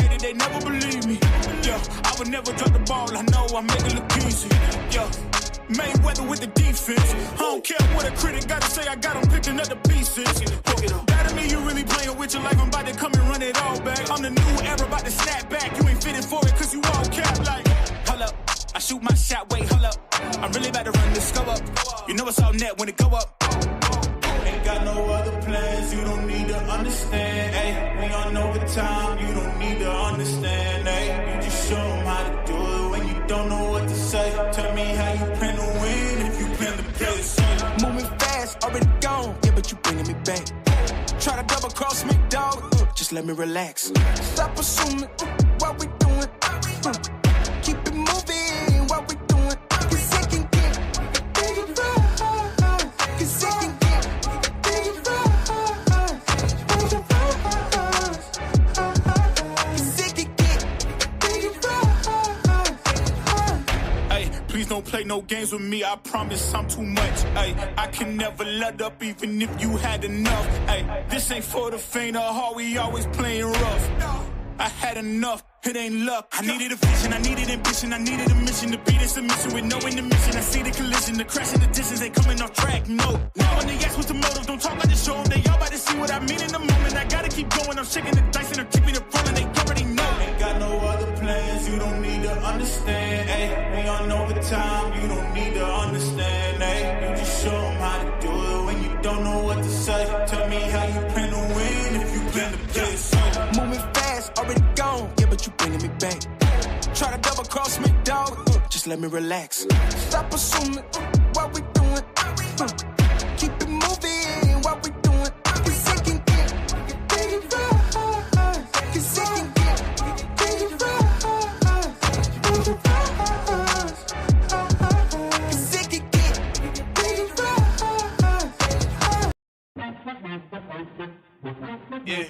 hated, they never believe me. Yeah, I would never drop the ball, I know I make it look easy. Yeah, Mayweather with the defense. I don't care what a critic gotta say, I got them picking up the pieces. That to me, you really playing with your life, I'm about to come and run it all back. I'm the new era, about to snap back, you ain't fitting for it, cause you all cap like, hold up. I shoot my shot, wait, hold up. I'm really about to run this go up. You know it's all net when it go up. Ain't got no other plans, you don't need to understand. Ay, we on overtime, you don't need to understand. Ay, you just show them how to do it when you don't know what to say. Tell me how you plan to win if you plan to play. Moving fast, already gone, yeah, but you bringing me back. Try to double cross me, dog, just let me relax. Stop assuming what we doing. Keep it moving, what we doing. Cause it can get dangerous. Cause it can get dangerous. Cause it can get dangerous. Hey, please don't play no games with me, I promise I'm too much. Hey, I can never let up even if you had enough. Hey, this ain't for the faint of heart, we always playing rough. I had enough, it ain't luck. I needed a vision, I needed ambition, I needed a mission to beat a submission with no intermission. I see the collision, the crash in the distance, they coming off track, no. Now when they ask what's the motive, don't talk about the show them. They all about to see what I mean in the moment. I gotta keep going, I'm shaking the dice and I'm keeping it rolling, they already know. Ain't got no other plans, you don't need to understand. Ay, we on overtime, you don't need to understand. Ay, you just show them how to do it when you don't know what to say. Tell me how you plan to win if you plan to play it safe. Moving fast, already gone, yeah, but you bringing me back. Try to double cross me, dog, just let me relax. Stop assuming what we doing. Keep it moving, what we doing. Cause it can get dangerous. Cause it can get dangerous. Cause it can get dangerous. Yeah.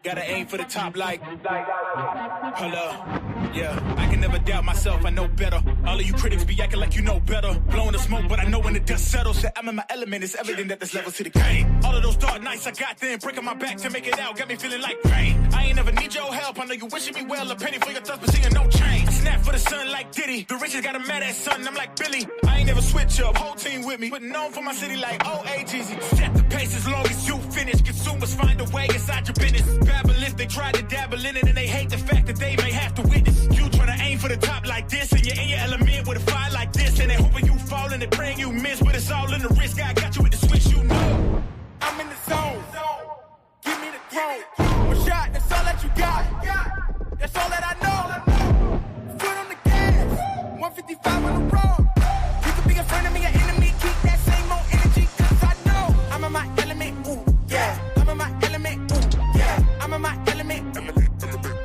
Gotta aim for the top like, hold up, yeah. I can never doubt myself, I know better. All of you critics be acting like you know better. Blowing the smoke, but I know when the dust settles that I'm in my element, it's evident that there's levels to the game. All of those dark nights I got them, breaking my back to make it out, got me feeling like rain. I ain't never need your help, I know you wishing me well, a penny for your thoughts, but seeing no change. I snap for the sun like Diddy, the riches got a mad ass son, I'm like Billy. I ain't never switch up, whole team with me, putting on for my city like OAGZ. Set the pace as long as you finish, consumers find a way inside your business. Babble if they try to dabble in it and they hate the fact that they may have to witness. You tryna aim for the top like this and you're in your element with a fire like this and they hoping you fall and they praying you miss, but it's all in the risk. I got you with the switch, you know. I'm in the zone. Give me the throne. One shot, that's all that you got. That's all that I know. Foot on the gas. 155 on the road. You could be a friend of me, an enemy. Keep that same old energy, cause I know I'm in my element. Ooh, yeah. I'm in my element. Ooh, yeah. I'm in my element.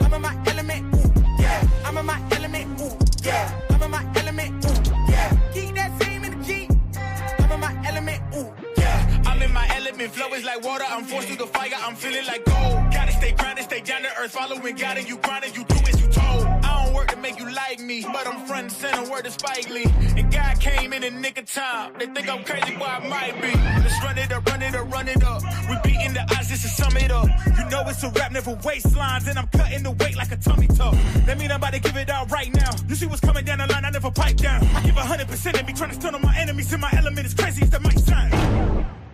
I'm in my element. Ooh, yeah. I'm in my element. Ooh, yeah. I'm in my element. Ooh, yeah. Keep that same energy. I'm in my element. Ooh, yeah. I'm in my element. Flow is like water. I'm forced through the fire. I'm feeling like gold. Gotta stay grounded, stay down to earth. Following God and you grinding. You do as you told. I don't work to make you like me, but I'm front and center. Word to Spike Lee. And God came in the nick of time. They think I'm crazy, but I might be. Let's run it up, run it up, run it up. We beating the odds, this is sum it up. You know it's a rap, never waistlines, and I'm cutting the weight like a tummy tuck. That mean I'm about to give it out right now. You see what's coming down the line, I never pipe down. I give 100% and be trying to stun on my enemies. In my element is crazy as that might sound.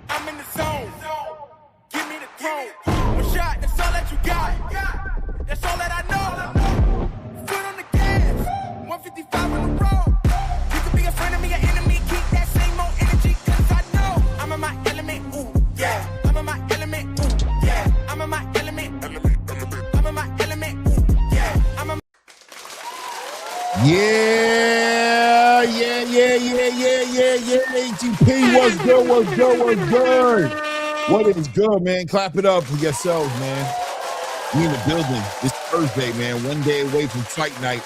I'm in the zone. Give me the throne. One shot, that's all that you got. That's all that I know. Foot on the gas. 155 on the road. You could be a friend of me, an enemy. Keep that same old energy, cause I know I'm in my element. Ooh, yeah. I'm in my element. Ooh, yeah. I'm in my element. I'm in my element. Ooh, yeah. I'm in my... Yeah. ATP, what's good? What is good, man? Clap it up for yourselves, man. We in the building. It's Thursday, man. One day away from fight night.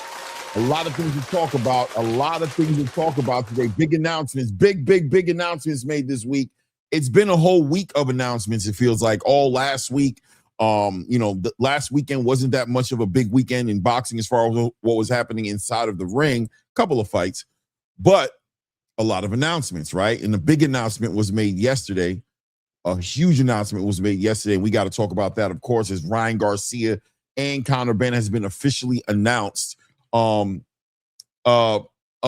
A lot of things to talk about. Today. Big announcements, big announcements made this week. It's been a whole week of announcements, it feels like, all last week. The last weekend wasn't that much of a big weekend in boxing as far as what was happening inside of the ring. Couple of fights, but a lot of announcements, right? And the big announcement was made yesterday. A huge announcement was made yesterday. We got to talk about that, of course, as Ryan Garcia and Conor Benn has been officially announced. A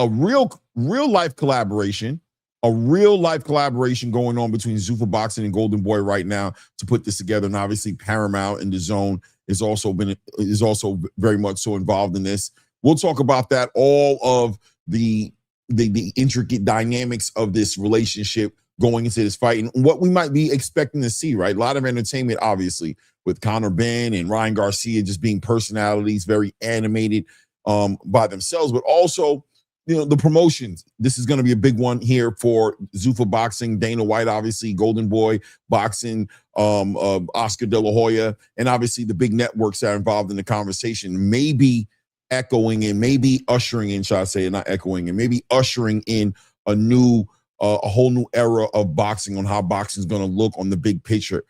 real life collaboration, going on between Zuffa Boxing and Golden Boy right now to put this together. And obviously Paramount and DAZN is also very much so involved in this. We'll talk about that, all of the intricate dynamics of this relationship going into this fight and what we might be expecting to see, right? A lot of entertainment, obviously, with Conor Benn and Ryan Garcia just being personalities, very animated by themselves, but also, the promotions. This is going to be a big one here for Zuffa Boxing, Dana White, obviously, Golden Boy Boxing, Oscar De La Hoya, and obviously the big networks that are involved in the conversation, maybe echoing and maybe ushering in, shall I say, not echoing, and maybe ushering in a whole new era of boxing, on how boxing is going to look on the big picture.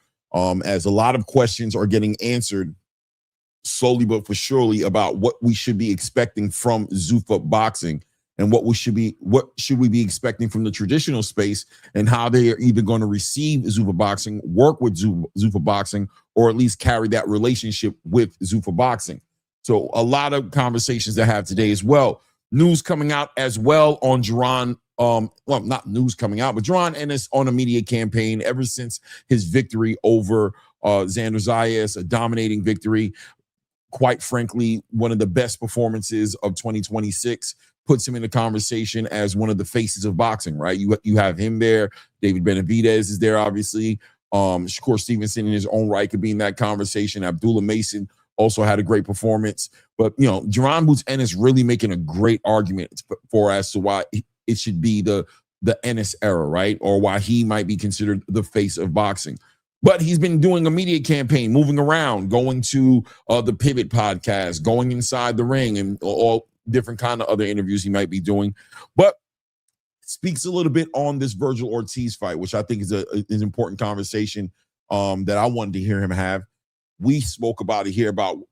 As a lot of questions are getting answered slowly but for surely about what we should be expecting from Zuffa Boxing, and what should we be expecting from the traditional space, and how they are either going to receive Zuffa Boxing, work with Zuffa Boxing, or at least carry that relationship with Zuffa Boxing. So a lot of conversations to have today as well. News coming out as well on Jaron. Not news coming out, but Jaron Ennis on a media campaign ever since his victory over Xander Zayas, a dominating victory. Quite frankly, one of the best performances of 2026, puts him in the conversation as one of the faces of boxing, right? You have him there. David Benavidez is there, obviously. Shakur Stevenson in his own right could be in that conversation. Abdullah Mason also had a great performance. But, Jaron Boots Ennis really making a great argument for as to why it should be the Ennis era, right? Or why he might be considered the face of boxing. But he's been doing a media campaign, moving around, going to the Pivot podcast, going inside the ring, and all different kind of other interviews he might be doing. But speaks a little bit on this Virgil Ortiz fight, which I think is an important conversation that I wanted to hear him have. We spoke about it here about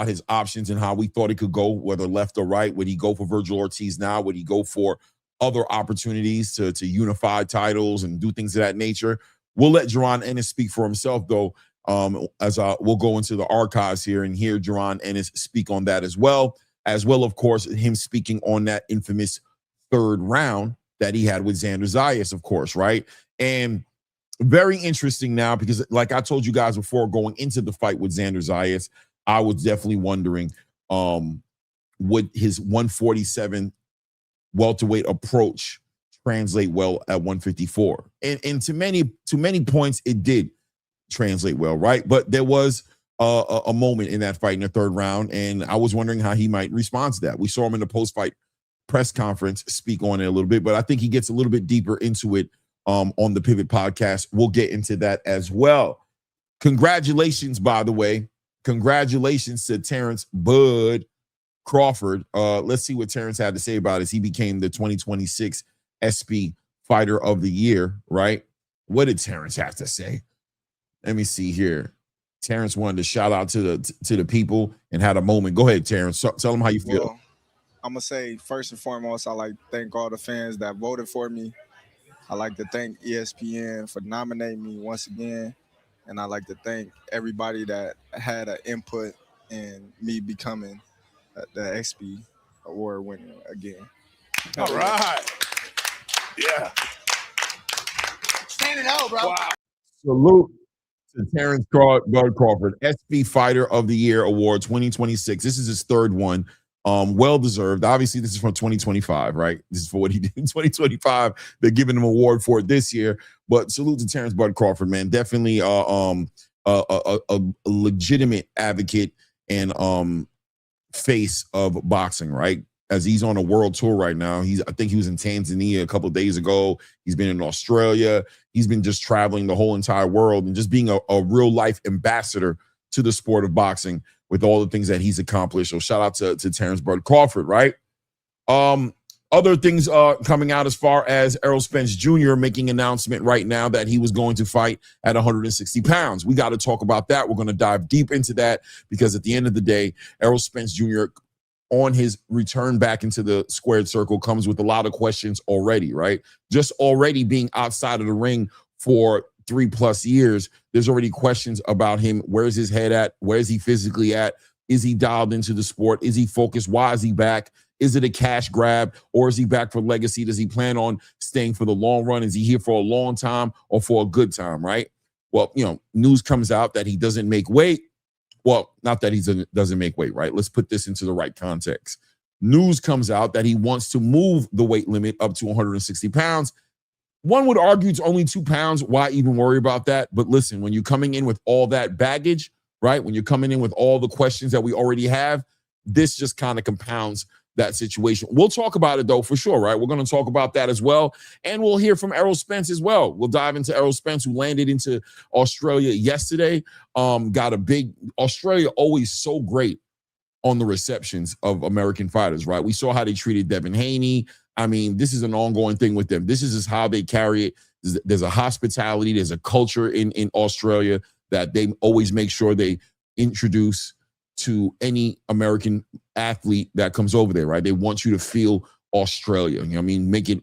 his options and how we thought it could go, whether left or right. Would he go for Virgil Ortiz now? Would he go for other opportunities to unify titles and do things of that nature? We'll let Jaron Ennis speak for himself, though, as we'll go into the archives here and hear Jaron Ennis speak on that as well, of course, him speaking on that infamous third round that he had with Xander Zayas, of course, right? And very interesting now, because like I told you guys before, going into the fight with Xander Zayas, I was definitely wondering, would his 147 welterweight approach translate well at 154? And to many points, it did translate well, right? But there was a moment in that fight in the third round, and I was wondering how he might respond to that. We saw him in the post-fight press conference speak on it a little bit, but I think he gets a little bit deeper into it on the Pivot podcast. We'll get into that as well. Congratulations, by the way. Congratulations to Terrence Bud Crawford. Let's see what Terrence had to say about it as he became the 2026 SP Fighter of the Year, right? What did Terrence have to say? Let me see here. Terrence wanted to shout out to the people and had a moment. Go ahead, Terrence. Tell them how you feel. Well, I'm going to say, first and foremost, I like to thank all the fans that voted for me. I like to thank ESPN for nominating me once again. And I like to thank everybody that had an input in me becoming the XP award winner again. All right. Yeah. Standing out, bro. Wow. Salute to Terrence Bud Crawford, SP Fighter of the Year Award 2026. This is his third one. Well deserved. Obviously, this is from 2025, right? This is for what he did in 2025. They're giving him an award for it this year. But salute to Terrence Bud Crawford, man. Definitely a legitimate advocate and face of boxing, right? As he's on a world tour right now. I think he was in Tanzania a couple of days ago. He's been in Australia. He's been just traveling the whole entire world and just being a real life ambassador to the sport of boxing with all the things that he's accomplished. So shout out to Terrence Bud Crawford, right? Other things coming out as far as Errol Spence Jr. making an announcement right now that he was going to fight at 160 pounds. We got to talk about that. We're going to dive deep into that because at the end of the day, Errol Spence Jr. on his return back into the squared circle comes with a lot of questions already, right? Just already being outside of the ring for 3+ years, there's already questions about him. Where's his head at? Where's he physically at? Is he dialed into the sport? Is he focused? Why is he back? Is it a cash grab, or is he back for legacy? Does he plan on staying for the long run? Is he here for a long time or for a good time, right? Well, news comes out that he doesn't make weight. Well, not that he doesn't make weight, right? Let's put this into the right context. News comes out that he wants to move the weight limit up to 160 pounds. One would argue it's only 2 pounds. Why even worry about that? But listen, when you're coming in with all that baggage, right? When you're coming in with all the questions that we already have, this just kind of compounds that situation. We'll talk about it though, for sure, right? We're going to talk about that as well. And we'll hear from Errol Spence as well. We'll dive into Errol Spence, who landed into Australia yesterday. Got a big, Australia always so great on the receptions of American fighters, right? We saw how they treated Devin Haney. I mean, this is an ongoing thing with them. This is just how they carry it. There's a hospitality, there's a culture in Australia that they always make sure they introduce to any American athlete that comes over there, right? They want you to feel Australia. Make it,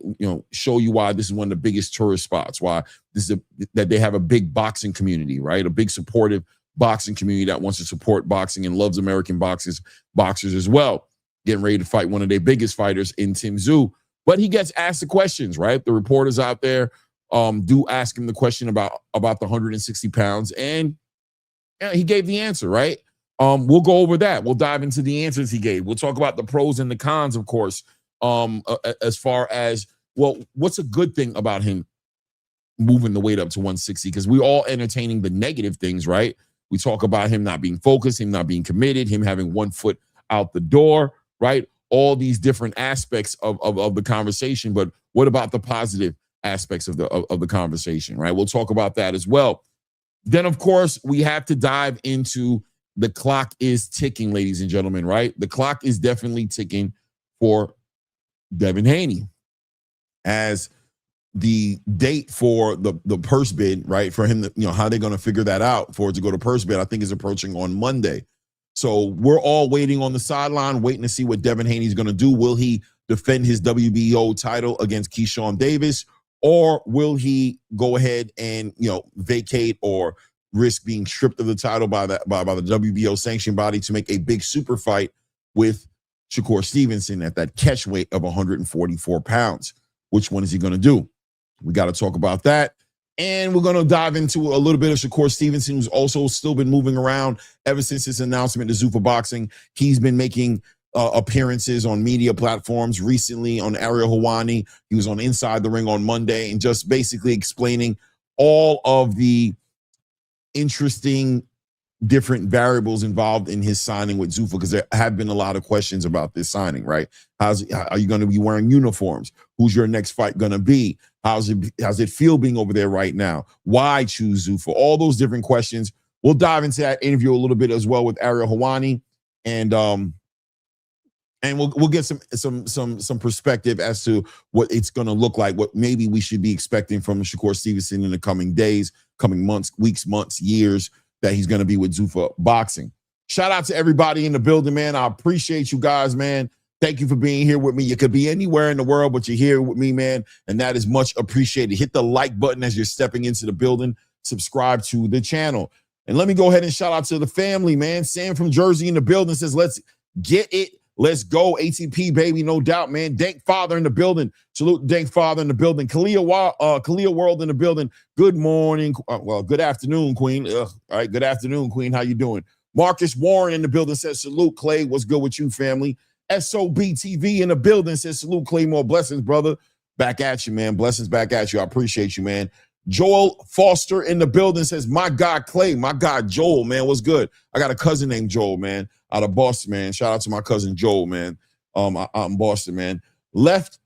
show you why this is one of the biggest tourist spots, why this is that they have a big boxing community, right? A big supportive boxing community that wants to support boxing and loves American boxers as well. Getting ready to fight one of their biggest fighters in Tim Tszyu. But he gets asked the questions, right? The reporters out there do ask him the question about the 160 pounds, and he gave the answer, right? We'll go over that. We'll dive into the answers he gave. We'll talk about the pros and the cons, of course, as far as, well, what's a good thing about him moving the weight up to 160? Because we're all entertaining the negative things, right? We talk about him not being focused, him not being committed, him having one foot out the door, right? All these different aspects of the conversation. But what about the positive aspects of the conversation, right? We'll talk about that as well. Then, of course, we have to dive into the clock is ticking, ladies and gentlemen, right? The clock is definitely ticking for Devin Haney, as the date for the purse bid, right? For him, how they're going to figure that out for it to go to purse bid, I think is approaching on Monday. So we're all waiting on the sideline, waiting to see what Devin Haney's going to do. Will he defend his WBO title against Keyshawn Davis, or will he go ahead and, vacate or risk being stripped of the title by the WBO sanctioned body to make a big super fight with Shakur Stevenson at that catch weight of 144 pounds? Which one is he going to do? We got to talk about that. And we're going to dive into a little bit of Shakur Stevenson, who's also still been moving around ever since his announcement to Zuffa Boxing. He's been making appearances on media platforms recently on Ariel Helwani. He was on Inside the Ring on Monday and just basically explaining all of the interesting different variables involved in his signing with Zuffa, because there have been a lot of questions about this signing, right? Are you going to be wearing uniforms? Who's your next fight going to be? How's it feel being over there right now? Why choose Zuffa? All those different questions. We'll dive into that interview a little bit as well with Ariel Helwani, and we'll get some perspective as to what it's going to look like, what maybe we should be expecting from Shakur Stevenson in the coming days, coming months, weeks, months, years, that he's going to be with Zuffa Boxing. Shout out to everybody in the building, man. I appreciate you guys, man. Thank you for being here with me. You could be anywhere in the world, but you're here with me, man, and that is much appreciated. Hit the like button as you're stepping into the building. Subscribe to the channel. And let me go ahead and shout out to the family, man. Sam from Jersey in the building says, let's get it. Let's go. ATP, baby, no doubt, man. Dank Father in the building. Salute Dank Father in the building. Kalia World in the building. Good morning. Good afternoon, Queen. All right, good afternoon, Queen. How you doing? Marcus Warren in the building says, salute, Clay. What's good with you, family? SOB TV in the building says, salute, Clay. More blessings, brother. Back at you, man. Blessings back at you. I appreciate you, man. Joel Foster in the building says, my God, Clay. My God, Joel, man. What's good? I got a cousin named Joel, man, out of Boston, man. Shout out to my cousin Joel, man. Out in Boston, man. What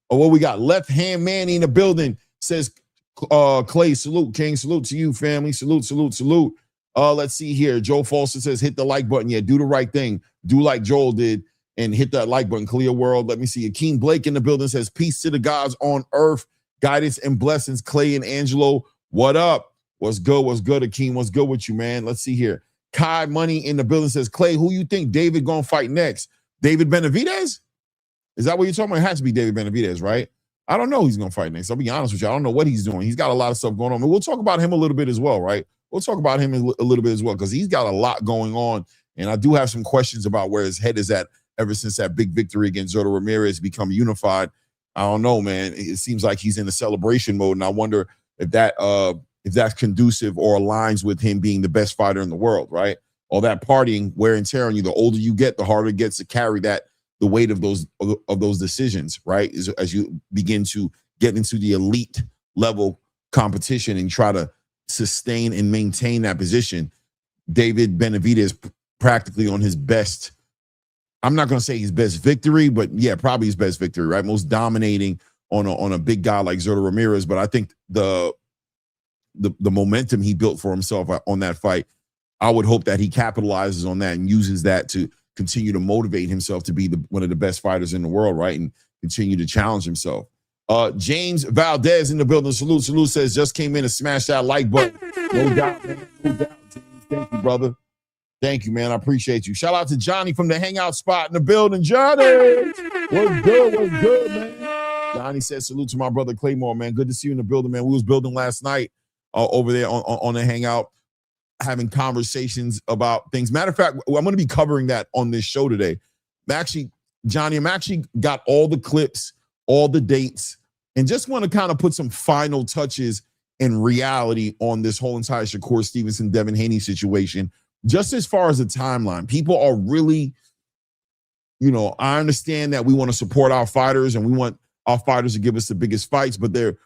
we got? Left Hand Manny in the building says, Clay, salute, King. Salute to you, family. Salute, salute, salute. Let's see here. Joe Foster says, hit the like button. Yeah, do the right thing. Do like Joel did and hit that like button. Clear World. Let me see. Akeem Blake in the building says, peace to the gods on earth. Guidance and blessings. Clay and Angelo, what up? What's good? What's good, Akeem? What's good with you, man? Let's see here. Kai Money in the building says, Clay, who you think David gonna fight next? David Benavidez? Is that what you're talking about? It has to be David Benavidez, right? I don't know who he's gonna fight next. I'll be honest with you. I don't know what he's doing. He's got a lot of stuff going on. But we'll talk about him a little bit as well, right? We'll talk about him a little bit as well, because he's got a lot going on And I do have some questions about where his head is at ever since that big victory against Zurdo Ramirez become unified. I don't know, man. It seems like he's in a celebration mode, and I wonder if that's conducive or aligns with him being the best fighter in the world, right? All that partying, wear and tear on you. The older you get, the harder it gets to carry the weight of those decisions, right? As you begin to get into the elite level competition and try to sustain and maintain that position. David Benavidez practically on his best. I'm not going to say his best victory, but yeah, probably his best victory, right? Most dominating on a big guy like Zurdo Ramirez. But I think the momentum he built for himself on that fight, I would hope that he capitalizes on that and uses that to continue to motivate himself to be one of the best fighters in the world, right? And continue to challenge himself. James Valdez in the building. Salute says, just came in and smashed that like button. No doubt, man. No doubt, James. Thank you, brother. Thank you, man. I appreciate you. Shout out to Johnny from the hangout spot in the building. Johnny, what's good, man? Johnny says, salute to my brother Claymore, man. Good to see you in the building, man. We was building last night over there on the hangout, having conversations about things. Matter of fact, I'm going to be covering that on this show today. Johnny, I'm actually got all the clips, all the dates, and just want to kind of put some final touches and reality on this whole entire Shakur Stevenson, Devin Haney situation. Just as far as the timeline, people are really, I understand that we want to support our fighters and we want our fighters to give us the biggest fights, but there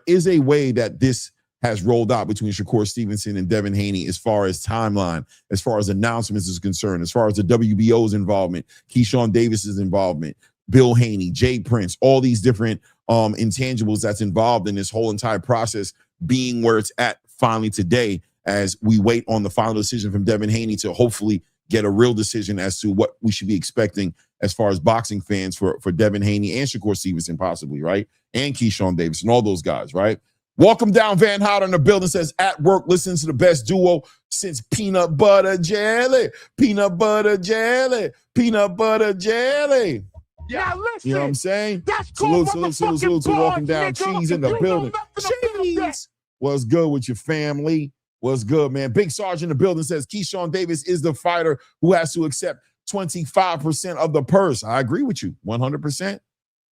is a way that this has rolled out between Shakur Stevenson and Devin Haney as far as timeline, as far as announcements is concerned, as far as the WBO's involvement, Keyshawn Davis's involvement, Bill Haney, Jay Prince, all these different intangibles that's involved in this whole entire process being where it's at finally today, as we wait on the final decision from Devin Haney to hopefully get a real decision as to what we should be expecting as far as boxing fans for Devin Haney and Shakur Stevenson possibly, right? And Keyshawn Davis and all those guys, right? Welcome down Van Hout in the building, says at work, listen to the best duo since peanut butter jelly. Peanut butter jelly. Peanut butter jelly. Yeah, listen. You know what I'm saying? That's salute. bars, Walking down. nigga. Cheese in the building. Cheese. What's good with your family? What's good, man? Big Sarge in the building says Keyshawn Davis is the fighter who has to accept 25% of the purse. I agree with you. 100%.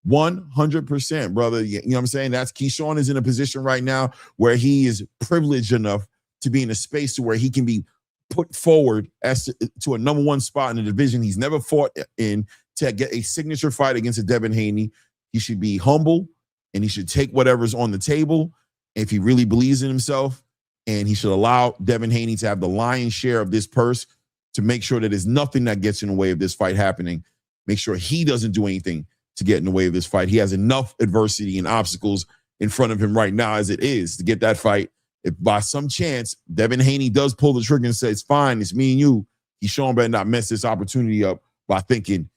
100%, brother. You know what I'm saying? That's Keyshawn is in a position right now where he is privileged enough to be in a space to where he can be put forward as to a number one spot in the division he's never fought in to get a signature fight against a Devin Haney. He should be humble and he should take whatever's on the table if he really believes in himself, and he should allow Devin Haney to have the lion's share of this purse to make sure that there's nothing that gets in the way of this fight happening. Make sure he doesn't do anything to get in the way of this fight. He has enough adversity and obstacles in front of him right now as it is to get that fight. If by some chance Devin Haney does pull the trigger and says, fine, it's me and you, Keyshawn better not mess this opportunity up by thinking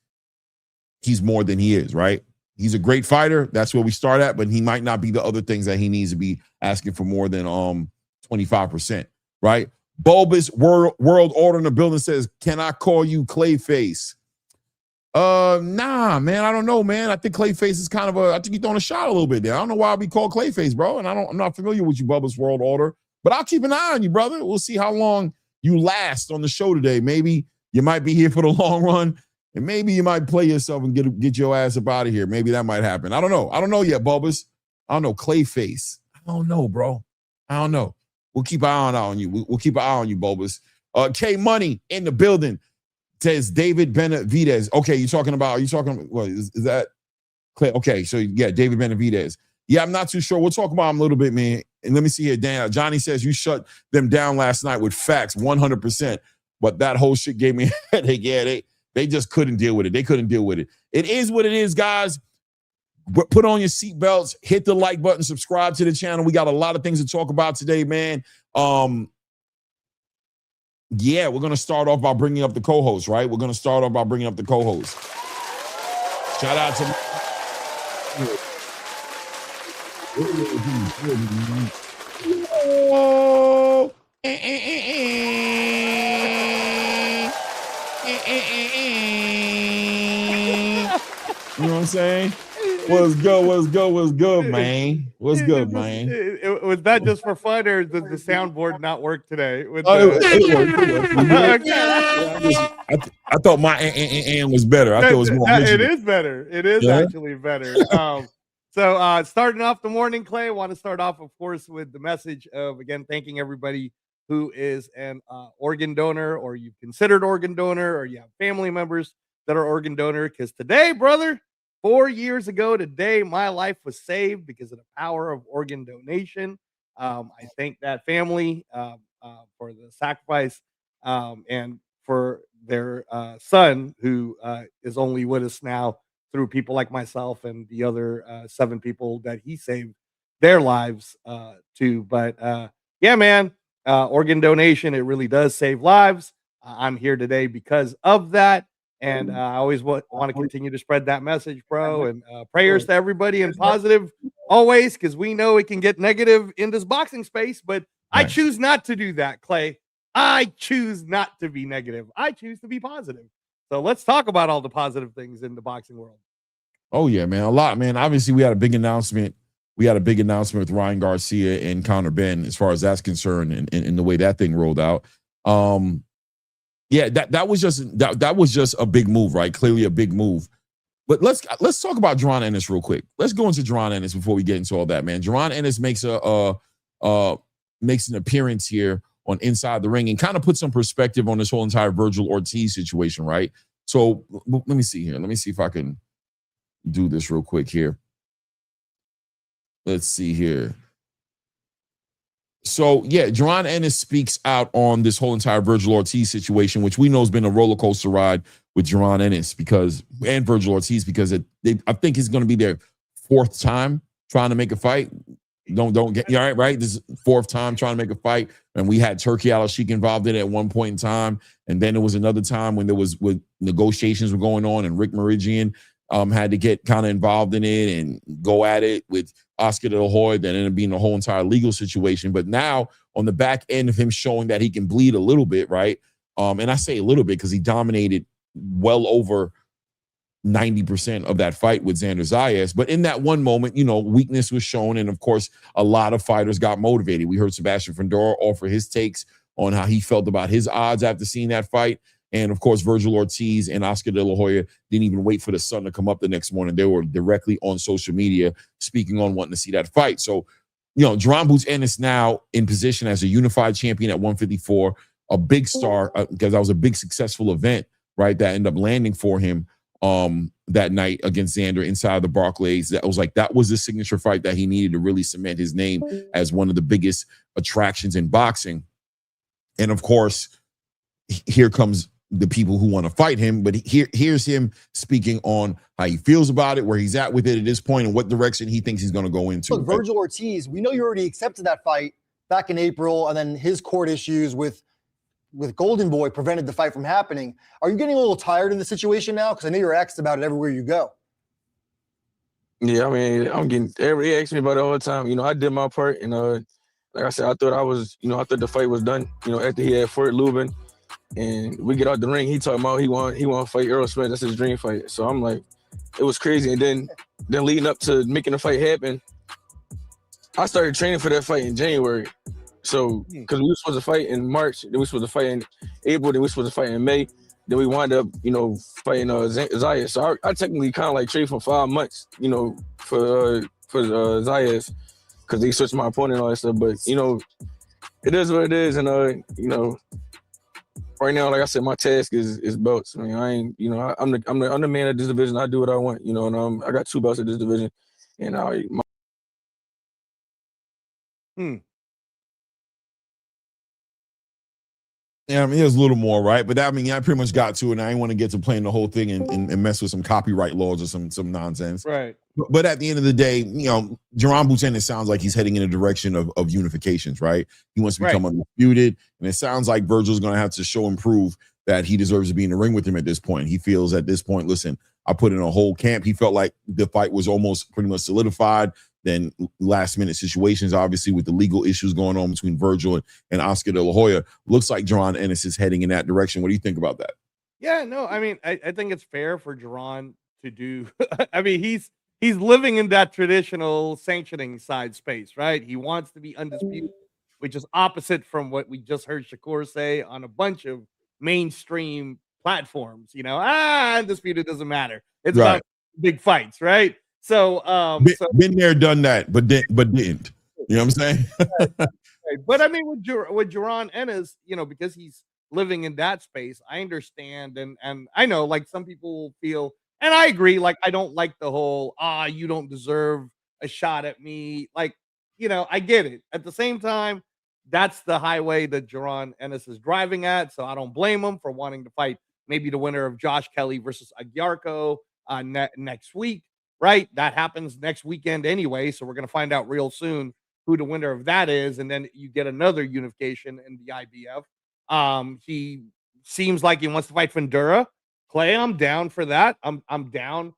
he's more than he is, right? He's a great fighter. That's where we start at, but he might not be the other things that he needs to be asking for more than 25%, right? Bulbous World Order in the building says, can I call you Clayface? Nah, man, I don't know, man. I think Clayface is kind of I think you're throwing a shot a little bit there. I don't know why I'll be called Clayface, bro. And I'm not familiar with you, Bulbous World Order, but I'll keep an eye on you, brother. We'll see how long you last on the show today. Maybe you might be here for the long run, and maybe you might play yourself and get your ass up out of here. Maybe that might happen. I don't know. I don't know yet, Bulbous. I don't know. Clayface. I don't know, bro. I don't know. We'll keep an eye on you. We'll keep an eye on you, Bulbous. K Money in the building says David Benavidez. Okay, are you talking what is that? Okay, so yeah, David Benavidez. Yeah, I'm not too sure. We'll talk about him a little bit, man. And let me see here, Dan. Johnny says you shut them down last night with facts, 100%. But that whole shit gave me a headache. Yeah, they just couldn't deal with it. They couldn't deal with it. It is what it is, guys. Put on your seatbelts, hit the like button, subscribe to the channel. We got a lot of things to talk about today, man. Yeah, we're going to start off by bringing up the co-host, right? We're going to start off by bringing up the co-host. Shout out to... Oh. You know what I'm saying? What's good, man? What's good, man? was that just for fun, or does the soundboard not work today? With I thought my and was better. I thought it was more. It is better. It is actually better. So starting off the morning, Clay, I want to start off, of course, with the message of, again, thanking everybody who is an organ donor, or you've considered organ donor, or you have family members that are organ donor. Because today, brother, 4 years ago today, my life was saved because of the power of organ donation. I thank that family for the sacrifice and for their son, who is only with us now through people like myself and the other 7 people that he saved their lives to. But yeah, man, organ donation, it really does save lives. I'm here today because of that. And I always want to continue to spread that message, bro. And prayers to everybody, and positive always, because we know it can get negative in this boxing space. But I choose not to do that, Clay. I choose not to be negative. I choose to be positive. So let's talk about all the positive things in the boxing world. Oh, yeah, man. A lot, man. Obviously, we had a big announcement. We had a big announcement with Ryan Garcia and Conor Benn, as far as that's concerned, and the way that thing rolled out. Yeah, that was just a big move, right? Clearly a big move. But let's talk about Jaron Ennis real quick. Let's go into Jaron Ennis before we get into all that, man. Jaron Ennis makes an appearance here on Inside the Ring and kind of put some perspective on this whole entire Virgil Ortiz situation, right? So let me see here. Let me see if I can do this real quick here. Let's see here. So, yeah, Jaron Ennis speaks out on this whole entire Virgil Ortiz situation, which we know has been a roller coaster ride with Jaron Ennis and Virgil Ortiz, because I think it's going to be their 4th time trying to make a fight. Don't get right. This is 4th time trying to make a fight, and we had Turkey Al-Sheikh involved in it at one point in time, and then there was another time when negotiations were going on, and Rick Meridian had to get kind of involved in it and go at it with Oscar De La Hoya. That ended up being a whole entire legal situation. But now, on the back end of him showing that he can bleed a little bit, right? And I say a little bit because he dominated well over 90% of that fight with Xander Zayas. But in that one moment, weakness was shown. And of course, a lot of fighters got motivated. We heard Sebastian Fundora offer his takes on how he felt about his odds after seeing that fight. And of course, Virgil Ortiz and Oscar De La Hoya didn't even wait for the sun to come up the next morning. They were directly on social media speaking on wanting to see that fight. So, Jaron Boots Ennis now in position as a unified champion at 154, a big star, because that was a big successful event, right? That ended up landing for him that night against Xander inside the Barclays. That was the signature fight that he needed to really cement his name as one of the biggest attractions in boxing. And of course, here comes the people who want to fight him, but here's him speaking on how he feels about it, where he's at with it at this point, and what direction he thinks he's going to go into. Look, Virgil Ortiz, we know you already accepted that fight back in April, and then his court issues with Golden Boy prevented the fight from happening. Are you getting a little tired of the situation now? Because I know you're asked about it everywhere you go. Yeah, I mean, everybody asks me about it all the time. I did my part, and like I said, I thought the fight was done. After he had Fort Lubin. And we get out the ring, he talking about he want to fight Errol Spence. That's his dream fight. So I'm like, it was crazy. And then leading up to making the fight happen, I started training for that fight in January. So because we were supposed to fight in March, then we were supposed to fight in April, then we were supposed to fight in May. Then we wound up, fighting Zayas. So I technically kind of like trained for 5 months, for Zayas, because they switched my opponent and all that stuff. But it is what it is, and right now, like I said, my task is belts. I mean, I ain't, I'm the man of this division. I do what I want, and I got 2 belts at this division, and Yeah, I mean, there's a little more, right? But I pretty much got to it, and I didn't want to get to playing the whole thing and mess with some copyright laws or some nonsense. Right. But at the end of the day, Jaron Boots Ennis sounds like he's heading in a direction of unifications, right? He wants to become undisputed, and it sounds like Virgil's going to have to show and prove that he deserves to be in the ring with him at this point. He feels at this point, listen, I put in a whole camp. He felt like the fight was almost pretty much solidified. Then last minute situations, obviously, with the legal issues going on between Virgil and Oscar De La Hoya. Looks like Jaron Ennis is heading in that direction. What do you think about that? Yeah, no, I mean, I think it's fair for Jaron to do. I mean, he's he's living in that traditional sanctioning side space, right? He wants to be undisputed, which is opposite from what we just heard Shakur say on a bunch of mainstream platforms. Undisputed doesn't matter. It's Right. about big fights, right? So, been there, done that, but didn't. You know what I'm saying? but I mean, with Jaron Ennis, because he's living in that space, I understand, and I know, like, some people will feel, and I agree, like, I don't like the whole you don't deserve a shot at me, like, I get it. At the same time, that's the highway that Jaron Ennis is driving at, so I don't blame him for wanting to fight maybe the winner of Josh Kelly versus Aguiarco next week, right? That happens next weekend anyway, so we're gonna find out real soon who the winner of that is, and then you get another unification in the IBF. He seems like he wants to fight Fundura. Clay, I'm down for that. I'm down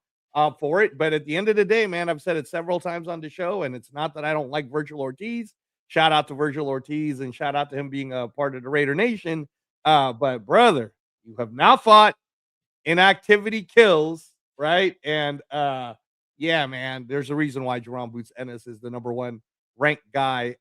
for it. But at the end of the day, man, I've said it several times on the show, and it's not that I don't like Virgil Ortiz. Shout out to Virgil Ortiz, and shout out to him being a part of the Raider Nation. But brother, you have now fought. Inactivity kills, right? And yeah, man, there's a reason why Jerome Boots Ennis is the #1 ranked guy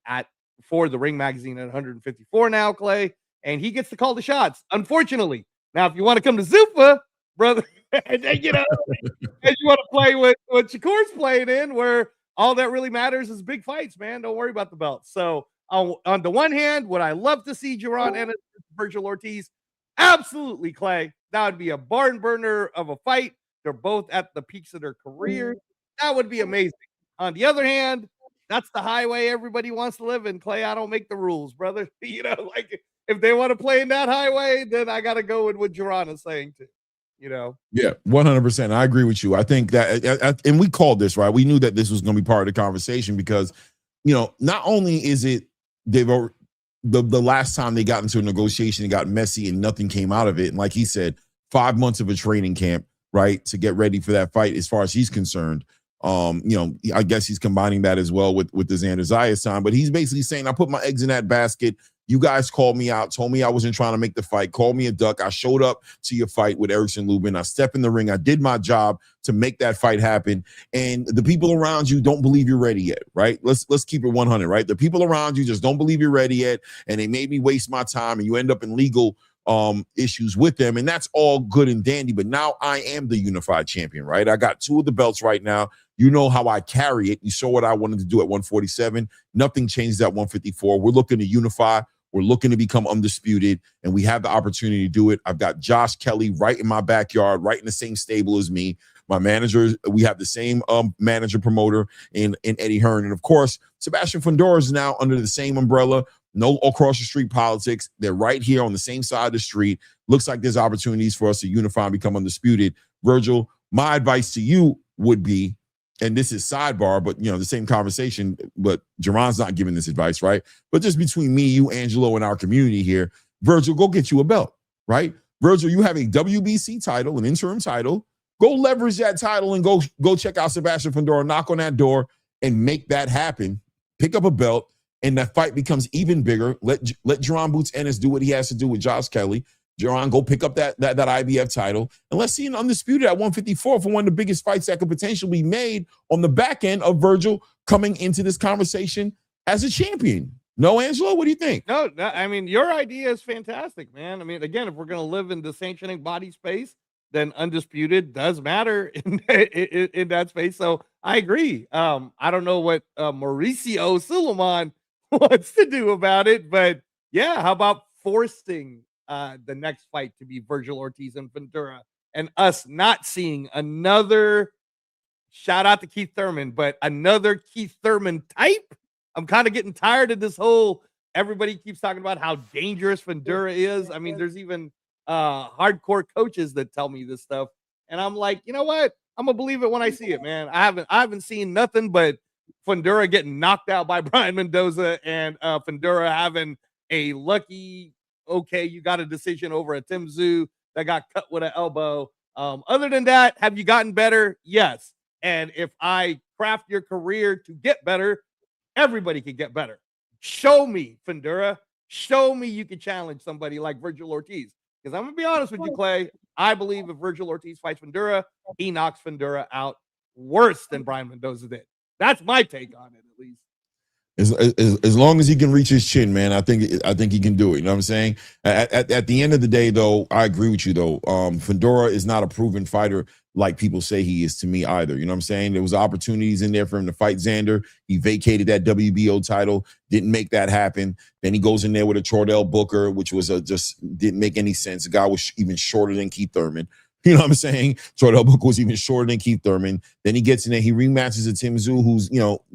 for the Ring Magazine at 154 now, Clay, and he gets to call the shots. Unfortunately, now if you want to come to Zuffa, brother, and then, and you want to play with what Shakur's playing in, where all that really matters is big fights, man. Don't worry about the belt. So on the one hand, would I love to see Jaron Ennis versus Virgil Ortiz? Absolutely, Clay. That would be a barn burner of a fight. They're both at the peaks of their career. That would be amazing. On the other hand, that's the highway everybody wants to live in, Clay. I don't make the rules, brother. Like, if they want to play in that highway, then I got to go with what Jaron is saying too. Yeah, 100%. I agree with you. I think that, and we called this, right? We knew that this was going to be part of the conversation because, not only is it the last time they got into a negotiation, it got messy and nothing came out of it. And like he said, 5 months of a training camp, right, to get ready for that fight, as far as he's concerned. I guess he's combining that as well with the Xander Zayas time, but he's basically saying, I put my eggs in that basket. You guys called me out, told me I wasn't trying to make the fight, called me a duck. I showed up to your fight with Erickson Lubin. I stepped in the ring. I did my job to make that fight happen. And the people around you don't believe you're ready yet, right? Let's keep it 100, right? The people around you just don't believe you're ready yet, and they made me waste my time, and you end up in legal issues with them, and that's all good and dandy. But now I am the unified champion, right? I got 2 of the belts right now. You know how I carry it. You saw what I wanted to do at 147. Nothing changes at 154. We're looking to unify. We're looking to become undisputed, and we have the opportunity to do it. I've got Josh Kelly right in my backyard, right in the same stable as me. My manager, we have the same manager promoter in Eddie Hearn. And of course, Sebastian Fundora is now under the same umbrella. No across the street politics. They're right here on the same side of the street. Looks like there's opportunities for us to unify and become undisputed. Virgil, my advice to you would be, and this is sidebar, but the same conversation, but Jaron's not giving this advice, right? But just between me, you, Angelo, and our community here, Virgil, go get you a belt, right? Virgil, you have a WBC title, an interim title. Go leverage that title and go check out Sebastian Fundora, knock on that door and make that happen. Pick up a belt, and that fight becomes even bigger. Let Jaron Boots Ennis do what he has to do with Josh Kelly. Jaron, go pick up that IBF title, and let's see an undisputed at 154 for one of the biggest fights that could potentially be made on the back end of Virgil coming into this conversation as a champion. No, Angelo, what do you think? No, I mean, your idea is fantastic, man. I mean, again, if we're going to live in the sanctioning body space, then undisputed does matter in that space. So I agree. I don't know what Mauricio Suleiman wants to do about it, but yeah, how about forcing the next fight to be Virgil Ortiz and Fundura, and us not seeing another, shout out to Keith Thurman, but another Keith Thurman type? I'm kind of getting tired of this whole, everybody keeps talking about how dangerous Fundura is. I mean, there's even hardcore coaches that tell me this stuff, and I'm like, you know what? I'm gonna believe it when I see it, man. I haven't seen nothing but Fundura getting knocked out by Brian Mendoza, and Fundura having a lucky, okay, you got a decision over a Tim Tszyu that got cut with an elbow. Other than that, have you gotten better? Yes. And if I craft your career to get better, everybody can get better. Show me, Fundura. Show me you can challenge somebody like Virgil Ortiz. Because I'm going to be honest with you, Clay. I believe if Virgil Ortiz fights Fundura, he knocks Fundura out worse than Brian Mendoza did. That's my take on it, at least. As long as he can reach his chin, man, I think he can do it. You know what I'm saying? At the end of the day, though, I agree with you, though. Fundora is not a proven fighter like people say he is to me either. You know what I'm saying? There was opportunities in there for him to fight Xander. He vacated that WBO title, didn't make that happen. Then he goes in there with a Chordell Booker, which was just didn't make any sense. The guy was even shorter than Keith Thurman. You know what I'm saying? Chordell Booker was even shorter than Keith Thurman. Then he gets in there, he rematches a Tim Tszyu, who's,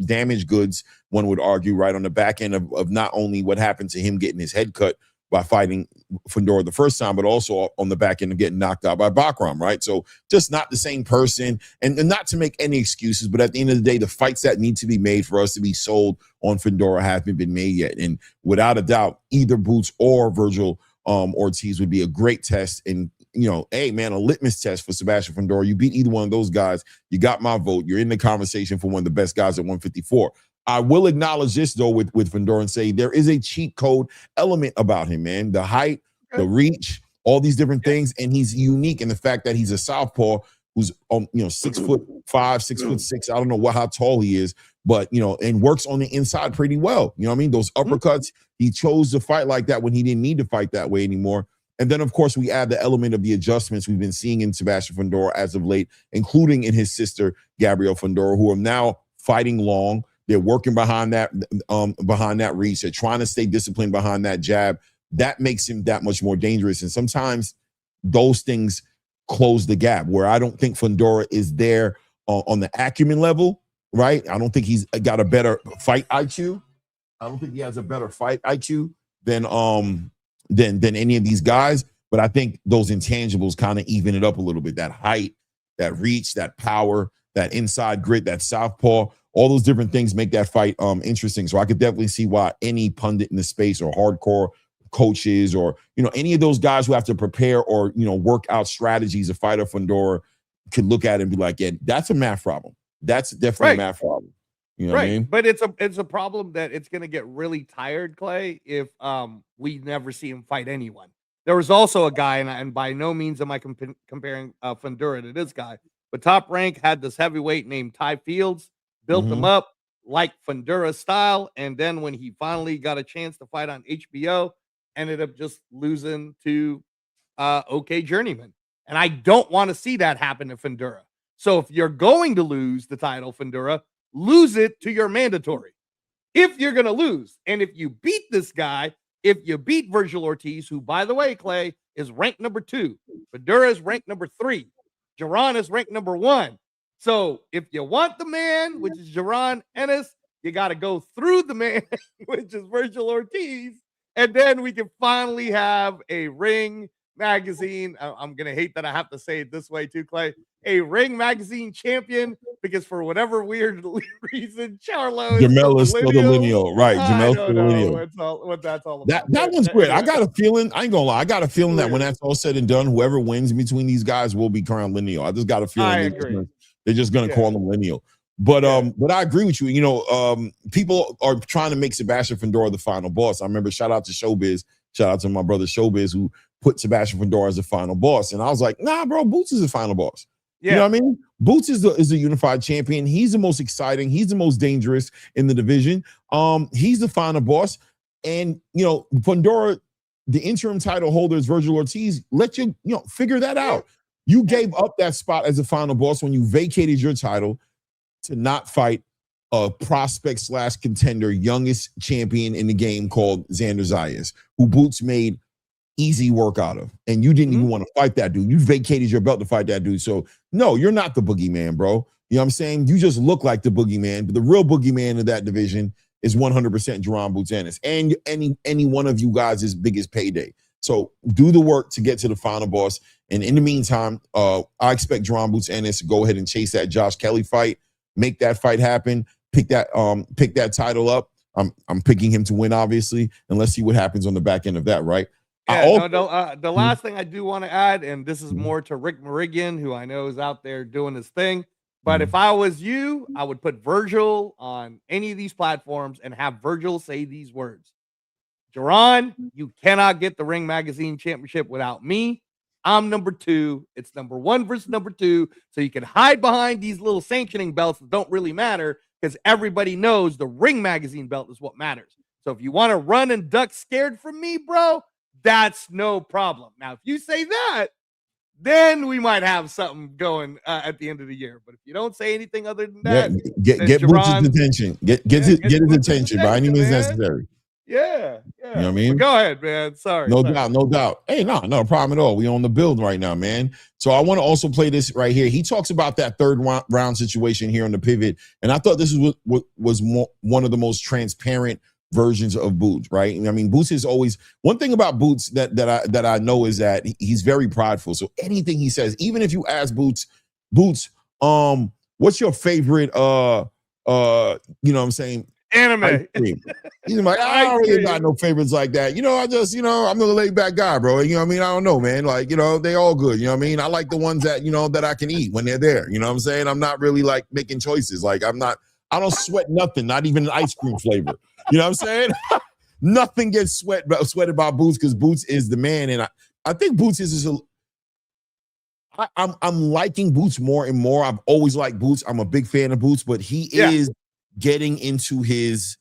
damaged goods, one would argue, right on the back end of not only what happened to him getting his head cut by fighting Fundora the first time, but also on the back end of getting knocked out by Bakram, right? So just not the same person, and not to make any excuses, but at the end of the day, the fights that need to be made for us to be sold on Fundora haven't been made yet. And without a doubt, either Boots or Virgil Ortiz would be a great test. And hey, man, a litmus test for Sebastian Fundora. You beat either one of those guys, you got my vote. You're in the conversation for one of the best guys at 154. I will acknowledge this, though, with Fundora and say there is a cheat code element about him, man. The height, the reach, all these different things. And he's unique in the fact that he's a southpaw who's, 6'5", 6'6". I don't know how tall he is, but, and works on the inside pretty well. You know what I mean? Those uppercuts, he chose to fight like that when he didn't need to fight that way anymore. And then, of course, we add the element of the adjustments we've been seeing in Sebastian Fundora as of late, including in his sister, Gabrielle Fundora, who are now fighting long. They're working behind that reach. They're trying to stay disciplined behind that jab. That makes him that much more dangerous. And sometimes those things close the gap, where I don't think Fundora is there on the acumen level, right? I don't think he's got a better fight IQ. I don't think he has a better fight IQ than any of these guys. But I think those intangibles kind of even it up a little bit. That height, that reach, that power, that inside grit, that southpaw, all those different things make that fight interesting. So I could definitely see why any pundit in the space or hardcore coaches or, any of those guys who have to prepare or, work out strategies a fighter Fundora could look at it and be like, yeah, that's a math problem. That's definitely a math problem. You know what I mean? But it's a problem that it's going to get really tired, Clay, if we never see him fight anyone. There was also a guy, and by no means am I comparing Fundora to this guy, but Top Rank had this heavyweight named Ty Fields, built him up like Fundora style, and then when he finally got a chance to fight on HBO, ended up just losing to OK Journeyman. And I don't want to see that happen to Fundora. So if you're going to lose the title, Fundora, lose it to your mandatory. If you're going to lose, and if you beat this guy, if you beat Virgil Ortiz, who, by the way, Clay, is ranked number 2, Fundora is ranked number 3, Jaron is ranked number 1. So if you want the man, which is Jaron Ennis, you got to go through the man, which is Virgil Ortiz, and then we can finally have a Ring Magazine. I'm going to hate that I have to say it this way too, Clay. A Ring Magazine champion, because for whatever weird reason, Charlo Jamel is still the lineal, right? Jamel's still the lineal. What that's all about. That one's great. I got a feeling, I ain't gonna lie, I got a feeling that when that's all said and done, whoever wins between these guys will be crowned lineal. I just got a feeling I agree. they're just gonna call them lineal. But I agree with you. People are trying to make Sebastian Fundora the final boss. I remember, shout out to Showbiz, shout out to my brother Showbiz, who put Sebastian Fundora as the final boss. And I was like, nah, bro, Boots is the final boss. Yeah. You know what I mean? Boots is the unified champion. He's the most exciting. He's the most dangerous in the division. He's the final boss. And, Fundora, the interim title holder is Virgil Ortiz. Let you, figure that out. You gave up that spot as the final boss when you vacated your title to not fight a prospect / contender, youngest champion in the game called Xander Zayas, who Boots made easy work out of. And you didn't even want to fight that dude. You vacated your belt to fight that dude. So no, you're not the boogeyman, bro. You know what I'm saying? You just look like the boogeyman, but the real boogeyman of that division is 100% Jaron Boots Ennis. And any one of you guys' biggest payday. So do the work to get to the final boss. And in the meantime, I expect Jaron Boots Ennis to go ahead and chase that Josh Kelly fight, make that fight happen, pick that title up. I'm picking him to win, obviously, and let's see what happens on the back end of that, right? Yeah, the last thing I do want to add, and this is more to Rick Merigian, who I know is out there doing his thing, but if I was you, I would put Virgil on any of these platforms and have Virgil say these words. Jaron, you cannot get the Ring Magazine championship without me. I'm number 2. It's number 1 versus number 2. So you can hide behind these little sanctioning belts that don't really matter because everybody knows the Ring Magazine belt is what matters. So if you want to run and duck scared from me, bro, that's no problem. Now, if you say that, then we might have something going at the end of the year. But if you don't say anything other than that, get Boots' attention. Get his attention by any means necessary. Yeah. You know what I mean? But go ahead, man. Sorry. No doubt. Hey, no problem at all. We on the build right now, man. So I want to also play this right here. He talks about that third round situation here on the pivot, and I thought this was one of the most transparent versions of Boots, right? I mean, Boots is always one thing about Boots that I know is that he's very prideful. So anything he says, even if you ask Boots, what's your favorite you know what I'm saying? Anime. He's like, I don't really got no favorites like that. You know, I just, you know, I'm a laid back guy, bro. You know what I mean? I don't know, man. Like, you know, they all good. You know what I mean? I like the ones that, you know, that I can eat when they're there. You know what I'm saying? I'm not really like making choices. Like I don't sweat nothing, not even an ice cream flavor. You know what I'm saying? Nothing gets sweated by Boots because Boots is the man. And I think Boots I'm liking Boots more and more. I've always liked Boots. I'm a big fan of Boots, but he is getting into he's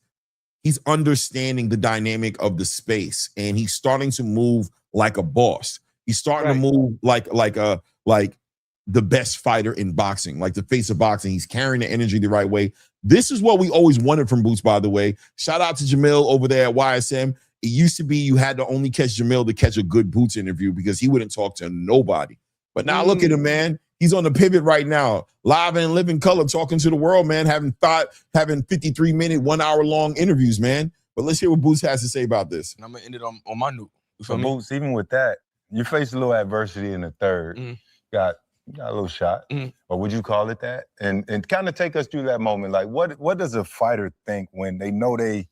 understanding the dynamic of the space, and he's starting to move like a boss. He's starting to move like the best fighter in boxing, like the face of boxing. He's carrying the energy the right way. This is what we always wanted from Boots, by the way. Shout out to Jamil over there at YSM. It used to be you had to only catch Jamil to catch a good Boots interview because he wouldn't talk to nobody. But now look at him, man. He's on the pivot right now, live and in living color, talking to the world, man, having 53-minute, 1 hour long interviews, man. But let's hear what Boots has to say about this. And I'm going to end it on my note. So Boots, even with that, you faced a little adversity in the third, got a little shot, or would you call it that? And kind of take us through that moment. Like, what does a fighter think when they know they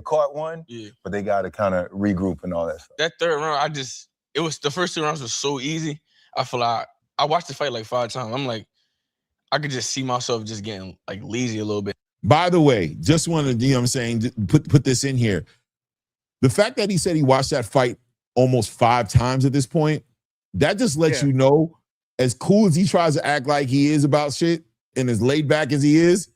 caught one, but they got to kind of regroup and all that stuff? That third round, it was the first 2 rounds was so easy. I feel like I watched the fight like 5 times. I'm like, I could just see myself just getting like lazy a little bit. By the way, just wanted to, you know what I'm saying, put this in here. The fact that he said he watched that fight almost 5 times at this point, that just lets you know, as cool as he tries to act like he is about shit and as laid back as he is,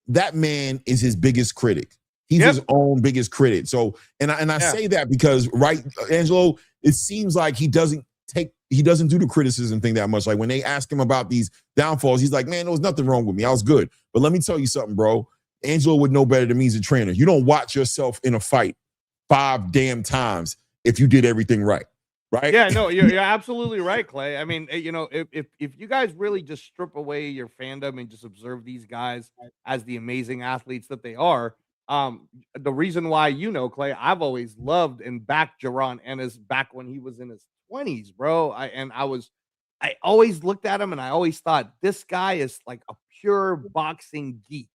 that man is his biggest critic. He's his own biggest critic. So, and I say that because, right, Angelo, it seems like he doesn't do the criticism thing that much. Like when they ask him about these downfalls, he's like, man, there was nothing wrong with me. I was good. But let me tell you something, bro. Angelo would know better than me as a trainer. You don't watch yourself in a fight 5 damn times if you did everything right. Right? Yeah, no, you're absolutely right, Clay. I mean, you know, if you guys really just strip away your fandom and just observe these guys as the amazing athletes that they are, the reason why, you know, Clay, I've always loved and backed Jaron Ennis back when he was in his 20s, bro. I always looked at him and I always thought this guy is like a pure boxing geek.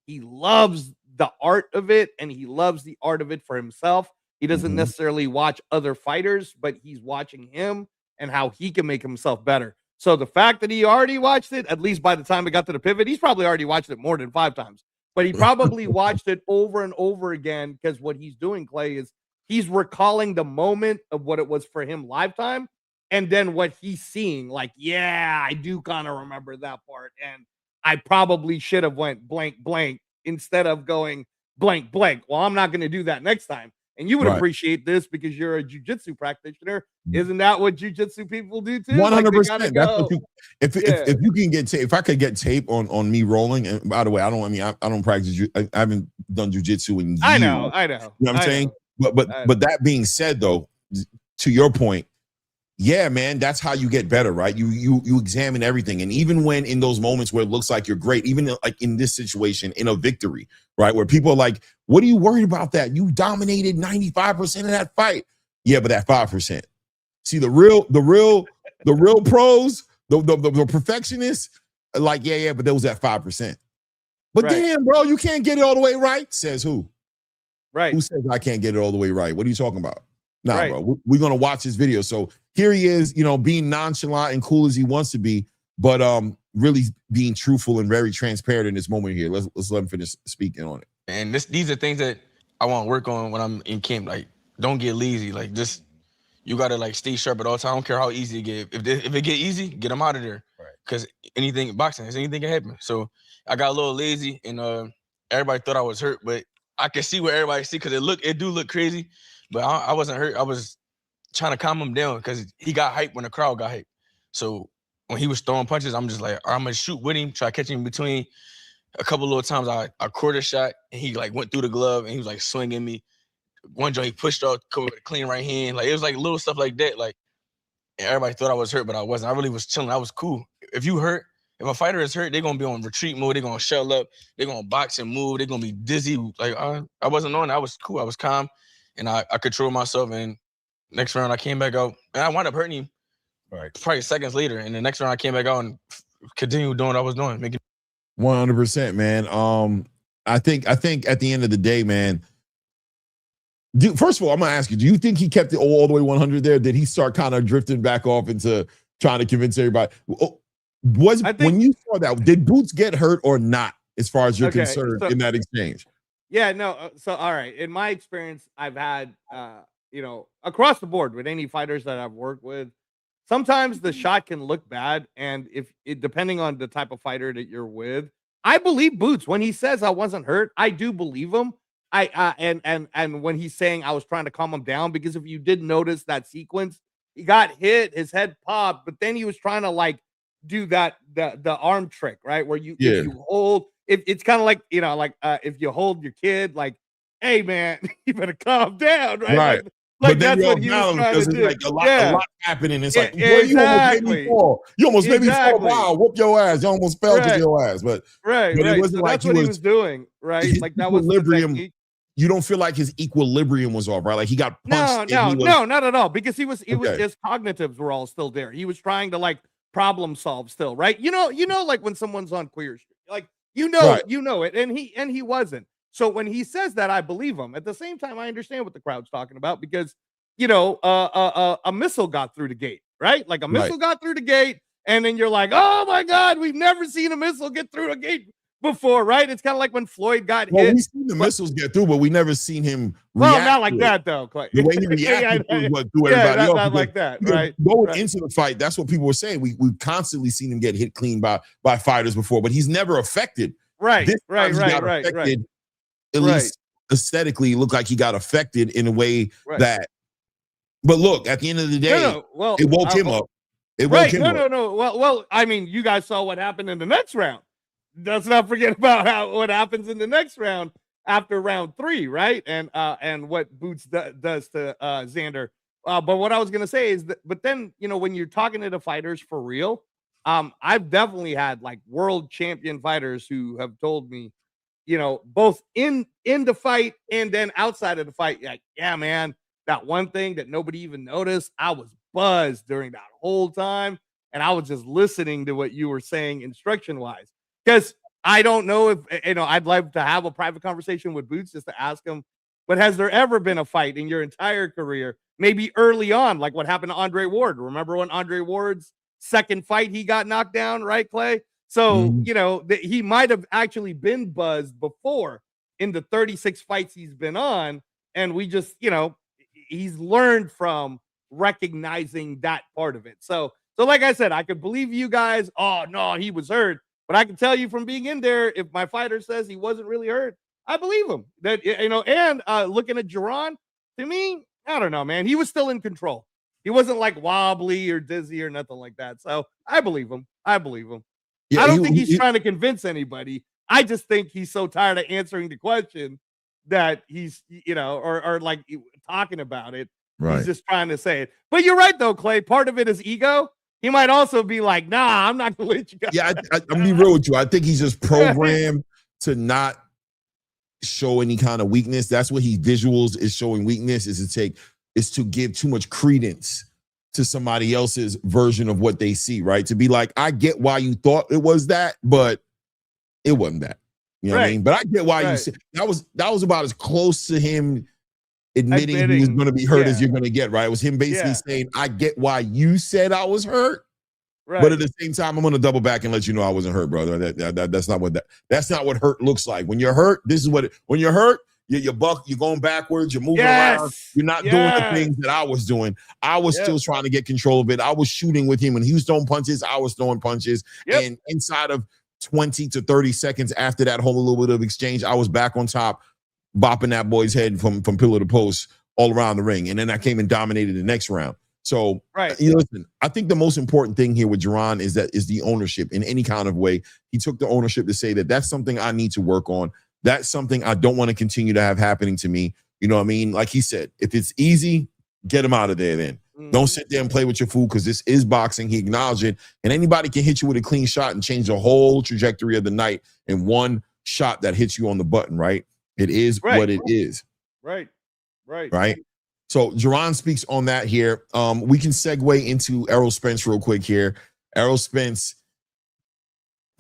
He loves the art of it and he loves the art of it for himself. He doesn't necessarily watch other fighters, but he's watching him and how he can make himself better. So the fact that he already watched it, at least by the time it got to the pivot, he's probably already watched it more than 5 times. But he probably watched it over and over again because what he's doing, Clay, is he's recalling the moment of what it was for him lifetime and then what he's seeing. Like, yeah, I do kind of remember that part. And I probably should have went blank, blank instead of going blank, blank. Well, I'm not going to do that next time. And you would appreciate this because you're a jiu-jitsu practitioner. Isn't that what jiu-jitsu people do too? 100%. That's what if you can get tape, if I could get tape on me rolling, and by the way, I don't practice. I haven't done jiu-jitsu in years. I know. You know what I'm saying? But that being said, though, to your point, yeah, man, that's how you get better, right? You examine everything, and even when in those moments where it looks like you're great, even like in this situation, in a victory, right, where people are like, "What are you worried about that? You dominated 95% of that fight." Yeah, but that 5%. See, the real pros, the perfectionists, are like, yeah, but there was that 5%. But damn, bro, you can't get it all the way right. Says who? Right. Who says I can't get it all the way right? What are you talking about? Nah, bro, we're gonna watch this video. So here he is, you know, being nonchalant and cool as he wants to be, but really being truthful and very transparent in this moment here. Let's let him finish speaking on it. And these are things that I want to work on when I'm in camp. Like, don't get lazy. Like, just you gotta like stay sharp at all times. I don't care how easy it get. If it get easy, get them out of there. Right. Because anything can happen. So I got a little lazy, and everybody thought I was hurt, but I can see what everybody see because it do look crazy, but I wasn't hurt. I was trying to calm him down because he got hyped when the crowd got hyped. So when he was throwing punches, I'm just like, I'm gonna shoot with him, try to catch him in between. A couple little times I quarter shot and he like went through the glove and he was like swinging me. One joint he pushed off, covered with a clean right hand. Like it was like little stuff like that. Like and everybody thought I was hurt, but I wasn't. I really was chilling. I was cool. If a fighter is hurt, they're gonna be on retreat mode. They're gonna shell up. They're gonna box and move. They're gonna be dizzy. Like I wasn't on. I was cool. I was calm, and I controlled myself. And next round I came back out, and I wound up hurting him. Right. Probably seconds later, and the next round I came back out and continued doing what I was doing, making. 100%, man. I think at the end of the day, man. First of all, I'm gonna ask you: do you think he kept it all the way 100 there? Did he start kind of drifting back off into trying to convince everybody? When you saw that, did Boots get hurt or not? As far as you're concerned, in that exchange. Yeah, no. So all right, in my experience, I've had across the board with any fighters that I've worked with. Sometimes the shot can look bad, and depending on the type of fighter that you're with, I believe Boots when he says I wasn't hurt. I do believe him. And when he's saying I was trying to calm him down, because if you did notice that sequence, he got hit, his head popped, but then he was trying to like do that the arm trick, right? Where if you hold, it's kind of like if you hold your kid, like, hey man, you better calm down, right? Right. Like that's what he was trying to do. Like a lot happening. It's like, boy, you almost made me fall. You almost made me fall. Wow, whoop your ass. You almost fell to your ass. But it wasn't so like that's what he was doing, right? Like that was the technique. You don't feel like his equilibrium was off, right? Like he got punched. No, not at all. Because his cognitives were all still there. He was trying to like problem solve still, right? You know, like when someone's on Queer Street, like you know it, and he wasn't. So when he says that, I believe him. At the same time, I understand what the crowd's talking about because, a missile got through the gate, right? Like a missile got through the gate, and then you're like, oh my God, we've never seen a missile get through a gate before, right? It's kind of like when Floyd got hit. We've seen the missiles get through, but we never seen him react. Well, not like that, though, Clay. The way he reacted to everybody else. Not like that, right? Going into the fight, that's what people were saying. We've constantly seen him get hit clean by fighters before, but he's never affected. Right. At least aesthetically, it looked like he got affected in a way that. But look, at the end of the day, it woke him up. It woke him up. No. Well, I mean, you guys saw what happened in the next round. Let's not forget about what happens in the next round after round 3, right? And what Boots does to Xander. But what I was gonna say is that, but then when you're talking to the fighters for real, I've definitely had like world champion fighters who have told me, both in the fight and then outside of the fight, like, yeah, man, that one thing that nobody even noticed, I was buzzed during that whole time, and I was just listening to what you were saying instruction wise. Because I don't know if I'd like to have a private conversation with Boots just to ask him, but has there ever been a fight in your entire career, maybe early on, like what happened to Andre Ward? Remember when Andre Ward's second fight he got knocked down, right, Clay? So, he might have actually been buzzed before in the 36 fights he's been on. And we just, he's learned from recognizing that part of it. So like I said, I could believe you guys. Oh, no, he was hurt. But I can tell you from being in there, if my fighter says he wasn't really hurt, I believe him. That, and looking at Jerron, to me, I don't know, man. He was still in control. He wasn't like wobbly or dizzy or nothing like that. So I believe him. Yeah, I don't think he's trying to convince anybody. I just think he's so tired of answering the question that he's, or like talking about it. Right. He's just trying to say it. But you're right, though, Clay. Part of it is ego. He might also be like, nah, I'm not going to let you go. Yeah, I'm going to be real with you. I think he's just programmed to not show any kind of weakness. That's what he visuals is showing weakness, is to give too much credence to somebody else's version of what they see, right? To be like, I get why you thought it was that, but it wasn't that. You know what I mean? But I get why you said that was about as close to him admitting he was going to be hurt as you're going to get, right? It was him basically saying, I get why you said I was hurt. Right. But at the same time, I'm going to double back and let you know I wasn't hurt, brother. That's not what hurt looks like. When you're hurt, when you're hurt, You're going backwards. You're moving around. You're not doing the things that I was doing. I was still trying to get control of it. I was shooting with him. When he was throwing punches, I was throwing punches. And inside of 20 to 30 seconds after that whole little bit of exchange, I was back on top, bopping that boy's head from pillar to post all around the ring. And then I came and dominated the next round. So, listen, I think the most important thing here with Jaron is the ownership in any kind of way. He took the ownership to say that that's something I need to work on. That's something I don't want to continue to have happening to me. You know what I mean? Like he said, if it's easy, get him out of there then. Don't sit there and play with your food because this is boxing. He acknowledged it. And anybody can hit you with a clean shot and change the whole trajectory of the night in one shot that hits you on the button, right? It is what it is. Right. So Jaron speaks on that here. We can segue into Errol Spence real quick here. Errol Spence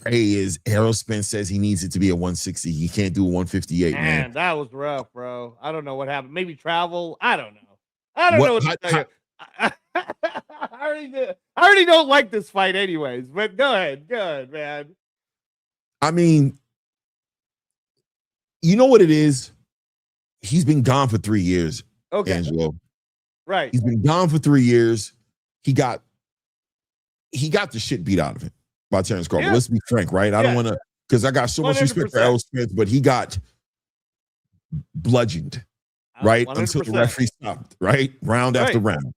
says he needs it to be a 160. He can't do a 158, man. That was rough, bro. I don't know what happened. Maybe travel. I don't know. I don't know what to tell you. I already don't like this fight anyways, but go ahead, man. I mean, you know what it is? He's been gone for 3 years, Angelo. Right. He's been gone for 3 years. He got the shit beat out of him by Terrence Crawford. Let's be frank, right? I don't want to, because I got so much respect for Errol Spence, but he got bludgeoned, right? 100%. Until the referee stopped, right? Round after round.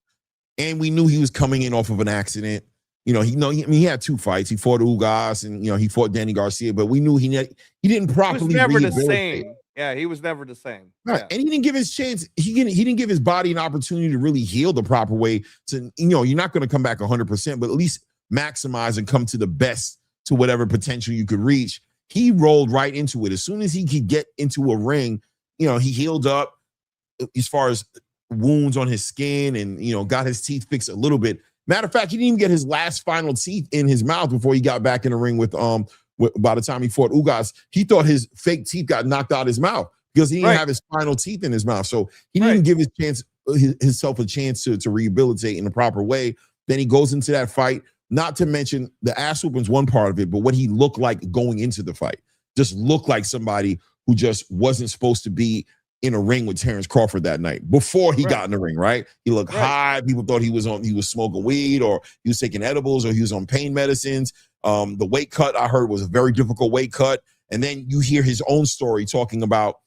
And we knew he was coming in off of an accident. He had 2 fights. He fought Ugas and he fought Danny Garcia, but we knew he didn't properly. He was never the same. Yeah, he was never the same. Right. And he didn't give his chance. He didn't give his body an opportunity to really heal the proper way. To you're not going to come back 100%, but at least maximize and come to the best to whatever potential you could reach. He rolled right into it. As soon as he could get into a ring, he healed up as far as wounds on his skin and, got his teeth fixed a little bit. Matter of fact, he didn't even get his last final teeth in his mouth before he got back in the ring with by the time he fought Ugas. He thought his fake teeth got knocked out his mouth because he didn't have his final teeth in his mouth. So he didn't give himself a chance to rehabilitate in the proper way. Then he goes into that fight, not to mention the ass whooping's one part of it, but what he looked like going into the fight just looked like somebody who just wasn't supposed to be in a ring with Terrence Crawford that night before he got in the ring, right? He looked high. People thought he was smoking weed or he was taking edibles or he was on pain medicines. The weight cut I heard was a very difficult weight cut. And then you hear his own story talking about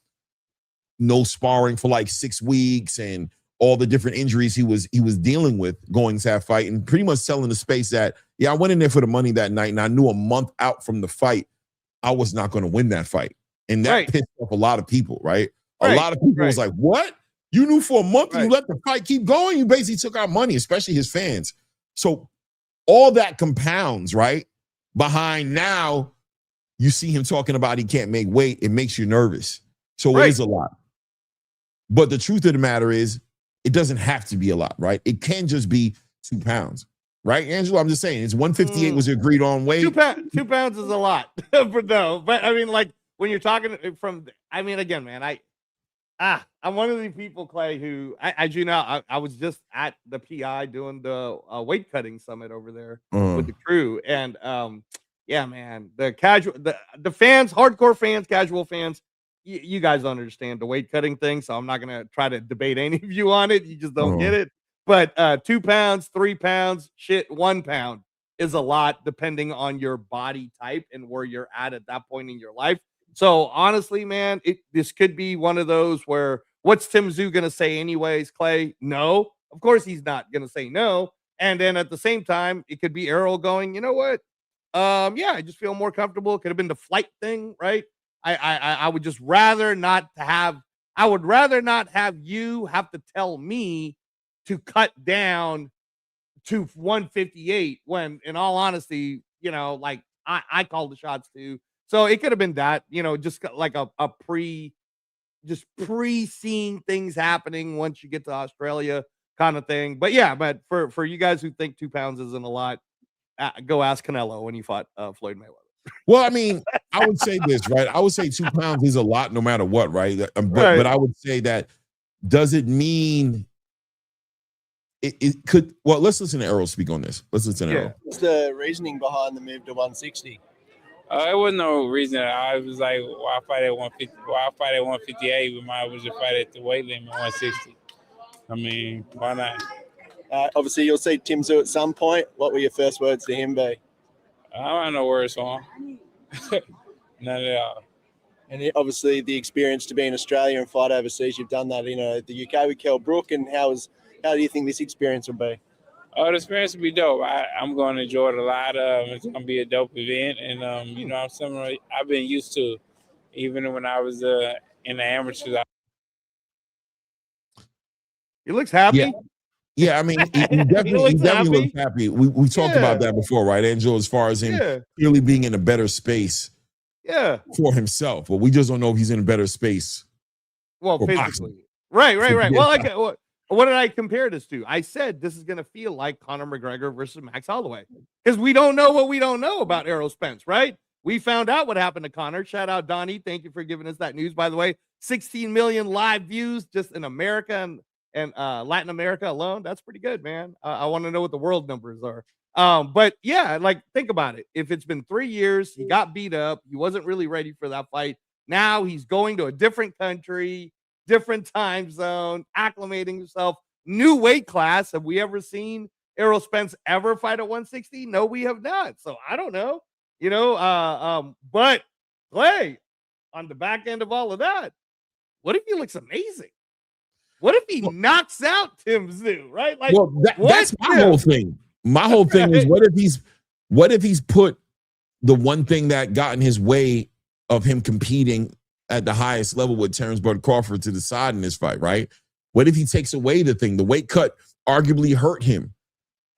no sparring for like 6 weeks and all the different injuries he was dealing with going to that fight, and pretty much telling the space that, I went in there for the money that night and I knew a month out from the fight, I was not going to win that fight. And that pissed off a lot of people, right? A lot of people was like, what? You knew for a month and you let the fight keep going? You basically took our money, especially his fans. So all that compounds, right? Behind now, you see him talking about he can't make weight. It makes you nervous. So it is a lot. But the truth of the matter is, it doesn't have to be a lot, right? It can just be 2 pounds. Right, Angelo? I'm just saying, it's 158 was the agreed on weight. 2 pounds is a lot. But I mean, like, when you're talking again, man, I'm one of the people, Clay, who, as you know, I was just at the PI doing the weight cutting summit over there with the crew. And man, the fans, hardcore fans, casual fans, you guys don't understand the weight cutting thing. So I'm not going to try to debate any of you on it. You just don't get it. But 2 pounds, 3 pounds, 1 pound is a lot depending on your body type and where you're at that point in your life. So honestly, man, this could be one of those where, what's Tim Tszyu going to say anyways, Clay? No, of course he's not going to say no. And then at the same time, it could be Errol going, you know what? I just feel more comfortable. It could have been the flight thing, right? I would just rather not have you have to tell me to cut down to 158 when, in all honesty, like I called the shots too. So it could have been that, just like a pre-seeing things happening once you get to Australia kind of thing. But for you guys who think 2 pounds isn't a lot, go ask Canelo when he fought Floyd Mayweather. Well, I mean, I would say this, right? I would say 2 pounds is a lot no matter what, right? But I would say that, does it mean it could? Well, let's listen to Errol speak on this. Let's listen to Errol. What's the reasoning behind the move to 160? It wasn't no reason. I was like, why fight at 150? Why fight at 158 when I was just fight at the weight limit 160? I mean, why not? Obviously, you'll see Tim Tszyu at some point. What will your first words to him be? I don't have no words for him. None at all. And obviously, the experience to be in Australia and fight overseas, you've done that, the UK with Kell Brook. And how do you think this experience will be? Oh, the experience will be dope. I'm going to enjoy it a lot. It's going to be a dope event. And, I'm something I've been used to, even when I was in the amateurs. He looks happy. Yeah, I mean, he definitely looks happy. We talked about that before, right, Angel, as far as him clearly being in a better space for himself. But we just don't know if he's in a better space. Well, physically. Boxing. Right. Well, what did I compare this to? I said this is going to feel like Conor McGregor versus Max Holloway because we don't know what we don't know about Errol Spence, right? We found out what happened to Conor. Shout out, Donnie. Thank you for giving us that news, by the way. 16 million live views just in America and Latin America alone. That's pretty good, man. I want to know what the world numbers are. But yeah, like, think about it. If it's been 3 years, he got beat up. He wasn't really ready for that fight. Now he's going to a different country, different time zone, acclimating himself, new weight class. Have we ever seen Errol Spence ever fight at 160? No, we have not. So I don't know, but Clay, on the back end of all of that, what if he looks amazing? What if he knocks out Tim Tszyu, right? Like, well, that's my whole thing. My whole thing is, what if he's put the one thing that got in his way of him competing at the highest level with Terrence Bud Crawford to the side in this fight, right? What if he takes away the thing? The weight cut arguably hurt him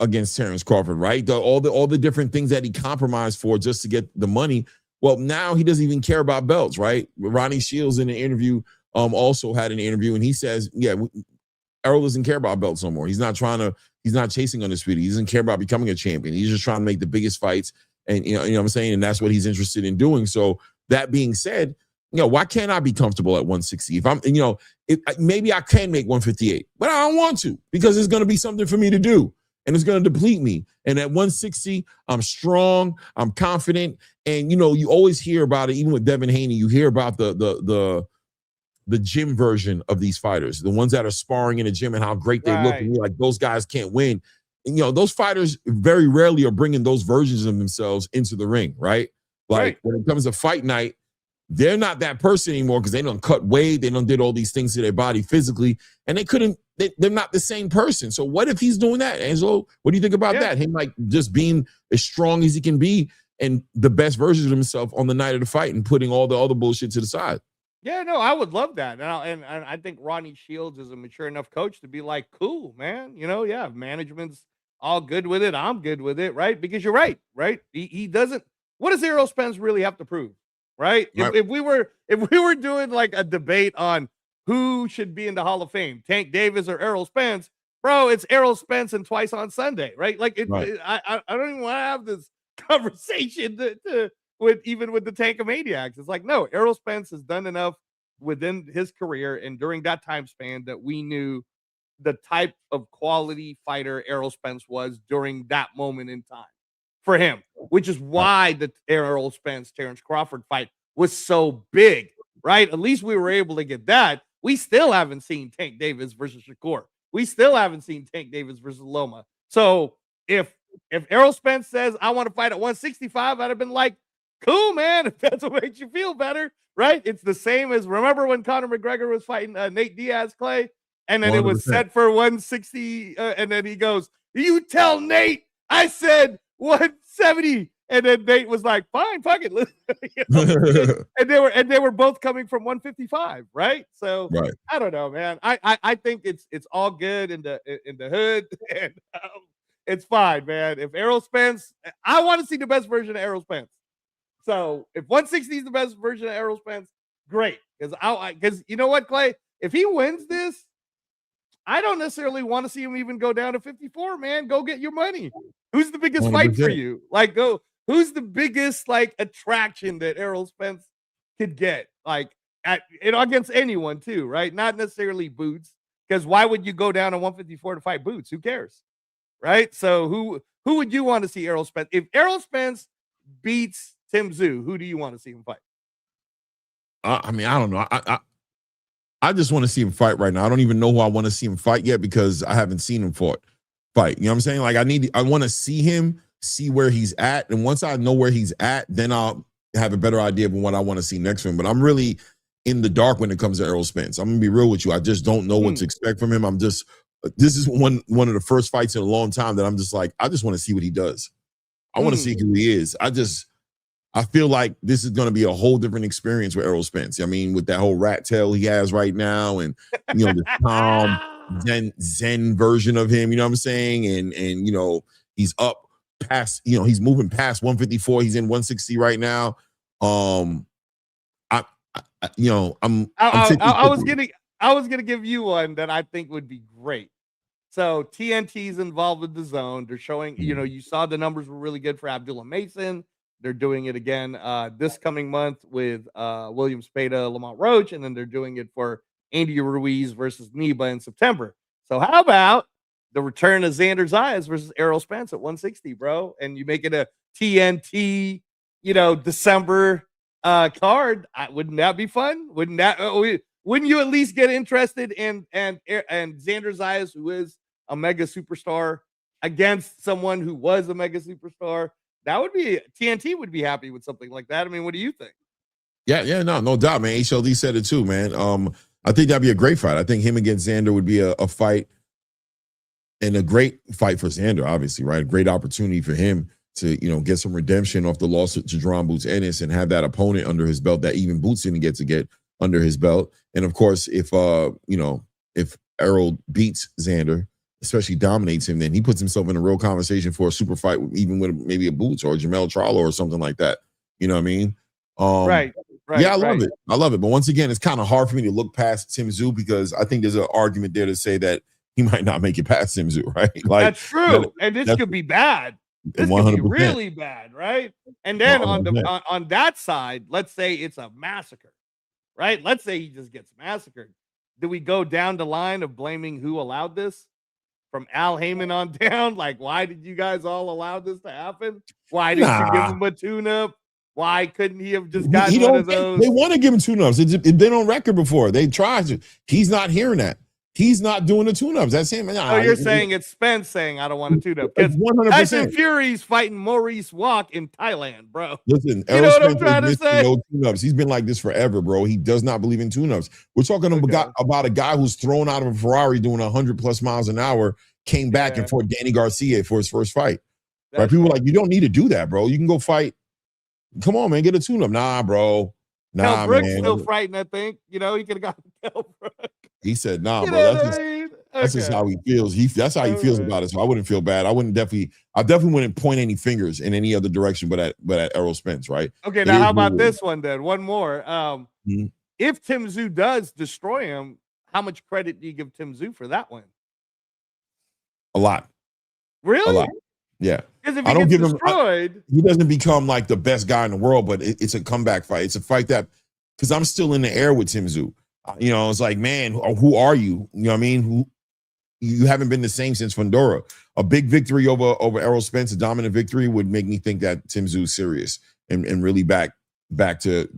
against Terrence Crawford, right? All the different things that he compromised for just to get the money. Well, now he doesn't even care about belts, right? Ronnie Shields in an interview also had an interview, and he says, Errol doesn't care about belts no more. He's not chasing undisputed. He doesn't care about becoming a champion. He's just trying to make the biggest fights, and you know what I'm saying? And that's what he's interested in doing. So that being said, why can't I be comfortable at 160? If I'm, maybe I can make 158, but I don't want to because it's going to be something for me to do. And it's going to deplete me. And at 160, I'm strong, I'm confident. And, you always hear about it, even with Devin Haney, you hear about the gym version of these fighters, the ones that are sparring in the gym and how great they look. And you're like, those guys can't win. And, those fighters very rarely are bringing those versions of themselves into the ring, right? Like when it comes to fight night, they're not that person anymore because they don't cut weight. They don't did all these things to their body physically. And they're not the same person. So what if he's doing that, Angelo? What do you think about that? Him like just being as strong as he can be and the best version of himself on the night of the fight and putting all the other bullshit to the side. Yeah, no, I would love that. And I think Ronnie Shields is a mature enough coach to be like, cool, man. Management's all good with it. I'm good with it, right? Because you're right? He doesn't. What does Errol Spence really have to prove, right? If we were doing like a debate on who should be in the Hall of Fame, Tank Davis or Errol Spence, bro, it's Errol Spence and Twice on Sunday, right? Like, I don't even want to have this conversation with the Tankamaniacs. It's like, no, Errol Spence has done enough within his career and during that time span that we knew the type of quality fighter Errol Spence was during that moment in time for him, which is why the Errol Spence Terrence Crawford fight was so big, right? At least we were able to get that. We still haven't seen Tank Davis versus Shakur. We still haven't seen Tank Davis versus Loma. So if Errol Spence says, I want to fight at 165, I'd have been like, cool, man, if that's what makes you feel better, right? It's the same as, remember when Conor McGregor was fighting Nate Diaz, Clay? And then 100%. It was set for 160, and then he goes, you tell Nate I said 170. And then Nate was like, fine, fuck it. and they were both coming from 155, right? So I don't know, man. I think it's all good in the hood, and it's fine, man. If Errol Spence, I want to see the best version of Errol Spence. So if 160 is the best version of Errol Spence, great. Because you know what, Clay? If he wins this, I don't necessarily want to see him even go down to 54, man. Go get your money. Who's the biggest 100%. Fight for you? Like, go. Who's the biggest attraction that Errol Spence could get? Against anyone too, right? Not necessarily Boots, because why would you go down to 154 to fight Boots? Who cares, right? So who would you want to see Errol Spence? If Errol Spence beats Tim Tszyu, who do you want to see him fight? I mean, I don't know. I just want to see him fight right now. I don't even know who I want to see him fight yet because I haven't seen him fight. You know what I'm saying? Like I want to see him, see where he's at. And once I know where he's at, then I'll have a better idea of what I want to see next from him. But I'm really in the dark when it comes to Errol Spence. I'm gonna be real with you. I just don't know what to expect from him. This is one of the first fights in a long time that I'm just like, I just want to see what he does. I want to see who he is. I feel like this is going to be a whole different experience with Errol Spence. I mean, with that whole rat tail he has right now, and the calm zen version of him. You know what I'm saying? And he's up past. He's moving past 154. He's in 160 right now. I was gonna give you one that I think would be great. So TNT's involved with DAZN. They're showing. You saw the numbers were really good for Abdullah Mason. They're doing it again this coming month with William Spada, Lamont Roach, and then they're doing it for Andy Ruiz versus Neba in September. So how about the return of Xander Zayas versus Errol Spence at 160, bro? And you make it a TNT, December card. Wouldn't that be fun? Wouldn't you at least get interested in and Xander Zayas, who is a mega superstar, against someone who was a mega superstar? That would be TNT would be happy with something like that. I mean, what do you think? Yeah, no doubt, man. HLD said it too, man. I think that'd be a great fight. I think him against Xander would be a fight, and a great fight for Xander, obviously, right? A great opportunity for him to, get some redemption off the loss to Jerron Boots Ennis and have that opponent under his belt that even Boots didn't get under his belt. And of course, if Errol beats Xander, especially dominates him, then he puts himself in a real conversation for a super fight, even with maybe a Boots or a Jamel Charlo or something like that. You know what I mean? Right. Yeah, I love it. I love it. But once again, it's kind of hard for me to look past Tim Tszyu because I think there's an argument there to say that he might not make it past Tim Tszyu, right? Like, that's true. And this could be bad. This 100%. Could be really bad, right? And then 100%. on that side, let's say it's a massacre, right? Let's say he just gets massacred. Do we go down the line of blaming who allowed this? From Al Heyman on down, like, why did you guys all allow this to happen? Why didn't you give him a tune-up? Why couldn't he have just gotten one of those? They want to give him tune-ups. It's been on record before. They tried to. He's not hearing that. He's not doing the tune-ups. That's him. So you're saying it's Spence saying, I don't want a tune-up. 100%. Tyson Fury's fighting Maurice Walk in Thailand, bro. Listen, you know what I'm trying to say? No tune-ups. He's been like this forever, bro. He does not believe in tune-ups. We're talking about a guy who's thrown out of a Ferrari doing 100+ miles an hour, came back and fought Danny Garcia for his first fight. Right? People are like, you don't need to do that, bro. You can go fight. Come on, man, get a tune-up. Nah, bro. Nah, Kell Brook's man. still fighting, I think. He could have gotten Kell Brook. He said, nah, bro. That's just how he feels. That's how he feels about it. So I wouldn't feel bad. I definitely wouldn't point any fingers in any other direction but at Errol Spence, right? Okay, now how about this one then? One more. If Tim Tszyu does destroy him, how much credit do you give Tim Tszyu for that win? A lot. Really? A lot. Yeah. Because if he gets destroyed, he doesn't become like the best guy in the world, but it's a comeback fight. It's a fight that, because I'm still in the air with Tim Tszyu. It's like, man, who are you? You know what I mean? You haven't been the same since Fundora. A big victory over Errol Spence, a dominant victory, would make me think that Tim Tszyu is serious and really back to,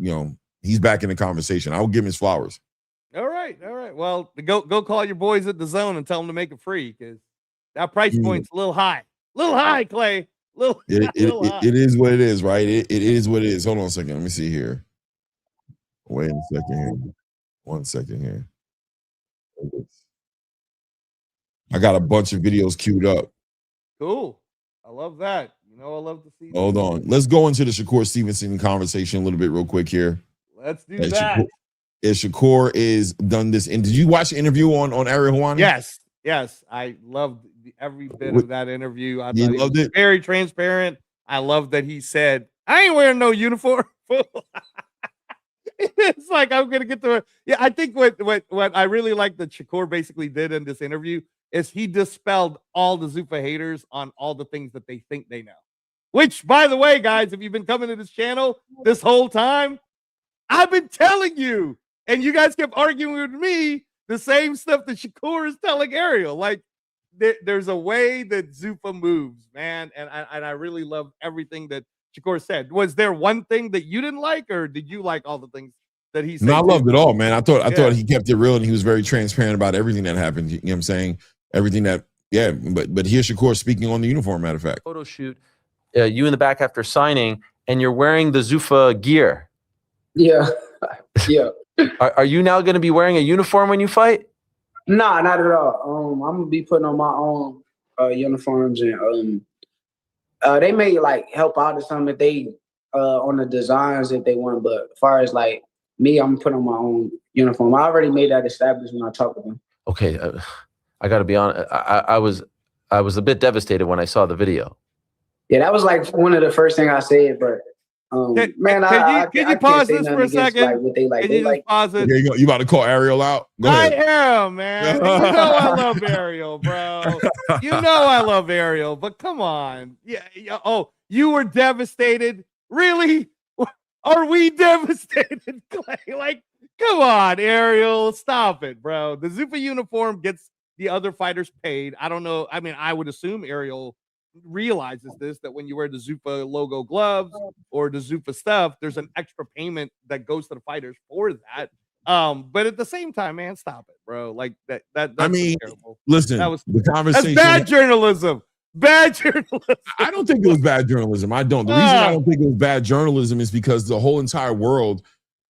he's back in the conversation. I will give him his flowers. All right. Well, go call your boys at DAZN and tell them to make it free, because that price point's a little high. Little high, Clay. It is what it is, right? It is what it is. Hold on a second. Let me see here. Wait a second here. 1 second here. I got a bunch of videos queued up. Cool. I love that. I love to see. Hold on. Let's go into the Shakur Stevenson conversation a little bit real quick here. Let's do that. Shakur is done this. And did you watch the interview on Ariel Helwani? Yes. I loved every bit of that interview. I thought loved it. Very transparent. I love that he said, I ain't wearing no uniform. It's like, I'm gonna get to it. Yeah, I think what I really like that Shakur basically did in this interview is he dispelled all the Zuffa haters on all the things that they think they know. Which, by the way, guys, if you've been coming to this channel this whole time, I've been telling you, and you guys kept arguing with me the same stuff that Shakur is telling Ariel. Like, there's a way that Zuffa moves, man, and I really love everything that Shakur said. Was there one thing that you didn't like, or did you like all the things that he said? No, I loved it all, man. I thought Yeah. he kept it real and he was very transparent about everything that happened. You know what I'm saying? Everything that, yeah. But here's Shakur speaking on the uniform. Matter of fact, Photo shoot, you in the back after signing, and you're wearing the Zuffa gear. Yeah, yeah. Are you now going to be wearing a uniform when you fight? Nah, not at all. I'm gonna be putting on my own uniforms, and they may like help out or something if they on the designs if they want. But as far as like me, I'm putting on my own uniform. I already made that established when I talked with them. Okay, I got to be honest. I was a bit devastated when I saw the video. Yeah, that was like one of the first things I said, but. Can you pause this for a second? Can you just pause it? Here you go. You about to call Ariel out? Go ahead. I am, man. You know I love Ariel, bro. You know I love Ariel, but come on. Yeah. Oh, you were devastated? Really? Are we devastated, Clay? Like, come on, Ariel. Stop it, bro. The Zuffa uniform gets the other fighters paid. I don't know. I mean, I would assume Ariel realizes this, that when you wear the Zuffa logo gloves or the Zuffa stuff, there's an extra payment that goes to the fighters for that. But at the same time, man, stop it, bro. Like that's I mean, terrible. listen, That was the conversation. That's bad journalism. Bad journalism. I don't think it was bad journalism. I don't. The reason I don't think it was bad journalism is because the whole entire world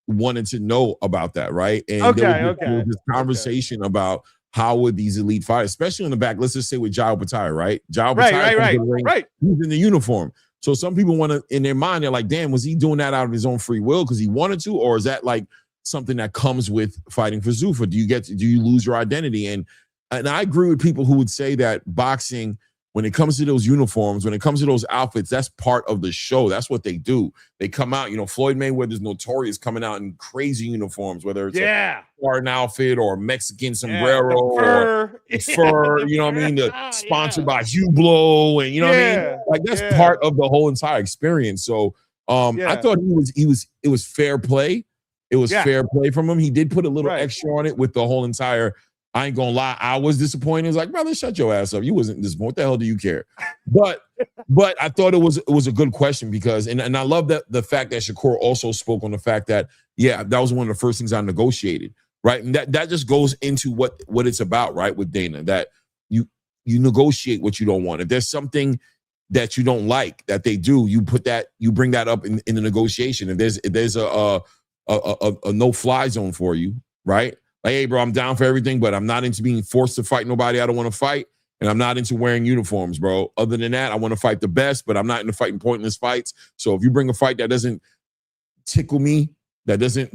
wanted to know about that, right? And there was this conversation about how would these elite fighters, especially in the back, let's just say with Jao Pataya, right? Jao Pataya, right. He's in the uniform. So some people want to, in their mind, they're like, damn, was he doing that out of his own free will because he wanted to? Or is that like something that comes with fighting for Zuffa? Do you lose your identity? And I agree with people who would say that boxing, when it comes to those uniforms, when it comes to those outfits, that's part of the show. That's what they do. They come out, Floyd Mayweather's notorious coming out in crazy uniforms, whether it's a Spartan outfit or a Mexican sombrero or fur, you know what I mean? Sponsored by Hublot, and you know what I mean? Like that's part of the whole entire experience. So I thought it was fair play. It was fair play from him. He did put a little extra on it with the whole entire. I ain't gonna lie, I was disappointed. It's like, brother, shut your ass up. You wasn't disappointed. What the hell do you care? But I thought it was a good question because, and I love that the fact that Shakur also spoke on the fact that, that was one of the first things I negotiated, right? And that just goes into what it's about, right? With Dana, that you negotiate what you don't want. If there's something that you don't like that they do, you bring that up in the negotiation. If there's a no-fly zone for you, right? Like, hey, bro, I'm down for everything, but I'm not into being forced to fight nobody I don't want to fight, and I'm not into wearing uniforms, bro. Other than that, I want to fight the best, but I'm not into fighting pointless fights. So if you bring a fight that doesn't tickle me, that doesn't,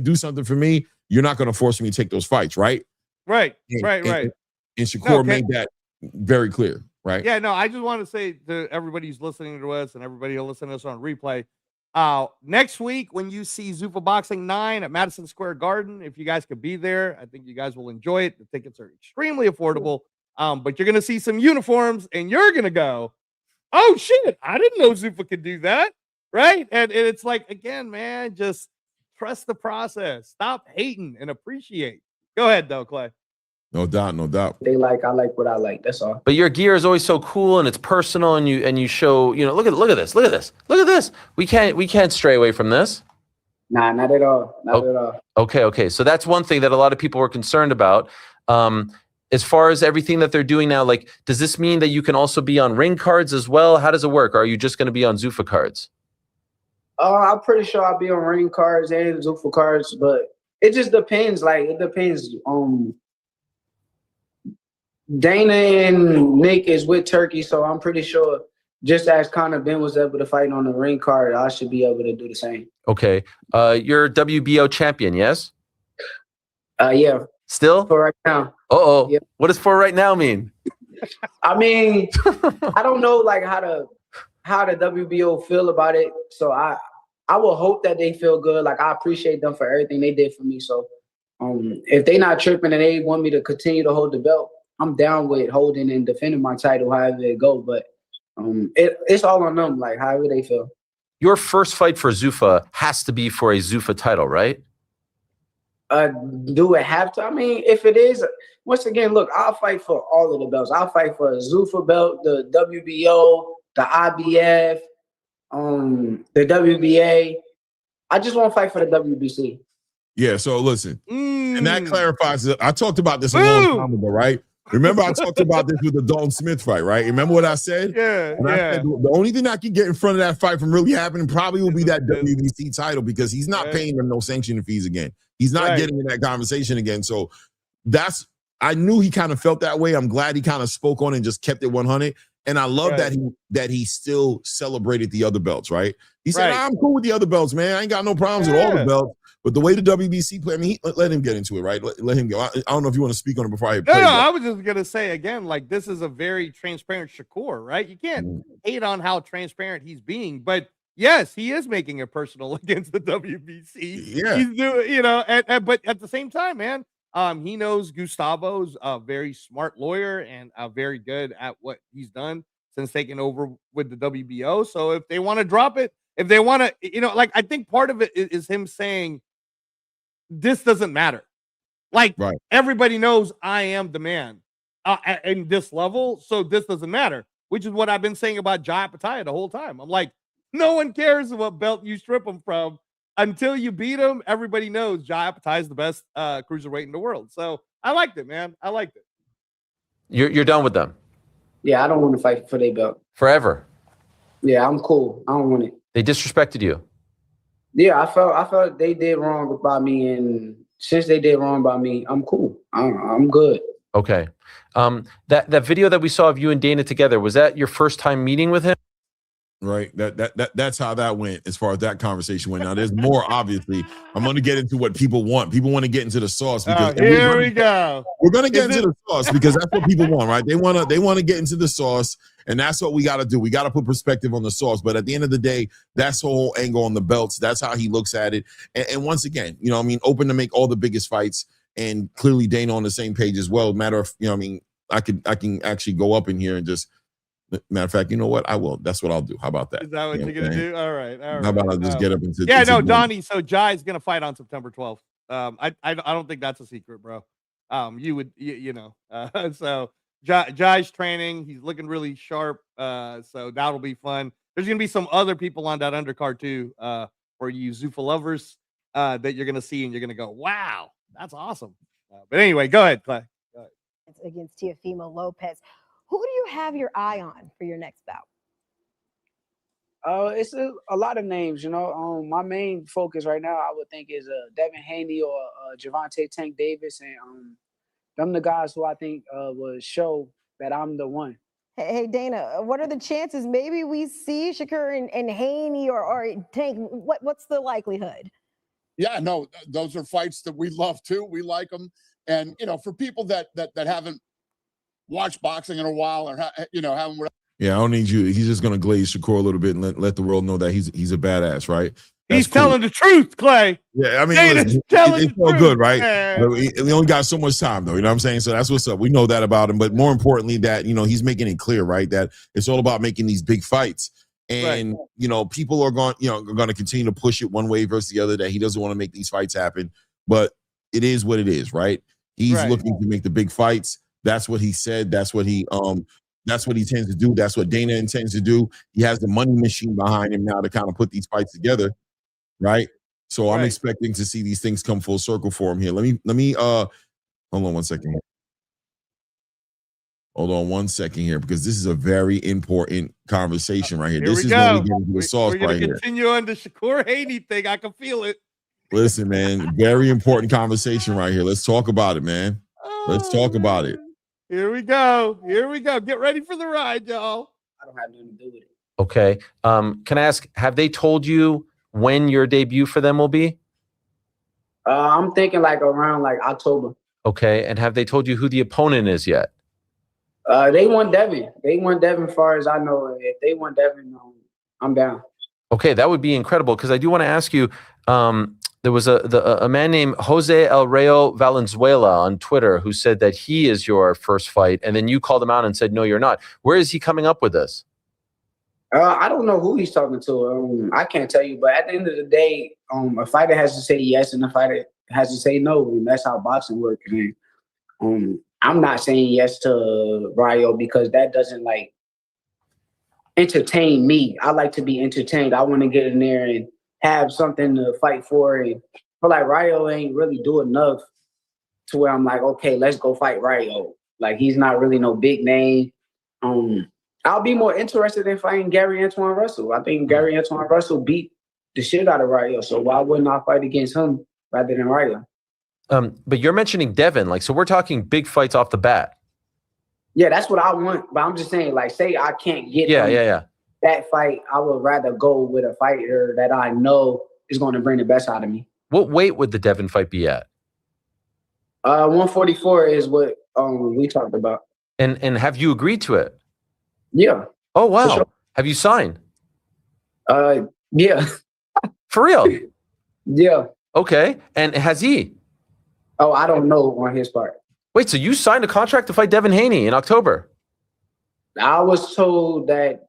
do something for me, you're not going to force me to take those fights, right? Right. And Shakur made that very clear, right? Yeah, no, I just want to say to everybody who's listening to us and everybody who'll listen to us on replay, next week when you see Zuffa Boxing 9 at Madison Square Garden, if you guys could be there, I think you guys will enjoy it. The tickets are extremely affordable, but you're gonna see some uniforms and you're gonna go, oh shit, I didn't know Zuffa could do that, right? And it's like, again, man, just trust the process, stop hating and appreciate. Go ahead though, Clay. No doubt. I like what I like. That's all. But your gear is always so cool and it's personal, and you show, look at this. We can't stray away from this. Nah, not at all. Not at all. Okay. So that's one thing that a lot of people were concerned about. As far as everything that they're doing now, like, does this mean that you can also be on ring cards as well? How does it work? Or are you just going to be on Zuffa cards? I'm pretty sure I'll be on ring cards and Zuffa cards, but it just depends. Like, it depends. Dana and Nick is with Turkey, so I'm pretty sure just as Conor Benn was able to fight on the ring card, I should be able to do the same. Okay. You're WBO champion, yes? Yeah. Still? For right now. Uh-oh. Yeah. What does for right now mean? I mean, I don't know like how the WBO feel about it. So I will hope that they feel good. Like, I appreciate them for everything they did for me. So if they not tripping and they want me to continue to hold the belt, I'm down with holding and defending my title however it go, but it's all on them, like however they feel. Your first fight for Zuffa has to be for a Zuffa title, right? Do it have to? I mean, if it is, once again, look, I'll fight for all of the belts. I'll fight for a Zuffa belt, the WBO, the IBF, The WBA. I just want to fight for the WBC. Yeah, so listen, and that clarifies it. I talked about this a long time ago, right? Remember, I talked about this with the Dalton Smith fight, right? Remember what I said? Yeah, I said the only thing I can get in front of that fight from really happening probably will be that WBC title, because he's not paying them no sanctioning fees again. He's not getting in that conversation again. So I knew he kind of felt that way. I'm glad he kind of spoke on it and just kept it 100. And I love that he still celebrated the other belts, right? He said, I'm cool with the other belts, man. I ain't got no problems with all the belts. But the way the WBC play, I mean, let him get into it, right? Let him go. I don't know if you want to speak on it before I hit play. No, I was just going to say again, like, this is a very transparent Shakur, right? You can't hate on how transparent he's being, but yes, he is making it personal against the WBC. Yeah. He's doing, but at the same time, man, he knows Gustavo's a very smart lawyer and very good at what he's done since taking over with the WBO. So if they want to drop it, if they want to, I think part of it is him saying, this doesn't matter. Like, everybody knows I am the man in this level, so this doesn't matter, which is what I've been saying about Jai Apataya the whole time. I'm like, no one cares what belt you strip him from. Until you beat him, everybody knows Jai Apataya is the best cruiserweight in the world. So I liked it, man. I liked it. You're done with them? Yeah, I don't want to fight for their belt. Forever? Yeah, I'm cool. I don't want it. They disrespected you? Yeah, I felt they did wrong by me, and since they did wrong by me, I'm cool. I'm good. Okay. That video that we saw of you and Dana together, was that your first time meeting with him? Right. That's how that went as far as that conversation went. Now there's more, obviously. I'm going to get into what people want. People want to get into the sauce because here we go. We're going to get into the sauce because that's what people want, right? They want to get into the sauce, and that's what we got to do. We got to put perspective on the sauce. But at the end of the day, that's the whole angle on the belts. That's how he looks at it. And once again, open to make all the biggest fights, and clearly Dana on the same page as well. Matter of, I can actually go up in here and just. Matter of fact, you know what? I will. That's what I'll do. How about that? Is that what you're going to do? All right. How about I just get up into Donnie. So Jai's going to fight on September 12th. I don't think that's a secret, bro. You would, so Jai's training. He's looking really sharp. So that'll be fun. There's going to be some other people on that undercard too, for you Zuffa lovers, that you're going to see and you're going to go, wow, that's awesome. But anyway, go ahead, Clay. Go ahead. It's against Teofimo Lopez. Who do you have your eye on for your next bout? It's a lot of names, my main focus right now, I would think, is Devin Haney or Javante Tank Davis, and them the guys who I think will show that I'm the one. Hey, Dana, what are the chances maybe we see Shakur and Haney or Tank? What's the likelihood? Yeah, no, those are fights that we love too. We like them, and for people that haven't watched boxing in a while or haven't. Yeah, I don't need you. He's just gonna glaze Shakur a little bit and let the world know that he's a badass, right? He's telling the truth, Clay. Yeah, I mean, it's all good, right? We only got so much time, though. You know what I'm saying? So that's what's up. We know that about him, but more importantly, that he's making it clear, right, that it's all about making these big fights. And people are going to continue to push it one way versus the other, that he doesn't want to make these fights happen. But it is what it is, right? He's looking to make the big fights. That's what he said. That's what he tends to do. That's what Dana intends to do. He has the money machine behind him now to kind of put these fights together, right? So I'm expecting to see these things come full circle for him here. Let me hold on one second here. Hold on one second here, because this is a very important conversation right here. This is when we get into the sauce right here. We're going to continue on the Shakur Haney thing. I can feel it. Listen, man, very important conversation right here. Let's talk about it, man. Let's talk about it. Here we go. Get ready for the ride, y'all. I don't have nothing to do with it. Okay. Can I ask, have they told you when your debut for them will be? I'm thinking around October. Okay. And have they told you who the opponent is yet? They want Devin. As far as I know. If they want Devin, I'm down. Okay, that would be incredible, because I do want to ask you, there was a man named Jose El Rayo Valenzuela on Twitter who said that he is your first fight, and then you called him out and said, no, you're not. Where is he coming up with this? I don't know who he's talking to. I can't tell you, but at the end of the day, a fighter has to say yes and a fighter has to say no, and that's how boxing works. And I'm not saying yes to Rayo because that doesn't entertain me. I like to be entertained. I want to get in there and have something to fight for. And I feel like Rayo ain't really do enough to where I'm like, okay, let's go fight Rayo. Like, he's not really no big name. I'll be more interested in fighting Gary Antoine Russell. I think Gary Antoine Russell beat the shit out of Rayo. So why wouldn't I fight against him rather than Rayo? But you're mentioning Devin, like, so we're talking big fights off the bat. Yeah, that's what I want. But I'm just saying, like, say I can't get that fight, I would rather go with a fighter that I know is going to bring the best out of me. What weight would the Devin fight be at? 144 is what we talked about. And have you agreed to it? Yeah. Oh, wow. For sure. Have you signed? Yeah. For real? Yeah. Okay. And has he? Oh, I don't know on his part. Wait, so you signed a contract to fight Devin Haney in October? I was told that,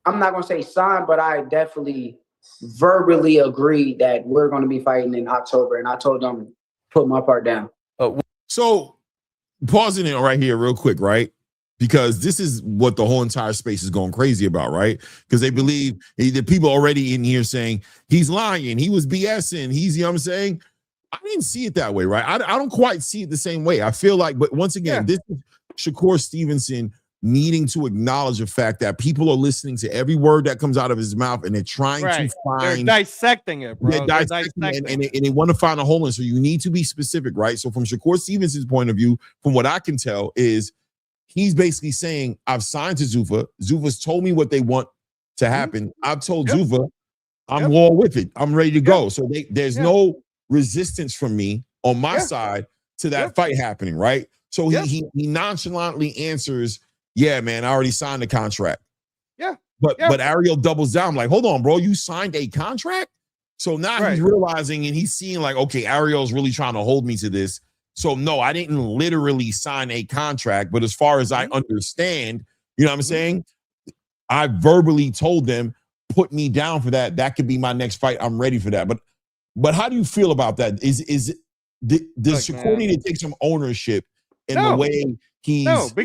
I'm not going to say signed, but I definitely verbally agreed that we're going to be fighting in October. And I told them, put my part down. So pausing it right here real quick, right? Because this is what the whole entire space is going crazy about, right? Because they believe the people already in here saying he's lying, he was BSing, he's, you know what I'm saying? I didn't see it that way, right? I don't quite see it the same way. I feel like, but once again, this is Shakur Stevenson needing to acknowledge the fact that people are listening to every word that comes out of his mouth and they're trying to find. They're dissecting it, bro. They're dissecting and they want to find a hole in it. So you need to be specific, right? So from Shakur Stevenson's point of view, from what I can tell, is he's basically saying, I've signed to Zuffa. Zuffa's told me what they want to happen. I've told Zuffa, I'm all with it. I'm ready to go. So there's no resistance from me on my side to that fight happening, right? So he nonchalantly answers, yeah, man, I already signed the contract. Yeah. But Ariel doubles down, like, hold on, bro, you signed a contract? So now he's realizing and he's seeing like, okay, Ariel's really trying to hold me to this. So no, I didn't literally sign a contract, but as far as I understand, you know what I'm saying? I verbally told them, put me down for that. That could be my next fight. I'm ready for that. But how do you feel about that? Does Shakur need to take some ownership in the way he's it's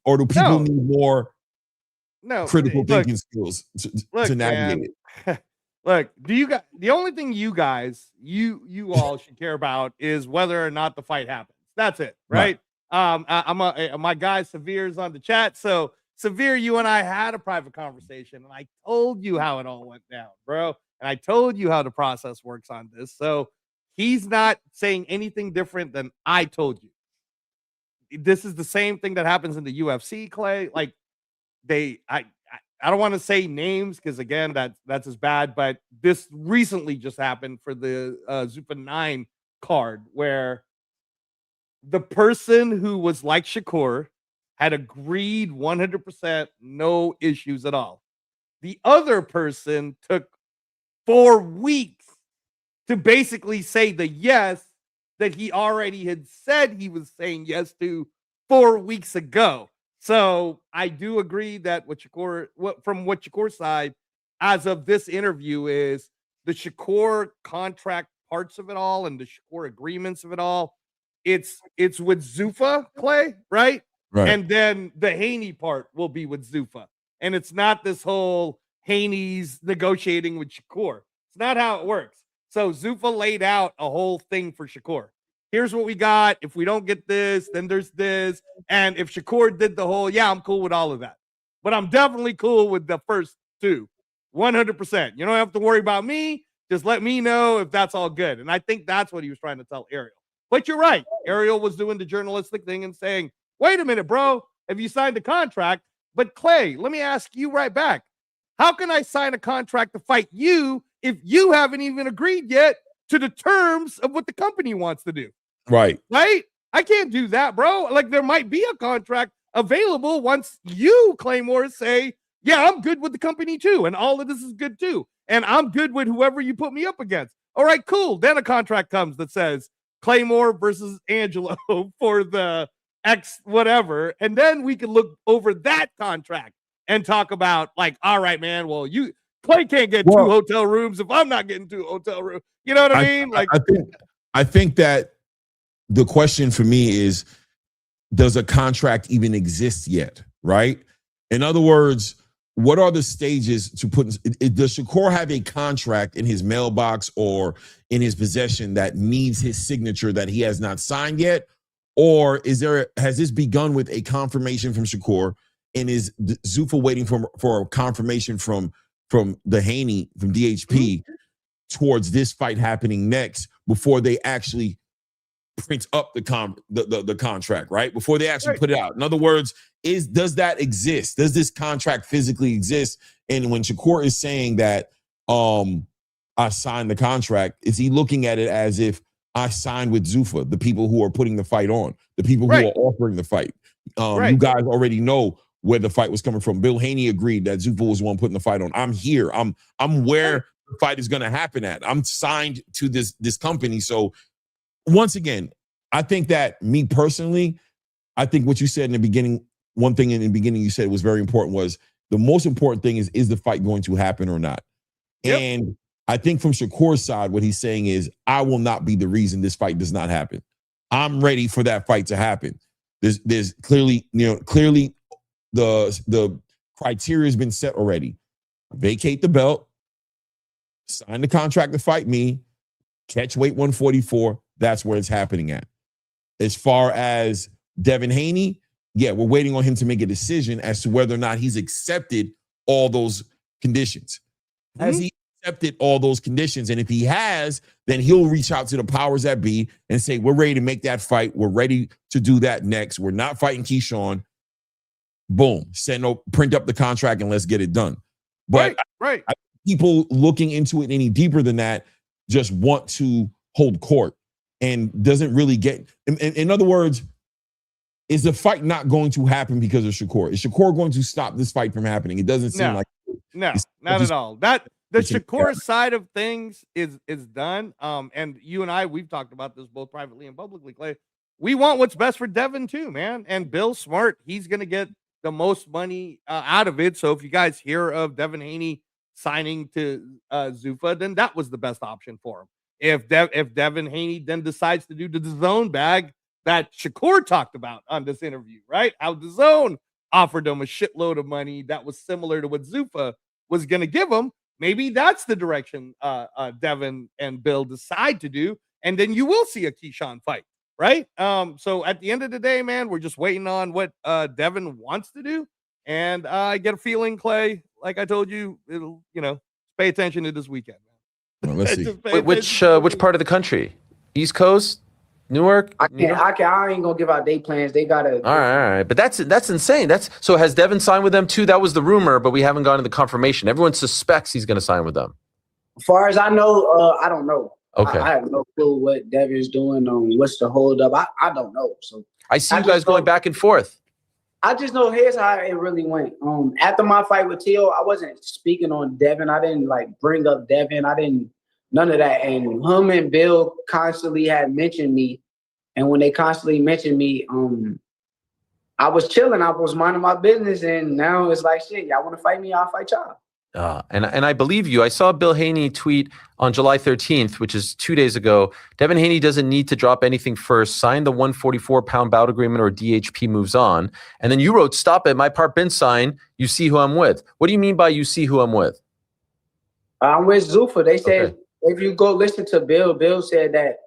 or do people need more critical thinking skills to navigate it? Look, the only thing you all should care about is whether or not the fight happens. That's it, right? My guy Severe's on the chat. So Severe, you and I had a private conversation and I told you how it all went down, bro. And I told you how the process works on this. So he's not saying anything different than I told you. This is the same thing that happens in the UFC, Clay. Like I don't want to say names because again, that's as bad, but this recently just happened for the Zuffa 9 card where the person who was like Shakur had agreed 100%, no issues at all. The other person took 4 weeks to basically say the yes that he already had said he was saying yes to 4 weeks ago. So I do agree that from what Shakur's side, as of this interview, is the Shakur contract parts of it all and the Shakur agreements of it all. It's with Zuffa, Clay, right? Right. And then the Haney part will be with Zuffa. And it's not this whole Haney's negotiating with Shakur. It's not how it works. So Zuffa laid out a whole thing for Shakur. Here's what we got. If we don't get this, then there's this. And if Shakur did the whole, I'm cool with all of that. But I'm definitely cool with the first 2. 100%. You don't have to worry about me. Just let me know if that's all good. And I think that's what he was trying to tell Ariel. But you're right. Ariel was doing the journalistic thing and saying, wait a minute, bro. Have you signed a contract? But Clay, let me ask you right back. How can I sign a contract to fight you if you haven't even agreed yet to the terms of what the company wants to do? Right. Right? I can't do that, bro. Like, there might be a contract available once you, Claymore, say, yeah, I'm good with the company too. And all of this is good too. And I'm good with whoever you put me up against. All right, cool. Then a contract comes that says Claymore versus Angelo for the X whatever. And then we can look over that contract and talk about, like, all right, man, well, Clay can't get 2 hotel rooms if I'm not getting 2 hotel rooms. You know what I mean? Like, I think that the question for me is, does a contract even exist yet? Right? In other words, what are the stages to put? Does Shakur have a contract in his mailbox or in his possession that needs his signature that he has not signed yet? Or has this begun with a confirmation from Shakur, and is Zuffa waiting for a confirmation from the Haney, from DHP, towards this fight happening next before they actually print up the contract, right? Before they actually put it out. In other words, does that exist? Does this contract physically exist? And when Shakur is saying that I signed the contract, is he looking at it as if I signed with Zuffa, the people who are putting the fight on, the people who are offering the fight? You guys already know where the fight was coming from. Bill Haney agreed that Zuffa was the one putting the fight on. I'm here. I'm where the fight is going to happen at. I'm signed to this company. So once again, I think that, me personally, I think what you said in the beginning, one thing in the beginning you said was very important, was the most important thing is the fight going to happen or not? Yep. And I think from Shakur's side, what he's saying is, I will not be the reason this fight does not happen. I'm ready for that fight to happen. There's clearly the criteria has been set already. Vacate the belt, sign the contract to fight me, catch weight 144. That's where it's happening at. As far as Devin Haney, we're waiting on him to make a decision as to whether or not he's accepted all those conditions. Has he accepted all those conditions? And if he has, then he'll reach out to the powers that be and say, we're ready to make that fight. We're ready to do that next. We're not fighting Keyshawn. Boom. Print up the contract and let's get it done. But people looking into it any deeper than that just want to hold court and doesn't really get. In other words, is the fight not going to happen because of Shakur? Is Shakur going to stop this fight from happening? It doesn't seem like. No, not at all. The Shakur side of things is done. And you and I, we've talked about this both privately and publicly, Clay. We want what's best for Devin too, man. And Bill's smart. He's going to get the most money out of it. So if you guys hear of Devin Haney signing to Zuffa, then that was the best option for him. If Devin Haney then decides to do the DAZN bag that Shakur talked about on this interview, right? How DAZN offered him a shitload of money that was similar to what Zuffa was going to give him. Maybe that's the direction Devin and Bill decide to do, and then you will see a Keyshawn fight, right? So at the end of the day, man, we're just waiting on what Devin wants to do, and I get a feeling, Clay, like I told you, it'll pay attention to this weekend. Well, let's see. Which part of the country? East Coast? Newark? I ain't gonna give out day plans. They gotta. All right. But that's insane. So has Devin signed with them too? That was the rumor, but we haven't gotten the confirmation. Everyone suspects he's gonna sign with them. As far as I know, I don't know. Okay. I have no clue what Devin's doing. What's the holdup? I don't know. So I see you guys going back and forth. I just know here's how it really went. After my fight with Tio, I wasn't speaking on Devin. I didn't bring up Devin. I didn't none of that. And him and Bill constantly had mentioned me. And when they constantly mentioned me, I was chilling. I was minding my business. And now it's like, shit, y'all want to fight me? I'll fight y'all. And I believe you. I saw Bill Haney tweet on July 13th, which is 2 days ago. Devin Haney doesn't need to drop anything first. Sign the 144-pound bout agreement or DHP moves on. And then you wrote, stop it. My part been signed. You see who I'm with. What do you mean by you see who I'm with? I'm with Zuffa. They said, if you go listen to Bill, Bill said that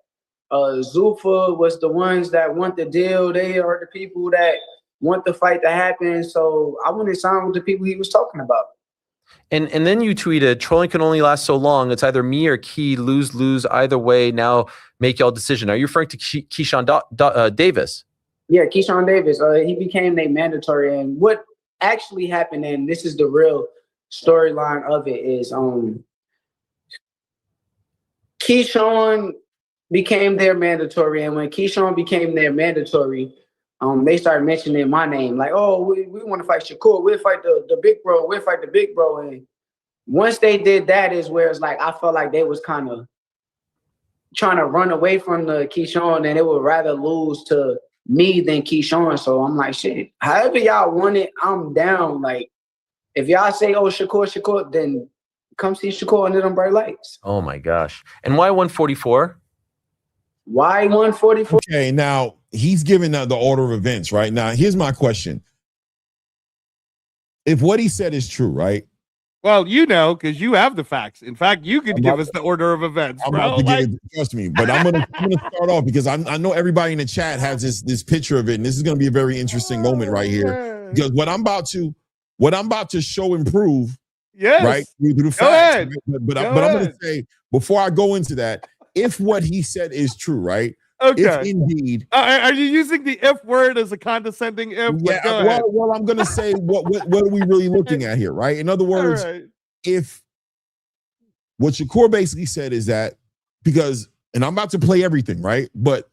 Zuffa was the ones that want the deal. They are the people that want the fight to happen. So I want to sign with the people he was talking about. And then you tweeted, trolling can only last so long. It's either me or Key, lose. Either way, now make y'all decision. Are you referring to Keyshawn Davis? Yeah, Keyshawn Davis. He became a mandatory. And what actually happened, and this is the real storyline of it, is Keyshawn became their mandatory. And when Keyshawn became their mandatory, they started mentioning my name, like, oh, we want to fight Shakur. We'll fight the big bro. We'll fight the big bro. And once they did that is where it's like, I felt like they was kind of trying to run away from the Keyshawn, and they would rather lose to me than Keyshawn. So I'm like, shit, however y'all want it, I'm down. Like, if y'all say, oh, Shakur, then come see Shakur under them bright lights. Oh, my gosh. And why 144? Why 144? Okay, now he's giving the order of events right now. Here's my question. if what he said is true, right? Well, you know, because you have the facts. In fact, you could give us the order of events, I'm bro. about to get it, trust me. But I'm gonna start off because I know everybody in the chat has this picture of it, and this is gonna be a very interesting moment right here. Because what I'm about to show and prove, yes, right, through the facts. Right? But I'm gonna say before I go into that, if what he said is true, right? Okay. If indeed, are you using the if word as a condescending if? Yeah. Well, I'm gonna say what are we really looking at here, right? In other words, if what Shakur basically said is that because, and I'm about to play everything, right? But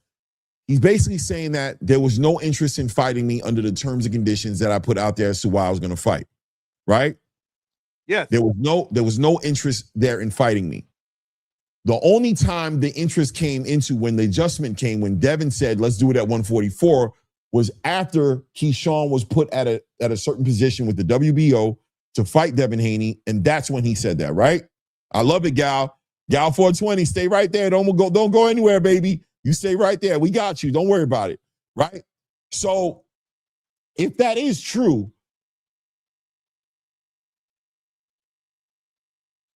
he's basically saying that there was no interest in fighting me under the terms and conditions that I put out there as to why I was gonna fight, right? Yes. There was no interest there in fighting me. The only time the interest came into when the adjustment came, when Devin said, let's do it at 144, was after Keyshawn was put at a certain position with the WBO to fight Devin Haney. And that's when he said that, right? I love it, Gal. Gal 420, stay right there. Don't go anywhere, baby. You stay right there. We got you. Don't worry about it, right? So if that is true,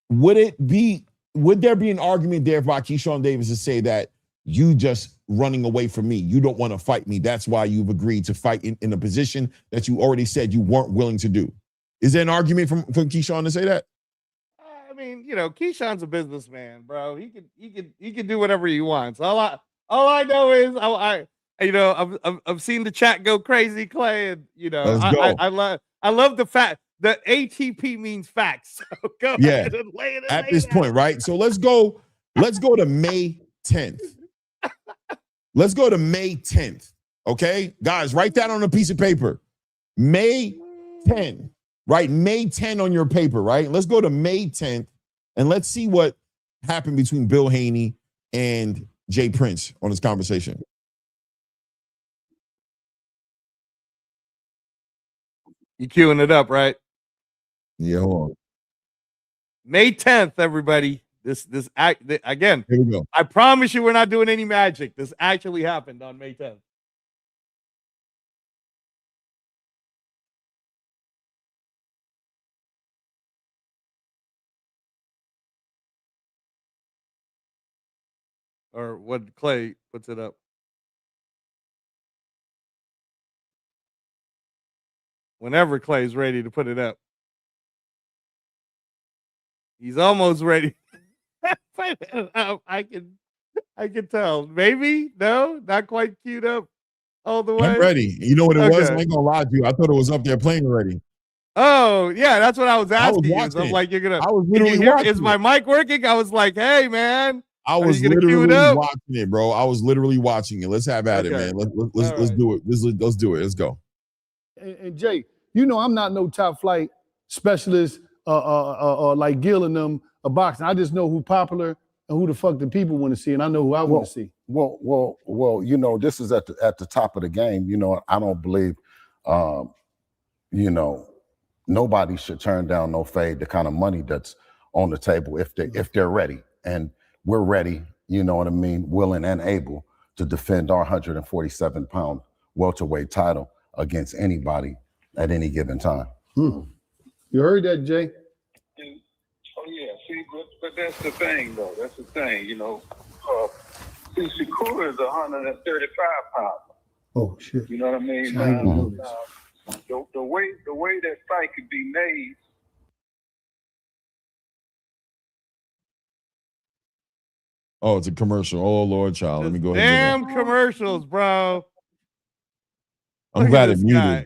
would there be an argument there by Keyshawn Davis to say that you just running away from me, you don't want to fight me, that's why you've agreed to fight in a position that you already said you weren't willing to do? Is there an argument from Keyshawn to say that? I mean, you know, Keyshawn's a businessman, bro. He can do whatever he wants. All I know is I've seen the chat go crazy, Clay, and you know, I love the fact that ATP means facts. So go ahead and lay it at this point, right? So let's go to May 10th. Let's go to May 10th. Okay, guys, write that on a piece of paper. May 10, right? May 10 on your paper, right? Let's go to May 10th and let's see what happened between Bill Haney and Jay Prince on this conversation. You queuing it up, right? Yeah, hold on. May 10th, everybody. This again. Here we go. I promise you, we're not doing any magic. This actually happened on May 10th. Or what Clay puts it up. Whenever Clay's ready to put it up. He's almost ready. I can tell. Maybe no, not quite queued up all the way. I'm ready. You know what it was? I ain't gonna lie to you. I thought it was up there playing already. Oh yeah, that's what I was asking you. So I'm like, you're gonna. I was literally watching. Is my mic working? I was like, hey man. I was literally watching it, bro. I was literally watching it. Let's have at it, man. Let's do it. Let's do it. Let's go. And Jay, you know I'm not no top flight specialist like Gil and them of boxing. I just know who popular and who the fuck the people want to see, and I know who I want to see. Well, you know, this is at the top of the game. You know, I don't believe, you know, nobody should turn down no fade, the kind of money that's on the table if they're ready. And we're ready, you know what I mean, willing and able to defend our 147-pound welterweight title against anybody at any given time. You heard that, Jay? Oh yeah, see, but that's the thing, though. That's the thing, you know. See, Shakur is 135 pounds. Oh shit! You know what I mean? The way that fight could be made. Oh, it's a commercial. Oh Lord, child. Let me go ahead. Damn commercials, bro. I'm glad it muted.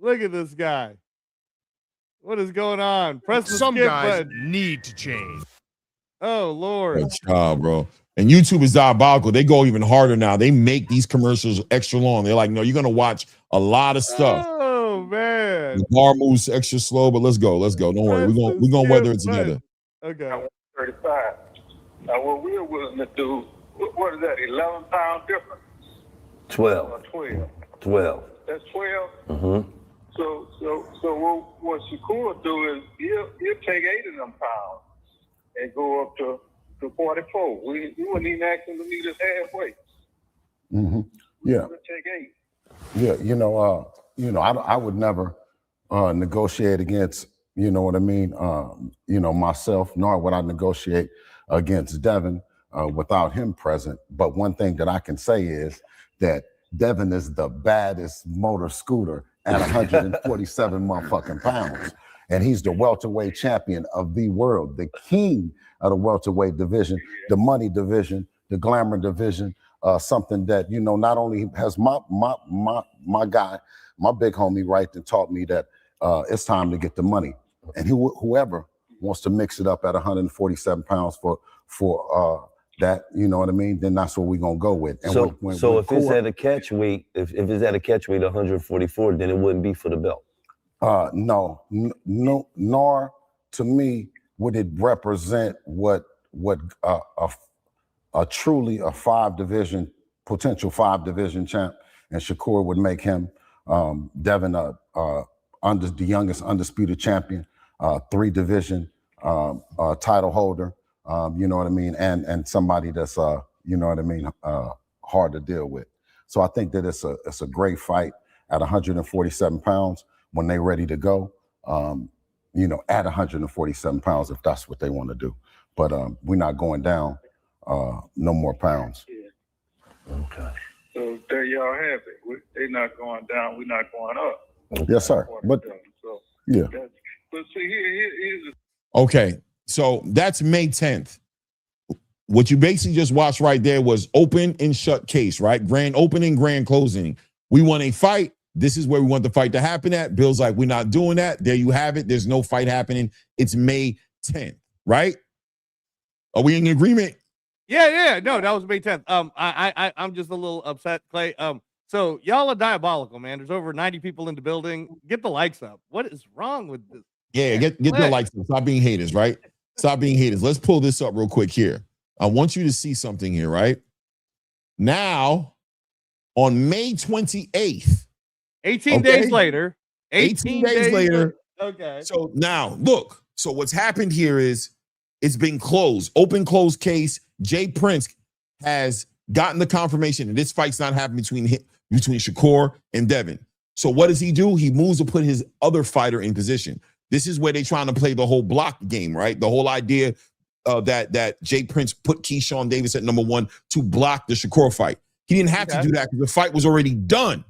Look at this guy. What is going on? Press the Some skip guys button. need to change. Oh Lord. Good job, bro. And YouTube is diabolical. They go even harder now. They make these commercials extra long. They're like, no, you're gonna watch a lot of stuff. Oh man. The bar moves extra slow, but let's go. Don't worry. We're gonna weather it together. Okay. 35. Now, what we're willing to do, what is that, 11 pound difference? 12. 12. That's 12? Mm-hmm. So what Shakur do is he'll take 8 of them pounds and go up to 44. We wouldn't even ask him to meet us halfway. Mm-hmm. Yeah. We'll take 8. Yeah, you know, I would never negotiate against, you know what I mean, myself, nor would I negotiate against Devin without him present. But one thing that I can say is that Devin is the baddest motor scooter at 147 motherfucking pounds. And he's the welterweight champion of the world, the king of the welterweight division, the money division, the glamour division, something that, not only has my guy, my big homie, right, that taught me that it's time to get the money. And whoever wants to mix it up at 147 pounds for that, you know what I mean, then that's what we're going to go with. And so if it's at a catch weight, if it's at a catch weight 144, then it wouldn't be for the belt. No, nor to me would it represent what a truly potential five division champ, and Shakur would make him. Devin, the youngest undisputed champion, 3 division title holder. You know what I mean, and somebody that's hard to deal with. So I think that it's a great fight at 147 pounds. When they're ready to go, at 147 pounds, if that's what they want to do. But we're not going down no more pounds. Okay. So there y'all have it. They're not going down. We're not going up. Yes, sir. But yeah. But see, here's Okay, so that's May 10th. What you basically just watched right there was open and shut case, right? Grand opening, grand closing. We want a fight. This is where we want the fight to happen at. Bill's like, we're not doing that. There you have it. There's no fight happening. It's May 10th, right? Are we in agreement? Yeah. No, that was May 10th. I'm just a little upset, Clay. So y'all are diabolical, man. There's over 90 people in the building. Get the likes up. What is wrong with this? Yeah, get the likes up. Stop being haters, right? Stop being haters. Let's pull this up real quick here. I want you to see something here, right? Now, on May 28th, 18 days later. 18 days later. Okay. So now, look. So what's happened here is it's been closed. Open, closed case. Jay Prince has gotten the confirmation that this fight's not happening between Shakur and Devin. So what does he do? He moves to put his other fighter in position. This is where they're trying to play the whole block game, right? The whole idea that Jay Prince put Keyshawn Davis at number 1 to block the Shakur fight. He didn't have to do that because the fight was already done.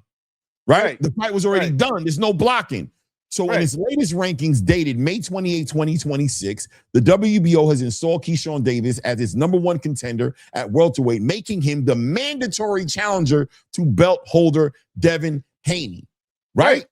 Right? The fight was already done. There's no blocking. So in its latest rankings dated May 28, 2026, the WBO has installed Keyshawn Davis as its number 1 contender at welterweight, making him the mandatory challenger to belt holder Devin Haney. Right?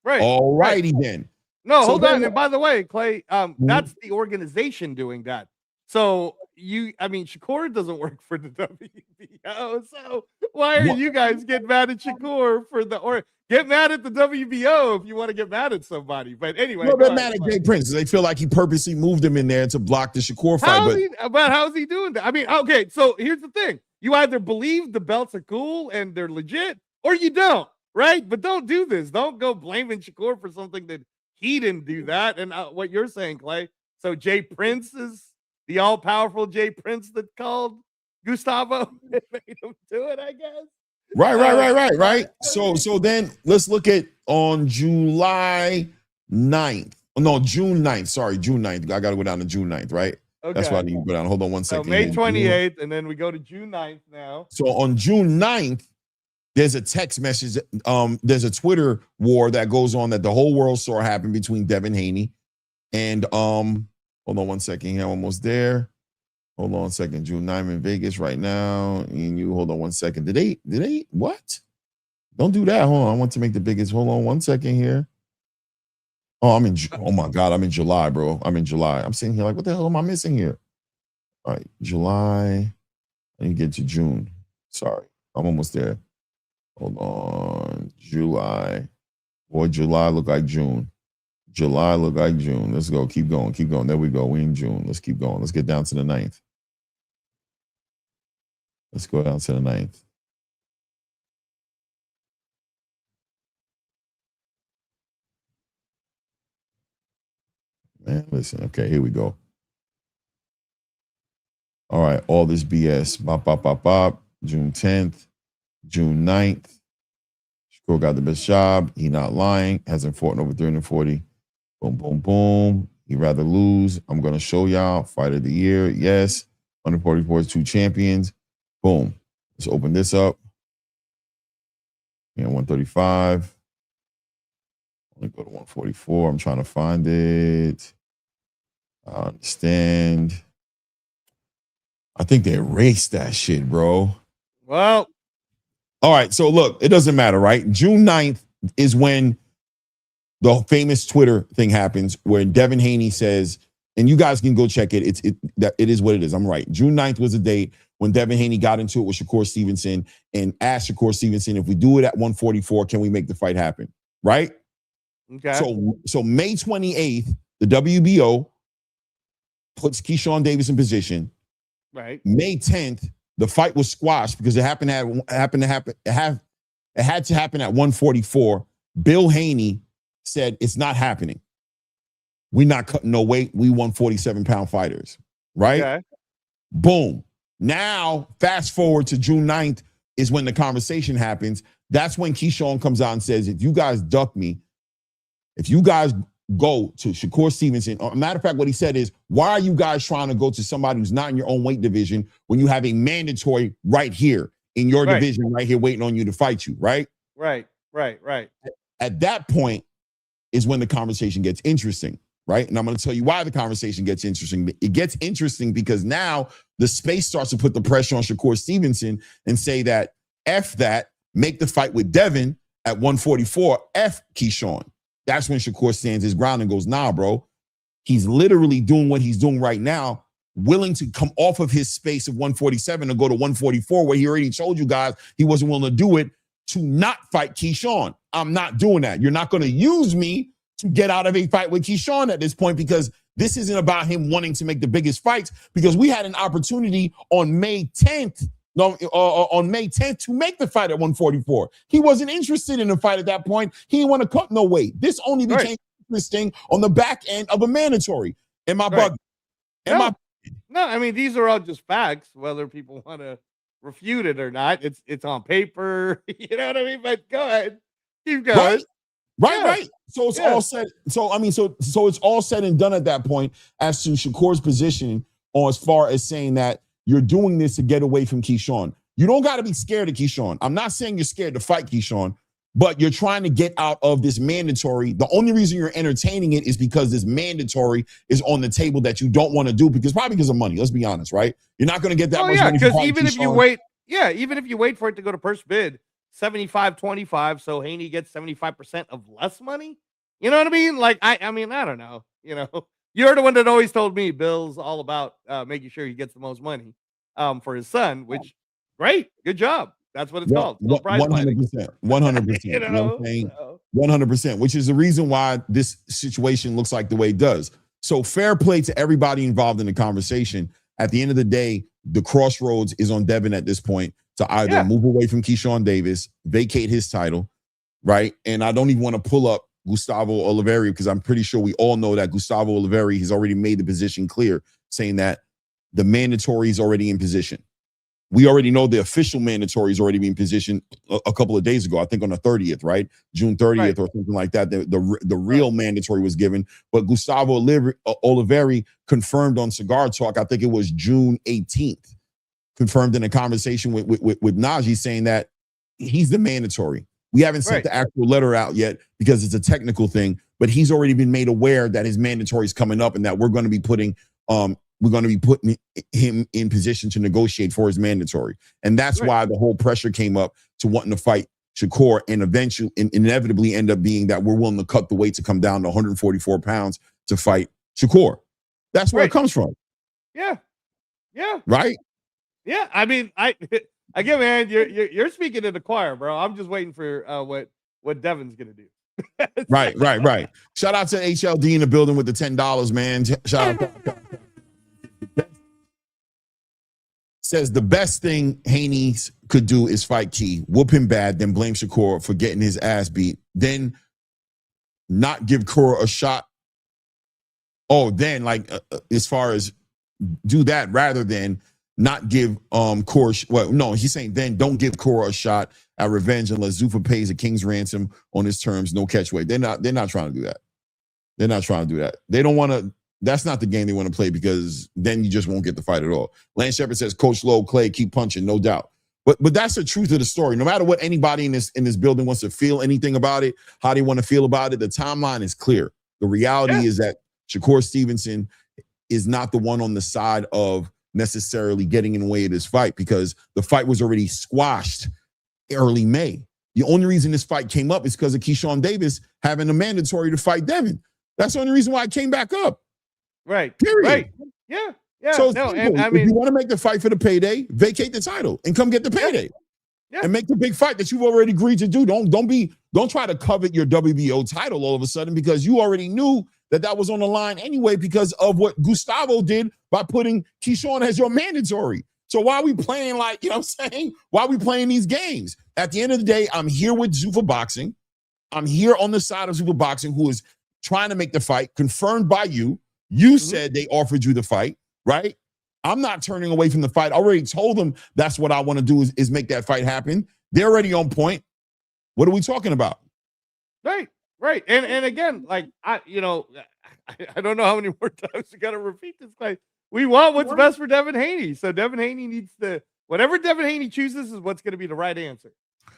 All righty then. No, hold on. And by the way, Clay, that's the organization doing that. So Shakur doesn't work for the WBO. So why are you guys getting mad at Shakur get mad at the WBO if you want to get mad at somebody? But anyway, no, they're mad at Jay Prince. They feel like he purposely moved him in there to block the Shakur fight. How's he doing that? Okay, so here's the thing. You either believe the belts are cool and they're legit, or you don't, right? But don't do this. Don't go blaming Shakur for something that he didn't do that. And what you're saying, Clay, so Jay Prince is the all-powerful Jay Prince that called Gustavo and made him do it, I guess. Right. So then let's look at on July 9th. No, June 9th. Sorry, June 9th. I got to go down to June 9th, right? Okay. That's why I need to go down. Hold on one second. So May 28th, and then we go to June 9th now. So on June 9th, there's a text message. There's a Twitter war that goes on that the whole world saw happen between Devin Haney and hold on one second here. I'm almost there. Hold on a second. June 9th in Vegas right now. And you hold on one second. Did they what? Don't do that. Hold on. I want to make the biggest. Hold on one second here. Oh my God. I'm in July, bro. I'm in July. I'm sitting here like, what the hell am I missing here? All right, July. I need to get to June. Sorry. I'm almost there. Hold on. July. Boy, July look like June. July look like June. Let's go. Keep going. There we go. We in June. Let's keep going. Let's get down to the 9th. Let's go down to the 9th. Man, listen. Okay, here we go. All right, all this BS. Bop. June 10th, June 9th. Shakur got the best job. He not lying. Hasn't fought in over 340. Boom, boom, boom. He'd rather lose. I'm going to show y'all. Fight of the year. Yes. 144 is 2 champions. Boom. Let's open this up. Yeah, 135. Let me go to 144. I'm trying to find it. I understand. I think they erased that shit, bro. Well. All right. So look, it doesn't matter, right? June 9th is when the famous Twitter thing happens where Devin Haney says, and you guys can go check it. It is what it is. I'm right. June 9th was the date when Devin Haney got into it with Shakur Stevenson and asked Shakur Stevenson, if we do it at 144, can we make the fight happen? Right? Okay. So May 28th, the WBO puts Keyshawn Davis in position. Right. May 10th, the fight was squashed because it had to happen at 144. Bill Haney said it's not happening. We're not cutting no weight. We 147-pound fighters, right? Okay. Boom. Now, fast forward to June 9th is when the conversation happens. That's when Keyshawn comes out and says, if you guys duck me, if you guys go to Shakur Stevenson, or matter of fact, what he said is, why are you guys trying to go to somebody who's not in your own weight division when you have a mandatory right here in your division, right here waiting on you to fight you, right? Right. At that point is when the conversation gets interesting, right? And I'm going to tell you why the conversation gets interesting. It gets interesting because now the space starts to put the pressure on Shakur Stevenson and say that F that, make the fight with Devin at 144, F Keyshawn. That's when Shakur stands his ground and goes, nah, bro. He's literally doing what he's doing right now, willing to come off of his space of 147 and go to 144, where he already told you guys he wasn't willing to do it, to not fight Keyshawn. I'm not doing that. You're not going to use me to get out of a fight with Keyshawn at this point, because this isn't about him wanting to make the biggest fights, because we had an opportunity on May 10th to make the fight at 144. He wasn't interested in the fight at that point. He didn't want to cut no weight. This only became interesting on the back end of a mandatory. Am I bugging? No, I mean, these are all just facts, whether people want to refute it or not. It's on paper. You know what I mean? But go ahead. Keep going. Right. So it's all said. So it's all said and done at that point as to Shakur's position on as far as saying that you're doing this to get away from Keyshawn. You don't got to be scared of Keyshawn. I'm not saying you're scared to fight Keyshawn, but you're trying to get out of this mandatory. The only reason you're entertaining it is because this mandatory is on the table that you don't want to do, probably because of money. Let's be honest, right? You're not going to get that much money. Because even if you wait for it to go to first bid, 75-25, so Haney gets 75% of less money. You know what I mean? Like, I mean, I don't know. You know, you're the one that always told me Bill's all about making sure he gets the most money for his son, which great, good job. That's what it's called. 100%. 100%. You know what I'm saying? 100%, which is the reason why this situation looks like the way it does. So fair play to everybody involved in the conversation. At the end of the day, the crossroads is on Devin at this point to either move away from Keyshawn Davis, vacate his title, right? And I don't even want to pull up Gustavo Oliveira, because I'm pretty sure we all know that Gustavo Oliveira has already made the position clear, saying that the mandatory is already in position. We already know the official mandatory is already being positioned a couple of days ago, I think on the 30th, right? June 30th or something like that. The real mandatory was given, but Gustavo Oliveira confirmed on Cigar Talk, I think it was June 18th, confirmed in a conversation with Najee, saying that he's the mandatory. We haven't sent the actual letter out yet because it's a technical thing, but he's already been made aware that his mandatory is coming up and that we're going to be putting him in position to negotiate for his mandatory. And that's why the whole pressure came up to wanting to fight Shakur, and eventually inevitably end up being that we're willing to cut the weight to come down to 144 pounds to fight Shakur. That's where it comes from. Yeah. Right? Yeah. I mean, again, man, you're speaking to the choir, bro. I'm just waiting for what Devin's gonna do. Right. Shout out to HLD in the building with the $10, man. Shout out. Says the best thing Haney could do is fight Key, whoop him bad, then blame Shakur for getting his ass beat, then not give Kura a shot. Then as far as do that rather than not give Kura. Well, no, he's saying then don't give Kura a shot at revenge unless Zuffa pays a king's ransom on his terms, no catchweight. They're not trying to do that. They're not trying to do that. They don't want to. That's not the game they want to play because then you just won't get the fight at all. Lance Shepard says, Coach Lowe, Clay, keep punching, no doubt. But that's the truth of the story. No matter what anybody in this building wants to feel anything about it, how they want to feel about it, the timeline is clear. The reality is that Shakur Stevenson is not the one on the side of necessarily getting in the way of this fight because the fight was already squashed early May. The only reason this fight came up is because of Keyshawn Davis having a mandatory to fight Devin. That's the only reason why it came back up. Right. Period. Right. Yeah. Yeah. So no, and I if mean, you want to make the fight for the payday, vacate the title and come get the payday. And make the big fight that you've already agreed to do. Don't try to covet your WBO title all of a sudden because you already knew that was on the line anyway because of what Gustavo did by putting Keyshawn as your mandatory. So why are we playing like, you know what I'm saying? Why are we playing these games? At the end of the day, I'm here with Zuffa Boxing. I'm here on the side of Zuffa Boxing who is trying to make the fight, confirmed by you. You said they offered you the fight, right? I'm not turning away from the fight. I already told them that's what I want to do is make that fight happen. They're already on point. What are we talking about? Right. Right. And again, like I don't know how many more times we got to repeat this. Like we want what's best for Devin Haney. So Devin Haney needs to whatever Devin Haney chooses is what's going to be the right answer.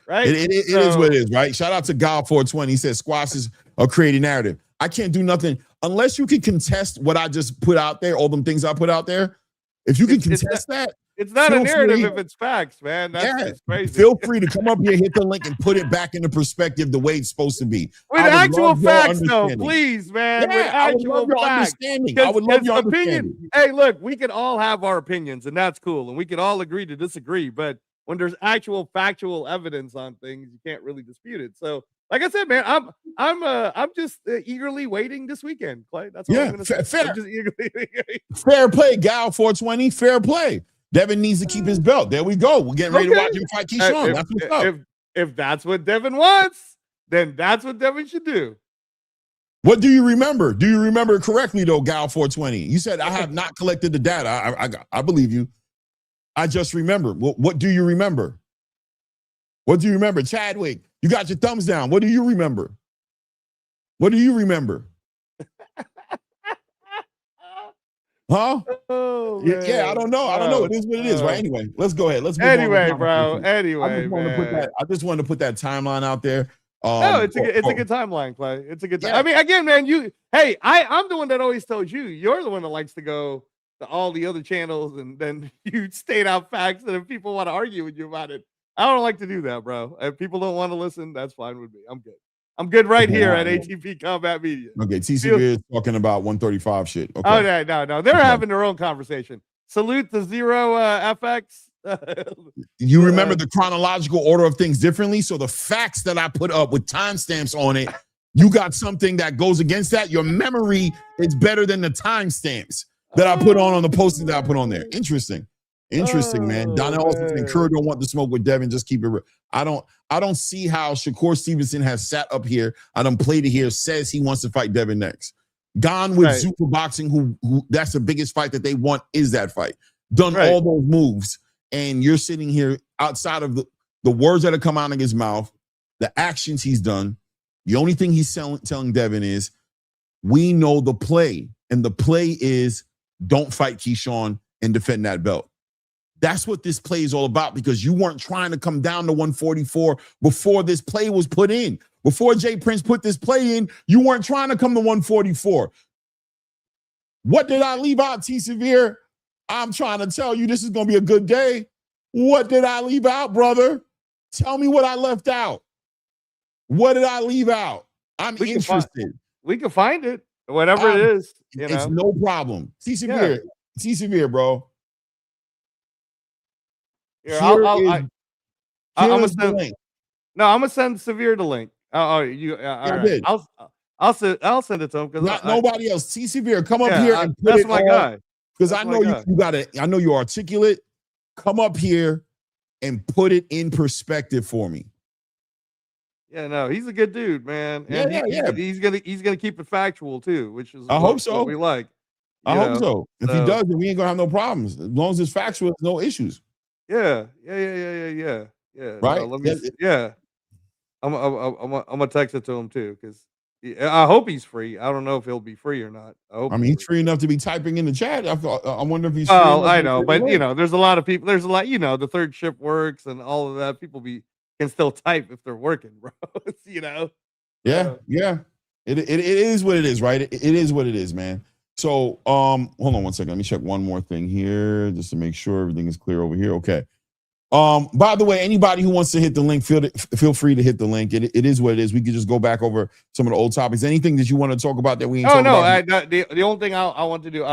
Right. It is what it is, right? Shout out to God 420. He says squashes are creating narrative. I can't do nothing unless you can contest what I just put out there, all them things I put out there. If you can contest that, it's not a narrative if it's facts, man. That's just crazy. Feel free to come up here, hit the link, and put it back into perspective the way it's supposed to be. With actual facts, though, please, man. Yeah, with actual facts. I would love your understanding. Hey, look, we can all have our opinions, and that's cool, and we can all agree to disagree. But when there's actual factual evidence on things, you can't really dispute it. So, like I said, man, I'm just eagerly waiting this weekend, Clay. That's all I'm going to say. Fair. I'm just eagerly Fair play, Gal 420. Fair play. Devin needs to keep his belt. There we go. We're getting ready to watch him fight Keyshawn. That's what's up. If that's what Devin wants, then that's what Devin should do. What do you remember? Do you remember correctly, though, Gal 420? You said, I have not collected the data. I believe you. I just remember. What do you remember? What do you remember? Chadwick, you got your thumbs down. What do you remember? What do you remember? Huh? Oh, yeah, I don't know. I don't know. It is what it is, right? Anyway, let's go ahead. Let's move anyway, on. bro. Anyway, I just wanted to put that timeline out there. No, it's a good timeline, Clay. It's a good time. I mean, again, man, I'm the one that always told you. You're the one that likes to go to all the other channels and then you state out facts, and if people want to argue with you about it, I don't like to do that, bro. If people don't want to listen, that's fine with me. I'm good. I'm good right here at ATP Combat Media. Okay, TC is talking about 135 shit. Okay. Oh, no. They're having their own conversation. Salute the Zero FX. You remember the chronological order of things differently. So the facts that I put up with timestamps on it, you got something that goes against that. Your memory is better than the timestamps that I put on the posting that I put on there. Interesting, man. Donnell also saying Kerr don't want to smoke with Devin. Just keep it real. I don't see how Shakur Stevenson has sat up here. I done played it here. Says he wants to fight Devin next. Gone with Zuffa Boxing, who that's the biggest fight that they want is that fight. Done all those moves, and you're sitting here outside of the words that have come out of his mouth, the actions he's done. The only thing he's telling Devin is, we know the play, and the play is don't fight Keyshawn and defend that belt. That's what this play is all about, because you weren't trying to come down to 144 before this play was put in. Before Jay Prince put this play in, you weren't trying to come to 144. What did I leave out, T. Severe? I'm trying to tell you this is going to be a good day. What did I leave out, brother? Tell me what I left out. What did I leave out? I'm interested. We can find it, whatever it is. It's no problem. T. Severe, T. Severe, bro. Here, I'm gonna send. No, I'm gonna send Severe the link. I did. I'll send it to him because nobody else. T. Severe, come up here and put that's my guy. Because I know you got it. I know you're articulate. Come up here and put it in perspective for me. Yeah, no, he's a good dude, man. And he's gonna keep it factual too, which is I hope so. What we like. I hope so. If he does, then we ain't gonna have no problems. As long as it's factual, no issues. Yeah. Yeah, right? no, let me. Yeah, I'm gonna text it to him too because I hope he's free. I don't know if he'll be free or not. I hope. I mean, he's free enough to be typing in the chat. I wonder if he's free Oh, enough I to know, be but away. there's a lot of people. There's a lot, the third shift works and all of that. People can still type if they're working, bro. Yeah, yeah. It is what it is, right? It is what it is, man. So, hold on one second. Let me check one more thing here just to make sure everything is clear over here. Okay. By the way, anybody who wants to hit the link, feel free to hit the link. It is what it is. We could just go back over some of the old topics. Anything that you want to talk about that we ain't talking about? The only thing I want to do,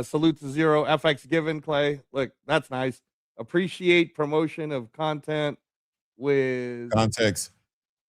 salute to Zero FX Given, Clay. Look, that's nice. Appreciate promotion of content with Context.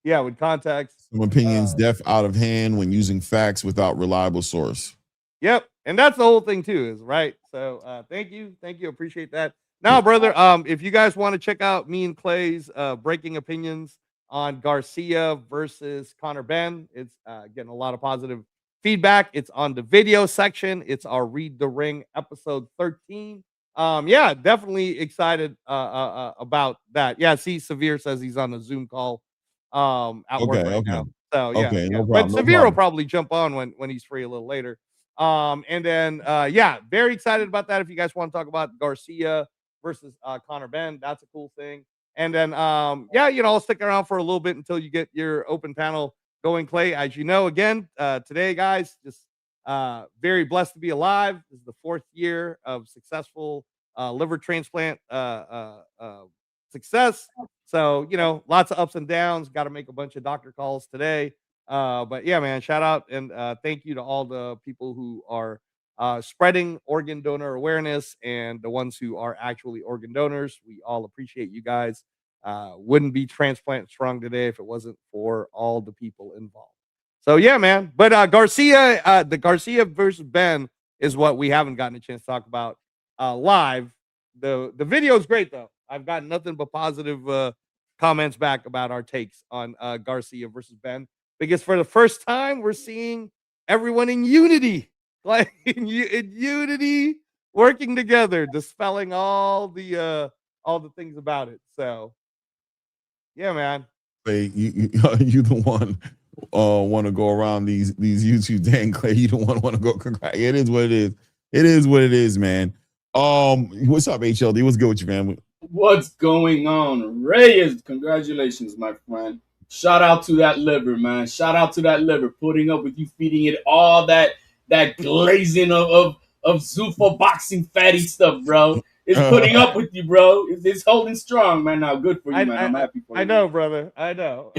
Yeah, with context. Some opinions deaf out of hand when using facts without reliable source. Yep, and that's the whole thing too, is right. So thank you, appreciate that. Now, brother, if you guys want to check out me and Clay's breaking opinions on Garcia versus Conor Benn, it's getting a lot of positive feedback. It's on the video section. It's our Read the Ring episode 13. Yeah, definitely excited about that. Yeah, see, Severe says he's on a Zoom call at work right now. So yeah, Okay, no but problem, Severe will probably jump on when he's free a little later. And then yeah, very excited about that. If you guys want to talk about Garcia versus Conor Benn, that's a cool thing. And then yeah, I'll stick around for a little bit until you get your open panel going, Clay. As you know, again, today, guys, just very blessed to be alive. This is the 4th year of successful liver transplant success. So, lots of ups and downs. Got to make a bunch of doctor calls today. But yeah, man, shout out and thank you to all the people who are spreading organ donor awareness and the ones who are actually organ donors. We all appreciate you guys. Wouldn't be Transplant Strong today if it wasn't for all the people involved. So yeah, man. But Garcia, the Garcia versus Benn is what we haven't gotten a chance to talk about live. The video is great though. I've gotten nothing but positive comments back about our takes on Garcia versus Benn, because for the first time we're seeing everyone in unity, like in unity, working together, dispelling all the things about it. So yeah, man. Clay, you the one want to go around these YouTube dang, Clay. You the one want to go. It is what it is. It is what it is, man. What's up, HLD? What's good with you, man? What's going on, Reyes? Congratulations, my friend. Shout out to that liver, man. Shout out to that liver, putting up with you, feeding it all that glazing of Zuffa Boxing fatty stuff, bro. It's putting up with you, bro. It's holding strong, man. Now, good for you, man. I'm happy for you. I know, brother. I know.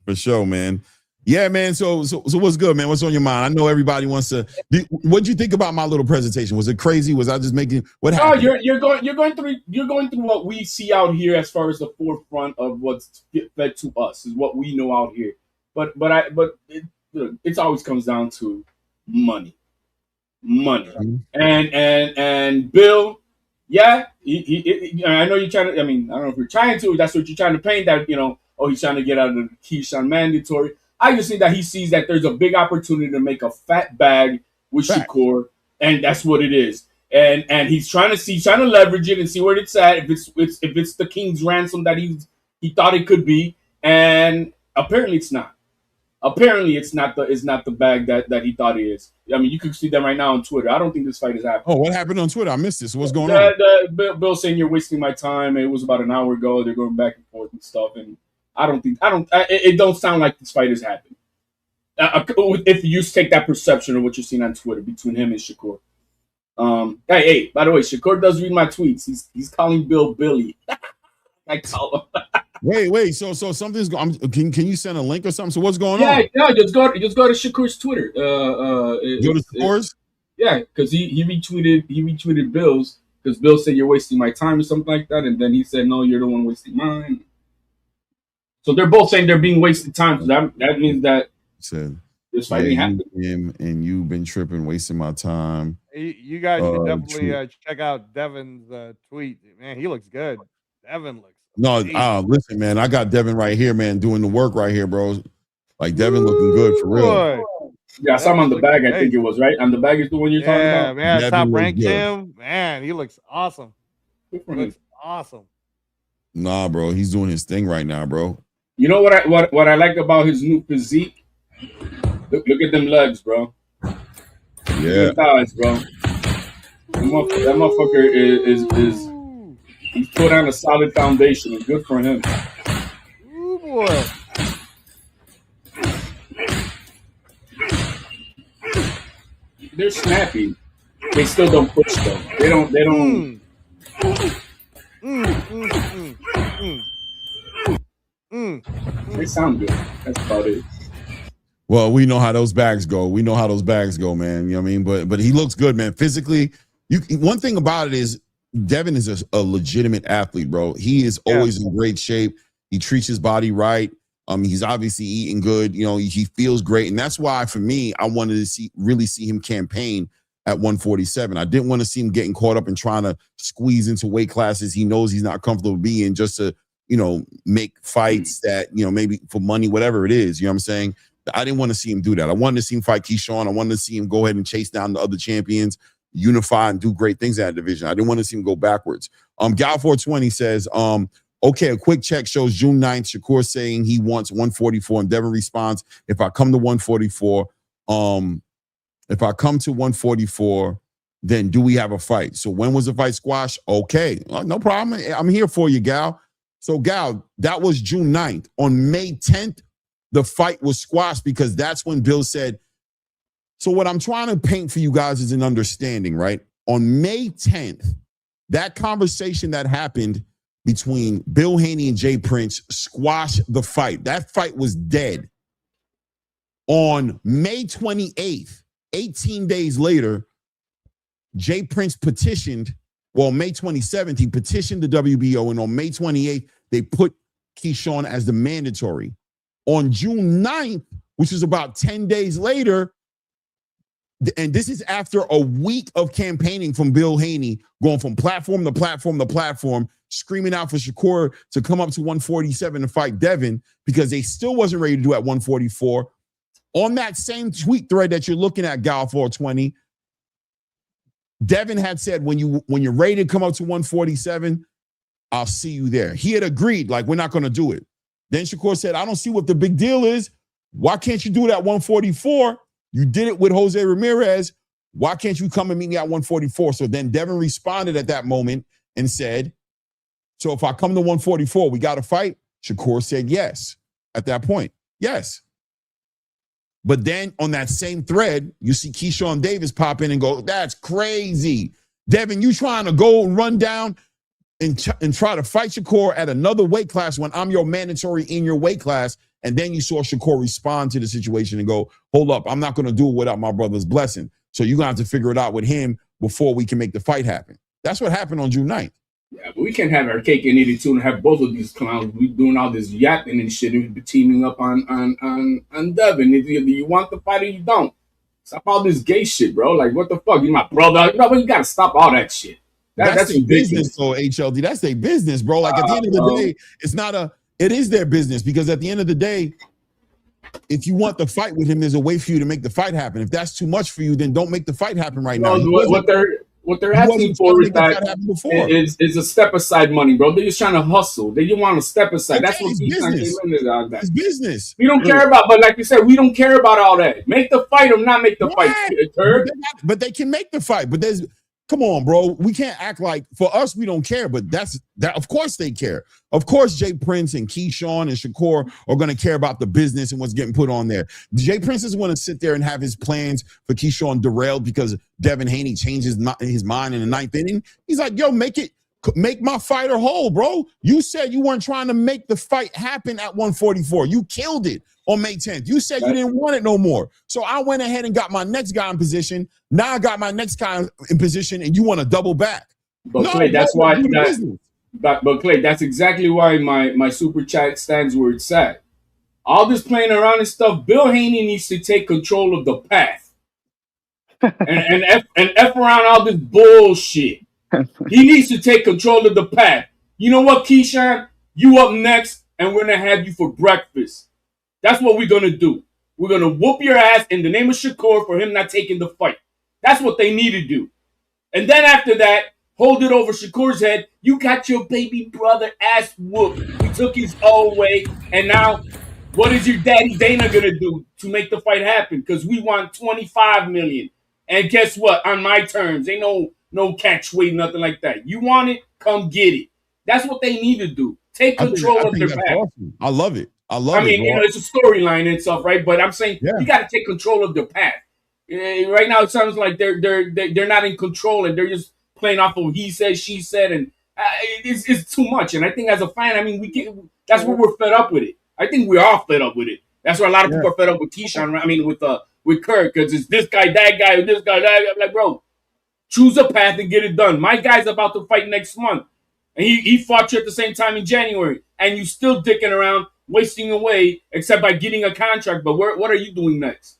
For sure, man. Yeah, man. So what's good, man? What's on your mind? I know everybody wants to. What'd you think about my little presentation? Was it crazy? Was I just making what happened? No, you're going through what we see out here as far as the forefront of what's fed to us is what we know out here. But it always comes down to money. And Bill, yeah, he I know you're trying to. I mean, I don't know if you're trying to. That's what you're trying to paint. That he's trying to get out of the Keyshawn mandatory. I just think that he sees that there's a big opportunity to make a fat bag with Shakur, and that's what it is. And he's trying to leverage it and see where it's at. If it's the king's ransom that he thought it could be, and apparently it's not. Apparently it's not the bag that he thought it is. I mean, you can see that right now on Twitter. I don't think this fight is happening. Oh, what happened on Twitter? I missed this. What's going on? Bill saying you're wasting my time. It was about an hour ago. They're going back and forth and stuff, and it don't sound like this fight has happened. If you take that perception of what you're seeing on Twitter between him and Shakur. Hey, by the way, Shakur does read my tweets. He's calling Bill Billy. I call him. Wait. So something's going. Can you send a link or something? So what's going on? Yeah, no, just go to Shakur's Twitter. Go to Shakur's. Yeah, because he retweeted Bill's because Bill said you're wasting my time or something like that, and then he said no, you're the one wasting mine. So they're both saying they're being wasted time. So that means that this fight ain't happening. And you've been tripping, wasting my time. You guys should definitely check out Devin's tweet. Man, he looks good. Devin looks. Listen, man, I got Devin right here, man, doing the work right here, bro. Like Devin looking good for real. Yeah, I saw him on the bag. I think it was right on the bag is the one you're talking about. Man, top ranked him. Man, he looks awesome. Looks awesome. Nah, bro, he's doing his thing right now, bro. You know what I like about his new physique? Look at them legs, bro. Yeah. Thighs, bro. That motherfucker is he's put on a solid foundation, and good for him. Ooh, boy. They're snappy. They still don't push though. They don't. They sound good. That's about it. Well, we know how those bags go. We know how those bags go, man. You know what I mean? But he looks good, man. Physically, one thing about it is Devin is a legitimate athlete, bro. He is always in great shape. He treats his body right. He's obviously eating good. You know, he feels great. And that's why, for me, I wanted to really see him campaign at 147. I didn't want to see him getting caught up in trying to squeeze into weight classes he knows he's not comfortable being, just to, you know, make fights that, you know, maybe for money, whatever it is. You know what I'm saying? I didn't want to see him do that. I wanted to see him fight Keyshawn. I wanted to see him go ahead and chase down the other champions, unify and do great things in that division. I didn't want to see him go backwards. Gal 420 says, okay, a quick check shows June 9th, Shakur saying he wants 144, and Devin responds, if I come to 144, then do we have a fight? So when was the fight squashed? Okay, no problem. I'm here for you, Gal. So, Gal, that was June 9th. On May 10th, the fight was squashed because that's when Bill said, so what I'm trying to paint for you guys is an understanding, right? On May 10th, that conversation that happened between Bill Haney and Jay Prince squashed the fight. That fight was dead. On May 28th, 18 days later, Jay Prince petitioned, May 27th, he petitioned the WBO, and on May 28th, they put Keyshawn as the mandatory. On June 9th, which is about 10 days later, and this is after a week of campaigning from Bill Haney, going from platform to platform to platform, screaming out for Shakur to come up to 147 to fight Devin, because they still wasn't ready to do at 144. On that same tweet thread that you're looking at, Gal 420, Devin had said, when you're ready to come up to 147, I'll see you there. He had agreed, like, we're not going to do it. Then Shakur said, I don't see what the big deal is. Why can't you do it at 144? You did it with Jose Ramirez. Why can't you come and meet me at 144? So then Devin responded at that moment and said, so if I come to 144, we got to fight? Shakur said yes at that point. Yes. But then on that same thread, you see Keyshawn Davis pop in and go, that's crazy. Devin, you trying to go run down and try to fight Shakur at another weight class when I'm your mandatory in your weight class. And then you saw Shakur respond to the situation and go, hold up, I'm not going to do it without my brother's blessing. So you're going to have to figure it out with him before we can make the fight happen. That's what happened on June 9th. Yeah, but we can't have our cake and eat it too and have both of these clowns. We doing all this yapping and shit and be teaming up on Devin. Either you want the fight or you don't. Stop all this gay shit, bro. Like, what the fuck? You my brother. You got to stop all that shit. That's their business, though, HLD. That's their business, bro. Like, at the end of the day, it is their business, because at the end of the day, if you want the fight with him, there's a way for you to make the fight happen. If that's too much for you, then don't make the fight happen right now. What they're asking for is a step aside money, bro. They're just trying to hustle. They just want to step aside. Okay, that's what it's business. We don't care about, but like you said, we don't care about all that. Make the fight or not make the fight. But they can make the fight. But come on, bro. We can't act like, for us, we don't care. But that. Of course they care. Of course, Jay Prince and Keyshawn and Shakur are going to care about the business and what's getting put on there. Jay Prince doesn't want to sit there and have his plans for Keyshawn derailed because Devin Haney changed his mind in the ninth inning. He's like, yo, make my fighter whole, bro. You said you weren't trying to make the fight happen at 144. You killed it on May 10th. You said you didn't want it no more. So I went ahead and got my next guy in position. Now I got my next guy in position, and you want to double back. But Clay, that's why but Clay, that's exactly why my super chat stands where it's at. All this playing around and stuff, Bill Haney needs to take control of the path. and F around all this bullshit. He needs to take control of the path. You know what, Keyshawn? You up next, and we're going to have you for breakfast. That's what we're going to do. We're going to whoop your ass in the name of Shakur for him not taking the fight. That's what they need to do. And then after that, hold it over Shakur's head. You got your baby brother ass whooped. We took his O away, and now what is your daddy Dana gonna do to make the fight happen? Because we want $25 million. And guess what? On my terms, ain't no catch weight, nothing like that. You want it? Come get it. That's what they need to do. Take control of their that's path. awesome. I love it. I love it. I mean, bro. it's a storyline and stuff, right? But I'm saying you got to take control of their path. Right now, it sounds like they're not in control and they're just playing off of he said, she said, and it's too much. And I think as a fan, I mean, that's what we're fed up with it. I think we're all fed up with it. That's why a lot of people are fed up with Keyshawn. I mean, with Kirk, because it's this guy, that guy, this guy, that guy. I'm like, bro, choose a path and get it done. My guy's about to fight next month. And he fought you at the same time in January. And you still dicking around, wasting away, except by getting a contract. But what are you doing next?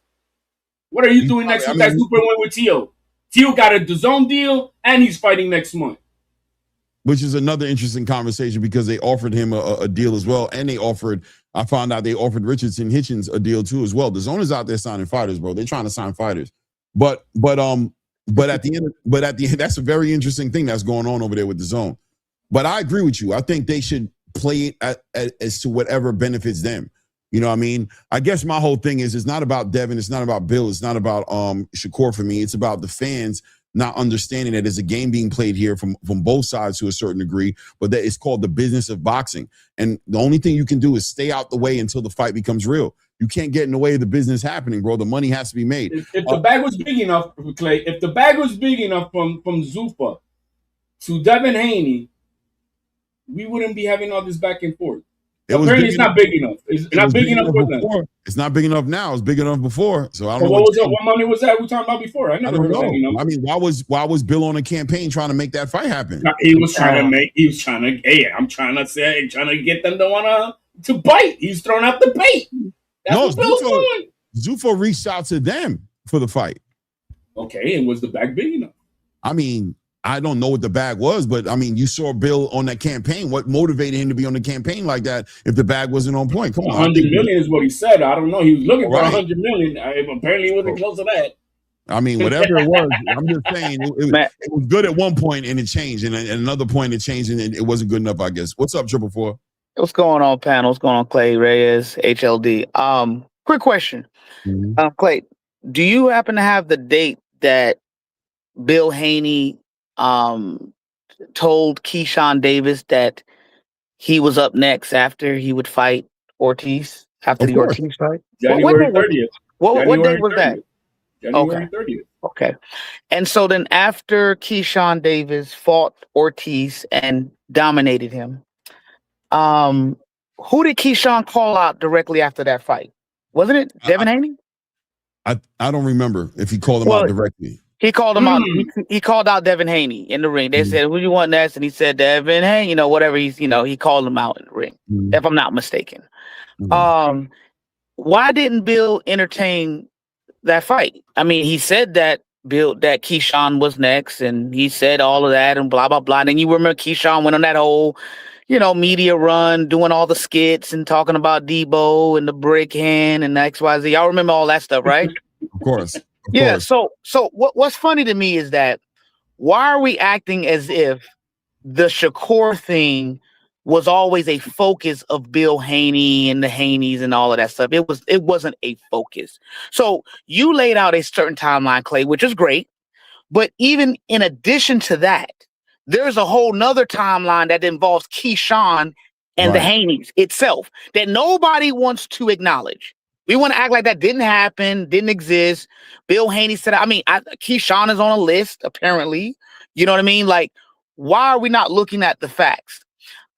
What are you doing next with that super win with Tio? Tio got a DAZN deal, and he's fighting next month. Which is another interesting conversation because they offered him a deal as well. And I found out they offered Richardson Hitchens a deal too as well. DAZN is out there signing fighters, bro. They're trying to sign at the end, that's a very interesting thing that's going on over there with DAZN. But I agree with you. I think they should play it as to whatever benefits them. You know what I mean? I guess my whole thing is it's not about Devin. It's not about Bill. It's not about Shakur for me. It's about the fans not understanding that there's a game being played here from both sides to a certain degree, but that it's called the business of boxing. And the only thing you can do is stay out the way until the fight becomes real. You can't get in the way of the business happening, bro. The money has to be made. If the bag was big enough, Clay, if the bag was big enough from Zuffa to Devin Haney, we wouldn't be having all this back and forth. Apparently, it's not big enough. It's not big enough for them. It's not big enough now. It's big enough before. So I don't know what money was that we talking about before? I never heard of any number. I mean, why was Bill on a campaign trying to make that fight happen? He was trying to. Hey, I'm trying to get them to bite. He's throwing out the bait. That's what Bill's doing. Zuffa reached out to them for the fight. Okay, and was the bag big enough? I mean, I don't know what the bag was, but I mean, you saw Bill on that campaign. What motivated him to be on the campaign like that if the bag wasn't on point? Come on. 100 million is what he said. I don't know. He was looking for 100 million. Apparently, he wasn't close to that. I mean, whatever it was, I'm just saying it was good at one point and it changed. And at another point it changed and it wasn't good enough, I guess. What's up, 444? What's going on, panel? What's going on, Clay, Reyes, HLD? Quick question. Clay, do you happen to have the date that Bill Haney told Keyshawn Davis that he was up next after he would fight Ortiz after the Ortiz fight? January 30th. What date was that? January 30th. Okay. And so then after Keyshawn Davis fought Ortiz and dominated him, who did Keyshawn call out directly after that fight? Wasn't it Devin Haney? I don't remember if he called him out directly. He called him out. He called out Devin Haney in the ring. They said, "Who you want next?" And he said, "Devin Haney." Whatever he called him out in the ring, if I'm not mistaken. Why didn't Bill entertain that fight? I mean, he said that Keyshawn was next, and he said all of that and blah blah blah. And then you remember Keyshawn went on that whole, media run, doing all the skits and talking about Debo and the brick hand and XYZ. Y'all remember all that stuff, right? Of course. Yeah. So what's funny to me is that why are we acting as if the Shakur thing was always a focus of Bill Haney and the Haneys and all of that stuff? It wasn't a focus. So you laid out a certain timeline, Clay, which is great. But even in addition to that, there's a whole nother timeline that involves Keyshawn and the Haneys itself that nobody wants to acknowledge. We want to act like that didn't happen, didn't exist. Bill Haney said, Keyshawn is on a list, apparently. You know what I mean? Like, why are we not looking at the facts?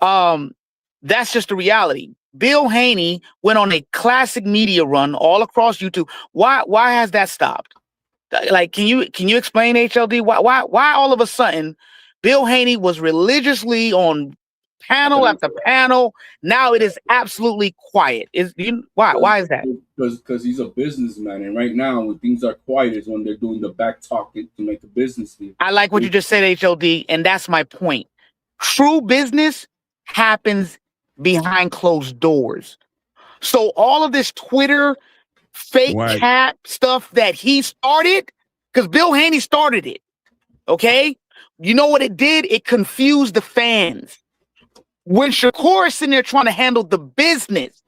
That's just the reality. Bill Haney went on a classic media run all across YouTube. Why has that stopped? Like, can you explain, HLD? Why all of a sudden Bill Haney was religiously on panel after panel? Now it is absolutely quiet. Why is that? Because he's a businessman, and right now when things are quiet is when they're doing the back talking to make a business deal. I like what you just said, HLD, and that's my point. True business happens behind closed doors. So all of this Twitter fake cap stuff that he started, because Bill Haney started it, okay? you know what it did? It confused the fans. When Shakur is sitting there trying to handle the business,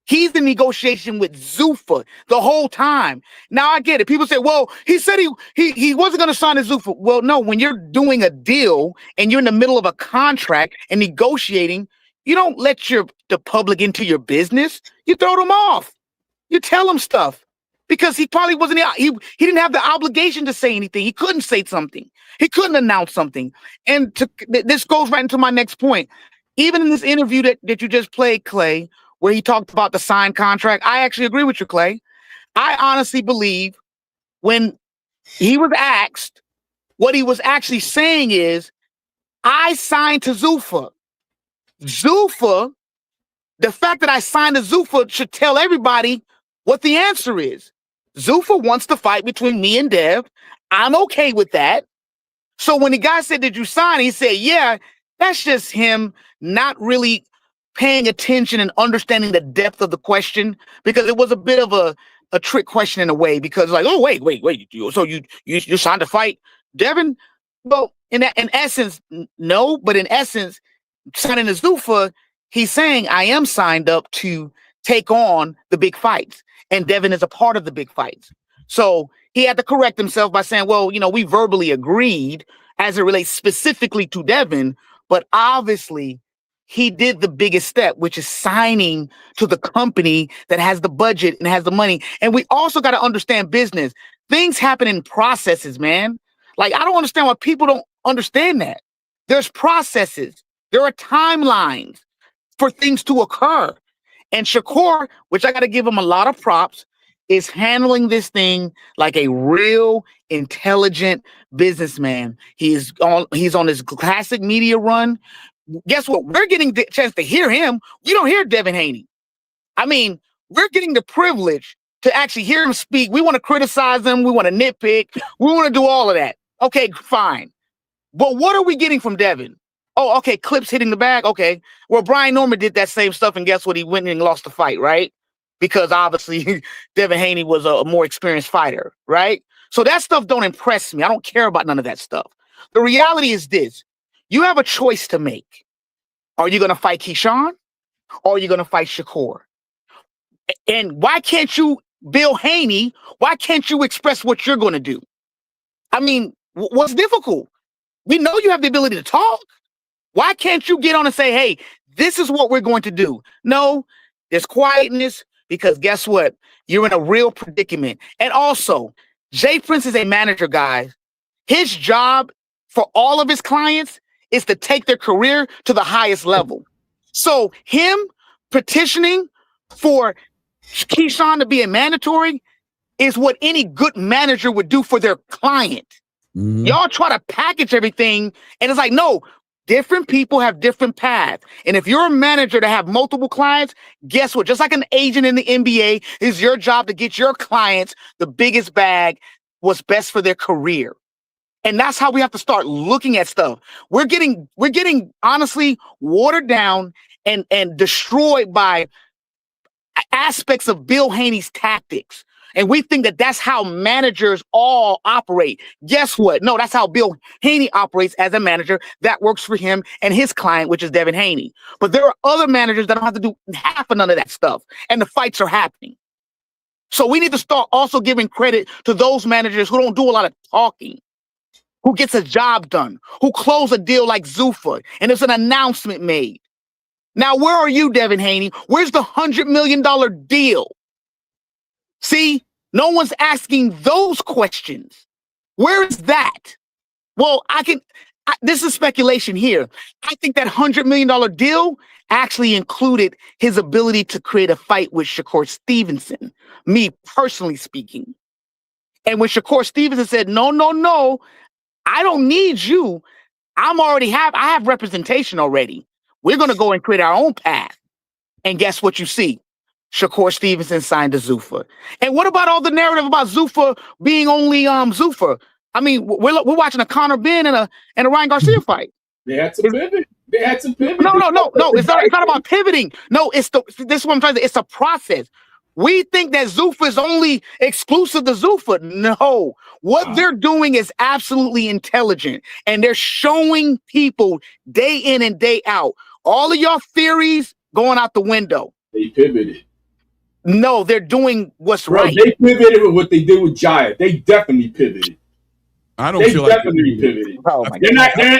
he's in negotiation with Zuffa the whole time. Now I get it. People say, well, he said he wasn't going to sign to Zuffa. Well, no, when you're doing a deal and you're in the middle of a contract and negotiating, you don't let the public into your business. You throw them off. You tell them stuff because he probably wasn't, he didn't have the obligation to say anything. He couldn't say something. He couldn't announce something. And this goes right into my next point. Even in this interview that you just played, Clay, where he talked about the signed contract, I actually agree with you, Clay. I honestly believe when he was asked, what he was actually saying is, I signed to Zuffa. Zuffa, the fact that I signed to Zuffa should tell everybody what the answer is. Zuffa wants to fight between me and Dev. I'm okay with that. So when the guy said, did you sign? He said, yeah, that's just him not really paying attention and understanding the depth of the question, because it was a bit of a trick question in a way, because like, oh, wait. So you signed to fight Devin? Well, in essence, no, but in essence, signing to Zuffa, he's saying I am signed up to take on the big fights, and Devin is a part of the big fights. So he had to correct himself by saying, well, we verbally agreed as it relates specifically to Devin, but obviously he did the biggest step, which is signing to the company that has the budget and has the money. And we also got to understand business. Things happen in processes, man. Like, I don't understand why people don't understand that. There's processes. There are timelines for things to occur. And Shakur, which I got to give him a lot of props, is handling this thing like a real intelligent businessman. He's on his classic media run. Guess what? We're getting the chance to hear him. We don't hear Devin Haney. I mean, we're getting the privilege to actually hear him speak. We want to criticize him. We want to nitpick. We want to do all of that. Okay, fine. But what are we getting from Devin? Oh, okay, clips hitting the bag. Okay. Well, Brian Norman did that same stuff, and guess what? He went and lost the fight, right? Because obviously Devin Haney was a more experienced fighter, right? So that stuff don't impress me. I don't care about none of that stuff. The reality is this. You have a choice to make. Are you going to fight Keyshawn, or are you going to fight Shakur? And why can't you, Bill Haney, why can't you express what you're going to do? I mean, what's difficult? We know you have the ability to talk. Why can't you get on and say, hey, this is what we're going to do? No, there's quietness, because guess what? You're in a real predicament. And also, Jay Prince is a manager, guys. His job for all of his clients is to take their career to the highest level. So him petitioning for Keyshawn to be a mandatory is what any good manager would do for their client. Mm-hmm. Y'all try to package everything, and it's like, no, different people have different paths. And if you're a manager to have multiple clients, guess what? Just like an agent in the NBA, it's your job to get your clients the biggest bag, what's best for their career. And that's how we have to start looking at stuff. We're getting honestly watered down and destroyed by aspects of Bill Haney's tactics. And we think that that's how managers all operate. Guess what? No, that's how Bill Haney operates as a manager. That works for him and his client, which is Devin Haney. But there are other managers that don't have to do half of none of that stuff. And the fights are happening. So we need to start also giving credit to those managers who don't do a lot of talking, who gets a job done, who close a deal like Zuffa, and there's an announcement made. Now, where are you, Devin Haney? Where's the $100 million deal? See, no one's asking those questions. Where is that? Well, this is speculation here. I think that $100 million deal actually included his ability to create a fight with Shakur Stevenson, me personally speaking. And when Shakur Stevenson said, no, I don't need you. I have representation already. We're going to go and create our own path. And guess what you see? Shakur Stevenson signed to Zuffa. And what about all the narrative about Zuffa being only Zuffa? I mean, we're watching a Conor Benn and a Ryan Garcia fight. They had to pivot. No. It's not about pivoting. No, this is what I'm trying to say. It's a process. We think that Zuffa is only exclusive to Zuffa. No, what they're doing is absolutely intelligent, and they're showing people day in and day out. All of your theories going out the window. They pivoted. No, they're doing what's Bro, right. they pivoted with what they did with Jaya. They definitely pivoted. I don't They feel like definitely pivoted. Oh my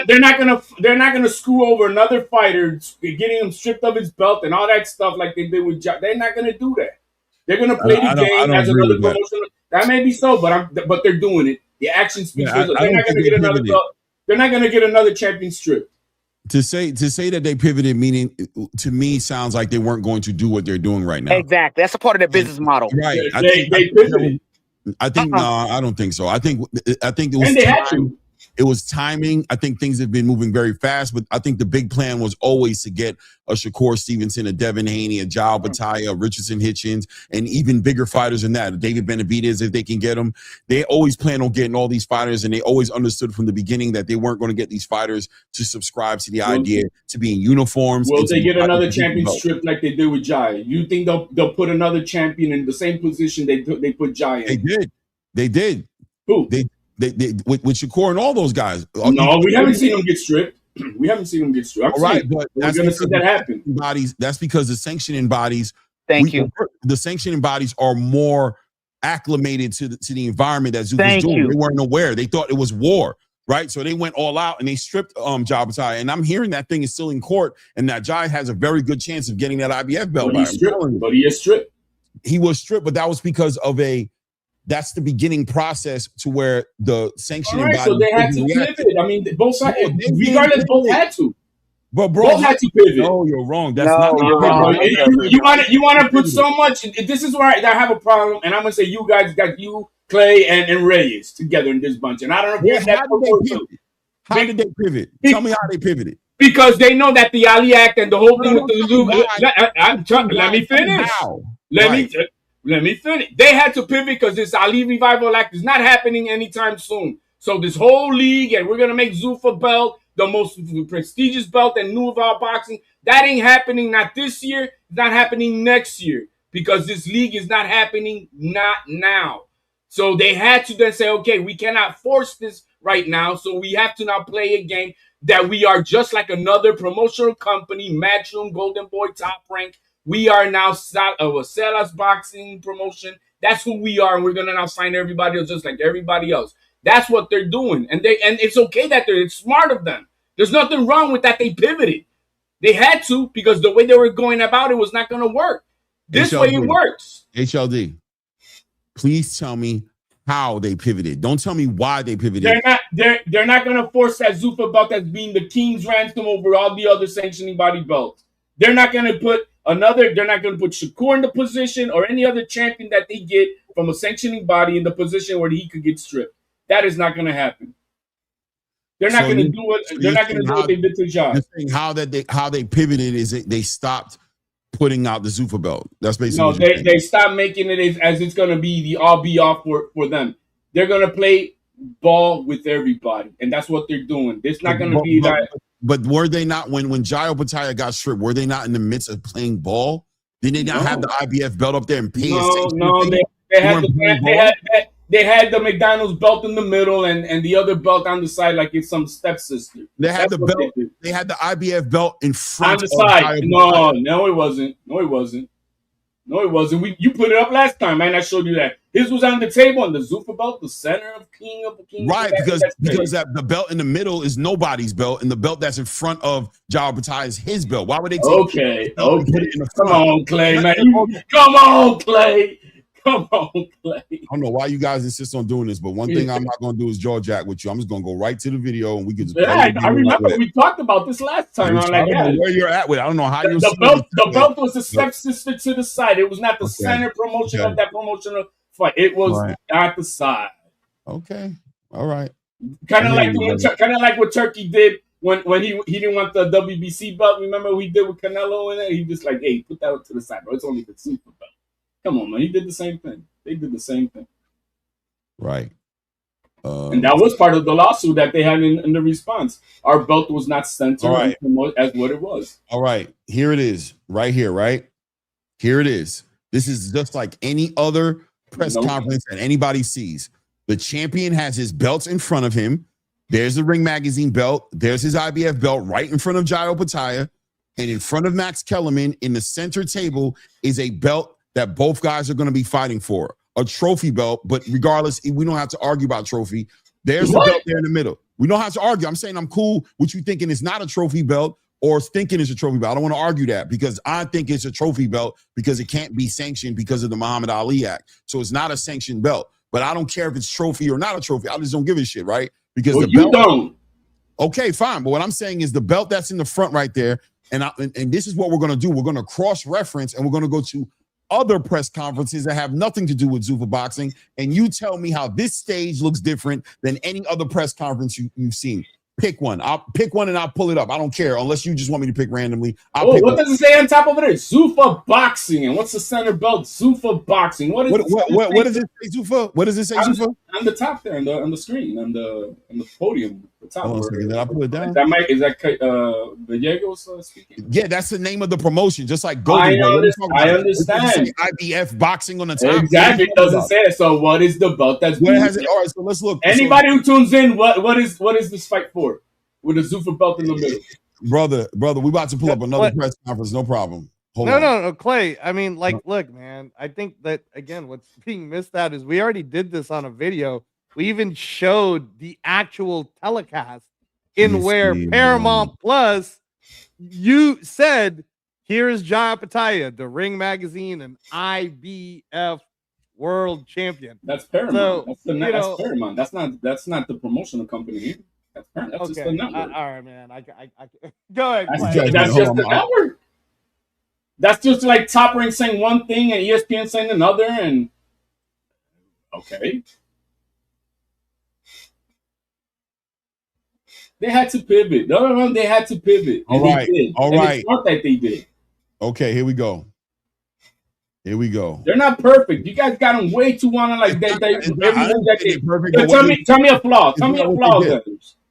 They're not gonna screw over another fighter, getting him stripped of his belt and all that stuff like they did with Jaya. They're not gonna do that. They're gonna play the game as another promotion. That may be so, but they're doing it. The action speaks. They're not gonna get another belt. They're not gonna get another champion strip. To say that they pivoted, meaning to me sounds like they weren't going to do what they're doing right now. Exactly. That's a part of their business model. Right. They pivoted. I think no, I don't think so. I think it was And they had to. It was timing. I think things have been moving very fast, but I think the big plan was always to get a Shakur Stevenson, a Devin Haney, a Jao Battaglia, a Richardson Hitchens, and even bigger fighters than that. David Benavidez, if they can get them. They always plan on getting all these fighters, and they always understood from the beginning that they weren't going to get these fighters to subscribe to the idea to be in uniforms. Will they get another champion strip like they did with Jaya? You think they'll put another champion in the same position they put Jaya in? They did. Who? They with Shakur and all those guys. No, we haven't seen them get stripped. We haven't seen them get stripped. All right, but we're going to see that happen. That's because the sanctioning bodies. Thank you. The sanctioning bodies are more acclimated to the environment that Zuffa's doing. They weren't aware. They thought it was war, right? So they went all out and they stripped Jai Battaglia. And I'm hearing that thing is still in court, and that Jai has a very good chance of getting that IBF belt. But he is stripped. He was stripped, but that was because of that's the beginning process to where the sanctioning body. So they had to pivot. I mean, both sides, regardless, both had to. But bro, both had to pivot. No, you're wrong. That's not. You're wrong. You want to put so much. This is where I have a problem, and I'm gonna say you guys got you, Clay, and Reyes together in this bunch, and I don't know if how did they pivot? Tell me how they pivoted. Because they know that the Ali Act and the whole thing with the let me finish. Let me finish. They had to pivot because this Ali Revival Act is not happening anytime soon. So this whole league, and we're going to make Zuffa belt the most prestigious belt in new of our boxing. That ain't happening not this year. It's not happening next year because this league is not happening not now. So they had to then say, okay, we cannot force this right now. So we have to now play a game that we are just like another promotional company, Matchroom, Golden Boy, Top Rank. We are now a Salas boxing promotion. That's who we are, and we're gonna now sign everybody else just like everybody else. That's what they're doing, and it's okay that it's smart of them. There's nothing wrong with that. They pivoted. They had to because the way they were going about it was not gonna work. This way it works. HLD, please tell me how they pivoted. Don't tell me why they pivoted. They're not gonna force that Zuffa belt as being the king's ransom over all the other sanctioning body belts. They're not gonna put they're not going to put Shakur in the position or any other champion that they get from a sanctioning body in the position where he could get stripped. That is not going to happen. They're not going to do what they're not going to do what they did to John. How they pivoted is they stopped putting out the Zuffa belt. That's basically they stopped making it as it's going to be the all be off for them. They're going to play ball with everybody, and that's what they're doing. It's not going to be that. But were they not when Jai Battaglia got stripped? Were they not in the midst of playing ball? Did they not have the IBF belt up there and pay attention? No, they had the McDonald's belt in the middle and the other belt on the side like it's some stepsister. They had the belt. They had the IBF belt in front on the side. No, it wasn't. You put it up last time, man. I showed you that. His was on the table on the Zuffa belt, the center of King. Right, because the belt in the middle is nobody's belt, and the belt that's in front of Jai Battaglia is his belt. Why would they take Okay. Come on, Clay, man. Come on, Clay. I don't know why you guys insist on doing this, but one thing I'm not going to do is jaw jack with you. I'm just going to go right to the video, and we can just. Yeah, I remember we talked about this last time. I don't know where you're at with it. I don't know how you're. The belt was the stepsister to the side. It was not the center promotion of that promotional fight. It was at the side. Okay, all right. Kind of like what Turkey did when he didn't want the WBC belt. Remember what he did with Canelo in it? He just like, hey, put that to the side, bro. It's only the Super belt. Come on, man. He did the same thing. They did the same thing. Right. And that was part of the lawsuit that they had in the response. Our belt was not censored as what it was. All right. Here it is. Right here, right? Here it is. This is just like any other press conference that anybody sees. The champion has his belts in front of him. There's the Ring Magazine belt. There's his IBF belt right in front of Jai Opetaia. And in front of Max Kellerman in the center table is a belt that both guys are going to be fighting for. A trophy belt, but regardless, we don't have to argue about trophy. There's the belt there in the middle. We don't have to argue. I'm saying I'm cool with you thinking it's not a trophy belt or thinking it's a trophy belt. I don't want to argue that because I think it's a trophy belt because it can't be sanctioned because of the Muhammad Ali Act. So it's not a sanctioned belt. But I don't care if it's trophy or not a trophy. I just don't give a shit, right? Because the belt. Don't. Okay, fine. But what I'm saying is the belt that's in the front right there, and this is what we're going to do. We're going to cross-reference, and we're going to go to other press conferences that have nothing to do with Zuffa Boxing, and you tell me how this stage looks different than any other press conference you've seen. Pick one. I'll pick one and I'll pull it up. I don't care unless you just want me to pick randomly. What does it say on top of it? Zuffa Boxing. And what's the center belt? Zuffa Boxing. What does it say, Zuffa? What does it say, Zuffa? On the top there, on the screen, on the podium. The top. Hold on a second. Did I pull it down? Is that Gallegos speaking? Yeah, that's the name of the promotion. Just like Golden. I understand. IBF Boxing on the top. Exactly. It doesn't say it. So what is the belt that's being has it? All right, so let's look. Anybody who tunes in, what is this fight for? With a Zuffa belt in the middle. Brother, we about to pull up another press conference. No problem. Hold on. No, Clay. I mean, like, look, man. I think that again, what's being missed out is we already did this on a video. We even showed the actual telecast in where Paramount Plus, you said, here is Jai Opetaia, the Ring Magazine and IBF World Champion. That's Paramount. So, that's Paramount. That's not the promotional company here. That's just the network. All right, man. I go ahead. That's just the network. That's just like Top Rank saying one thing and ESPN saying another, and okay. They had to pivot. The other one, they had to pivot. All right. All right. It's not that they did. Okay, here we go. Here we go. They're not perfect. You guys got them way too wanna like they perfect. Tell me a flaw. Tell me a flaw.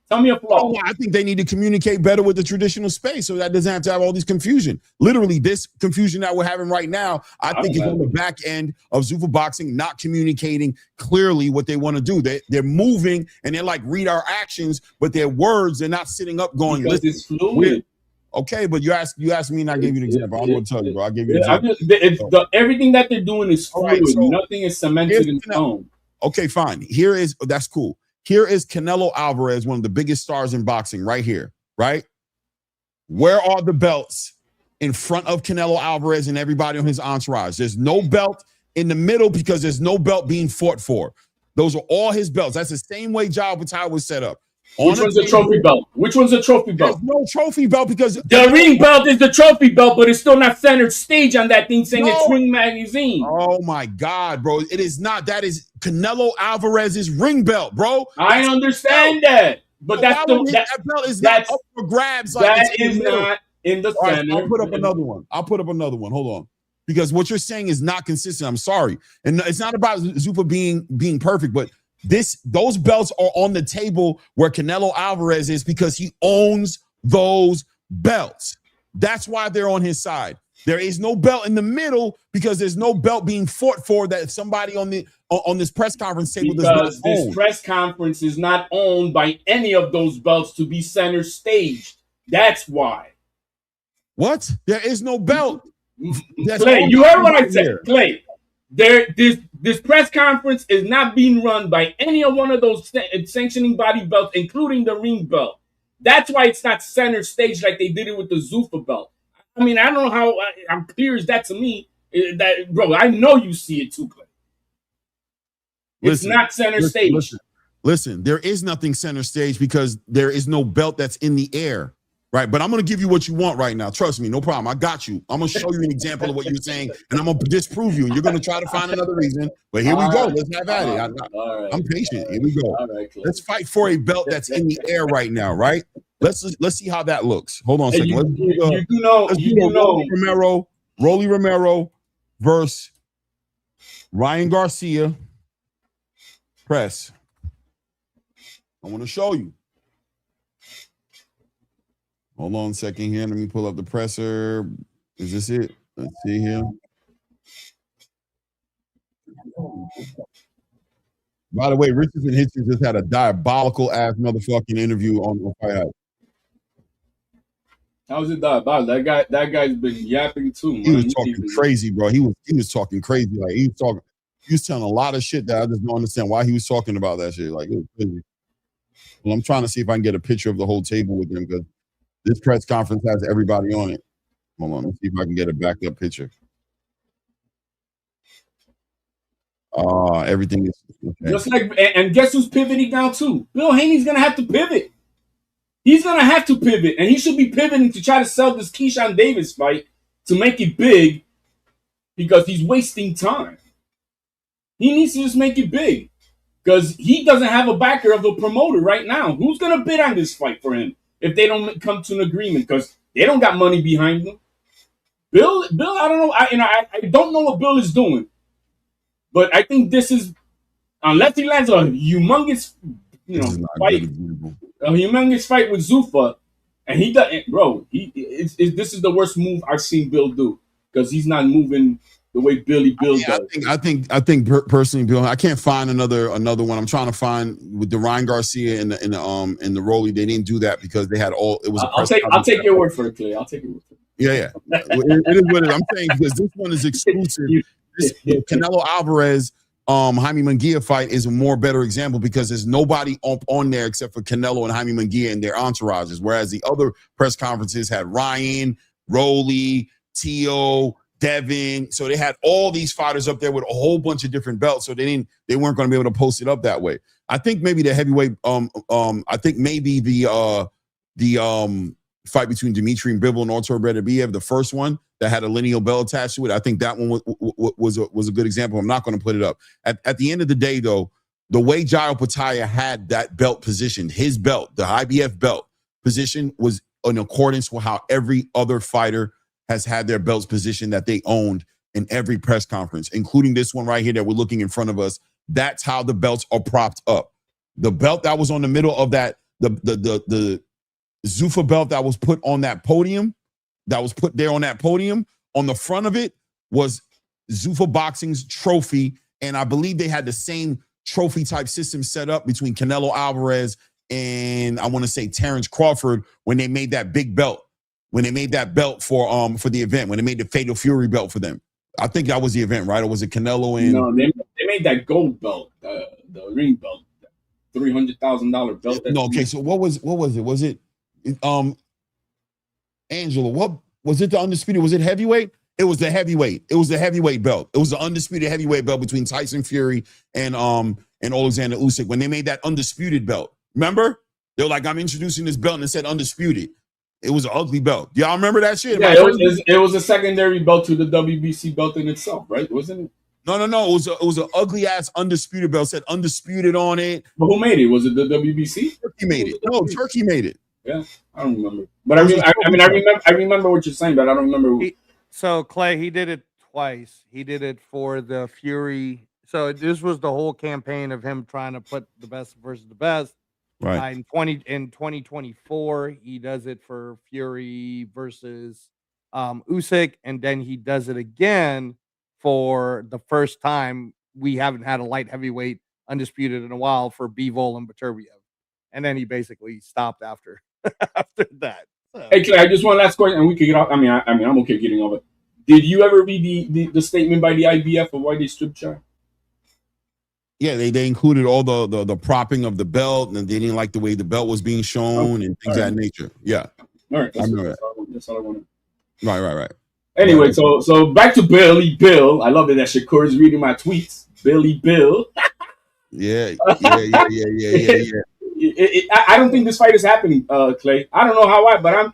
Tell me a flaw. I think they need to communicate better with the traditional space so that doesn't have to have all these confusion. Literally, this confusion that we're having right now, I think is on the back end of Zuffa Boxing not communicating clearly what they want to do. They're moving and they're like, read our actions, but their words, they're not sitting up going, because it's fluid. Okay, but you asked me and I gave you an example. I'm going to tell you, bro. I gave you an example. Everything that they're doing is fluid. Right, so nothing is cemented in stone. Okay, fine. That's cool. Here is Canelo Alvarez, one of the biggest stars in boxing right here, right? Where are the belts in front of Canelo Alvarez and everybody on his entourage? There's no belt in the middle because there's no belt being fought for. Those are all his belts. That's the same way Jai Opetaia was set up. Which one's a trophy belt? Which one's a trophy belt? There's no trophy belt because the ring belt is the trophy belt, but it's still not centered stage on that thing saying it's Ring Magazine. Oh my God, bro. It is not. That is Canelo Alvarez's ring belt, bro. I understand that. But that belt is not up for grabs. Like that is not in the center. I'll put up another one. Hold on. Because what you're saying is not consistent. I'm sorry. And it's not about Zuffa being perfect, but those belts are on the table where Canelo Alvarez is because he owns those belts. That's why they're on his side. There is no belt in the middle because there's no belt being fought for that somebody on this press conference table does not own. Because this press conference is not owned by any of those belts to be center staged. That's why. What? There is no belt. Clay, you heard what I said. Clay, this press conference is not being run by any of one of those sanctioning body belts, including the ring belt. That's why it's not center stage like they did it with the Zuffa belt. I mean, I don't know how I'm clear as that to me. That, bro, I know you see it too, Clay. It's not center stage. Listen, there is nothing center stage because there is no belt that's in the air. Right, but I'm going to give you what you want right now. Trust me, no problem. I got you. I'm going to show you an example of what you're saying, and I'm going to disprove you, and you're going to try to find another reason. But here we go. Let's have at it. I'm patient. Here we go. Let's fight for a belt that's in the air right now, right? Let's see how that looks. Hold on a second. Let's do Rolly Romero versus Ryan Garcia. Press. I want to show you. Hold on a second here. Let me pull up the presser. Is this it? Let's see here. By the way, Richardson Hitchens just had a diabolical ass motherfucking interview on Fight Hype. How was it diabolical? That guy's been yapping too, man. He was talking crazy, bro. He was talking crazy. Like he was telling a lot of shit that I just don't understand why he was talking about that shit. Like it was crazy. Well, I'm trying to see if I can get a picture of the whole table with him because this press conference has everybody on it. Hold on, let's see if I can get a backup picture. Everything is okay. Just like, and guess who's pivoting now too? Bill Haney's gonna have to pivot. He's gonna have to pivot, and he should be pivoting to try to sell this Keyshawn Davis fight to make it big because he's wasting time. He needs to just make it big because he doesn't have a backer of the promoter right now. Who's gonna bid on this fight for him if they don't come to an agreement? Because they don't got money behind them. Bill, I don't know. I don't know what Bill is doing. But I think this is, unless he lands a humongous, fight, a humongous fight with Zuffa, and he doesn't, bro. This is the worst move I've seen Bill do because he's not moving the way Bill does. I think personally, Bill, I can't find another one. I'm trying to find with the Ryan Garcia and the Rolly. They didn't do that because they had all. It was. I'll take your word for it, Clay. I'll take your word for it. Yeah. It is what it is. I'm saying because this one is exclusive. This Canelo Alvarez, Jaime Munguia fight is a more better example because there's nobody on there except for Canelo and Jaime Munguia and their entourages. Whereas the other press conferences had Ryan, Rolly, Tio, Devin. So they had all these fighters up there with a whole bunch of different belts. So they weren't going to be able to post it up that way. I think maybe the heavyweight. I think maybe the fight between Dimitri and Bivol and Artur Beterbiev, the first one that had a lineal belt attached to it. I think that one was a good example. I'm not going to put it up. At the end of the day, though, the way Jairo Pataya had that belt positioned, his belt, the IBF belt position, was in accordance with how every other fighter has had their belts positioned that they owned in every press conference, including this one right here that we're looking in front of us. That's how the belts are propped up. The belt that was on the middle of that, the Zuffa belt that was put on that podium, that was put there on that podium, on the front of it was Zuffa Boxing's trophy. And I believe they had the same trophy type system set up between Canelo Alvarez and I want to say Terrence Crawford when they made that big belt, when they made that belt for the event, when they made the Fatal Fury belt for them. I think that was the event, right? Or was it Canelo and... No, they made that gold belt, the ring belt, $300,000 belt. No, okay, so what was it? Was it Angela, what was it? The undisputed? Was it heavyweight? It was the heavyweight. It was the heavyweight belt. It was the undisputed heavyweight belt between Tyson Fury and Alexander Usyk when they made that undisputed belt. Remember? They were like, I'm introducing this belt and it said undisputed. It was an ugly belt. Y'all remember that shit? Yeah, it was a secondary belt to the WBC belt in itself, right? Wasn't it? No. It was an ugly ass undisputed belt. It said undisputed on it. But who made it? Was it the WBC? Turkey made it. No, Turkey made it. Yeah, I don't remember. But I remember what you're saying, but I don't remember. So Clay, he did it twice. He did it for the Fury. So this was the whole campaign of him trying to put the best versus the best. Right. In 2024, he does it for Fury versus Usyk, and then he does it again for the first time. We haven't had a light heavyweight undisputed in a while for Bivol and Beterbiev, and then he basically stopped after that. So. Hey Clay, I just one last question, and we could get off. I mean, I'm okay getting off it. Did you ever read the statement by the IBF of why they stripped Chad? Yeah, they included all the propping of the belt, and they didn't like the way the belt was being shown and things of that nature. Yeah. All right. I remember that. That's all I wanted. Right. Anyway, so back to Billy Bill. I love it that Shakur is reading my tweets. Billy Bill. Yeah. I don't think this fight is happening, Clay. I don't know how but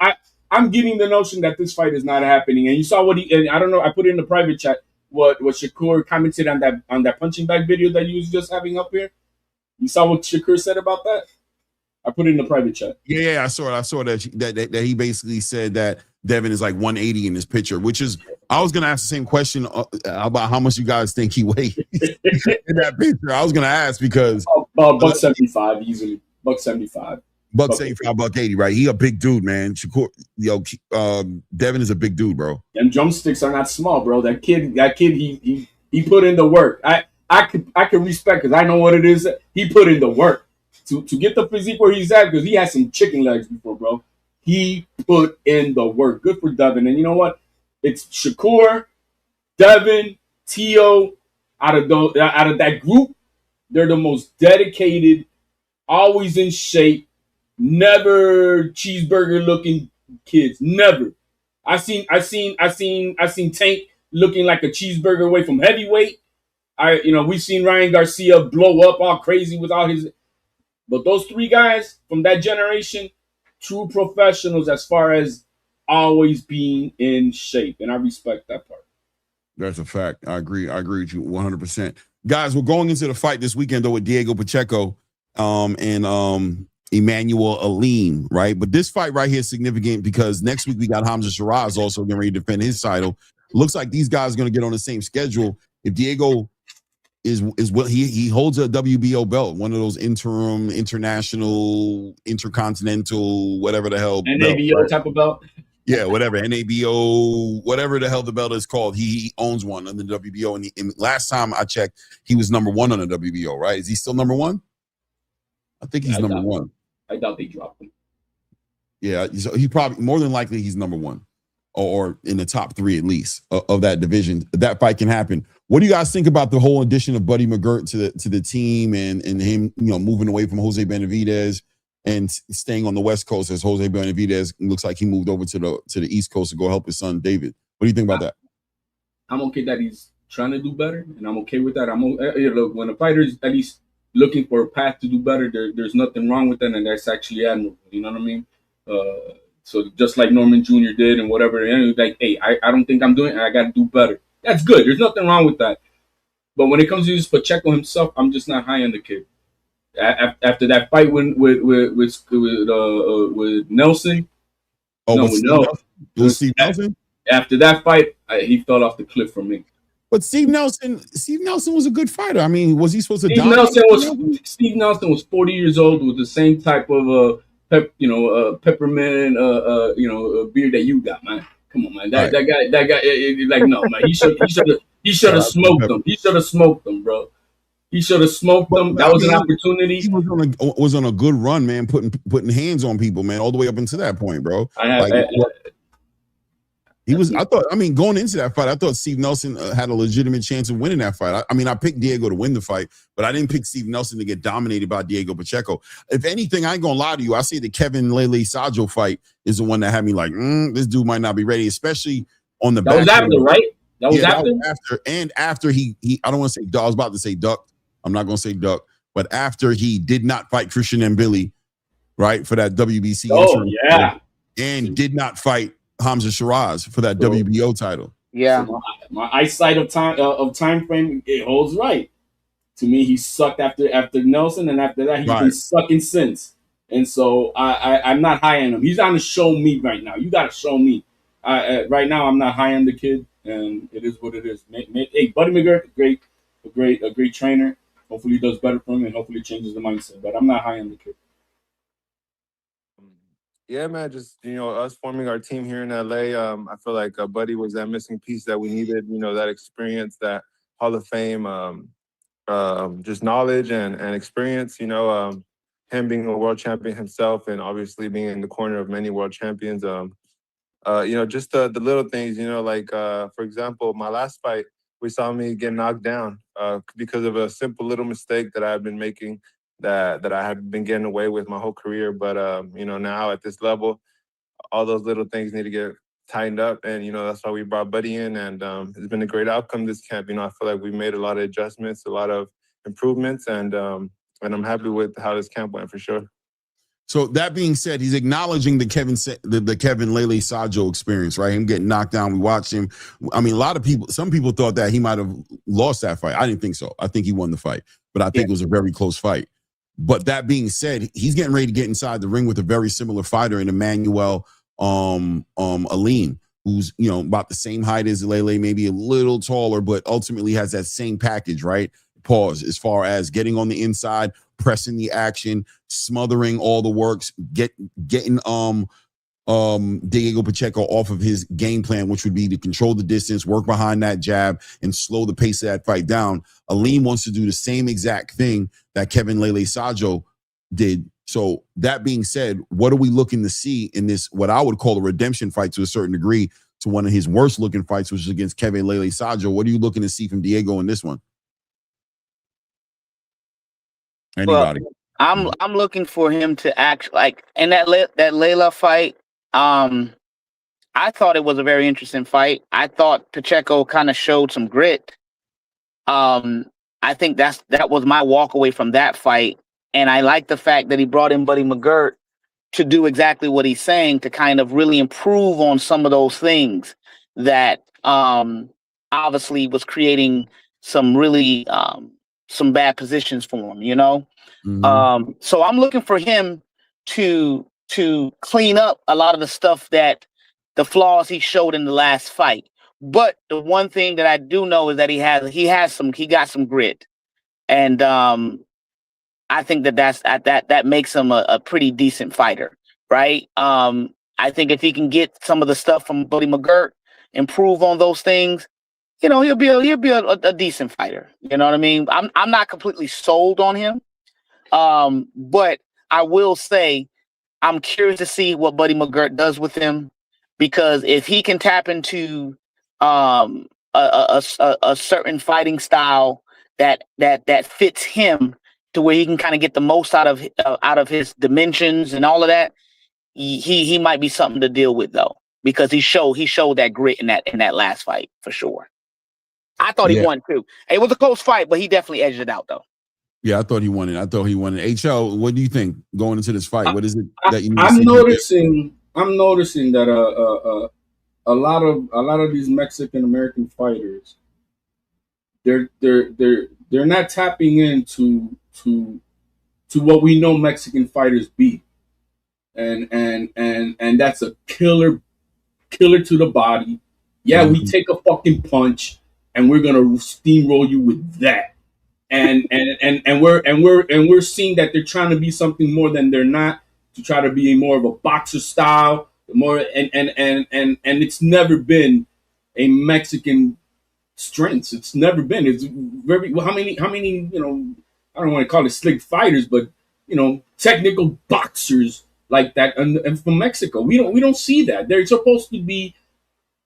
I'm getting the notion that this fight is not happening. And you saw what and I don't know, I put it in the private chat what Shakur commented on that punching bag video that you was just having up here. You saw what Shakur said about that? I put it in the private chat. Yeah, I saw it. I saw that he basically said that Devin is like 180 in this picture, which is, I was going to ask the same question about how much you guys think he weighs in that picture. I was going to ask because $175 easily. $175. $175, $180, right? He a big dude, man. Shakur, Devin is a big dude, bro. Them drumsticks are not small, bro. That kid, he put in the work. I could respect because I know what it is. He put in the work to get the physique where he's at because he had some chicken legs before, bro. He put in the work. Good for Devin. And you know what? It's Shakur, Devin, Tio. Out of that group, they're the most dedicated, always in shape, never cheeseburger looking kids. Never. I seen Tank looking like a cheeseburger away from heavyweight. We've seen Ryan Garcia blow up all crazy with all his, but those three guys from that generation, true professionals as far as always being in shape, and I respect that part. That's a fact. I agree with you 100%. Guys, we're going into the fight this weekend though with Diego Pacheco and Emmanuel Alim, right? But this fight right here is significant because next week we got Hamza Shiraz also getting ready to defend his title. Looks like these guys are going to get on the same schedule. If Diego is what he holds a WBO belt, one of those interim, international, intercontinental, whatever the hell NABO belt, right? type of belt. Yeah, whatever, NABO, whatever the hell the belt is called, he owns one on the WBO. And last time I checked, he was number one on the WBO, right? Is he still number one? I think he's number one. I doubt they dropped him. Yeah, so he probably, more than likely, he's number one or in the top three at least of that division. That fight can happen. What do you guys think about the whole addition of Buddy McGirt to the team and him, moving away from Jose Benavidez and staying on the West Coast as Jose Benavidez looks like he moved over to the East Coast to go help his son David? What do you think about that? I'm okay that he's trying to do better, and I'm okay with that. Look, when a fighter's at least looking for a path to do better, there's nothing wrong with that, and that's actually admirable. You know what I mean? So just like Norman Jr. did and whatever, like, hey, I don't think I'm doing it. I got to do better. That's good. There's nothing wrong with that. But when it comes to Pacheco himself, I'm just not high on the kid. After that fight with Nelson, Steve Nelson. After that fight, he fell off the cliff for me. But Steve Nelson was a good fighter. I mean, was he supposed to die? Steve Nelson was 40 years old with the same type of peppermint beard that you got, man. Come on, man. That guy, like, no, man. He should have smoked them. He should have smoked them, bro. He should have smoked them. That was an opportunity. He was on a good run, man, putting hands on people, man, all the way up until that point, bro. Going into that fight, I thought Steve Nelson had a legitimate chance of winning that fight. I picked Diego to win the fight, but I didn't pick Steve Nelson to get dominated by Diego Pacheco. If anything, I ain't gonna lie to you. I say the Kevin Lele Sajo fight is the one that had me like, this dude might not be ready, especially on the back. That was after, right? That was after. And after he I don't want to say I was about to say duck. I'm not gonna say duck, but after he did not fight Christian Mbili, right, for that WBC interim fight, and did not fight Hamza Shiraz for that WBO title. Yeah, so my eyesight of time frame, it holds right. To me, he sucked after Nelson, and after that, he's been sucking since. And so I'm not high on him. He's on the show me right now. You got to show me. Right now, I'm not high on the kid, and it is what it is. Hey, Buddy McGirt, a great trainer. Hopefully, he does better for him, and hopefully, changes the mindset. But I'm not high on the kid. Yeah, man, just, us forming our team here in LA, I feel like Buddy was that missing piece that we needed, that experience, that Hall of Fame, just knowledge and experience, him being a world champion himself and obviously being in the corner of many world champions, just the little things, for example, my last fight, we saw me get knocked down because of a simple little mistake that I've been making that I have been getting away with my whole career. But, now at this level, all those little things need to get tightened up. And, that's why we brought Buddy in. And it's been a great outcome this camp. I feel like we made a lot of adjustments, a lot of improvements. And I'm happy with how this camp went for sure. So that being said, he's acknowledging the Kevin Lele Sajo experience, right? Him getting knocked down. We watched him. Some people thought that he might have lost that fight. I didn't think so. I think he won the fight, but I think it was a very close fight. But that being said, he's getting ready to get inside the ring with a very similar fighter in Emmanuel Alim, who's about the same height as Lele, maybe a little taller, but ultimately has that same package, right? Pause. As far as getting on the inside, pressing the action, smothering all the works, getting Diego Pacheco off of his game plan, which would be to control the distance, work behind that jab, and slow the pace of that fight down. Aleem wants to do the same exact thing that Kevin Lele Sajo did. So that being said, what are we looking to see in this, what I would call a redemption fight to a certain degree, to one of his worst looking fights, which is against Kevin Lele Sajo? What are you looking to see from Diego in this one? Anybody? Well, I'm looking for him to act like in that Layla fight. I thought it was a very interesting fight. I thought Pacheco kind of showed some grit. I think that was my walk away from that fight, and I like the fact that he brought in Buddy McGirt to do exactly what he's saying, to kind of really improve on some of those things that obviously was creating some really some bad positions for him, you know. So I'm looking for him to clean up a lot of the stuff, that the flaws he showed in the last fight. But the one thing that I do know is that he got some grit, and I think that makes him a pretty decent fighter, right? I think if he can get some of the stuff from Buddy McGirt, improve on those things, you know, he'll be a decent fighter. You know what I mean? I'm not completely sold on him, but I will say I'm curious to see what Buddy McGirt does with him, because if he can tap into a certain fighting style that fits him, to where he can kind of get the most out of his dimensions and all of that, he might be something to deal with, though, because he showed that grit in that last fight for sure. I thought he won too. It was a close fight, but he definitely edged it out, though. Yeah, I thought he won it. HL, what do you think going into this fight? What is it that you need to see? I'm noticing that a lot of these Mexican American fighters, they're not tapping into what we know Mexican fighters be, and that's a killer to the body. Yeah, we take a fucking punch and we're gonna steamroll you with that. And we're seeing that they're trying to be something more than they're not, to try to be more of a boxer style, more and it's never been a Mexican strengths. It's never been. It's very how many you know, I don't want to call it slick fighters, but you know, technical boxers like that, and from Mexico, we don't see that. They're supposed to be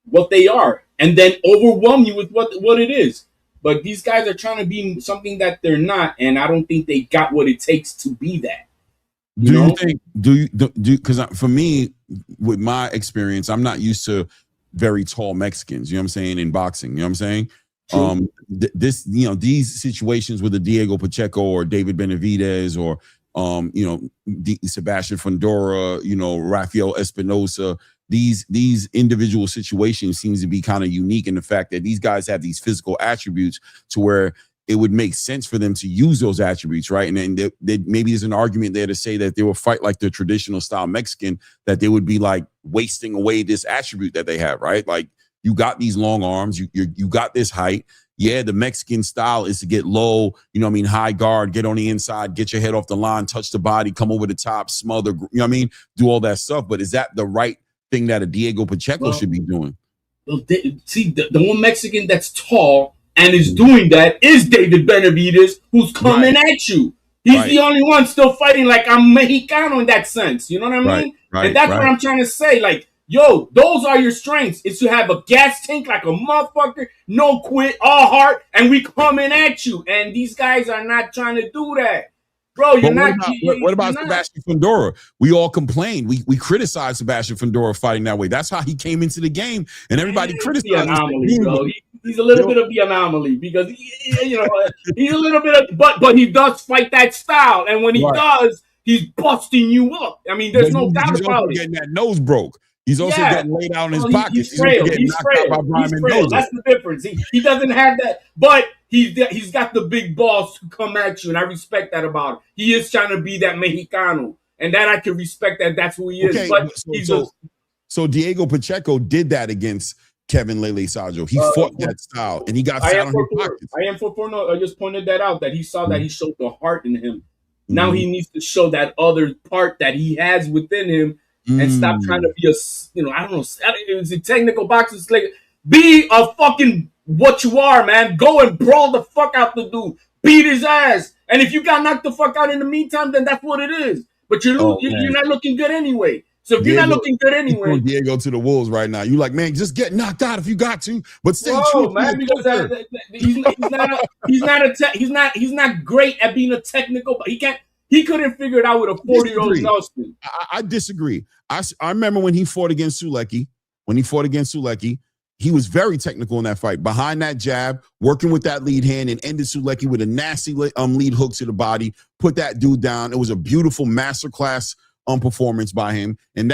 what they are, and then overwhelm you with what it is. But these guys are trying to be something that they're not, and I don't think they got what it takes to be that. Because for me, with my experience, I'm not used to very tall Mexicans, you know what I'm saying, in boxing, you know what I'm saying? True. This, you know, these situations with the Diego Pacheco or David Benavidez or you know, Sebastian Fundora, you know, Rafael Espinosa, these individual situations seems to be kind of unique in the fact that these guys have these physical attributes to where it would make sense for them to use those attributes, right? And then maybe there's an argument there to say that they will fight like the traditional style Mexican, that they would be like wasting away this attribute that they have, right? Like, you got these long arms, you got this height. Yeah, the Mexican style is to get low, you know what I mean, high guard, get on the inside, get your head off the line, touch the body, come over the top, smother, you know what I mean, do all that stuff. But is that the right thing that a Diego Pacheco should be doing? Well, see, the one Mexican that's tall and is doing that is David Benavidez, who's coming at you. He's the only one still fighting like I'm Mexicano in that sense. You know what I mean? And that's what I'm trying to say. Like, yo, those are your strengths. It's to have a gas tank like a motherfucker, no quit, all heart, and we coming at you. And these guys are not trying to do that. Bro, you're not. What about Sebastian Fundora? We all complained. We criticized Sebastian Fundora fighting that way. That's how he came into the game, and everybody criticized the anomaly, bro. He's a little bit of the anomaly because you know he's a little bit of, but he does fight that style, and when he does, he's busting you up. I mean, there's no doubt about it. Getting that nose broke. He's also getting laid out in his pocket. He's frail. He's frail. That's the difference. He doesn't have that, but he's got the big balls to come at you, and I respect that about him. He is trying to be that Mexicano, and that I can respect that. That's who he is. But so Diego Pacheco did that against Kevin Lele Sajo. He fought that style, and he got I sat on his pockets. I just pointed that out, that he saw that he showed the heart in him. Now he needs to show that other part that he has within him and stop trying to be I don't know, it's a technical boxer. It's like, be a fucking what you are, man. Go and brawl the fuck out the dude. Beat his ass. And if you got knocked the fuck out in the meantime, then that's what it is. But you're not looking good anyway. So if you're not looking good anyway, Diego to the wolves right now. You like, man, just get knocked out if you got to, but stay true, man. Because he's not great at being a technical. He couldn't figure it out with a 40-year-old Nelson. I disagree. I remember when he fought against Sulecki. He was very technical in that fight. Behind that jab, working with that lead hand, and ended Sulecki with a nasty lead hook to the body. Put that dude down. It was a beautiful masterclass performance by him. And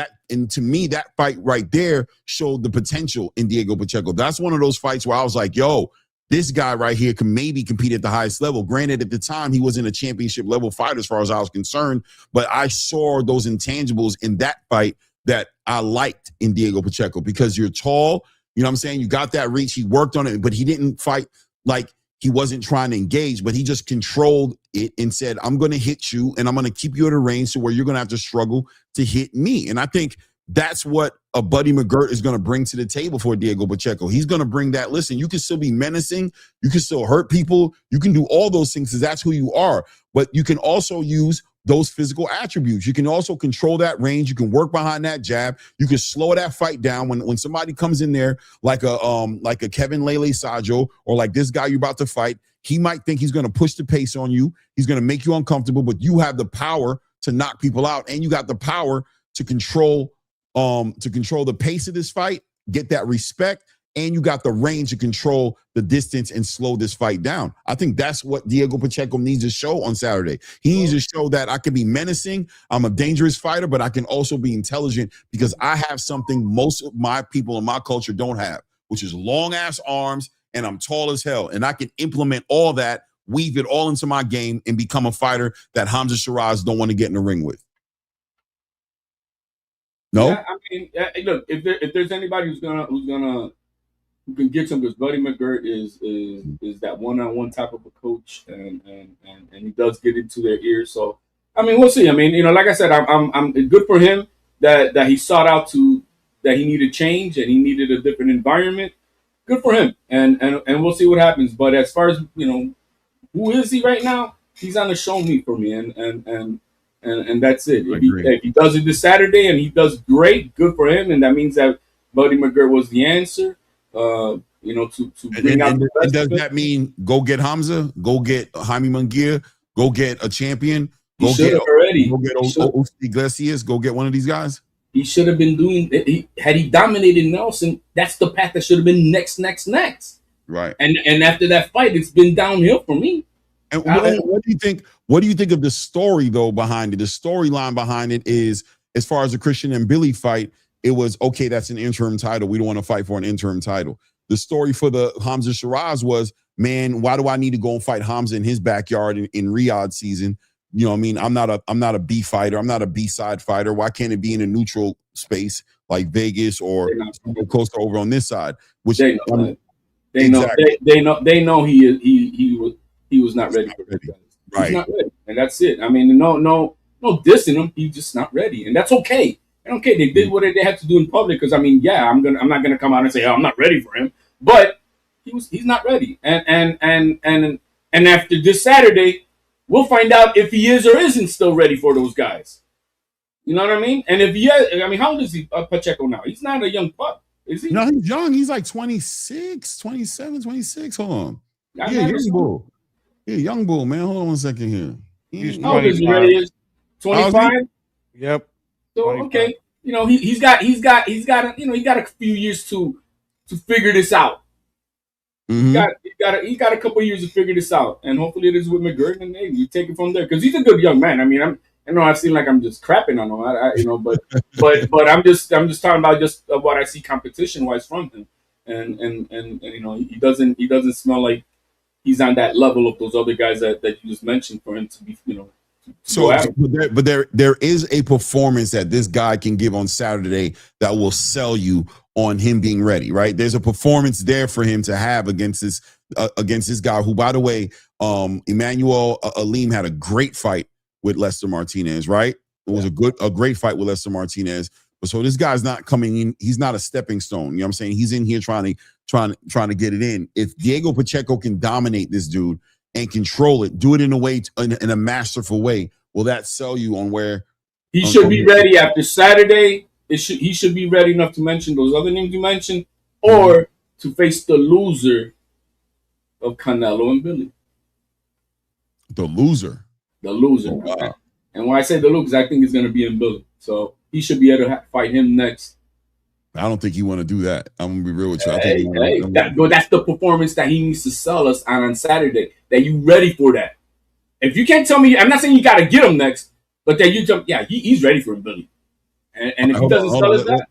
to me, that fight right there showed the potential in Diego Pacheco. That's one of those fights where I was like, yo, this guy right here can maybe compete at the highest level. Granted, at the time, he wasn't a championship level fighter as far as I was concerned, but I saw those intangibles in that fight that I liked in Diego Pacheco, because you're tall, you know what I'm saying? You got that reach. He worked on it, but he didn't fight like he wasn't trying to engage, but he just controlled it and said, I'm going to hit you and I'm going to keep you at a range to where you're going to have to struggle to hit me. And I think that's what a Buddy McGirt is going to bring to the table for Diego Pacheco. He's going to bring that, listen, you can still be menacing. You can still hurt people. You can do all those things because that's who you are. But you can also use those physical attributes. You can also control that range. You can work behind that jab. You can slow that fight down when somebody comes in there like a Kevin Lele Sajo or like this guy you're about to fight. He might think he's going to push the pace on you. He's going to make you uncomfortable, but you have the power to knock people out, and you got the power to control the pace of this fight, get that respect, and you got the range to control the distance and slow this fight down. I think that's what Diego Pacheco needs to show on Saturday. He needs to show that I can be menacing, I'm a dangerous fighter, but I can also be intelligent because I have something most of my people in my culture don't have, which is long-ass arms, and I'm tall as hell. And I can implement all that, weave it all into my game, and become a fighter that Hamza Shiraz don't want to get in the ring with. No? Yeah, I mean, look, if there's anybody who can get some, because Buddy McGirt is that one-on-one type of a coach, and he does get into their ears. So I mean, we'll see. I mean, like I said, I'm good for him that he sought out that he needed change and he needed a different environment. Good for him, and we'll see what happens. But as far as who is he right now? He's on the show me for me, and that's it. If he does it this Saturday and he does great, good for him, and that means that Buddy McGirt was the answer. To bring out the best. Does that mean go get Hamza, go get Jaime Munguia, go get a champion, go get Iglesias, go get one of these guys? He should have been doing it. Had he dominated Nelson, that's the path that should have been next. Right. And after that fight, it's been downhill for me. And what do you think? What do you think of the story though behind it? The storyline behind it is, as far as the Christian and Billy fight, it was okay. That's an interim title. We don't want to fight for an interim title. The story for the Hamza Shiraz was, man, why do I need to go and fight Hamza in his backyard in Riyadh season? You know what I mean? I'm not a B fighter. I'm not a B-side fighter. Why can't it be in a neutral space like Vegas or closer over on this side? Which they know he was not ready for that. Right. He's not ready, and that's it. I mean, no dissing him. He's just not ready, and that's okay. I don't care. They did what they had to do in public, because I mean, yeah, I'm not gonna come out and say, oh, I'm not ready for him, but he's not ready. And after this Saturday, we'll find out if he is or isn't still ready for those guys. You know what I mean? And if he is, I mean, how old is he, Pacheco now? He's not a young pup, is he? No, he's young. He's like 26, 27, 26. Hold on. Yeah, young bull. Yeah, young bull, man. Hold on one second here. He's 25. 25? Yep. So 25. Okay, he's got he got a few years to figure this out. Mm-hmm. He got a couple of years to figure this out, and hopefully it is with McGirt, and hey, you take it from there, because he's a good young man. I mean, I know I've seen like I'm just crapping on him, but I'm just talking about just what I see competition wise from him, and he doesn't smell like he's on that level of those other guys that you just mentioned for him to be But there is a performance that this guy can give on Saturday that will sell you on him being ready, right? There's a performance there for him to have against this guy who, by the way, Emmanuel Alim had a great fight with Lester Martinez, right? It was a great fight with Lester Martinez. So this guy's not coming in. He's not a stepping stone. You know what I'm saying? He's in here trying to get it in. If Diego Pacheco can dominate this dude and control it, do it in a way, in a masterful way, will that sell you on where he should be ready after Saturday? He should be ready enough to mention those other names you mentioned, or to face the loser of Canelo and Billy. The loser. The loser. Oh, wow. And when I say the loser, I think it's going to be in Billy. So he should be able to fight him next. I don't think he want to do that. I'm gonna be real with you. That's the performance that he needs to sell us on Saturday. That you ready for that? If you can't tell me, I'm not saying you got to get him next, but that you jump. Yeah, he's ready for Billy. And if he doesn't sell us that,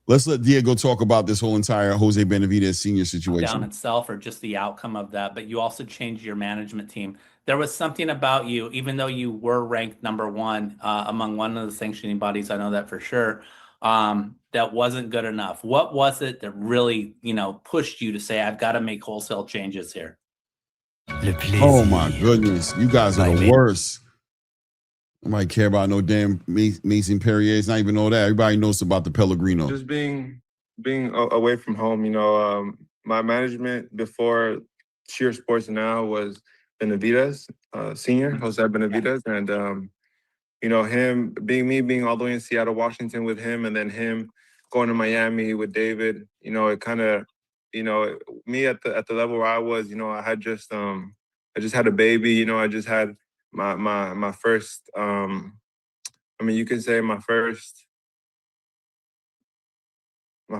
let's let Diego talk about this whole entire Jose Benavidez Sr. situation. Down itself, or just the outcome of that. But you also changed your management team. There was something about you, even though you were ranked number one among one of the sanctioning bodies. I know that for sure. That wasn't good enough. What was it that really, pushed you to say, I've got to make wholesale changes here? Oh my goodness, you guys are the worst. Nobody care about no damn Mason Perrier. It's not even all that. Everybody knows about the Pellegrino. Just being away from home, my management before Cheer Sports Now was Benavidez Sr., Jose Benavidez, and him being all the way in Seattle, Washington with him, and then him going to Miami with David. It kind of, me at the level where I was, I had just had a baby. I just had my first. You can say my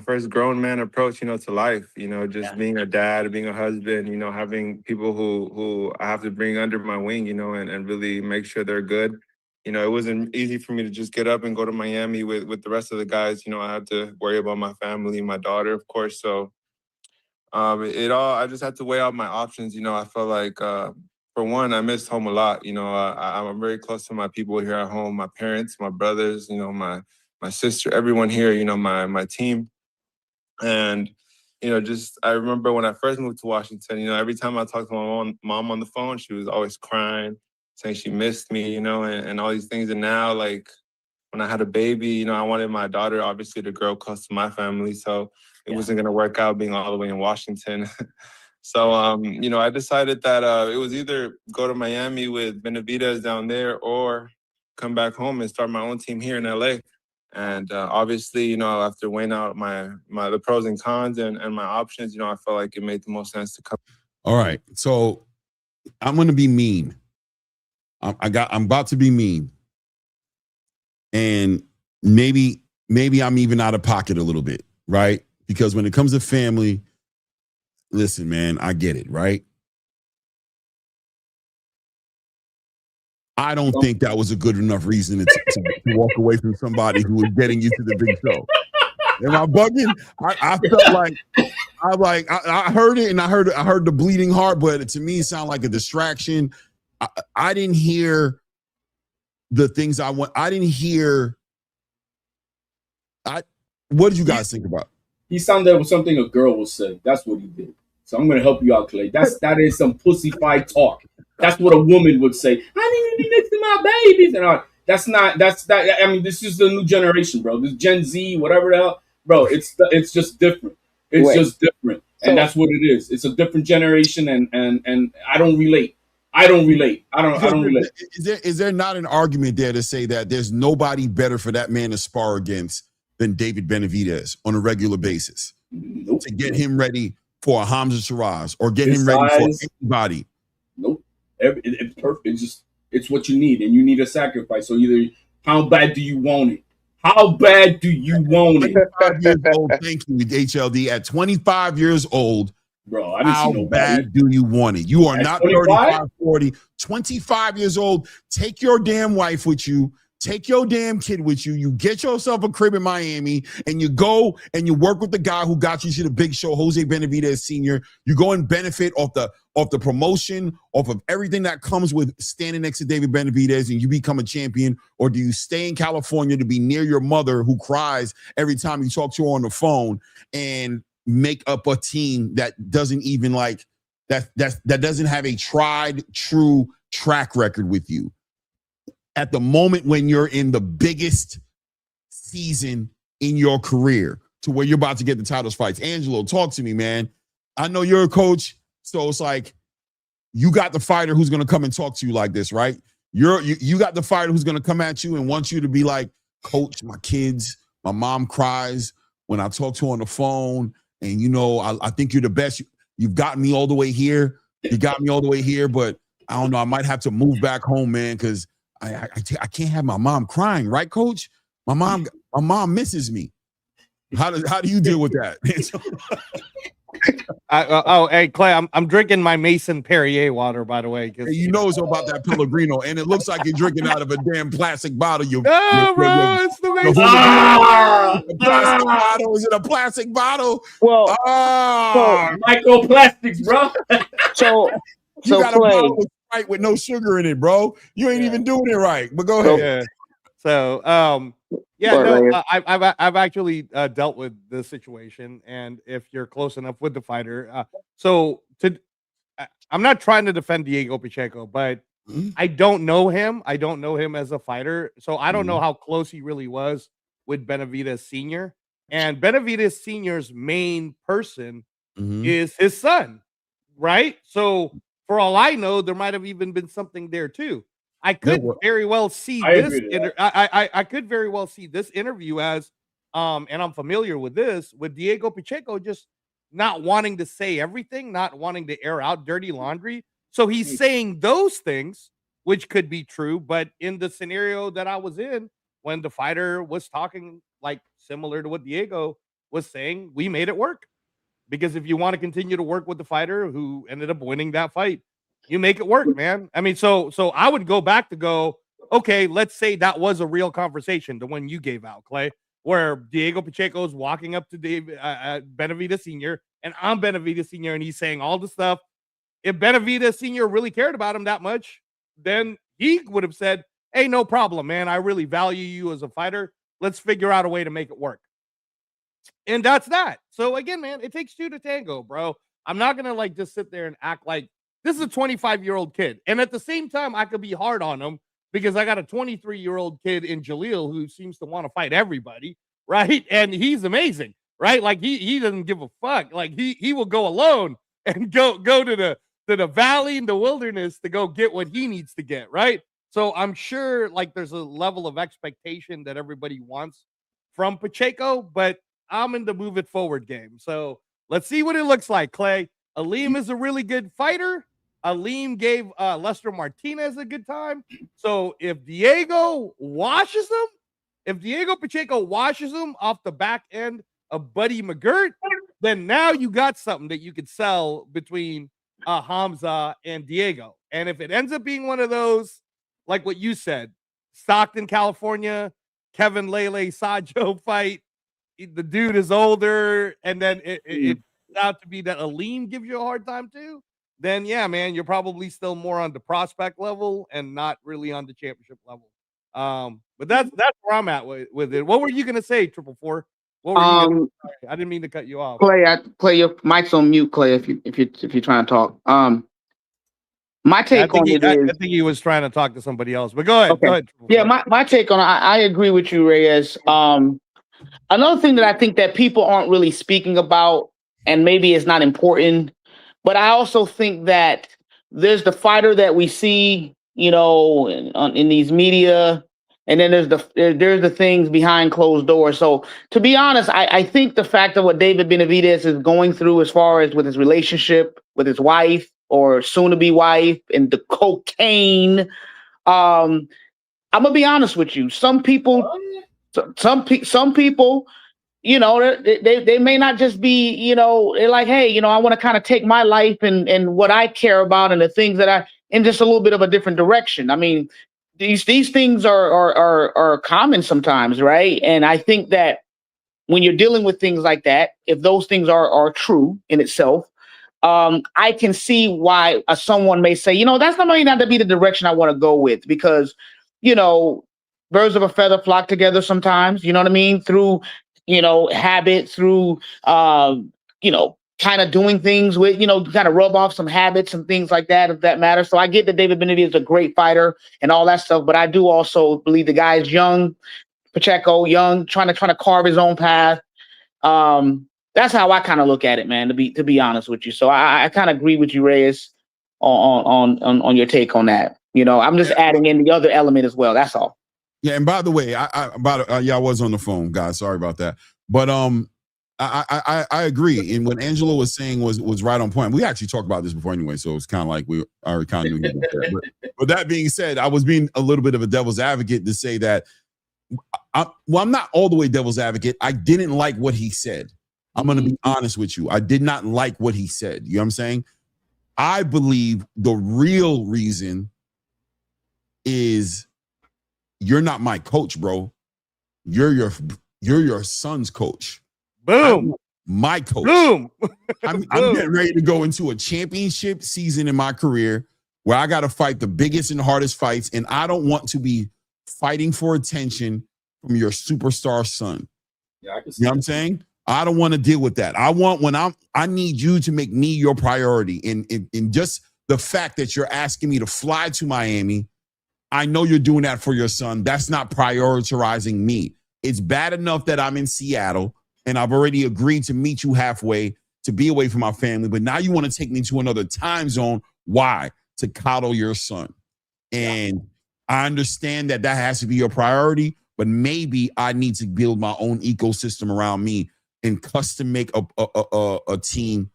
first grown man approach, to life. Being a dad, being a husband. Having people who I have to bring under my wing. And really make sure they're good. It wasn't easy for me to just get up and go to Miami with the rest of the guys. I had to worry about my family, my daughter, of course. So I just had to weigh out my options. I felt like, for one, I missed home a lot. I'm very close to my people here at home, my parents, my brothers, my sister, everyone here, my team. And, I remember when I first moved to Washington, every time I talked to my mom on the phone, she was always crying, saying she missed me, and all these things. And now, like, when I had a baby, I wanted my daughter, obviously, to grow close to my family. So it wasn't going to work out being all the way in Washington. So, I decided that it was either go to Miami with Benavidez down there or come back home and start my own team here in LA. And obviously, after weighing out the pros and cons and my options, I felt like it made the most sense to come. All right. So I'm going to be mean. I'm about to be mean. And maybe I'm even out of pocket a little bit, right? Because when it comes to family, listen, man, I get it, right? I don't think that was a good enough reason to walk away from somebody who was getting you to the big show. Am I bugging? I felt like I heard it, and I heard the bleeding heart, but to me it sounded like a distraction. I didn't hear the things I want. I didn't hear. What did you guys think about? He sounded like something a girl would say. That's what he did. So I'm going to help you out, Clay. That is some pussy-fied talk. That's what a woman would say. I need to be next to my babies. And all. This is the new generation, bro. This Gen Z, whatever the hell. Bro, it's just different. It's just different. And that's what it is. It's a different generation, and I don't relate. I don't relate. Is there not an argument there to say that there's nobody better for that man to spar against than David Benavidez on a regular basis? Nope. To get him ready for a Hamza Shiraz or get him ready for anybody? Nope. It's perfect. It's what you need, and you need a sacrifice. So either how bad do you want it? How bad do you want it? 25 years old, thank you, HLD. At 25 years old, bro, I didn't how see no bad do you want it? You are not 35, 40, 25 years old. Take your damn wife with you. Take your damn kid with you. You get yourself a crib in Miami, and you go and you work with the guy who got you to the big show, Jose Benavidez Sr. You go and benefit off the promotion, off of everything that comes with standing next to David Benavidez, and you become a champion? Or do you stay in California to be near your mother who cries every time you talk to her on the phone and make up a team that doesn't even that doesn't have a tried true track record with you? At the moment when you're in the biggest season in your career to where you're about to get the titles fights? Angelo, talk to me, man. I know you're a coach, so it's like you got the fighter who's gonna come and talk to you like this, right? You got the fighter who's gonna come at you and want you to be like, coach, my kids, my mom cries when I talk to her on the phone, and you know, I think you're the best. You've gotten me all the way here. You got me all the way here, but I don't know. I might have to move back home, man, because I can't have my mom crying, right, coach? My mom misses me. How do you deal with that? Hey Clay, I'm drinking my Mason Perrier water, by the way. Hey, you know it's about that Pellegrino, and it looks like you're drinking out of a damn plastic bottle. It's the Mason. A plastic bottle? Is it a plastic bottle? Well, microplastics, bro. You got a bottle of Sprite with no sugar in it, bro. You ain't even doing it right. But go ahead. Yeah. So, I've actually dealt with this situation, and if you're close enough with the fighter, I'm not trying to defend Diego Pacheco, but I don't know him. I don't know him as a fighter, so I don't know how close he really was with Benavidez Sr. And Benavidez Sr.'s main person is his son, right? So for all I know, there might have even been something there too. I could very well see I could very well see this interview as, and I'm familiar with this, with Diego Pacheco just not wanting to say everything, not wanting to air out dirty laundry. So he's saying those things, which could be true, but in the scenario that I was in, when the fighter was talking like similar to what Diego was saying, we made it work. Because if you want to continue to work with the fighter who ended up winning that fight, you make it work, man. I mean, so I would go back to go, okay, let's say that was a real conversation, the one you gave out, Clay, where Diego Pacheco is walking up to Benavidez Sr., and I'm Benavidez Sr., and he's saying all the stuff. If Benavidez Sr. really cared about him that much, then he would have said, hey, no problem, man. I really value you as a fighter. Let's figure out a way to make it work. And that's that. So again, man, it takes two to tango, bro. I'm not going to like just sit there and act like this is a 25-year-old kid. And at the same time, I could be hard on him because I got a 23-year-old kid in Jaleel who seems to want to fight everybody, right? And he's amazing, right? Like he doesn't give a fuck. Like he will go alone and go to the valley and the wilderness to go get what he needs to get, right? So I'm sure like there's a level of expectation that everybody wants from Pacheco, but I'm in the move it forward game. So let's see what it looks like, Clay. Aleem is a really good fighter. Aleem gave Lester Martinez a good time. So if Diego Pacheco washes him off the back end of Buddy McGirt, then now you got something that you could sell between Hamza and Diego. And if it ends up being one of those, like what you said, Stockton, California, Kevin Lele Sajo fight, the dude is older, and then it out to be that Aleem gives you a hard time too, then yeah, man, you're probably still more on the prospect level and not really on the championship level. But that's where I'm at with it. What were you gonna say, 444? What were you gonna say? I didn't mean to cut you off. Clay, your mic's on mute, Clay, if you're trying to talk. My take on it is, I think he was trying to talk to somebody else, but go ahead. Okay. Go ahead. Yeah, my take on it, I agree with you, Reyes. Another thing that I think that people aren't really speaking about, and maybe it's not important, but I also think that there's the fighter that we see, you know, in these media, and then there's the things behind closed doors. So to be honest, I think the fact of what David Benavidez is going through as far as with his relationship with his wife or soon-to-be wife and the cocaine, I'm gonna be honest with you. Some people, you know, they may not just be, you know, they're like, hey, you know, I want to kind of take my life and what I care about and the things that in just a little bit of a different direction. I mean, these things are common sometimes, right? And I think that when you're dealing with things like that, if those things are true in itself, I can see why someone may say, you know, that's not to be the direction I want to go with, because, you know, birds of a feather flock together sometimes, you know what I mean? Through, you know, habit, through, you know, kind of doing things with, you know, kind of rub off some habits and things like that, if that matters. So I get that David Benavidez is a great fighter and all that stuff, but I do also believe the guy is young. Pacheco, young, trying to carve his own path. That's how I kind of look at it, man. To be honest with you, so I kind of agree with you, Reyes, on your take on that. You know, I'm just adding in the other element as well. That's all. Yeah, and by the way, I was on the phone, guys. Sorry about that, but I agree. And what Angelo was saying was right on point. We actually talked about this before anyway, so it's kind of like we already kind of knew. But that being said, I was being a little bit of a devil's advocate to say that. I'm not all the way devil's advocate. I didn't like what he said. I'm going to be honest with you. I did not like what he said. You know what I'm saying? I believe the real reason is you're not my coach, bro. You're your son's coach. Boom. My coach. Boom. I'm getting ready to go into a championship season in my career where I got to fight the biggest and hardest fights, and I don't want to be fighting for attention from your superstar son. Yeah, I can see you know what I'm saying? I don't want to deal with that. I need you to make me your priority. And just the fact that you're asking me to fly to Miami, I know you're doing that for your son. That's not prioritizing me. It's bad enough that I'm in Seattle and I've already agreed to meet you halfway to be away from my family. But now you want to take me to another time zone. Why? To coddle your son. And I understand that has to be your priority, but maybe I need to build my own ecosystem around me and custom make a team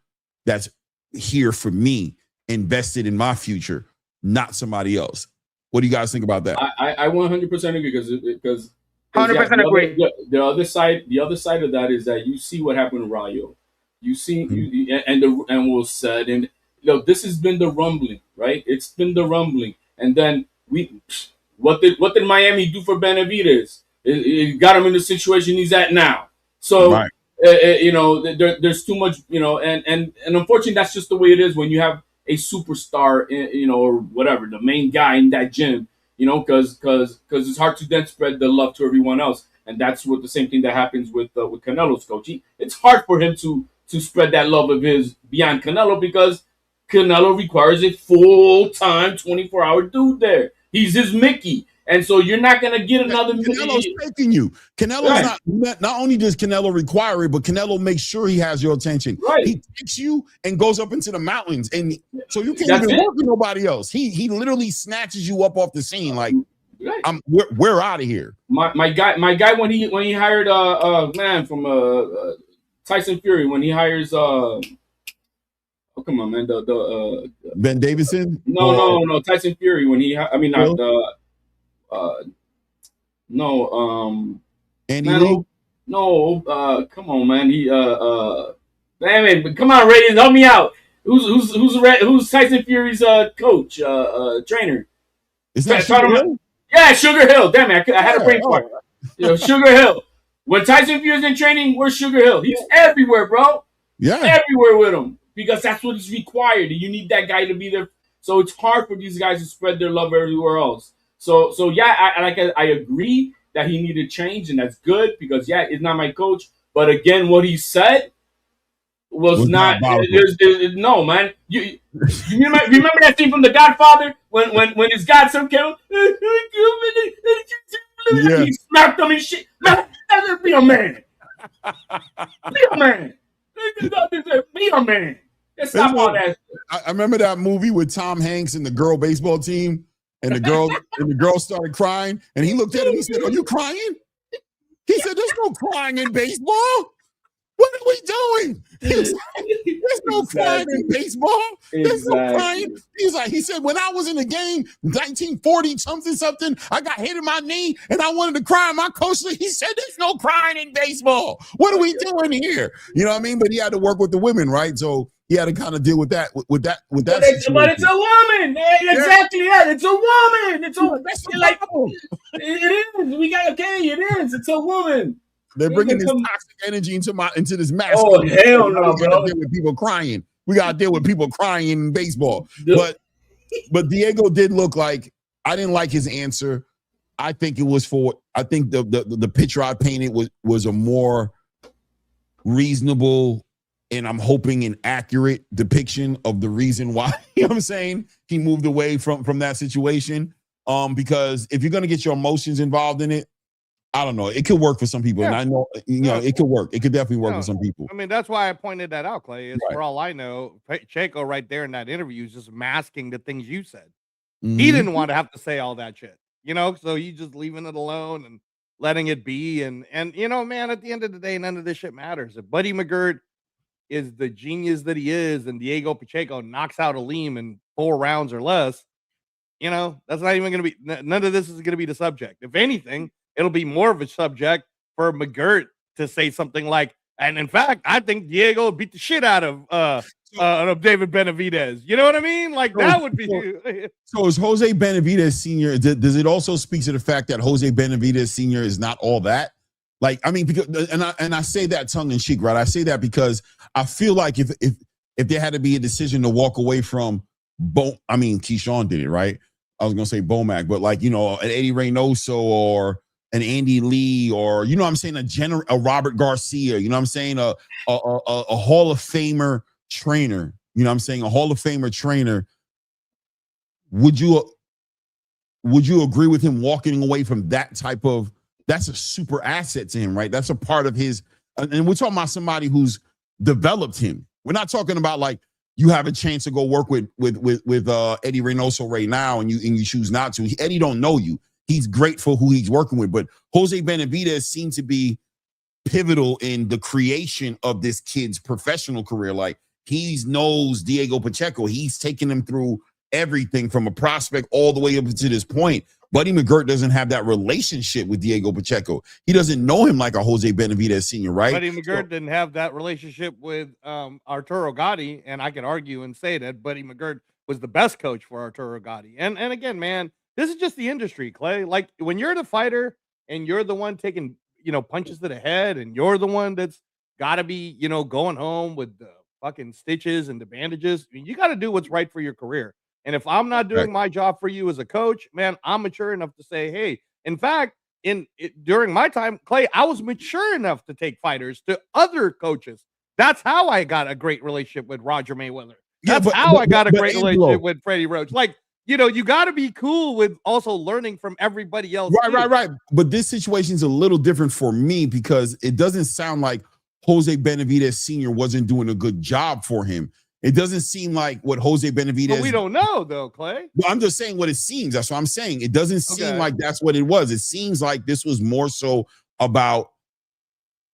that's here for me, invested in my future, not somebody else. What do you guys think about that? I 100% agree because 100% agree. The other side of that is that you see what happened to Rayo. You see, and was said, and this has been the rumbling, right? It's been the rumbling, and then what did Miami do for Benavidez? It got him in the situation he's at now. So. Right. There's too much, and unfortunately, that's just the way it is when you have a superstar, or whatever, the main guy in that gym, because it's hard to then spread the love to everyone else, and that's what the same thing that happens with Canelo's coach. It's hard for him to spread that love of his beyond Canelo because Canelo requires a full-time 24-hour dude there. He's his Mickey. And so you're not going to get another. Canelo's taking you. Canelo's not only does Canelo require it, but Canelo makes sure he has your attention. Right. He takes you and goes up into the mountains, and so you can't even work with nobody else. He literally snatches you up off the scene, like we're out of here. My guy when he hired man from Tyson Fury, when he hires come on, man, the Ben Davison. No, Tyson Fury when he Andy Lee? No, come on, man. He damn it, come on, Ray, help me out. Who's Tyson Fury's coach, trainer? Is that Sugar Hill? Yeah, Sugar Hill. Damn it, I had a brain fart. Sugar Hill. When Tyson Fury's in training, where's Sugar Hill? He's everywhere, bro. Yeah, everywhere with him because that's what is required. You need that guy to be there. So it's hard for these guys to spread their love everywhere else. So yeah, I agree that he needed change, and that's good because it's not my coach. But again, what he said was not. No, man. You remember that scene from The Godfather when his godson came? Yeah. He smacked him and shit. Man, be a man. Be a man. Be a man. Stop all that. I remember that movie with Tom Hanks and the girl baseball team. And the girl started crying, and he looked at him. He said, "Are you crying?" He said, "There's no crying in baseball. What are we doing?" There's no crying in baseball. There's no crying. He said, "When I was in the game, 1940 something, I got hit in my knee, and I wanted to cry." My coach, he said, "There's no crying in baseball. What are we doing here?" You know what I mean? But he had to work with the women, right? So he had to kind of deal with that. But it's a woman. Exactly. Yeah, it's a woman. It's it is. We got it is. It's a woman. They're bringing this toxic energy into this match. Oh hell no, bro! We gotta deal with people crying. We gotta deal with people crying in baseball. But Diego did look like I didn't like his answer. I think the picture I painted was a more reasonable and I'm hoping an accurate depiction of the reason why, you know what I'm saying, he moved away from that situation. Because if you're gonna get your emotions involved in it, I don't know. It could work for some people, and I know it could work. It could definitely work for some people. I mean, that's why I pointed that out, Clay. Is for all I know, Pacheco right there in that interview is just masking the things you said. He didn't want to have to say all that shit, so you just leaving it alone and letting it be. And man, at the end of the day, none of this shit matters. If Buddy McGirt is the genius that he is and Diego Pacheco knocks out Aleem in 4 rounds or less, that's not even going to be, none of this is going to be the subject. If anything, it'll be more of a subject for McGirt to say something like, and in fact, I think Diego beat the shit out of David Benavidez. You know what I mean? Like that would be. So is Jose Benavidez Sr., does it also speak to the fact that Jose Benavidez Sr. is not all that? Like, I mean, because, and I say that tongue in cheek, right? I say that because I feel like if there had to be a decision to walk away from Keyshawn did it, right? I was gonna say Bomac, but like, an Eddie Reynoso or an Andy Lee, or what I'm saying, a Robert Garcia, a Hall of Famer trainer, a Hall of Famer trainer. Would you agree with him walking away from that type of? That's a super asset to him, right? That's a part of his, and we're talking about somebody who's developed him. We're not talking about like you have a chance to go work with Eddie Reynoso right now, and you choose not to. Eddie don't know you. He's great for who he's working with, but Jose Benavidez seemed to be pivotal in the creation of this kid's professional career. Like he knows Diego Pacheco. He's taken him through everything from a prospect all the way up to this point. Buddy McGirt doesn't have that relationship with Diego Pacheco. He doesn't know him like a Jose Benavidez Sr., right? Buddy McGirt didn't have that relationship with Arturo Gatti, and I could argue and say that Buddy McGirt was the best coach for Arturo Gatti. And again, man, this is just the industry, Clay. Like when you're the fighter and you're the one taking, punches to the head, and you're the one that's got to be, going home with the fucking stitches and the bandages, you got to do what's right for your career. And if I'm not doing my job for you as a coach, man, I'm mature enough to say, hey, in fact, during my time, Clay, I was mature enough to take fighters to other coaches. That's how I got a great relationship with Roger Mayweather. That's how I got a great relationship with Freddie Roach. Like, you got to be cool with also learning from everybody else. Right. But this situation is a little different for me because it doesn't sound like Jose Benavidez Sr. wasn't doing a good job for him. It doesn't seem like what Jose Benavidez. But we don't know, though, Clay. Well, I'm just saying what it seems. That's what I'm saying. It doesn't seem like that's what it was. It seems like this was more so about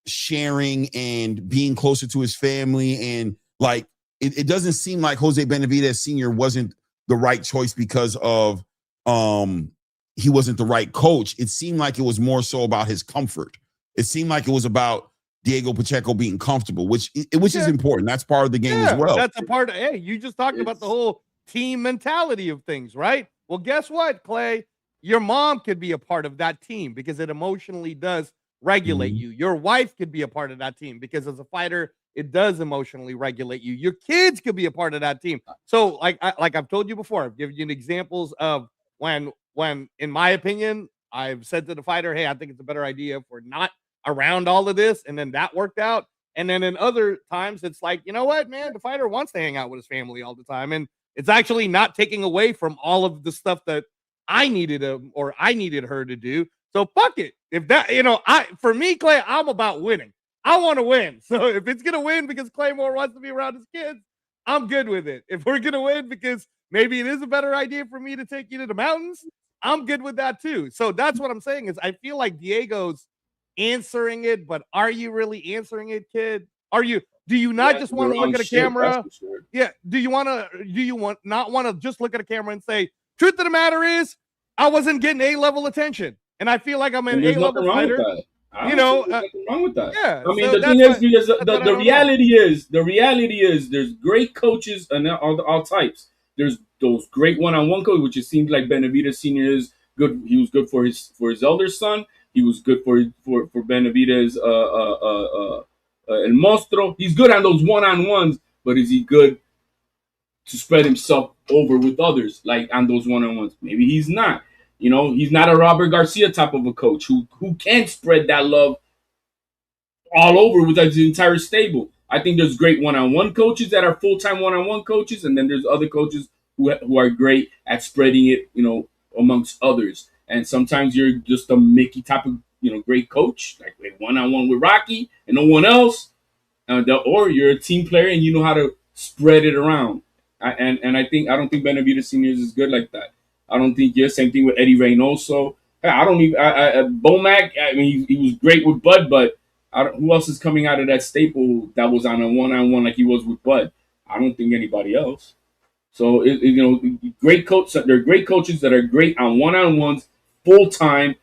sharing and being closer to his family. And like, it doesn't seem like Jose Benavidez Sr. wasn't the right choice because of he wasn't the right coach. It seemed like it was more so about his comfort. It seemed like it was about Diego Pacheco being comfortable, which is important. That's part of the game as well. That's a part of, hey, you just talked about the whole team mentality of things, right? Well, guess what, Clay? Your mom could be a part of that team because it emotionally does regulate you. Your wife could be a part of that team because as a fighter, it does emotionally regulate you. Your kids could be a part of that team. So like I've told you before, I've given you examples of when, in my opinion, I've said to the fighter, hey, I think it's a better idea if we're not around all of this, and then that worked out. And then in other times, it's like, you know what, man, the fighter wants to hang out with his family all the time, and it's actually not taking away from all of the stuff that I needed him or I needed her to do. So fuck it. If that, for me, Clay, I'm about winning. I want to win. So if it's gonna win because Claymore wants to be around his kids, I'm good with it. If we're gonna win because maybe it is a better idea for me to take you to the mountains, I'm good with that too. So that's what I'm saying is I feel like Diego's answering it, but are you really answering it, kid? Do you not just want to look at a camera? Sure. Yeah. Do you not want to just look at a camera and say, truth of the matter is, I wasn't getting A-level attention. And I feel like I'm an A-level fighter. Nothing wrong with that. Yeah. I mean, the thing is, the reality is there's great coaches and all types. There's those great one-on-one coaches, which it seems like Benavidez Sr. is good. He was good for his elder son. He was good for Benavidez, El Monstro. He's good on those one-on-ones, but is he good to spread himself over with others, like on those one-on-ones? Maybe he's not. He's not a Robert Garcia type of a coach who can spread that love all over with his entire stable. I think there's great one-on-one coaches that are full-time one-on-one coaches, and then there's other coaches who are great at spreading it, amongst others. And sometimes you're just a Mickey type of, great coach, like one-on-one with Rocky and no one else, or you're a team player and you know how to spread it around. I don't think Benavidez Sr. is good like that. I don't think same thing with Eddie Reynoso. Bomac. I mean, he was great with Bud, but who else is coming out of that staple that was on a one-on-one like he was with Bud? I don't think anybody else. So great coach. There are great coaches that are great on one-on-ones full time,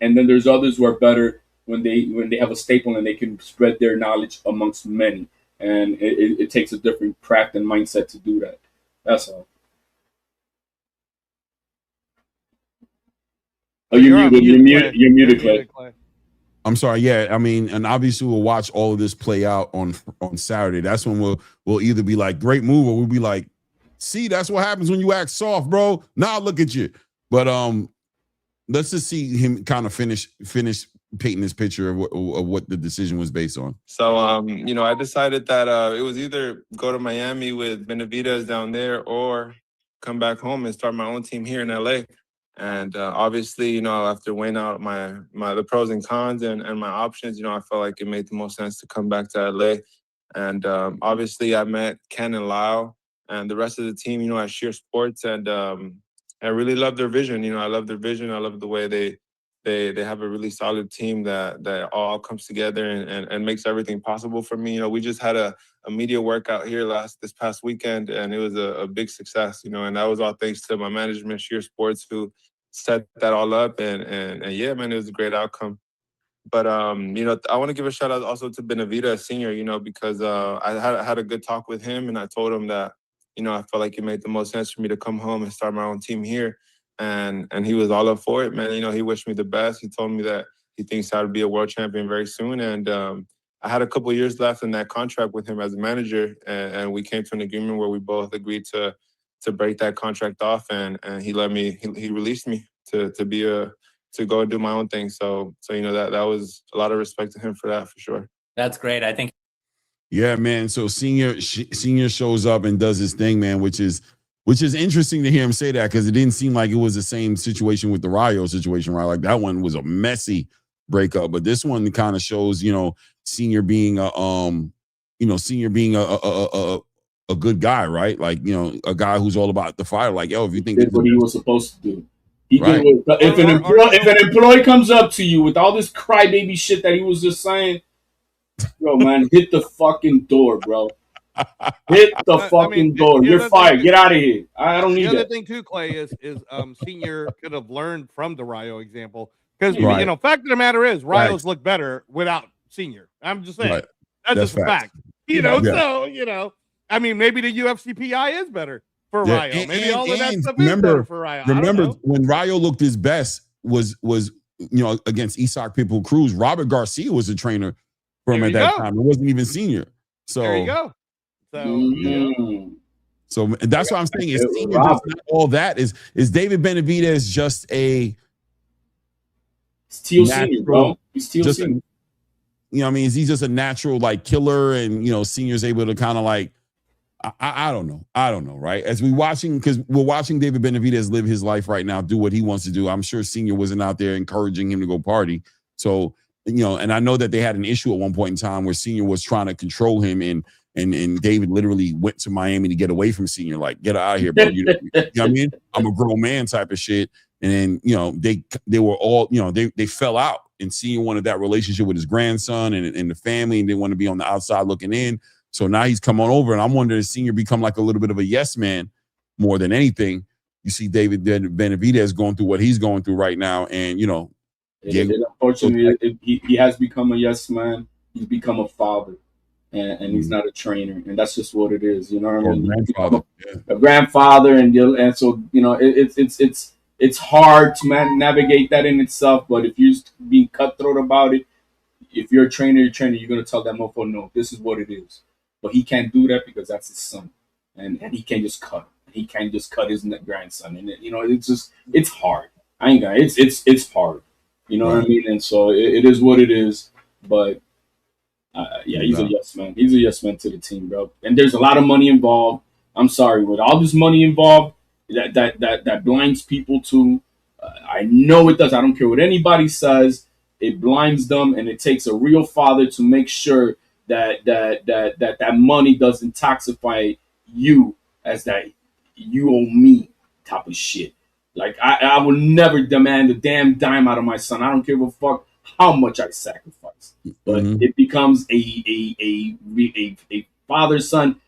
and then there's others who are better when they have a staple and they can spread their knowledge amongst many. And it takes a different craft and mindset to do that. That's all. Oh, you're muted, Clay. I'm sorry. Yeah, I mean, and obviously we'll watch all of this play out on Saturday. That's when we'll either be like, great move, or we'll be like, see, that's what happens when you act soft, bro. Now look at you. But let's just see him kind of finish painting this picture of what the decision was based on. So, I decided that it was either go to Miami with Benavidez down there or come back home and start my own team here in LA. And obviously, after weighing out the pros and cons and my options, I felt like it made the most sense to come back to LA. And obviously, I met Ken and Lau and the rest of the team, at Sheer Sports, and I really love their vision. I love their vision. I love the way they have a really solid team that all comes together and makes everything possible for me. We just had a media workout here this past weekend, and it was a big success, and that was all thanks to my management, Sheer Sports, who set that all up. And yeah, man, it was a great outcome. But, I want to give a shout out also to Benavidez Sr., because I had a good talk with him, and I told him that, I felt like it made the most sense for me to come home and start my own team here. And he was all up for it, man. He wished me the best. He told me that he thinks I would be a world champion very soon. And I had a couple of years left in that contract with him as a manager, and we came to an agreement where we both agreed to break that contract off, and he released me to go and do my own thing. So that was a lot of respect to him for that, for sure. That's great. I think. Yeah, man. So senior shows up and does his thing, man, which is interesting to hear him say that, because it didn't seem like it was the same situation with the Rayo situation, right? Like that one was a messy breakup, but this one kind of shows, senior being a good guy, right? Like, a guy who's all about the fire. Like, if you think did what he was supposed to do. If an employee comes up to you with all this crybaby shit that he was just saying, bro, man, hit the fucking door, bro. Hit the fucking door. You're fired. Get out of here. I don't need that. The other thing too, Clay, is Senior could have learned from the Rayo example, because fact of the matter is Rayos look better without Senior. I'm just saying that's just a fact. So I mean, maybe the UFC PI is better for Rayo. Maybe all of that stuff is better for Rayo. Remember when Rayo looked his best was against Isaac Pitbull Cruz. Robert Garcia was the trainer for him at that time. It wasn't even Senior. So there you go. So that's what I'm saying. Is Senior just not all that? Is David Benavidez just a Steel Senior, bro? He's Steel Senior. Is he just a natural like killer, and Senior's able to kind of like I don't know, right? As we're watching David Benavidez live his life right now, do what he wants to do. I'm sure Senior wasn't out there encouraging him to go party. So and I know that they had an issue at one point in time where Senior was trying to control him, and David literally went to Miami to get away from Senior, like, get out of here, bro. You know what I mean? I'm a grown man type of shit. And then, they were all, they fell out, and Senior wanted that relationship with his grandson and the family, and didn't want to be on the outside looking in. So now he's come on over, and I'm wondering if Senior become like a little bit of a yes man more than anything. You see David Benavidez going through what he's going through right now, and, unfortunately, he has become a yes man. He's become a father. And he's not a trainer, and that's just what it is. You know what I mean? A grandfather, and so it's hard to navigate that in itself. But if you're being cutthroat about it, if you're a trainer, you're gonna tell that motherfucker, no, this is what it is. But he can't do that because that's his son, and he can't just cut. He can't just cut his grandson, and it's hard. I ain't gonna. It's hard. You know what I mean? And so it is what it is. But he's a yes man. He's a yes man to the team, bro. And there's a lot of money involved. I'm sorry, with all this money involved, that blinds people to. I know it does. I don't care what anybody says. it blinds them, and it takes a real father to make sure that money doesn't toxify you as that you owe me type of shit. Like I will never demand a damn dime out of my son. I don't give a fuck how much I sacrifice. But it becomes a father-son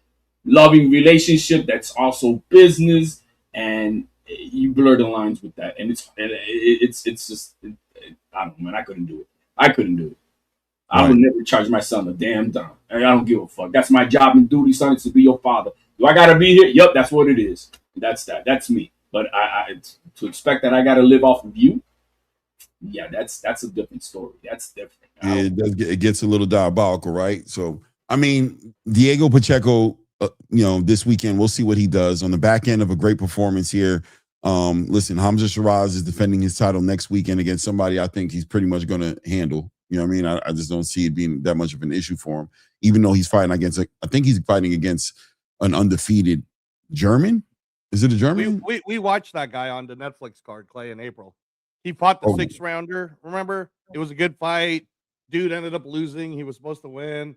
loving relationship that's also business, and you blur the lines with that. And it's just I don't know, man. I couldn't do it. I would never charge my son a damn dime. I don't give a fuck. That's my job and duty, son, is to be your father. Do I gotta be here? Yep, that's what it is. That's that. That's me. But I to expect that I gotta live off of you, yeah, that's a different story. That's different. Yeah, it gets a little diabolical, right? So, I mean, Diego Pacheco, this weekend, we'll see what he does on the back end of a great performance here. Listen, Hamza Shiraz is defending his title next weekend against somebody I think he's pretty much going to handle. You know what I mean? I just don't see it being that much of an issue for him, even though he's fighting against, I think he's fighting against an undefeated German. Is it a German? We watched that guy on the Netflix card, Clay, in April. He fought the 6th rounder. Remember? It was a good fight. Dude ended up losing. He was supposed to win.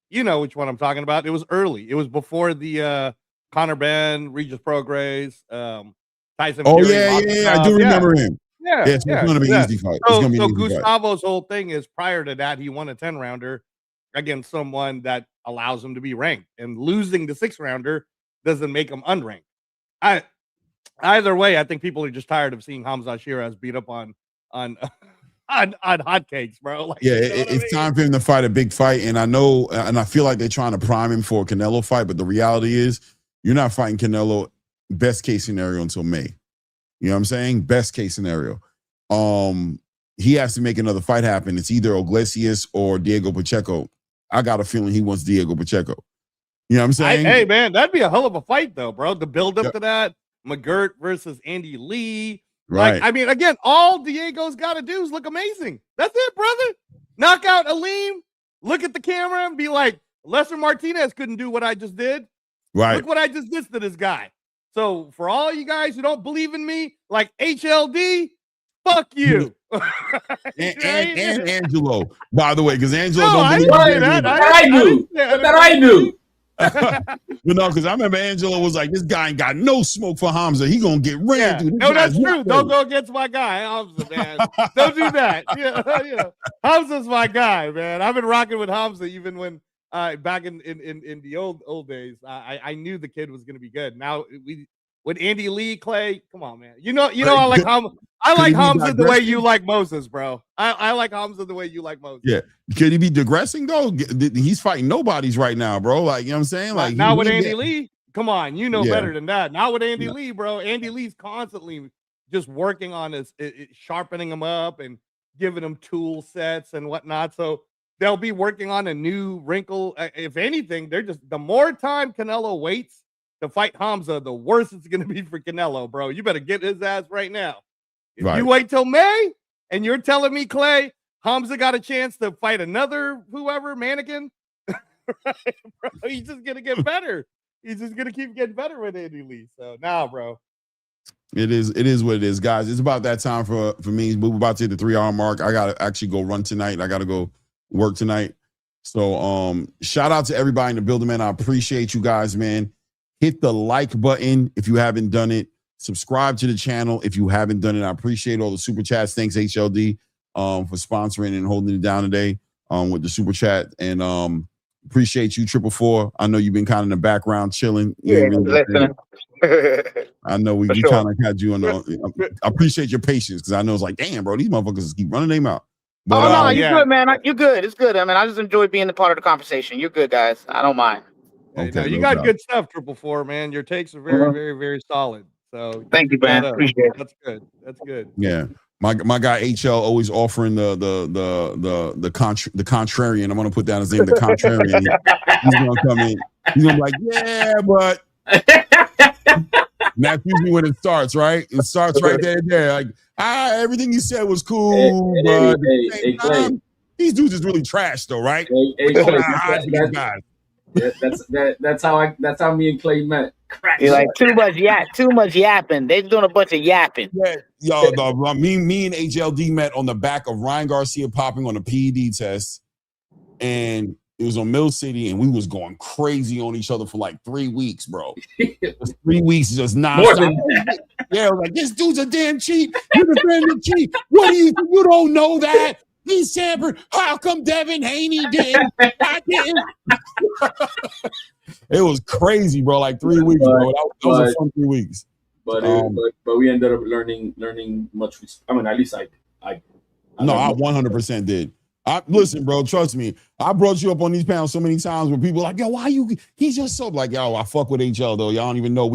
You know which one I'm talking about. It was early. It was before the Conor Benn, Regis Prograis, Tyson Fury. Yeah. I do remember him. Yeah, it's going to be an easy fight. So Gustavo's whole thing is prior to that, he won a 10-rounder against someone that allows him to be ranked. And losing the 6th rounder doesn't make him unranked. Either way, I think people are just tired of seeing Hamza Shiraz beat up on hotcakes, bro. Like, it's time for him to fight a big fight. And I know, and I feel like they're trying to prime him for a Canelo fight, but the reality is you're not fighting Canelo best case scenario until May. You know what I'm saying? Best case scenario. He has to make another fight happen. It's either Iglesias or Diego Pacheco. I got a feeling he wants Diego Pacheco. You know what I'm saying? Hey, man, that'd be a hell of a fight, though, bro. The build up to that, McGirt versus Andy Lee. Right. Like, I mean, again, all Diego's got to do is look amazing. That's it, brother. Knock out Aleem, look at the camera and be like, Lester Martinez couldn't do what I just did. Right. Look what I just did to this guy. So for all you guys who don't believe in me, like HLD, fuck you. and Angelo, by the way, because Angelo don't believe that. I knew. But no, because I remember Angelo was like, this guy ain't got no smoke for Hamza. He gonna get ran through. No, that's true. Don't go against my guy, Hamza, man. Don't do that. Yeah. Hamza's my guy, man. I've been rocking with Hamza even when back in the old days. I knew the kid was gonna be good. Now with Andy Lee, Clay, come on, man. You know, I like Hamza. I like Hamza the way you like Moses, bro. I like Hamza the way you like Moses. Yeah. Could he be digressing though? He's fighting nobodies right now, bro. Like, you know what I'm saying? Like now with Andy Lee, come on, you know better than that. Not with Andy Lee, bro. Andy Lee's constantly just working on his sharpening him up and giving him tool sets and whatnot. So they'll be working on a new wrinkle. If anything, they're just the more time Canelo waits to fight Hamza, the worse it's going to be for Canelo, bro. You better get his ass right now. If you wait till May and you're telling me, Clay, Hamza got a chance to fight another whoever mannequin, right, bro, he's just going to get better. He's just going to keep getting better with Andy Lee. So now, bro. It is what it is, guys. It's about that time for me. We're about to hit the 3-hour mark. I got to actually go run tonight. I got to go work tonight. So shout out to everybody in the building, man. I appreciate you guys, man. Hit the like button if you haven't done it. Subscribe to the channel if you haven't done it. I appreciate all the super chats. Thanks, HLD, for sponsoring and holding it down today with the super chat. And appreciate you, 444. I know you've been kind of in the background chilling. I know we kind of had you on the. I appreciate your patience because I know it's like, damn, bro, these motherfuckers keep running their mouth. But, no, you're good, man. You're good. It's good. I mean, I just enjoy being a part of the conversation. You're good, guys. I don't mind. Okay, you got good stuff, 444, man. Your takes are very, very, very solid. So thank you, man. Appreciate it. That's good. That's good. Yeah. My guy HL always offering the contrarian. I'm gonna put down his name, the contrarian. He's gonna come in. He's gonna be like, yeah, but that's usually when it starts, right? It starts right there. Like, everything you said was cool, but these dudes is really trash, though, right? That's how me and Clay met. You're like too much yapping. They're doing a bunch of yapping. Yeah, yo, me and HLD met on the back of Ryan Garcia popping on a PED test, and it was on Mill City, and we was going crazy on each other for like 3 weeks, bro. Just 3 weeks, just nonstop. Yeah, I was like, this dude's a damn cheat. You're defending cheat. What do you don't know that? He's Sanford. How come Devin Haney didn't? I didn't. It was crazy, bro. Like 3 weeks, bro. That was a fun 3 weeks. But we ended up learning much. I mean, at least I 100% did. Listen, bro, trust me. I brought you up on these panels so many times where people are like, yo, why you? He's just so like, yo, I fuck with HL though. Y'all don't even know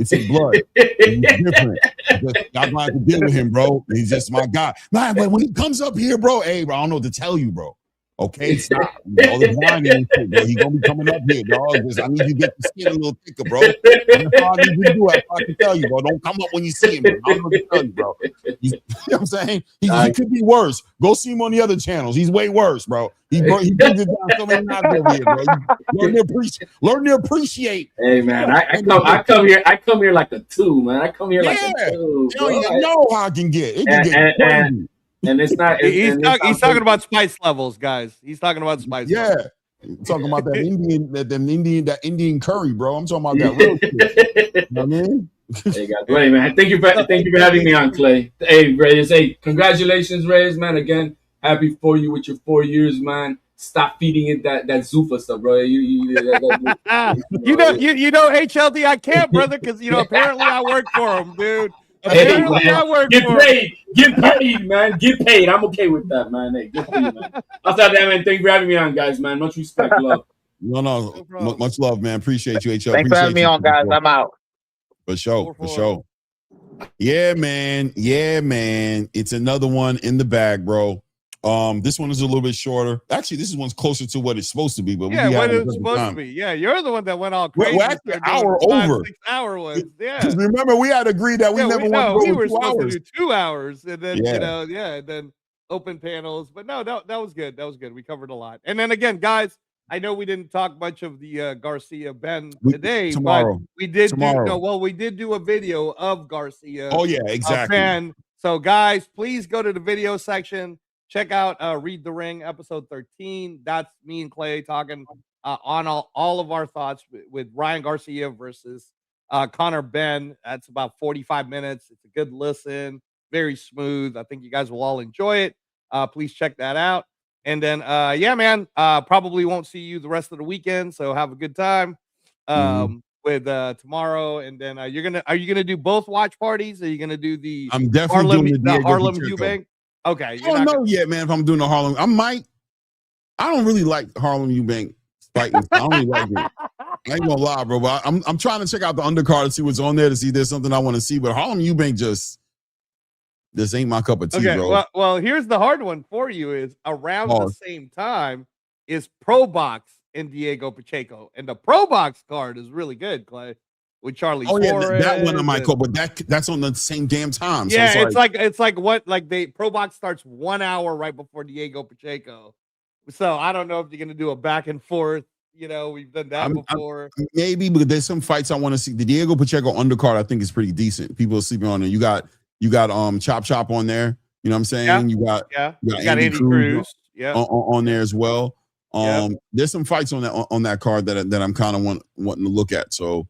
it's in blood. He's different. Y'all gonna have to deal with him, bro. He's just my guy. Man, but when he comes up here, bro, hey, bro, I don't know what to tell you, bro. Okay, stop. All the grinding and shit, bro. He gonna be coming up here, dog. I need you to get the skin a little thicker, bro. That's all I need you to do. I can tell you, bro. Don't come up when you see him, bro. I don't know what to tell you, bro. You know what I'm saying? He could be worse. Go see him on the other channels. He's way worse, bro. He brings it down so many times over here, bro. Learn to appreciate. Hey man, I come here like a 2, man. I come here like a 2. You don't even know how I can get. It can get crazy. And it's not. He's talking about spice levels, guys. He's talking about spice. Yeah, talking about that Indian curry, bro. I'm talking about that real shit. You know what I mean? Hey guys, wait, man. Thank you for having me on, Clay. Hey, Reyes. Hey, congratulations, Reyes, man. Again, happy for you with your 4 years, man. Stop feeding it that Zuffa stuff, bro. You know, HLD, I can't, brother, because apparently I work for him, dude. Hey, man, get paid, man. Get paid. I'm okay with that, man. Hey, get paid, man. Outside that, man, thank you for having me on, guys, man. Much respect, love. No, much love, man. Appreciate you, HL. Thanks for having me on, guys. I'm out. For sure. Yeah, man. It's another one in the bag, bro. This one is a little bit shorter. Actually, this one's closer to what it's supposed to be. But what it's supposed to be. Yeah, you're the one that went all crazy. We're actually an hour over. 6 hour ones. Yeah. Because remember, we had agreed that we were supposed to do 2 hours, and then and then open panels. But no, that was good. That was good. We covered a lot. And then again, guys, I know we didn't talk much of the Garcia Benn today, but we did do a video of Garcia. Oh yeah, exactly. Benn. So guys, please go to the video section. Check out Read the Ring, episode 13. That's me and Clay talking on all of our thoughts with Ryan Garcia versus Conor Benn. That's about 45 minutes. It's a good listen, very smooth. I think you guys will all enjoy it. Please check that out. And then, probably won't see you the rest of the weekend. So have a good time with tomorrow. And then are you gonna do both watch parties? Are you gonna do the I'm definitely doing the Harlem Eubank? Okay. I don't know yet, man, if I'm doing the Harlem. I don't really like Harlem Eubank fighting. I don't really like it. I ain't gonna lie, bro. But I'm trying to check out the undercard to see what's on there to see if there's something I want to see. But Harlem Eubank this ain't my cup of tea, bro. Well, here's the hard one for you is around the same time is Pro Box and Diego Pacheco. And the Pro Box card is really good, Clay. With Charlie Flores, that one I might call, but that's on the same damn time. Yeah, so it's like Pro Box starts 1 hour right before Diego Pacheco. So I don't know if you're gonna do a back and forth. We've done that before. Maybe, but there's some fights I want to see. The Diego Pacheco undercard I think is pretty decent. People are sleeping on it. You got Chop on there. You know what I'm saying? Yeah. You got Andy Cruz. Yeah, on there as well. There's some fights on that card that I'm kind of wanting to look at. So.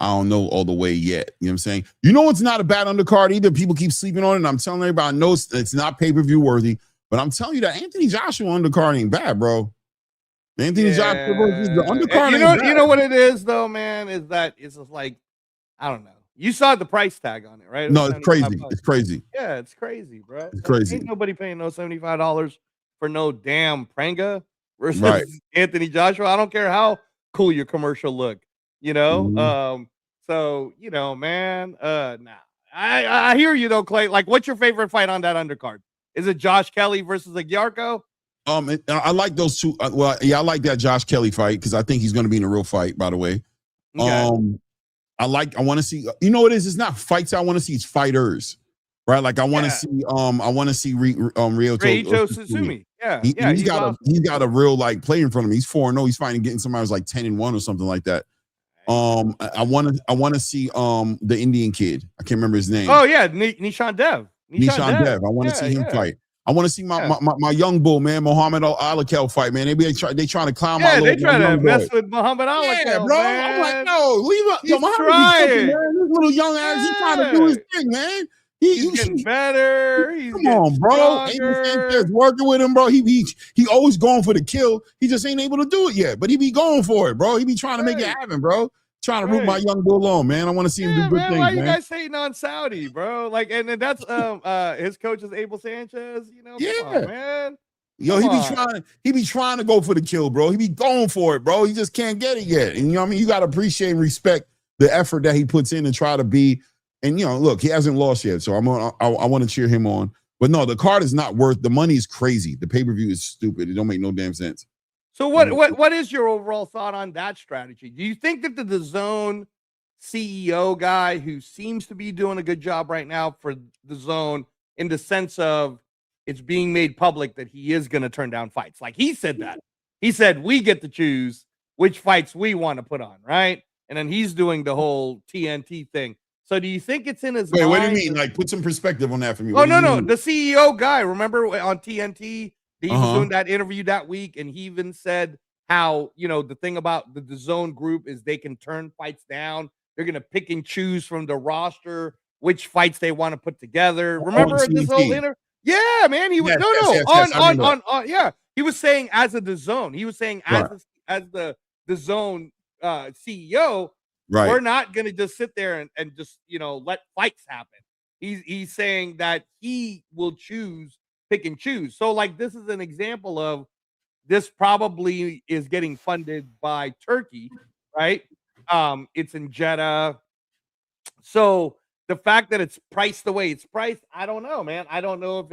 I don't know all the way yet. You know what I'm saying? It's not a bad undercard either. People keep sleeping on it. And I'm telling everybody, I know it's not pay-per-view worthy, but I'm telling you that Anthony Joshua undercard ain't bad, bro. Anthony Joshua versus the undercard ain't bad. You know what it is, though, man, is that it's just like, I don't know. You saw the price tag on it, right? No, it's crazy. It's crazy. Yeah, it's crazy, bro. It's crazy. Ain't nobody paying no $75 for no damn Pranga versus Anthony Joshua. I don't care how cool your commercial look. So man, I hear you though, Clay. Like, what's your favorite fight on that undercard? Is it Josh Kelly versus Aguiarco? I like those two. I like that Josh Kelly fight because I think he's going to be in a real fight. By the way, okay. I want to see. You know what it is? It's not fights. I want to see. It's fighters, right? Like I want to see. I want to see Ryoto Sutsumi. Yeah, he's got a real like play in front of him. He's 4-0. He's fighting getting somebody who's like 10-1 or something like that. I want to see the Indian kid. I can't remember his name. Oh yeah, Nishan Dev. Nishan Dev. I want to see him fight. I want to see my young bull, man, Muhammad Alakel fight, man. They trying to climb my they try to mess boy. with Muhammad Alakel, Yeah, bro. man. I'm like, no, leave it. Yo, He's Muhammad trying. be cooking, man. This little young ass, he's trying to do his thing, man. He's getting better. Come on, bro. Abel Sanchez working with him, bro. He always going for the kill. He just ain't able to do it yet, but he be going for it, bro. He be trying to make it happen, bro. Trying to root my young bull on, man. I want to see him do good things, Why you man. guys hating on Saudi, bro? Like, and that's his coach is Abel Sanchez. You know, come on, man. Yo, he be trying to go for the kill, bro. He be going for it, bro. He just can't get it yet. And you know what I mean? You got to appreciate and respect the effort that he puts in and try to be. And you know, look, he hasn't lost yet, so I want to cheer him on. But no, the card is not worth. The money is crazy. The pay-per-view is stupid. It don't make no damn sense. So what is your overall thought on that strategy? Do you think that the DAZN CEO guy, who seems to be doing a good job right now for DAZN, in the sense of it's being made public that he is going to turn down fights, like he said that. He said we get to choose which fights we want to put on, right? And then he's doing the whole TNT thing. So do you think it's in his mind? What do you mean? Like, put some perspective on that for me. Oh, no. The CEO guy, remember on TNT, he was doing that interview that week, and he even said how, you know, the thing about the DAZN group is they can turn fights down. They're going to pick and choose from the roster which fights they want to put together. Remember this whole interview? Yeah, man. He was he was saying as a DAZN. He was saying as the DAZN CEO, right, we're not going to just sit there and just, you know, let fights happen. He's saying that he will pick and choose. So like, this is an example of this probably is getting funded by Turkey, right? It's in Jeddah. So the fact that it's priced the way it's priced, I don't know, man. I don't know if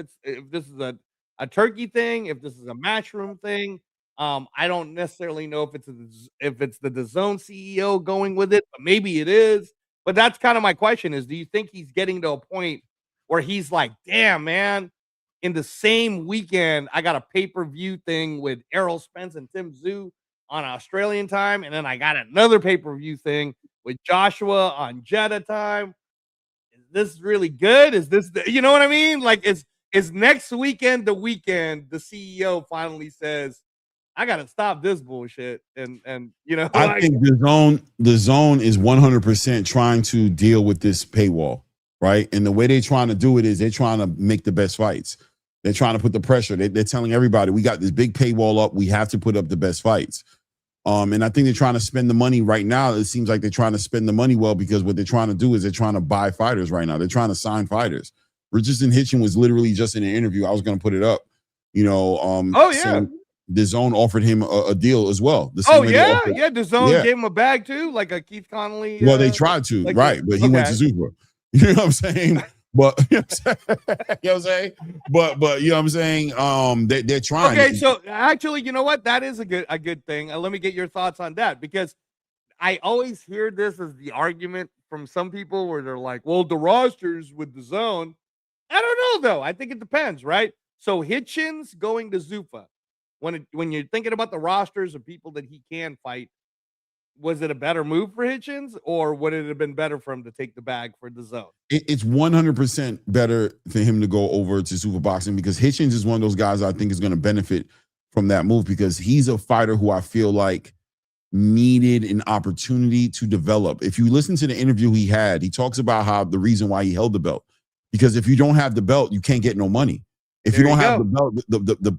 this is a Turkey thing, if this is a Matchroom thing. I don't necessarily know if it's the DAZN CEO going with it, but maybe it is. But that's kind of my question: is do you think he's getting to a point where he's like, damn, man, in the same weekend, I got a pay-per-view thing with Errol Spence and Tim Tszyu on Australian time, and then I got another pay-per-view thing with Joshua on Jeddah time. Is this really good? Is this you know what I mean? Like, is next weekend the weekend the CEO finally says, I gotta stop this bullshit, and you know, I think the zone is 100% trying to deal with this paywall, right? And the way they're trying to do it is they're trying to make the best fights. They're trying to put the pressure. They're telling everybody, we got this big paywall up. We have to put up the best fights. And I think they're trying to spend the money right now. It seems like they're trying to spend the money well, because what they're trying to do is they're trying to buy fighters right now. They're trying to sign fighters. Richardson Hitchin was literally just in an interview. I was going to put it up. You know, so DAZN offered him a deal as well. DAZN gave him a bag too, like a Keith Connolly. Well, they tried to, like, right, but he went to Zuffa. You know what I'm saying? But you know what I'm saying? But you know what I'm saying? They're trying. Okay, so actually, you know what? That is a good thing. Let me get your thoughts on that, because I always hear this as the argument from some people where they're like, well, the rosters with DAZN. I don't know though. I think it depends, right? So Hitchens going to Zuffa. When you're thinking about the rosters of people that he can fight, was it a better move for Hitchens, or would it have been better for him to take the bag for DAZN? It's 100% better for him to go over to Zuffa Boxing, because Hitchens is one of those guys I think is going to benefit from that move, because he's a fighter who I feel like needed an opportunity to develop. If you listen to the interview he had, he talks about how the reason why he held the belt, because if you don't have the belt, you can't get no money. If you don't have the belt,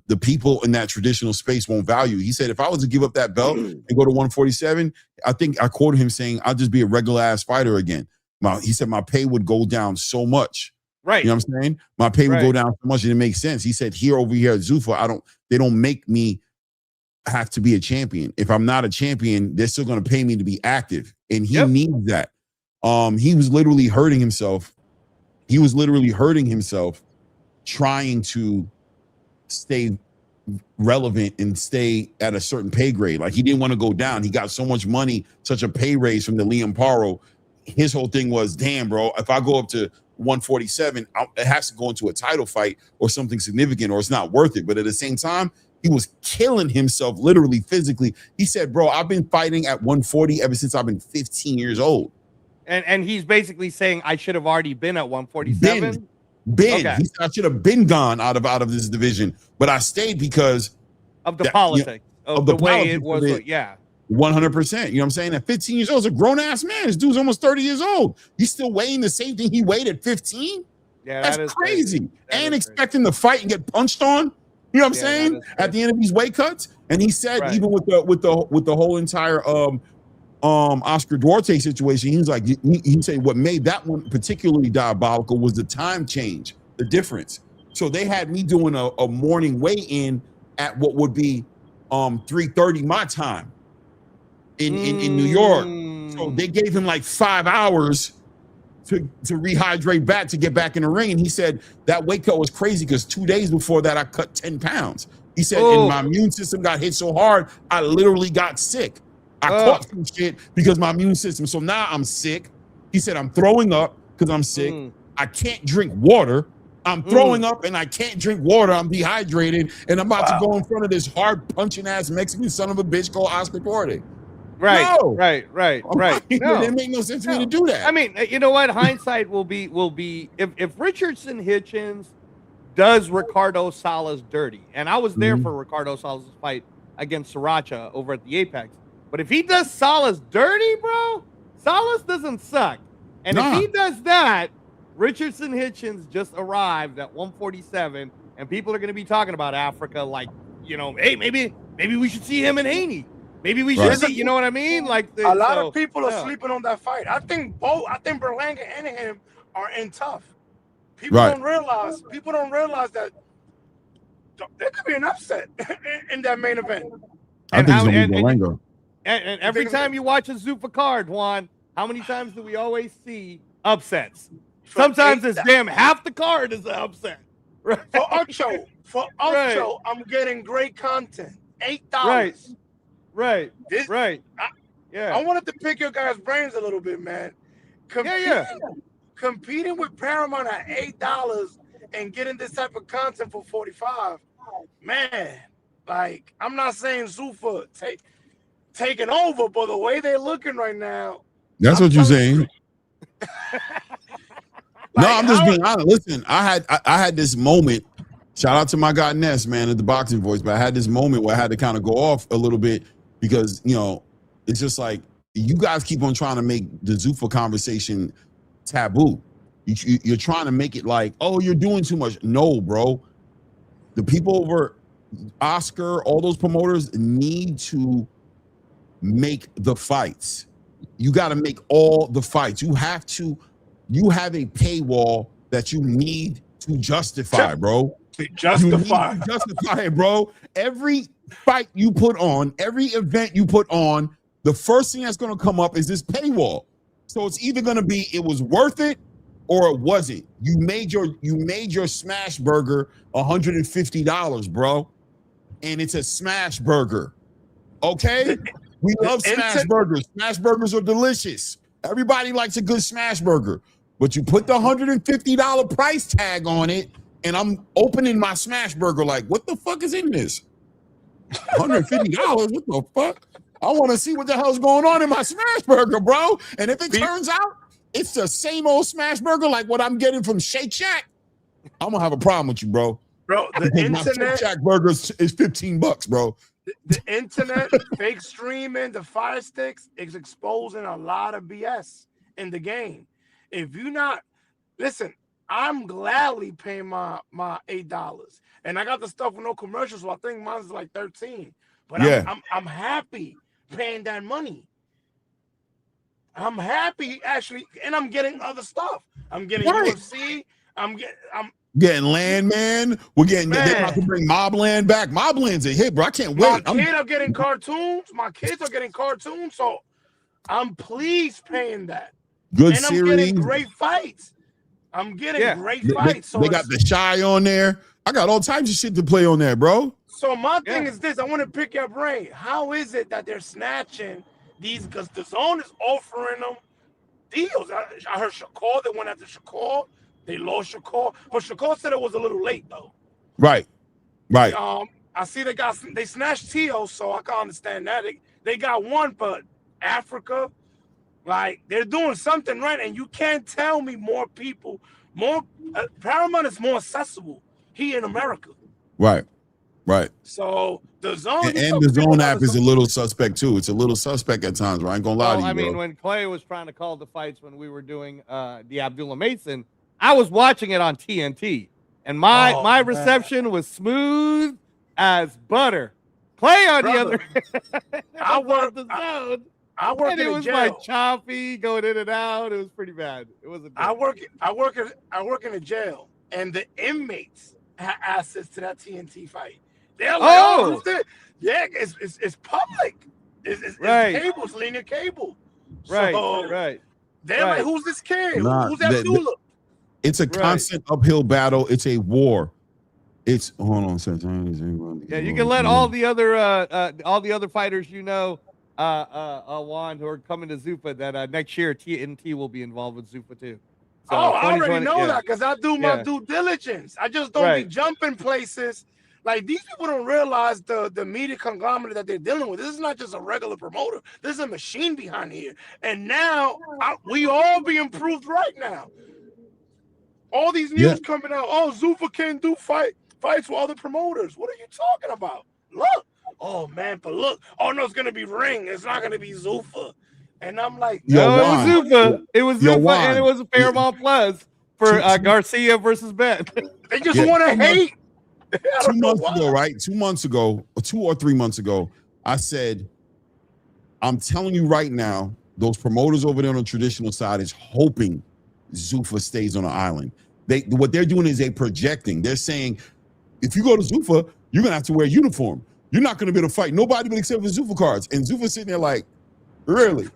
the people in that traditional space won't value. He said, if I was to give up that belt and go to 147, I think I quoted him saying, I'll just be a regular ass fighter again. He said, my pay would go down so much. Right. You know what I'm saying? My pay would go down so much, and it makes sense. He said, over here at Zuffa, they don't make me have to be a champion. If I'm not a champion, they're still going to pay me to be active. And he needs that. He was literally hurting himself. Trying to stay relevant and stay at a certain pay grade. Like, he didn't want to go down. He got so much money, such a pay raise from the Liam Paro. His whole thing was, damn, bro, if I go up to 147, it has to go into a title fight or something significant, or it's not worth it. But at the same time, He was killing himself, literally, physically. He said, bro, I've been fighting at 140 ever since I've been 15 years old. And he's basically saying I should have already been at 147. Been. Okay. He said I should have been gone out of this division, but I stayed because of the politics, of the way it was. 100%. You know what I'm saying? At 15 years old, he's a grown ass man. This dude's almost 30 years old. He's still weighing the same thing he weighed at 15. Yeah, that's crazy. And expecting to fight and get punched on. You know what I'm saying? At the end of these weight cuts, and he said even with the whole entire Oscar Duarte situation, he was like, he said what made that one particularly diabolical was the time change, the difference. So they had me doing a morning weigh-in at what would be 3:30 my time in New York. So they gave him like 5 hours to rehydrate back to get back in the ring. And he said that weight cut was crazy because 2 days before that I cut 10 pounds. He said, and my immune system got hit so hard, I literally got sick. I caught some shit because my immune system. So now I'm sick. He said, I'm throwing up because I'm sick. I can't drink water. I'm throwing up and I can't drink water. I'm dehydrated. And I'm about to go in front of this hard punching ass Mexican son of a bitch called Oscar Duarte. Right. No. Right. No. It didn't make no sense for me to do that. I mean, you know what? Hindsight will be if Richardson Hitchens does Ricardo Salas dirty, and I was there for Ricardo Salas' fight against Sriracha over at the Apex. But if he does Salas dirty, bro, Salas doesn't suck. And if he does that, Richardson Hitchens just arrived at 147, and people are going to be talking about Africa like, you know, hey, maybe we should see him and Haney. Maybe we should see, you know what I mean? Like a lot of people are sleeping on that fight. I think Berlanga and him are in tough. People don't realize that there could be an upset in that main event. I think it's going to be Berlanga. And every time you watch a Zuffa card, Juan, how many times do we always see upsets? Sometimes it's damn half the card is an upset. Right. For Ocho, I'm getting great content. $8. Right. I wanted to pick your guys' brains a little bit, man. Competing with Paramount at $8 and getting this type of content for $45, man. Like, I'm not saying Zuffa taking over, but the way they're looking right now. That's what you're saying. No, I'm just being honest. Listen, I had this moment. Shout out to my guy Ness, man, at the Boxing Voice. But I had this moment where I had to kind of go off a little bit because, you know, it's just like you guys keep on trying to make the Zuffa conversation taboo. You're trying to make it like, oh, you're doing too much. No, bro. The people over Oscar, all those promoters need to make the fights. You got to make all the fights. You have a paywall that you need to justify, bro. Justify it, bro. Every fight you put on, every event you put on, the first thing that's going to come up is this paywall. So it's either going to be it was worth it or it wasn't. You made your smash burger $150, bro. And it's a smash burger. Okay? We love smash burgers. Smash burgers are delicious. Everybody likes a good smash burger. But you put the $150 price tag on it, and I'm opening my smash burger like, what the fuck is in this? $150? What the fuck? I want to see what the hell's going on in my smash burger, bro. And if it turns out it's the same old smash burger like what I'm getting from Shake Shack, I'm gonna have a problem with you, bro. Bro, the internet Shake Shack burger is $15, bro. The internet, fake streaming, the fire sticks is exposing a lot of BS in the game. If you not listen, I'm gladly paying my $8, and I got the stuff with no commercials, so I think mine's like 13. But I'm happy paying that money. I'm happy actually, and I'm getting other stuff. I'm getting UFC. I'm getting Landman. We're getting. They're about to bring Mobland back. Mobland's a hit, bro. I can't wait. My kids are getting cartoons. My kids are getting cartoons, so I'm pleased paying that. Good and series. I'm getting great fights. I'm getting great fights. They got the Shy on there. I got all types of shit to play on there, bro. So my thing is this: I want to pick your brain. How is it that they're snatching these? Because the zone is offering them deals. I heard Shakur. They went after Shakur. They lost Shakur, but Shakur said it was a little late though. Right. I see they snatched Tio, so I can understand that. They got one, but Africa, like they're doing something right, and you can't tell me Paramount is more accessible here in America. Right. So the zone And the zone app is a little suspect too. It's a little suspect at times. Right? I ain't gonna lie to you. I mean, bro. when Clay was trying to call the fights when we were doing the Abdullah Mason, I was watching it on TNT, and my reception was smooth as butter. Clay on the other hand, I worked the zone. I work and in it a was jail. like choppy, going in and out. It was pretty bad. It wasn't. I work in a jail, and the inmates have access to that TNT fight. They're like, who's this? Yeah, it's public. It's cable, it's linear cable. Right. They're like, who's this kid? Nah, Who's Abdullah? It's a constant uphill battle. It's a war. It's hold on a second. Yeah, you can let all the other fighters Juan, who are coming to Zuffa, that next year TNT will be involved with Zuffa too. So I already know that because I do my due diligence. I just don't be jumping places. Like, these people don't realize the media conglomerate that they're dealing with. This is not just a regular promoter. This is a machine behind here. And now we all be improved right now. All these news coming out. Oh, Zuffa can't do fights with other promoters. What are you talking about? Look. Oh man, but look. Oh no, it's gonna be Ring. It's not gonna be Zuffa. And I'm like, no, it was Zuffa. It was Zuffa, and it was a Paramount Plus for Garcia versus Benn. They just want to hate. 2 months ago, right? 2 months ago, or 2 or 3 months ago, I said, I'm telling you right now, those promoters over there on the traditional side is hoping Zuffa stays on the island. What they're doing is projecting. They're saying, if you go to Zuffa, you're gonna have to wear a uniform. You're not gonna be able to fight nobody but except for Zuffa cards. And Zuffa's sitting there like, really?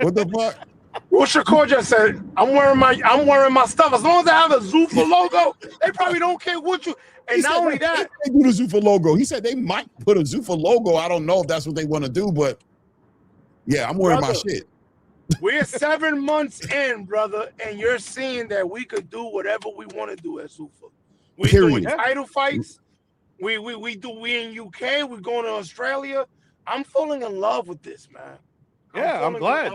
What the fuck? Well, Shakur just said, I'm wearing my stuff. As long as I have a Zuffa logo, they probably don't care what you. And not only that, they do the Zuffa logo. He said they might put a Zuffa logo. I don't know if that's what they want to do, but yeah, I'm wearing my shit. We're 7 months in, brother, and you're seeing that we could do whatever we want to do at Zuffa. We're doing title fights. We in UK. We're going to Australia. I'm falling in love with this, man. I'm glad.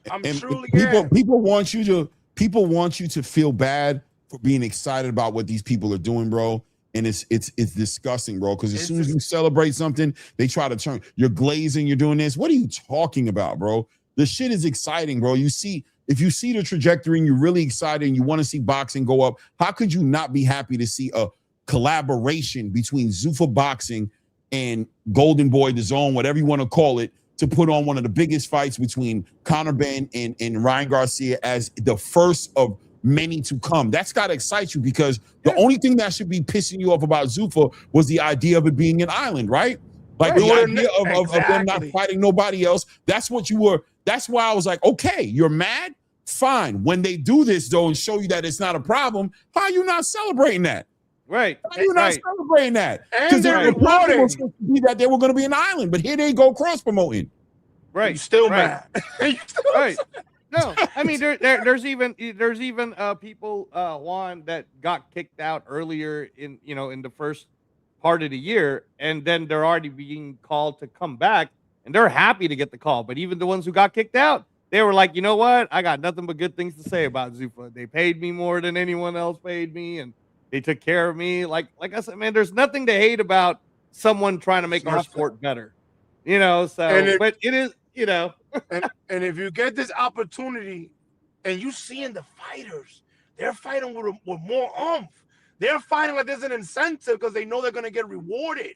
I'm truly people want you to feel bad for being excited about what these people are doing, bro. And it's disgusting, bro. Because as soon as you celebrate something, they try to turn. You're glazing. You're doing this. What are you talking about, bro? The shit is exciting, bro. If you see the trajectory and you're really excited and you want to see boxing go up, how could you not be happy to see a collaboration between Zuffa Boxing and Golden Boy, DAZN, whatever you want to call it, to put on one of the biggest fights between Conor Benn and Ryan Garcia as the first of many to come? That's got to excite you, because the only thing that should be pissing you off about Zuffa was the idea of it being an island, right? Like the idea of them not fighting nobody else. That's what you were. That's why I was like, okay, you're mad? Fine. When they do this, though, and show you that it's not a problem, how are you not celebrating that? Right. How are you not celebrating that? Because the problem was supposed to be that they were going to be an island, but here they go cross-promoting. Right. You're still mad. Right. No, I mean, there's even people, Juan, that got kicked out earlier in the first part of the year, and then they're already being called to come back, and they're happy to get the call. But even the ones who got kicked out, they were like, you know what? I got nothing but good things to say about Zuffa. They paid me more than anyone else paid me, and they took care of me. Like I said, man, there's nothing to hate about someone trying to make our sport better. But it is, and if you get this opportunity and you seeing the fighters, they're fighting with more oomph. They're fighting like there's an incentive because they know they're going to get rewarded.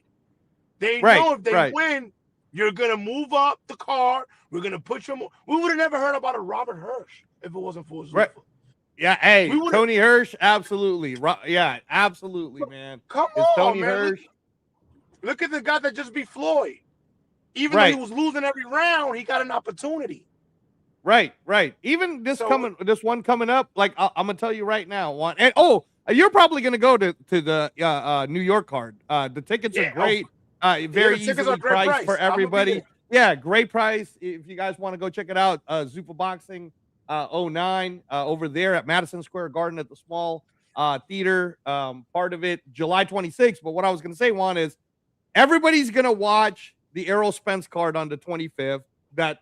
They know if they win, you're going to move up the card. We're going to put you more. We would have never heard about a Robert Hirsch if it wasn't for Zuffa. Right. Yeah, hey, Tony Hirsch, absolutely. Yeah, absolutely, man. Come on, Tony man. Hirsch. Look at the guy that just beat Floyd. Even though he was losing every round, he got an opportunity. Right. Even this one coming up, like I'm gonna tell you right now, Juan. And you're probably gonna go to the New York card. The tickets are great. Very easily priced for everybody. Yeah, great price. If you guys want to go check it out, Zuffa Boxing 09 over there at Madison Square Garden at the Small. theater part of it July 26th. But what I was going to say, Juan, is everybody's going to watch the Errol Spence card on the 25th that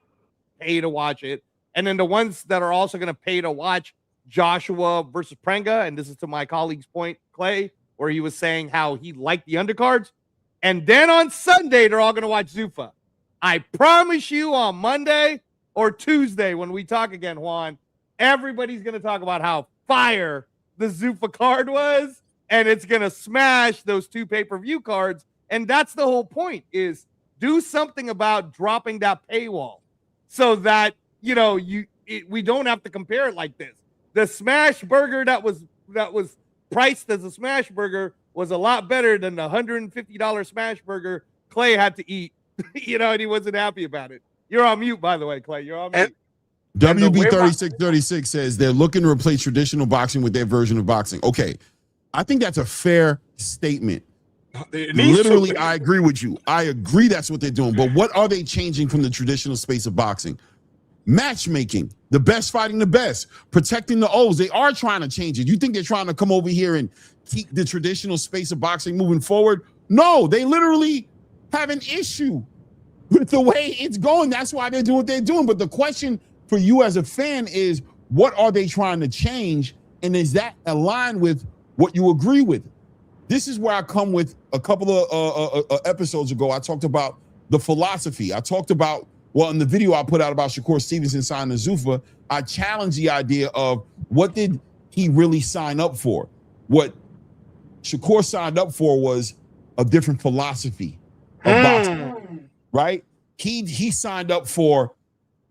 pay to watch it. And then the ones that are also going to pay to watch Joshua versus Prenga, and this is to my colleague's point, Clay, where he was saying how he liked the undercards. And then on Sunday, they're all going to watch Zuffa. I promise you on Monday or Tuesday when we talk again, Juan, everybody's going to talk about how fire the Zuffa card was, and it's going to smash those 2 pay-per-view cards. And that's the whole point, is do something about dropping that paywall so that, you know, we don't have to compare it like this. The smash burger that was priced as a smash burger was a lot better than the $150 smash burger Clay had to eat, you know, and he wasn't happy about it. You're on mute, by the way, Clay. You're on mute. WB3636 says they're looking to replace traditional boxing with their version of boxing. Okay, I think that's a fair statement. Literally, I agree with you. I agree that's what they're doing. But what are they changing from the traditional space of boxing? Matchmaking, the best fighting the best, protecting the O's. They are trying to change it. You think they're trying to come over here and keep the traditional space of boxing moving forward? No, they literally have an issue with the way it's going. That's why they're doing what they're doing. But the question for you as a fan is, what are they trying to change? And is that aligned with what you agree with? This is where I come with a couple of episodes ago. I talked about the philosophy. I talked about, well, in the video I put out about Shakur Stevenson signing to Zuffa, I challenged the idea of what did he really sign up for? What Shakur signed up for was a different philosophy of boxing, right? He signed up for,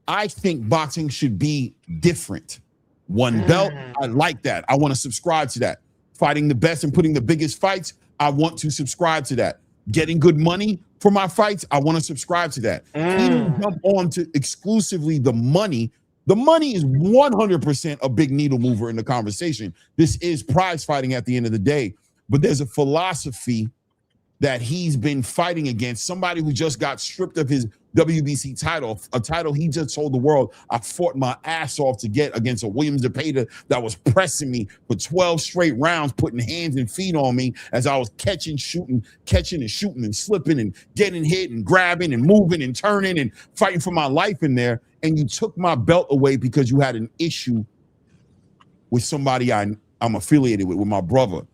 I think boxing should be different. One belt, I like that. I want to subscribe to that. Fighting the best and putting the biggest fights, I want to subscribe to that. Getting good money for my fights, I want to subscribe to that. He didn't jump on to exclusively the money. The money is 100% a big needle mover in the conversation. This is prize fighting at the end of the day. But there's a philosophy that he's been fighting against, somebody who just got stripped of his WBC title, a title he just told the world I fought my ass off to get, against a Williams Zepeda that was pressing me for 12 straight rounds, putting hands and feet on me as I was catching and shooting and slipping and getting hit and grabbing and moving and turning and fighting for my life in there. And you took my belt away because you had an issue with somebody I'm affiliated with my brother.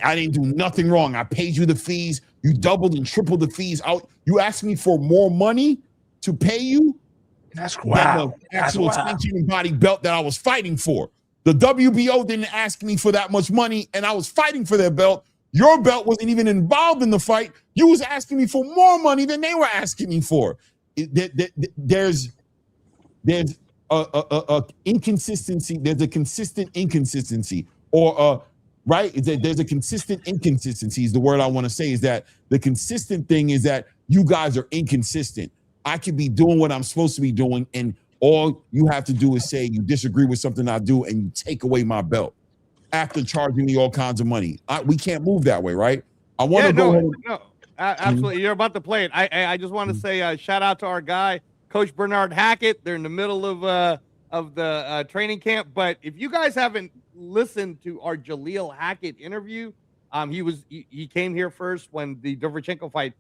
I didn't do nothing wrong. I paid you the fees. You doubled and tripled the fees out. You asked me for more money to pay you. That's wow. Actual extension and body belt that I was fighting for. The WBO didn't ask me for that much money, and I was fighting for their belt. Your belt wasn't even involved in the fight. You was asking me for more money than they were asking me for. There's a inconsistency. There's a consistent inconsistency, or right? There's a consistent inconsistency is the word I want to say. Is that the consistent thing is that you guys are inconsistent. I could be doing what I'm supposed to be doing, and all you have to do is say you disagree with something I do, and you take away my belt after charging me all kinds of money. We can't move that way, right? I want to go ahead. No, absolutely. You're about to play it. I just want to say shout out to our guy, Coach Bernard Hackett. They're in the middle of the training camp, but if you guys haven't listened to our Jaleel Hackett interview, he came here first when the Derevchenko fight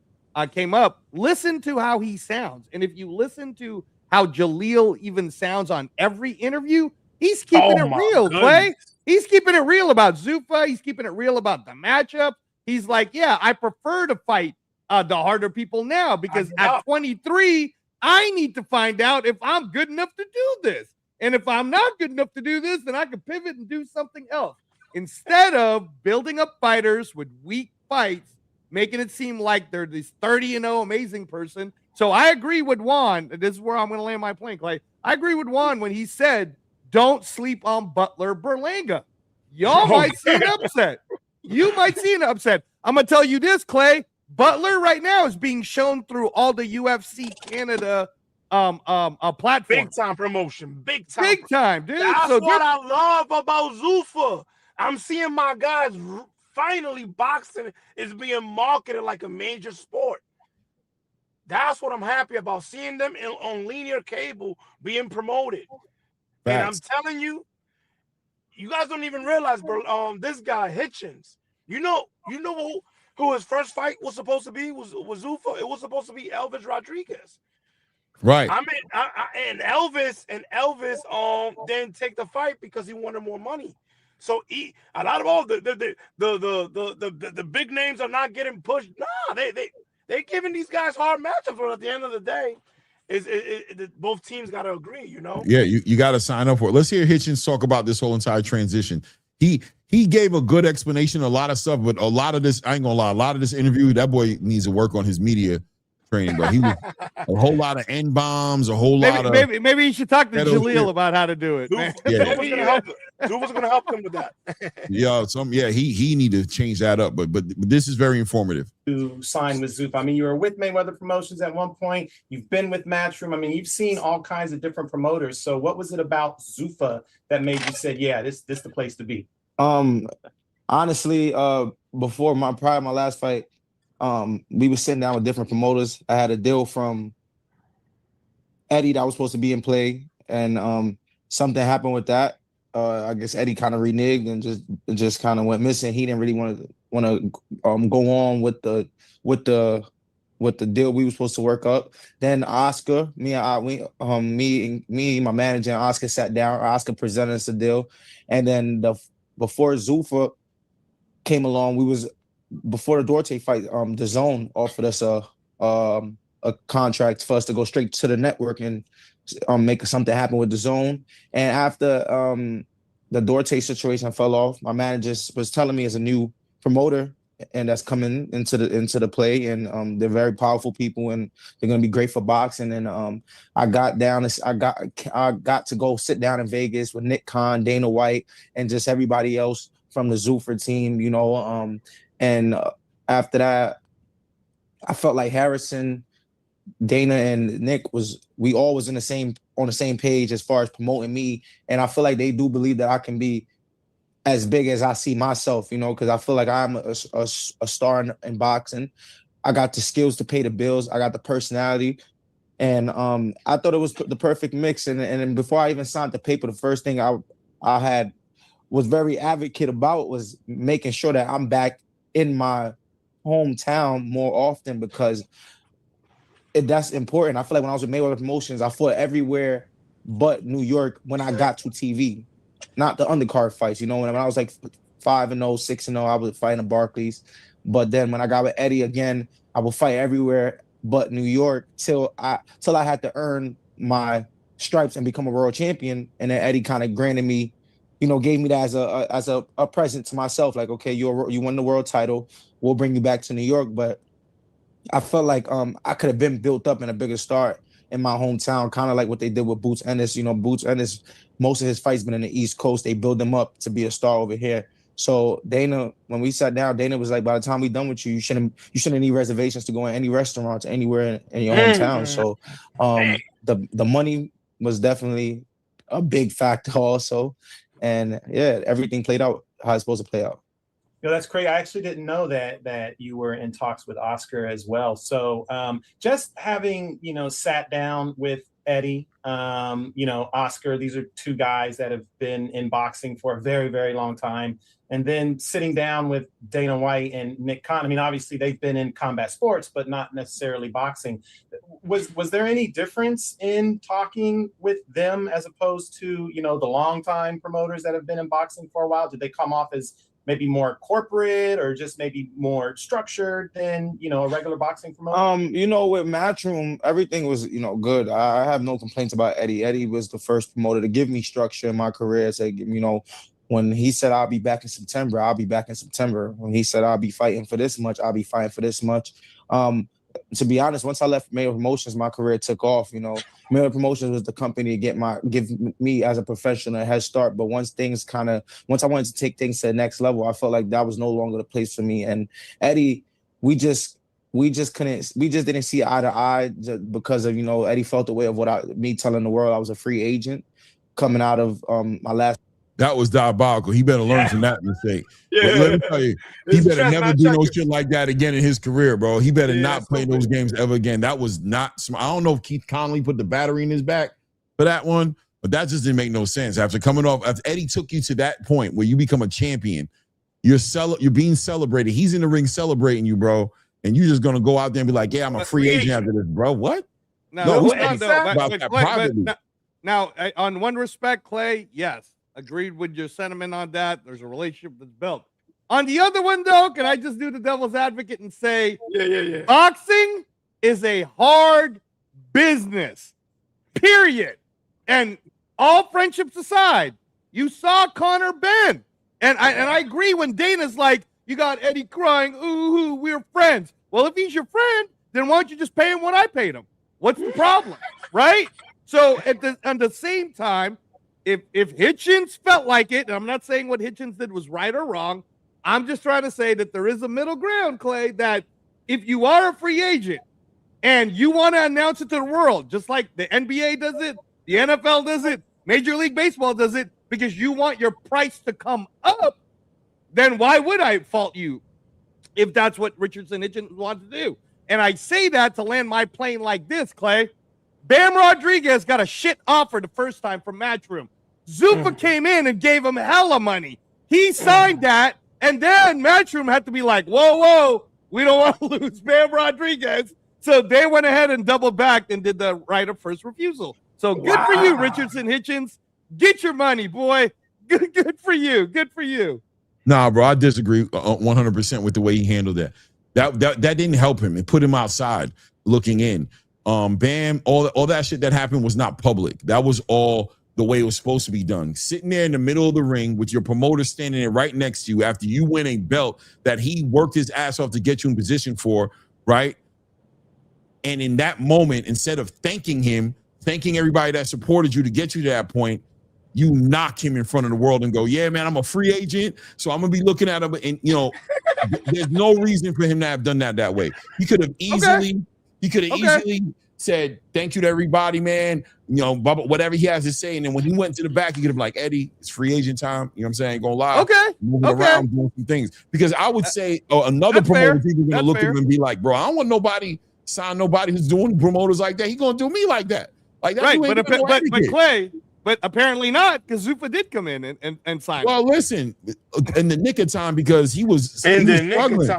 came up. Listen to how he sounds, and if you listen to how Jaleel even sounds on every interview, he's keeping it real, Clay. He's keeping it real about Zuffa. He's keeping it real about the matchup. He's like, yeah, I prefer to fight the harder people now because at 23, I need to find out if I'm good enough to do this. And if I'm not good enough to do this, then I can pivot and do something else. Instead of building up fighters with weak fights, making it seem like they're this 30-0 amazing person. So I agree with Juan. This is where I'm going to land my plane, Clay. I agree with Juan when he said, don't sleep on Butler Berlanga. Y'all might see an upset. You might see an upset. I'm going to tell you this, Clay. Butler right now is being shown through all the UFC Canada platform. Big time promotion. Big time, dude. That's what I love about Zuffa. I'm seeing my guys finally boxing is being marketed like a major sport. That's what I'm happy about, seeing them on linear cable being promoted. And I'm telling you, you guys don't even realize, bro. This guy Hitchens. You know who his first fight was supposed to be was Zuffa. It was supposed to be Elvis Rodriguez. Right. I mean, and Elvis didn't take the fight because he wanted more money. So a lot of all the big names are not getting pushed. Nah, they giving these guys hard matchups. But at the end of the day, both teams got to agree. You know. Yeah, you got to sign up for it. Let's hear Hitchens talk about this whole entire transition. He gave a good explanation, a lot of stuff, but a lot of this, I ain't gonna lie, a lot of this interview, that boy needs to work on his media training, bro. He was a whole lot of N-bombs, a whole lot of maybe you should talk to Jaleel about how to do it. Man. Zuffa's gonna help him with that. He need to change that up, but this is very informative. To sign with Zuffa. I mean, you were with Mayweather Promotions at one point. You've been with Matchroom. I mean, you've seen all kinds of different promoters. So what was it about Zuffa that made you say, yeah, this the place to be? Honestly, before my last fight, we were sitting down with different promoters. I had a deal from Eddie that was supposed to be in play, and something happened with that. I guess Eddie kind of reneged and just kind of went missing. He didn't really want to go on with the deal we were supposed to work up. Then Oscar, me and my manager and Oscar sat down. Oscar presented us the deal, and then before Zuffa came along, before the Duarte fight, DAZN offered us a contract for us to go straight to the network and make something happen with DAZN. And after the Duarte situation fell off, my manager was telling me as a new promoter, and that's coming into the play, and they're very powerful people, and they're gonna be great for boxing. And I got to go sit down in Vegas with Nick Khan, Dana White, and just everybody else from the Zuffa team, you know. And after that, I felt like Harrison, Dana, and Nick we all was on the same page as far as promoting me, and I feel like they do believe that I can be as big as I see myself, you know, because I feel like I'm a star in boxing. I got the skills to pay the bills. I got the personality. And I thought it was the perfect mix. And before I even signed the paper, the first thing I was very advocate about was making sure that I'm back in my hometown more often, because that's important. I feel like when I was with Mayweather Promotions, I fought everywhere but New York when I got to TV. Not the undercard fights, you know. When I was like 5-0, 6-0, I was fighting at Barclays. But then when I got with Eddie again, I would fight everywhere but New York till I had to earn my stripes and become a world champion. And then Eddie kind of granted me, you know, gave me that as a present to myself. Like, okay, you won the world title. We'll bring you back to New York. But I felt like I could have been built up in a bigger start in my hometown, kind of like what they did with Boots Ennis. You know, Boots Ennis, most of his fights been in the East Coast. They build him up to be a star over here. So Dana, when we sat down, Dana was like, by the time we done with you, you shouldn't need reservations to go in any restaurants anywhere in your hometown. So the money was definitely a big factor also. And yeah, everything played out how it's supposed to play out. You know, that's great. I actually didn't know that you were in talks with Oscar as well. So just having, you know, sat down with Eddie, you know, Oscar, these are two guys that have been in boxing for a very, very long time. And then sitting down with Dana White and Nick Khan. I mean, obviously they've been in combat sports, but not necessarily boxing. Was there any difference in talking with them as opposed to, you know, the longtime promoters that have been in boxing for a while? Did they come off as maybe more corporate or just maybe more structured than, you know, a regular boxing promoter? You know, with Matchroom, everything was, you know, good. I have no complaints about Eddie. Eddie was the first promoter to give me structure in my career. Say, you know, when he said I'll be back in September, I'll be back in September. When he said I'll be fighting for this much, I'll be fighting for this much. To be honest, once I left Mayweather Promotions, my career took off. You know, Mayweather Promotions was the company to give me as a professional a head start. But once I wanted to take things to the next level, I felt like that was no longer the place for me. And Eddie, we just didn't see eye to eye because of, you know, Eddie felt the way of me telling the world I was a free agent coming out of my last. That was diabolical. He better learn from that mistake. Yeah. But let me tell you, he better never do no shit like that again in his career, bro. He better not play those games ever again. That was not smart. I don't know if Keith Connolly put the battery in his back for that one, But that just didn't make no sense. After Eddie took you to that point where you become a champion, you're being celebrated. He's in the ring celebrating you, bro. And you're just gonna go out there and be like, yeah, I'm a free agent after this, bro. What? No, we hold on, spoke though. about But that Clay, privately. now, on one respect, Clay, yes, agreed with your sentiment on that. There's a relationship that's built. On the other one, though, can I just do the devil's advocate and say, yeah. Boxing is a hard business, period. And all friendships aside, you saw Conor Benn. And I agree when Dana's like, you got Eddie crying, ooh, we're friends. Well, if he's your friend, then why don't you just pay him what I paid him? What's the problem, right? So at the same time, if Hitchens felt like it, and I'm not saying what Hitchens did was right or wrong, I'm just trying to say that there is a middle ground, Clay, that if you are a free agent and you want to announce it to the world, just like the NBA does it, the NFL does it, Major League Baseball does it, because you want your price to come up, then why would I fault you if that's what Richardson Hitchens wants to do? And I say that to land my plane like this, Clay. Bam Rodriguez got a shit offer the first time from Matchroom. Zuffa came in and gave him hella money. He signed that, and then Matchroom had to be like, whoa, we don't want to lose Bam Rodriguez. So they went ahead and doubled back and did the right of first refusal. So good for you, Richardson Hitchens. Get your money, boy. Good for you. Good for you. Nah, bro, I disagree 100% with the way he handled that. That didn't help him. It put him outside looking in. Bam, all that shit that happened was not public. That was all the way it was supposed to be done. Sitting there in the middle of the ring with your promoter standing there right next to you after you win a belt that he worked his ass off to get you in position for, right? And in that moment, instead of thanking him, thanking everybody that supported you to get you to that point, you knock him in front of the world and go, yeah, man, I'm a free agent, so I'm going to be looking at him. And, there's no reason for him to have done that way. He could have easily said, thank you to everybody, man, whatever he has to say. And then when he went to the back, he could have been like, Eddie, it's free agent time. You know what I'm saying? Go live. Moving around, doing some things. Because I would say another promoter is going to look at him and be like, bro, I don't want nobody sign nobody who's doing promoters like that. He's going to do me like that. Like that. Right, but Clay, but apparently not, because Zuffa did come in and sign. Well, listen, in the nick of time, because he was struggling.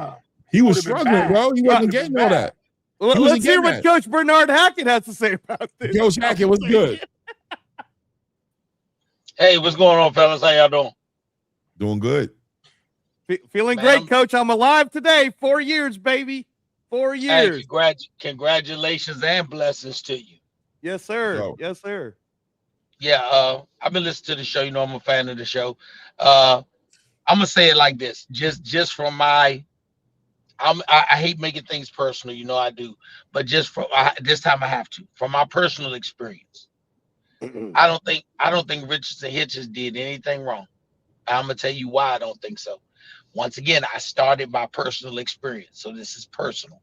He was struggling, bro. He wasn't getting all that. Well, let's hear what Coach Bernard Hackett has to say about this. Coach Hackett was good. Hey, what's going on, fellas? How y'all doing? Doing good. Feeling great, Coach. I'm alive today. 4 years, baby. 4 years. Hey, congratulations and blessings to you. Yes, sir. Bro. Yes, sir. Yeah, I've been listening to the show. I'm a fan of the show. I'm gonna say it like this, just from I hate making things personal, I do, but just from this time I have to, from my personal experience. I don't think Richardson Hitchens did anything wrong. I'm gonna tell you why I don't think so. Once again, I started by personal experience, so this is personal.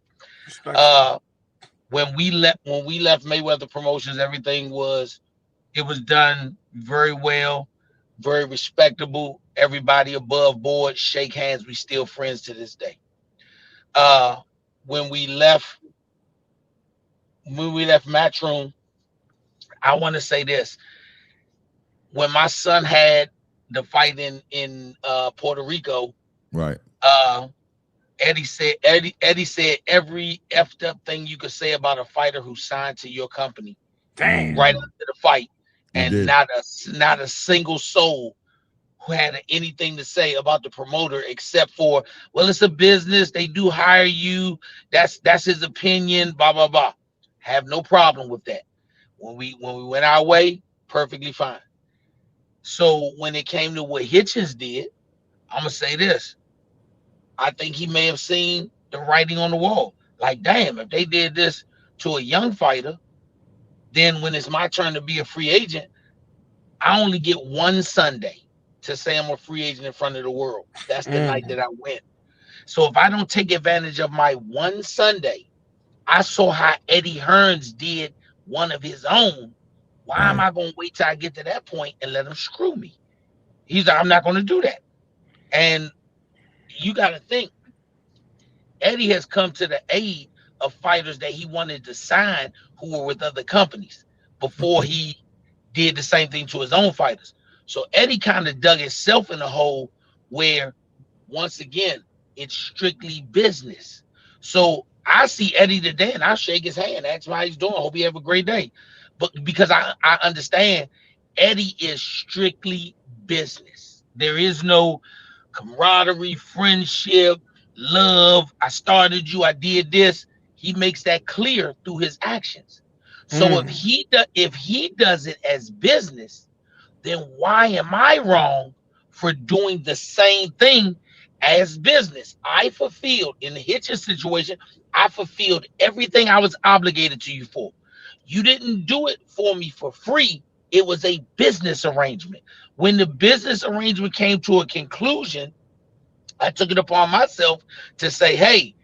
When we left Mayweather Promotions, everything was done very well, very respectable. Everybody above board, shake hands. We still friends to this day. When we left Matchroom, I want to say this. When my son had the fight in Puerto Rico, right? Eddie said every effed up thing you could say about a fighter who signed to your company. Damn. Right after the fight. And not a single soul who had anything to say about the promoter except for, well, it's a business. They do hire you. That's his opinion. Blah blah blah. Have no problem with that. When we went our way, perfectly fine. So when it came to what Hitchens did, I'm gonna say this. I think he may have seen the writing on the wall. Like, damn, if they did this to a young fighter, then when it's my turn to be a free agent, I only get one Sunday to say I'm a free agent in front of the world. That's the night that I win. So if I don't take advantage of my one Sunday, I saw how Eddie Hearns did one of his own. Why am I going to wait till I get to that point and let him screw me? He's like, I'm not going to do that. And you got to think, Eddie has come to the aid of fighters that he wanted to sign who were with other companies before he did the same thing to his own fighters. So Eddie kind of dug himself in a hole where, once again, it's strictly business. So I see Eddie today and I shake his hand, ask him how he's doing. Hope he have a great day. But because I understand Eddie is strictly business. There is no camaraderie, friendship, love. I started you, I did this. He makes that clear through his actions. So if he does it as business, then why am I wrong for doing the same thing as business? I fulfilled, in the Hitchens situation, I fulfilled everything I was obligated to you for. You didn't do it for me for free. It was a business arrangement. When the business arrangement came to a conclusion, I took it upon myself to say, hey,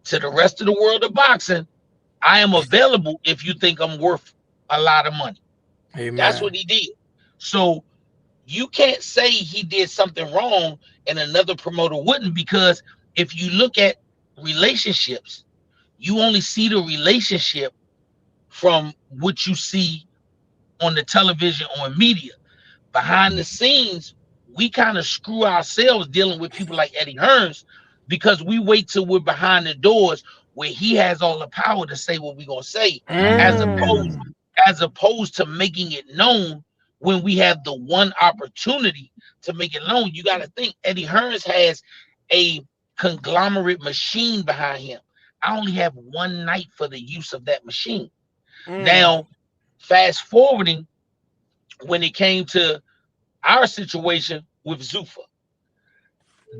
to the rest of the world of boxing, I am available if you think I'm worth a lot of money. Amen. That's what he did. So you can't say he did something wrong and another promoter wouldn't, because if you look at relationships, you only see the relationship from what you see on the television or media. Behind the scenes, we kind of screw ourselves dealing with people like Eddie Hearns, because we wait till we're behind the doors where he has all the power to say what we're gonna say, as opposed to making it known when we have the one opportunity to make it known. You got to think Eddie Hearns has a conglomerate machine behind him. I only have one night for the use of that machine. Now, fast forwarding, when it came to our situation with Zuffa,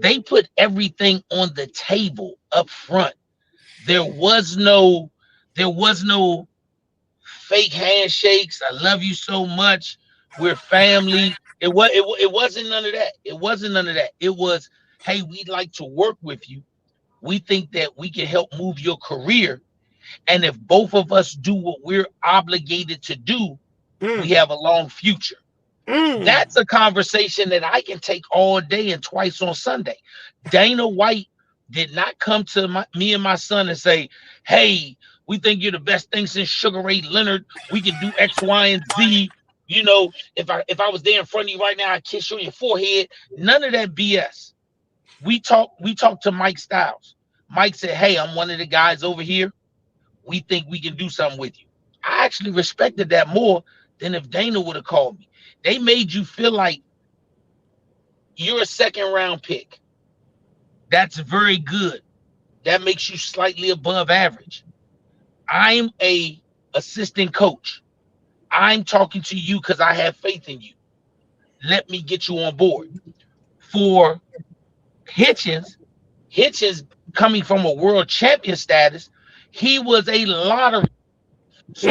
they put everything on the table up front. There was no fake handshakes. I love you so much. We're family. It wasn't none of that. It wasn't none of that. It was, hey, we'd like to work with you. We think that we can help move your career. And if both of us do what we're obligated to do, we have a long future. That's a conversation that I can take all day and twice on Sunday. Dana White did not come to me and my son and say, hey, we think you're the best thing since Sugar Ray Leonard. We can do X, Y, and Z. You know, if I was there in front of you right now, I'd kiss you on your forehead. None of that BS. We talked to Mike Styles. Mike said, hey, I'm one of the guys over here. We think we can do something with you. I actually respected that more than if Dana would have called me. They made you feel like you're a second round pick. That's very good. That makes you slightly above average. I'm a assistant coach. I'm talking to you because I have faith in you. Let me get you on board. For Hitchens coming from a world champion status, he was a lottery. So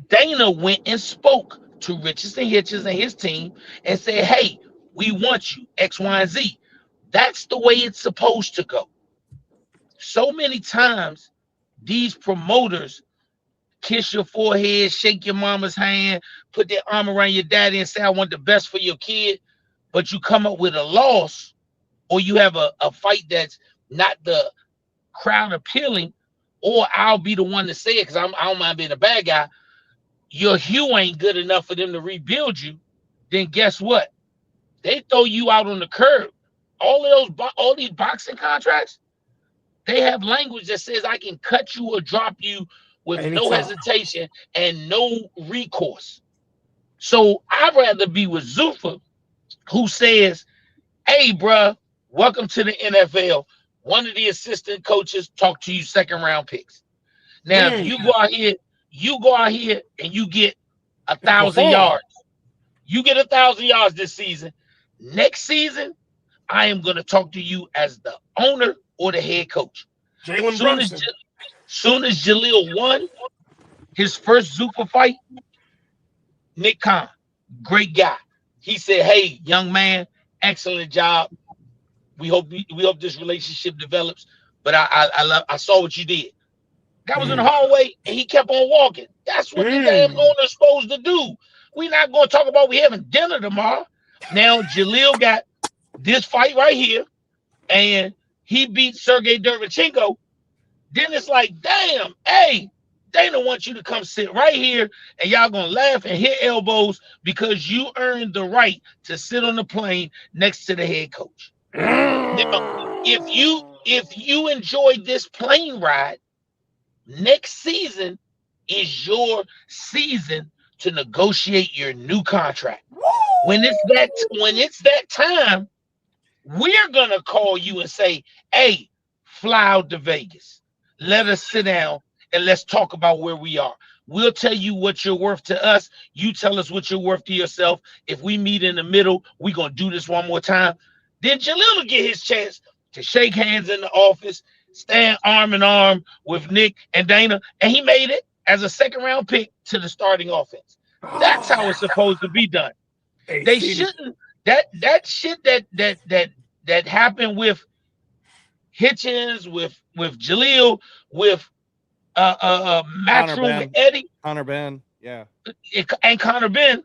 Dana went and spoke to Richardson Hitchens and his team and said, hey, we want you, X, Y, and Z. That's the way it's supposed to go. So many times, these promoters kiss your forehead, shake your mama's hand, put their arm around your daddy and say, I want the best for your kid, but you come up with a loss, or you have a fight that's not the crowd appealing, or I'll be the one to say it because I don't mind being a bad guy. Your hue ain't good enough for them to rebuild you, then guess what? They throw you out on the curb. All these boxing contracts, they have language that says I can cut you or drop you with no hesitation and no recourse. So I'd rather be with Zuffa, who says, hey, bruh, welcome to the NFL. One of the assistant coaches talk to you second round picks. Now, if you go out here and you get 1,000 yards. You get 1,000 yards this season. Next season, I am going to talk to you as the owner or the head coach. Soon as Jaleel won his first Zuffa fight, Nick Khan, great guy. He said, hey, young man, excellent job. We hope this relationship develops. But I saw what you did. Guy was in the hallway and he kept on walking. That's what the damn owner's supposed to do. We're not going to talk about we having dinner tomorrow. Now Jaleel got this fight right here, and he beat Sergey Derevchenko. Then it's like, damn, hey, Dana wants you to come sit right here and y'all gonna laugh and hit elbows because you earned the right to sit on the plane next to the head coach. Now, if you enjoyed this plane ride, next season is your season to negotiate your new contract. When it's that time, we're gonna call you and say, hey, fly out to Vegas. Let us sit down and let's talk about where we are. We'll tell you what you're worth to us. You tell us what you're worth to yourself. If we meet in the middle, we're gonna do this one more time. Then Jalil will get his chance to shake hands in the office, stand arm in arm with Nick and Dana, and he made it as a second-round pick to the starting offense. That's how it's supposed to be done. They shouldn't. That shit that happened with Hitchens, with Jalil, with Matchroom, with Eddie, Conor Benn, yeah, and Conor Benn.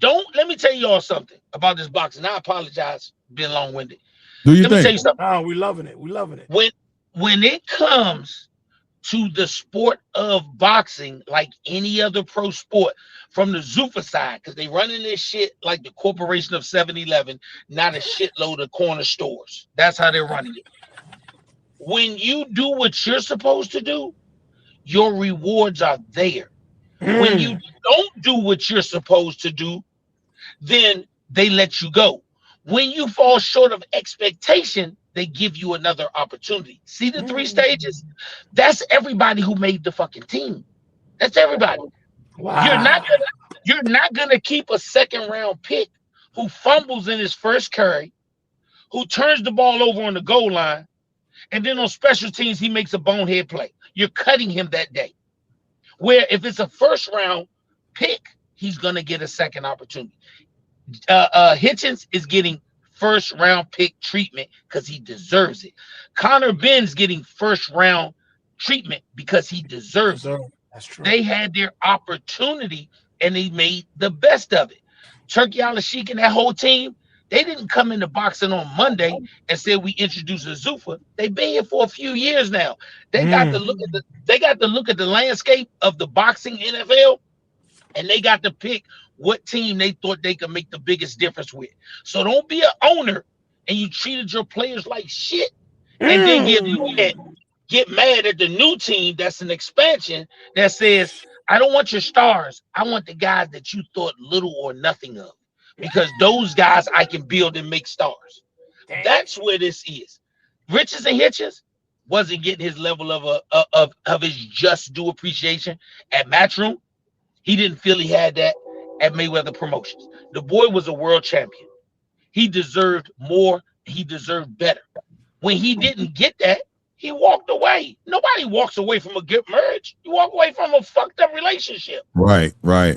Let me tell you all something about this boxing. I apologize, being long-winded. Let me tell you something. Oh, we loving it. We loving it. When it comes to the sport of boxing, like any other pro sport, from the Zuffa side, because they running this shit like the corporation of 7-Eleven, not a shitload of corner stores. That's how they're running it. When you do what you're supposed to do, your rewards are there. When you don't do what you're supposed to do, then they let you go. When you fall short of expectation, they give you another opportunity. See the 3 stages? That's everybody who made the fucking team. That's everybody. Wow. You're not gonna keep a second-round pick who fumbles in his first carry, who turns the ball over on the goal line, and then on special teams he makes a bonehead play. You're cutting him that day. Where if it's a first-round pick, he's gonna get a second opportunity. Hitchens is getting first-round pick treatment because he deserves it. Conor Benn's getting first-round treatment because he deserves it. That's true. They had their opportunity and they made the best of it. Turkey Al-Sheikh and that whole team, they didn't come into boxing on Monday and say we introduced a Zuffa. They've been here for a few years now. They got to look at the landscape of the boxing NFL, and they got to pick what team they thought they could make the biggest difference with. So don't be an owner and you treated your players like shit and then get mad at the new team that's an expansion that says, I don't want your stars. I want the guys that you thought little or nothing of, because those guys I can build and make stars. That's where this is. Riches and Hitchens wasn't getting his level of his just due appreciation at Matchroom. He didn't feel he had that at Mayweather Promotions. The boy was a world champion. He deserved more. He deserved better. When he didn't get that, he walked away. Nobody walks away from a good marriage. You walk away from a fucked up relationship. Right. You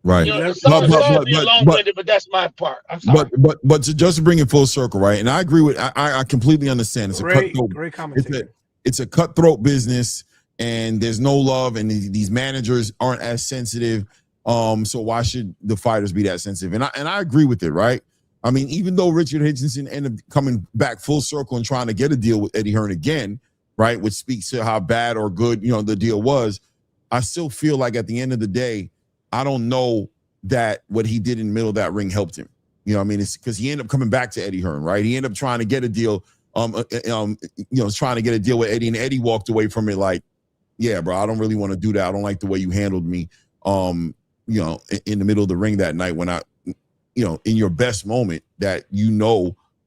know, but that's my part. I'm sorry. But just to bring it full circle, right? And I agree with. I completely understand. It's great commentary. It's a cutthroat business, and there's no love, and these managers aren't as sensitive. So why should the fighters be that sensitive? And I agree with it, right? I mean, even though Richard Hitchinson ended up coming back full circle and trying to get a deal with Eddie Hearn again, right, which speaks to how bad or good, the deal was, I still feel like at the end of the day, I don't know that what he did in the middle of that ring helped him. You know what I mean? It's because he ended up coming back to Eddie Hearn, right? He ended up trying to get a deal, trying to get a deal with Eddie, and Eddie walked away from it like, yeah, bro, I don't really want to do that. I don't like the way you handled me, in the middle of the ring that night when in your best moment that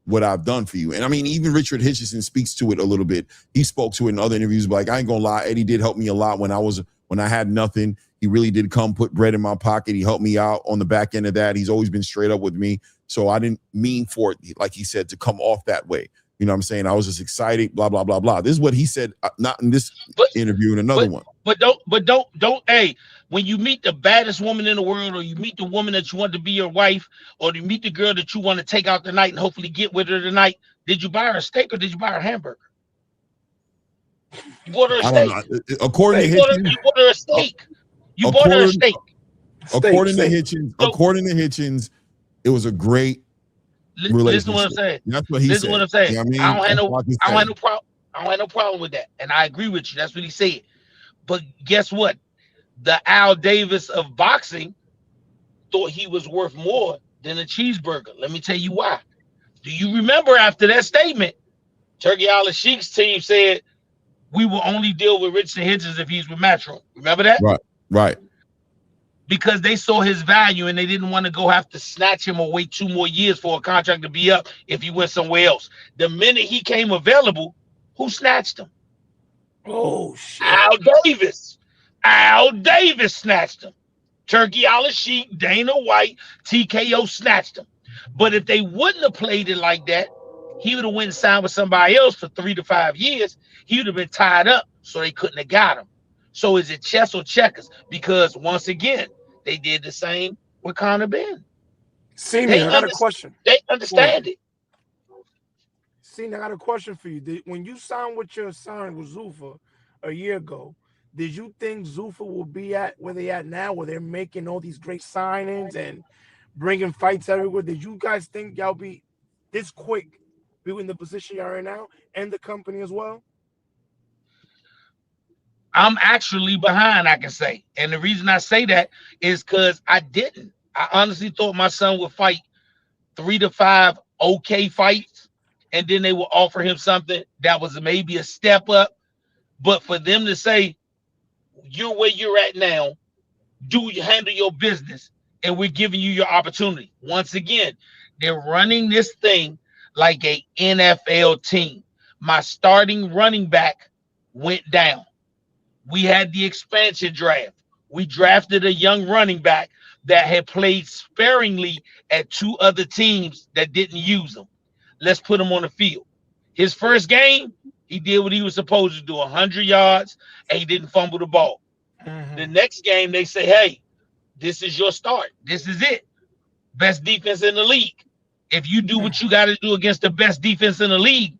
what I've done for you. And I mean, even Richard Hitchison speaks to it a little bit. He spoke to it in other interviews, but like, I ain't gonna lie, Eddie did help me a lot when I had nothing. He really did come put bread in my pocket. He helped me out on the back end of that. He's always been straight up with me. So I didn't mean for it, like he said, to come off that way. You know what I'm saying? I was just excited, blah, blah, blah, blah. This is what he said, not in this interview, in another one. But don't, hey, when you meet the baddest woman in the world, or you meet the woman that you want to be your wife, or you meet the girl that you want to take out tonight and hopefully get with her tonight, did you buy her a steak or did you buy her a hamburger? You bought her a steak. According to Hitchens, you bought her a steak. You bought her a steak. According to Hitchens, it was a great relationship. Listen to what I'm saying. That's what he said. Listen to what I'm saying. You know what I mean? I don't have no problem with that. And I agree with you. That's what he said. But guess what? The Al Davis of boxing thought he was worth more than a cheeseburger. Let me tell you why. Do you remember after that statement, Turkey Al Sheik's team said, we will only deal with Richardson Hitchens if he's with Matchroom. Remember that? Right. Because they saw his value and they didn't want to have to snatch him or wait 2 more years for a contract to be up if he went somewhere else. The minute he came available, who snatched him? Oh, shit. Al Davis snatched him. Turkey Al Sheik, Dana White, TKO snatched him. But if they wouldn't have played it like that, he would have went and signed with somebody else for 3 to 5 years. He would have been tied up, so they couldn't have got him. So is it chess or checkers? Because once again, they did the same with Conor Benn. See me, I got a question. They understand it. See, I got a question for you. When you signed with Zuffa a year ago, did you think Zuffa will be at where they at now, where they're making all these great signings and bringing fights everywhere? Did you guys think y'all be this quick, be in the position y'all are now, and the company as well? I'm actually behind, I can say. And the reason I say that is because I didn't. I honestly thought my son would fight 3 to 5 okay fights, and then they would offer him something that was maybe a step up. But for them to say, you're where you're at now, handle your business, and we're giving you your opportunity. Once again, they're running this thing like a NFL team. My starting running back went down. We had the expansion draft. We drafted a young running back that had played sparingly at 2 other teams that didn't use him. Let's put him on the field. His first game, he did what he was supposed to do, 100 yards, and he didn't fumble the ball. The next game, they say, hey, this is your start. This is it. Best defense in the league. If you do what you got to do against the best defense in the league,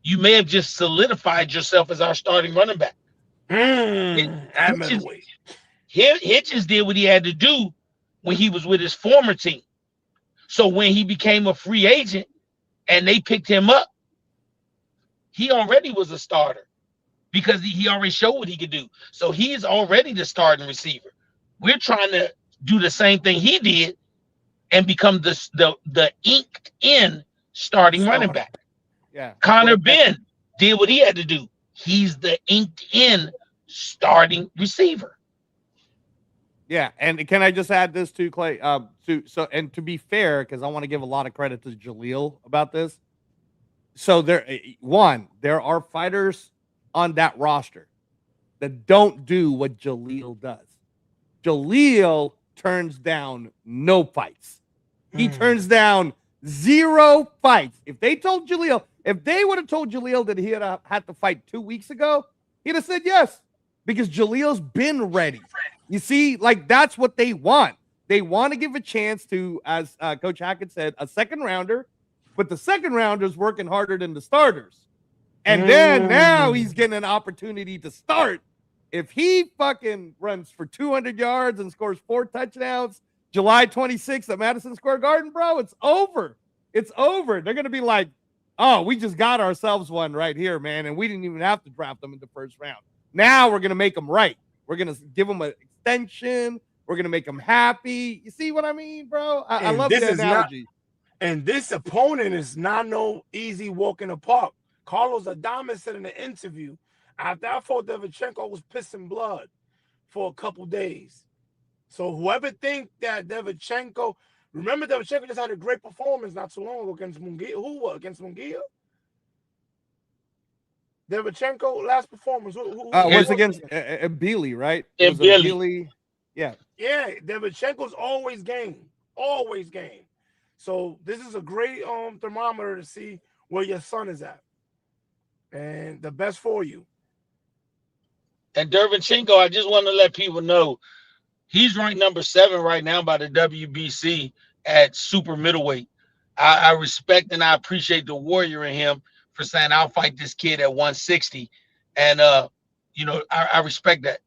you may have just solidified yourself as our starting running back. Hitchens did what he had to do when he was with his former team. So when he became a free agent and they picked him up, he already was a starter because he already showed what he could do. So he is already the starting receiver. We're trying to do the same thing he did and become the inked in starting running back. Yeah. Conor Benn did what he had to do. He's the inked in starting receiver. Yeah, and can I just add this too, Clay? To be fair, because I want to give a lot of credit to Jaleel about this. So there are fighters on that roster that don't do what Jaleel does. Jaleel turns down no fights. He turns down 0 fights. If they would have told Jaleel that he had to fight 2 weeks ago, he'd have said yes, because Jaleel's been ready. You see, like, that's what they want. They want to give a chance to, as Coach Hackett said, a second rounder, but the second rounder's working harder than the starters. And then now he's getting an opportunity to start. If he fucking runs for 200 yards and scores 4 touchdowns July 26th at Madison Square Garden, bro, it's over. It's over. They're going to be like, oh, we just got ourselves one right here, man, and we didn't even have to draft them in the first round. Now we're going to make them right. We're going to give them an extension. We're going to make them happy. You see what I mean, bro? I love the analogy. And this opponent is not no easy walk in the park. Carlos Adames said in an interview, after I fought Derevchenko, was pissing blood for a couple days. So whoever think that Derevchenko, remember Derevchenko just had a great performance not too long ago against Munguia. Who was against Munguia? Derevchenko last performance. Was against Bealey, right? Yeah, Bealey. Yeah. Yeah, Derevchenko's always game. Always game. So this is a great thermometer to see where your son is at. And the best for you. And Derevchenko, I just want to let people know, he's ranked number 7 right now by the WBC at super middleweight. I respect and I appreciate the warrior in him for saying, I'll fight this kid at 160. And, I respect that.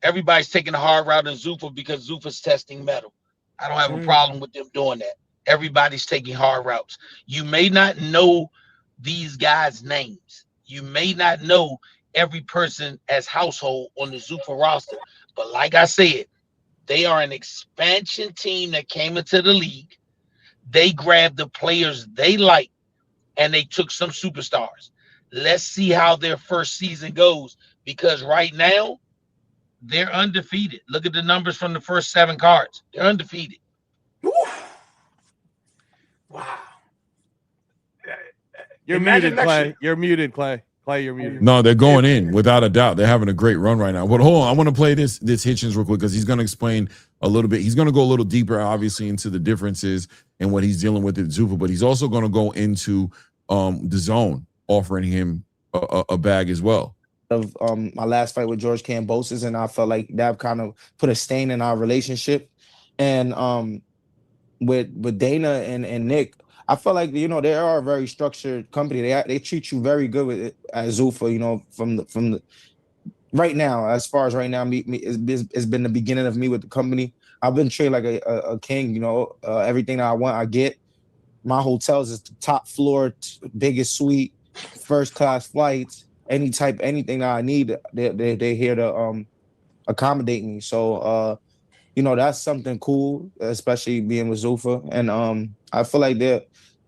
Everybody's taking a hard route in Zuffa because Zuffa's testing metal. I don't have a problem with them doing that. Everybody's taking hard routes. You may not know these guys' names. You may not know every person as household on the Zuffa roster. But like I said, they are an expansion team that came into the league. They grabbed the players they like, and they took some superstars. Let's see how their first season goes, because right now they're undefeated. Look at the numbers from the first 7 cards. They're undefeated. Wow. You're muted, Clay. You're muted, Clay. Clay, you're muted. No, they're going in without a doubt. They're having a great run right now. But hold on, I want to play this Hitchens real quick because he's going to explain a little bit. He's going to go a little deeper, obviously, into the differences and what he's dealing with at Zuffa. But he's also going to go into DAZN offering him a bag as well. Of my last fight with George Kambosos, and I felt like that kind of put a stain in our relationship. And with Dana and Nick, I feel like, you know, they are a very structured company. They treat you very good with it at Zuffa, you know, from the right now. As far as right now, it's been the beginning of me with the company. I've been treated like a king, you know. Everything that I want, I get. My hotels is the top floor, biggest suite, first class flights, anything that I need, they're here to accommodate me. So you know, that's something cool, especially being with Zuffa. And I feel like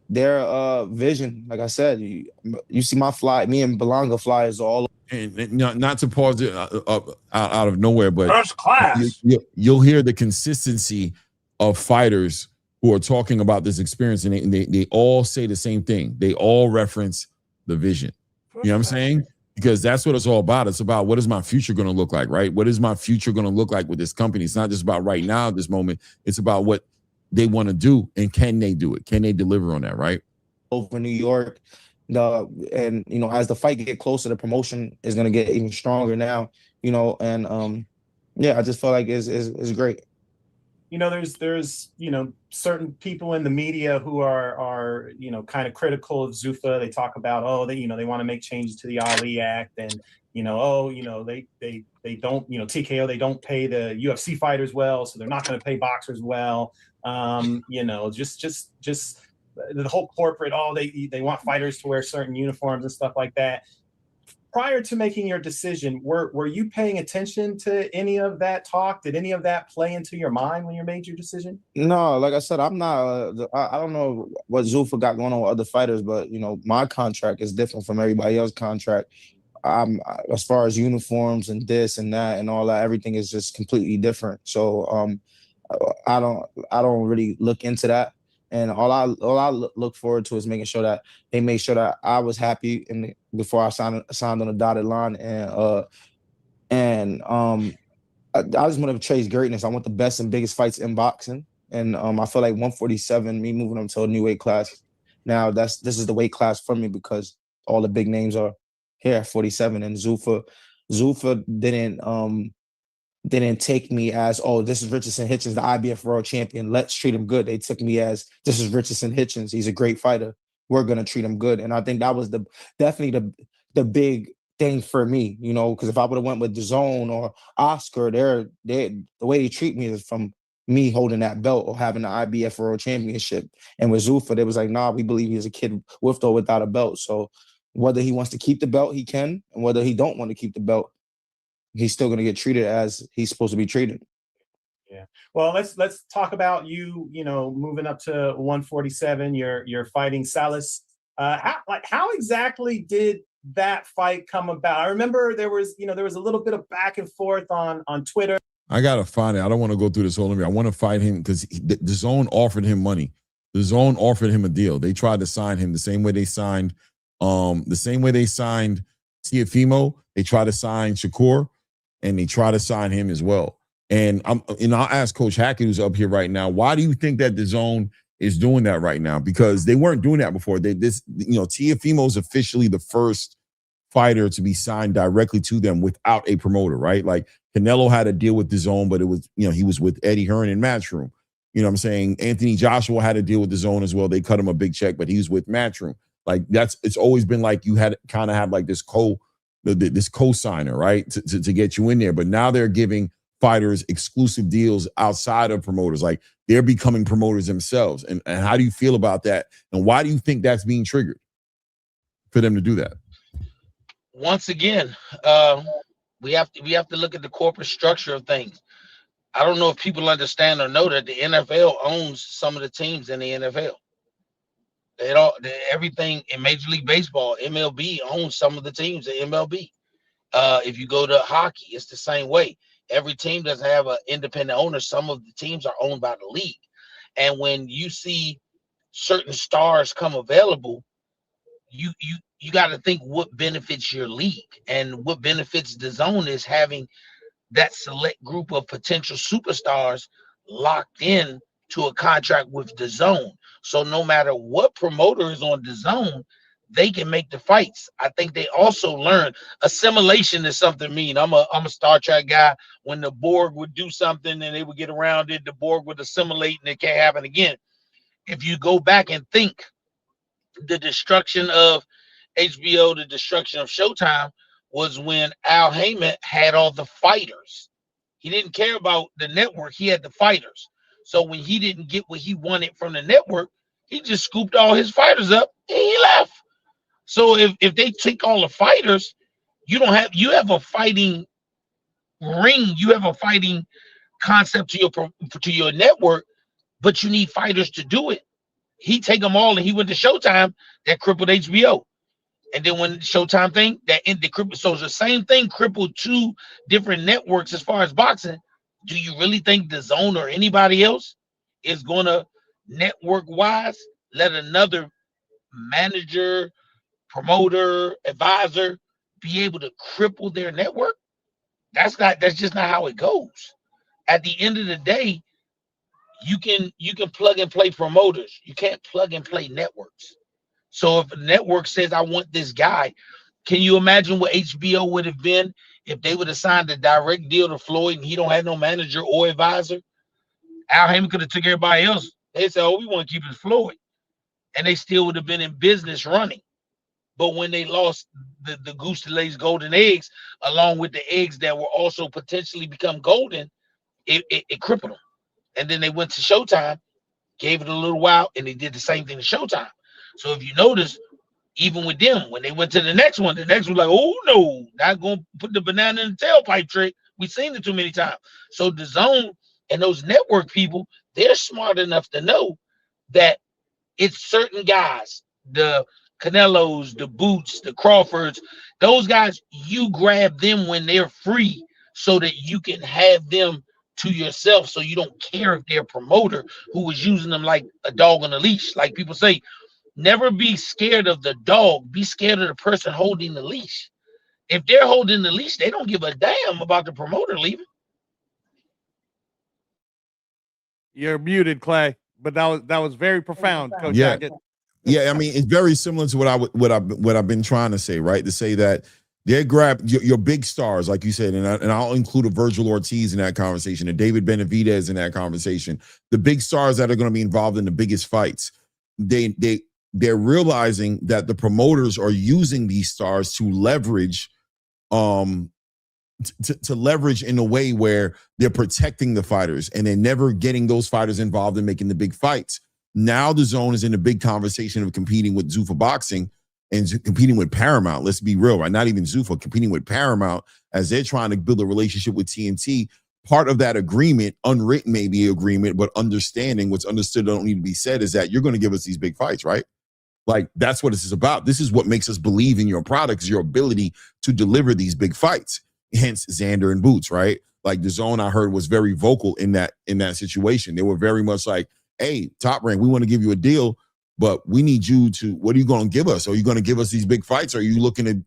their vision, like I said, you see my fly, me and Belanga flyers all. And not to pause it out of nowhere, but first class. You'll hear the consistency of fighters who are talking about this experience, and they all say the same thing. They all reference the vision. You know what I'm saying? Because that's what it's all about. It's about, what is my future going to look like, right? What is my future going to look like with this company? It's not just about right now, this moment. It's about what they want to do, and can they do it? Can they deliver on that, right? Over New York, and you know, as the fight get closer, the promotion is going to get even stronger now. You know, and yeah, I just feel like it's great. You know, there's you know, certain people in the media who are you know, kind of critical of Zuffa. They talk about, oh, they want to make changes to the Ali Act, and you know, oh, you know, they don't, you know, TKO, they don't pay the UFC fighters well, so they're not going to pay boxers well. You know, just the whole corporate, they want fighters to wear certain uniforms and stuff like that. Prior to making your decision, were you paying attention to any of that talk? Did any of that play into your mind when you made your decision? No, like I said, I'm not. I don't know what Zuffa got going on with other fighters, but you know, my contract is different from everybody else's contract. As far as uniforms and this and that and all that, everything is just completely different. So I don't really look into that. And all I look forward to is making sure that they make sure that I was happy before I signed on the dotted line. And I just want to chase greatness. I want the best and biggest fights in boxing. And I feel like 147, me moving up to a new weight class. Now this is the weight class for me because all the big names are here at 47. And Zuffa didn't take me as, oh, this is Richardson Hitchens, the IBF World Champion. Let's treat him good. They took me as, this is Richardson Hitchens. He's a great fighter. We're gonna treat him good. And I think that was definitely the big thing for me, you know, because if I would have went with DAZN or Oscar, the way they treat me is from me holding that belt or having the IBF World Championship. And with Zuffa, they was like, nah, we believe he's a kid with or without a belt. So whether he wants to keep the belt, he can, and whether he don't want to keep the belt, he's still going to get treated as he's supposed to be treated. Yeah. Well, let's talk about you know, moving up to 147. You're fighting Salas. How exactly did that fight come about? I remember there was a little bit of back and forth on Twitter. I gotta find it. I don't want to go through this whole interview. I want to fight him because the DAZN offered him money. The DAZN offered him a deal. They tried to sign him the same way they signed Teofimo. They tried to sign Shakur, and they try to sign him as well. And I'll ask Coach Hackett, who's up here right now, why do you think that DAZN is doing that right now? Because they weren't doing that before. Teofimo is officially the first fighter to be signed directly to them without a promoter, right? Like Canelo had a deal with DAZN, but it was, you know, he was with Eddie Hearn in Matchroom. You know what I'm saying? Anthony Joshua had a deal with DAZN as well. They cut him a big check, but he was with Matchroom. Like it's always been like you had kind of have like this co-signer, right, to get you in there. But now they're giving fighters exclusive deals outside of promoters. Like they're becoming promoters themselves. And how do you feel about that? And why do you think that's being triggered for them to do that? once again, we have to look at the corporate structure of things. I don't know if people understand or know that the NFL owns some of the teams in the NFL. Everything in Major League Baseball, MLB owns some of the teams in MLB. If you go to hockey, it's the same way. Every team doesn't have an independent owner. Some of the teams are owned by the league. And when you see certain stars come available, you got to think what benefits your league, and what benefits DAZN is having that select group of potential superstars locked in to a contract with DAZN. So no matter what promoter is on DAZN, they can make the fights. I think they also learn assimilation is something mean. I'm a Star Trek guy. When the Borg would do something and they would get around it, the Borg would assimilate and it can't happen again. If you go back and think, the destruction of HBO, the destruction of Showtime was when Al Heyman had all the fighters. He didn't care about the network. He had the fighters. So when he didn't get what he wanted from the network, he just scooped all his fighters up and he left. So if they take all the fighters, you have a fighting ring, you have a fighting concept to your network, but you need fighters to do it. He take them all and he went to Showtime, that crippled HBO. And then when Showtime thing, that ended crippled. So it's the same thing crippled two different networks as far as boxing. Do you really think DAZN or anybody else is gonna network-wise let another manager, promoter, advisor be able to cripple their network? That's just not how it goes. At the end of the day, you can plug and play promoters. You can't plug and play networks. So if a network says, I want this guy, can you imagine what HBO would have been if they would have signed a direct deal to Floyd and he don't have no manager or advisor? Al Heyman could have took everybody else. They said, oh, we want to keep it Floyd. And they still would have been in business running. But when they lost the goose that lays golden eggs, along with the eggs that were also potentially become golden, it crippled them. And then they went to Showtime, gave it a little while, and they did the same thing to Showtime. So if you notice, even with them, when they went to the next one was like, oh no, not gonna put the banana in the tailpipe trick. We've seen it too many times. So DAZN and those network people, they're smart enough to know that it's certain guys, the Canelos, the Boots, the Crawfords, those guys, you grab them when they're free so that you can have them to yourself, so you don't care if they're a promoter who was using them like a dog on a leash. Like people say, never be scared of the dog, be scared of the person holding the leash. If they're holding the leash, they don't give a damn about the promoter leaving. You're muted, Clay, but that was very profound, Coach Yeah. Hackett. Yeah, I mean, it's very similar to what I've been trying to say, right? To say that they grab your big stars, like you said, and I'll include a Virgil Ortiz in that conversation, a David Benavidez in that conversation. The big stars that are going to be involved in the biggest fights, they're realizing that the promoters are using these stars to leverage, to leverage in a way where they're protecting the fighters, and they're never getting those fighters involved in making the big fights. Now DAZN is in a big conversation of competing with Zuffa Boxing and competing with Paramount. Let's be real, right? Not even Zuffa, competing with Paramount as they're trying to build a relationship with TNT. Part of that agreement, unwritten maybe agreement, but understanding what's understood don't need to be said, is that you're going to give us these big fights, right? Like, that's what this is about. This is what makes us believe in your products, your ability to deliver these big fights. Hence Xander and Boots, right? Like DAZN, I heard, was very vocal in that situation. They were very much like, hey, Top Rank, we want to give you a deal, but we need you to, what are you going to give us? Are you going to give us these big fights? Or are you looking to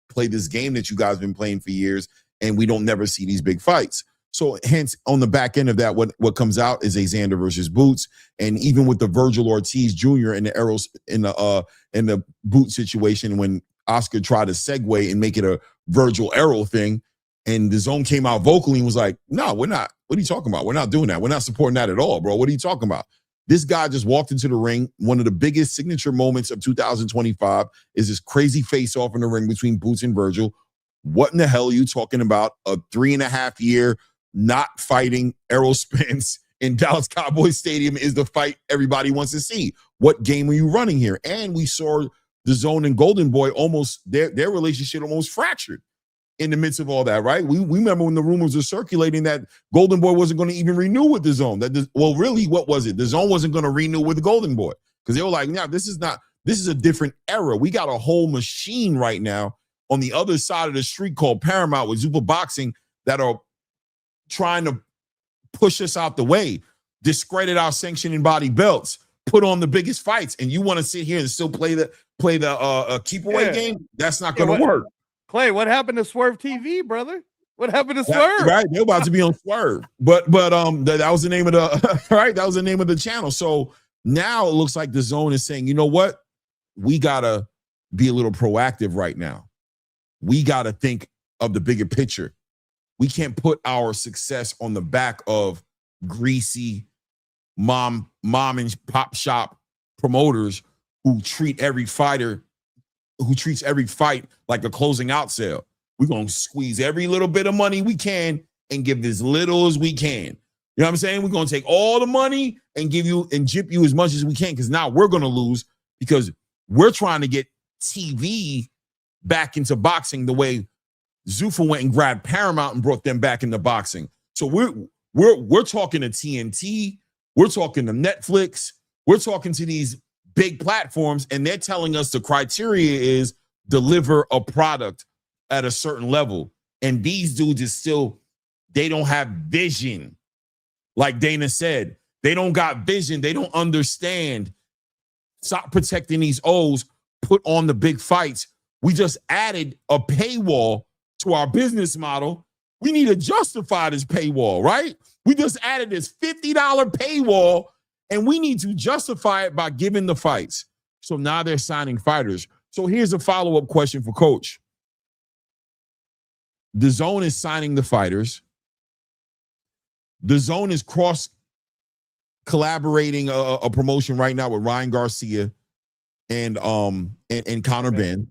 play this game that you guys have been playing for years and we don't never see these big fights? So hence, on the back end of that, what comes out is a Xander versus Boots. And even with the Virgil Ortiz Jr. and the Errol in the Boot situation, when Oscar tried to segue and make it a Virgil Errol thing, and DAZN came out vocally and was like, no, we're not. What are you talking about? We're not doing that. We're not supporting that at all, bro. What are you talking about? This guy just walked into the ring. One of the biggest signature moments of 2025 is this crazy face-off in the ring between Boots and Virgil. What in the hell are you talking about? A 3.5-year not fighting Errol Spence in Dallas Cowboys Stadium is the fight everybody wants to see. What game are you running here? And we saw DAZN and Golden Boy almost their relationship almost fractured in the midst of all that, right? We remember when the rumors were circulating that Golden Boy wasn't going to even renew with DAZN. Well, really, what was it? DAZN wasn't going to renew with Golden Boy because they were like, "Now this is a different era. We got a whole machine right now on the other side of the street called Paramount with Zuffa Boxing that are trying to push us out the way, discredit our sanctioning body belts, put on the biggest fights, and you want to sit here and still play the keep away game? That's not going to work." Clay, what happened to Swerve TV, brother? What happened to Swerve? Right, they're about to be on Swerve, but that was the name of the right. That was the name of the channel. So now it looks like DAZN is saying, you know what, we gotta be a little proactive right now. We gotta think of the bigger picture. We can't put our success on the back of greasy mom and pop shop promoters who treats every fight like a closing out sale. We're going to squeeze every little bit of money we can and give as little as we can. You know what I'm saying? We're going to take all the money and give you and jip you as much as we can, because now we're going to lose because we're trying to get TV back into boxing the way Zuffa went and grabbed Paramount and brought them back into boxing. So we're talking to TNT, we're talking to Netflix, we're talking to these big platforms, and they're telling us the criteria is deliver a product at a certain level. And these dudes is still, they don't have vision. Like Dana said, they don't got vision. They don't understand. Stop protecting these O's, put on the big fights. We just added a paywall to our business model. We need to justify this paywall, right? We just added this $50 paywall, and we need to justify it by giving the fights. So now they're signing fighters. So here's a follow-up question for Coach. DAZN is signing the fighters. DAZN is collaborating a promotion right now with Ryan Garcia and Conor Benn.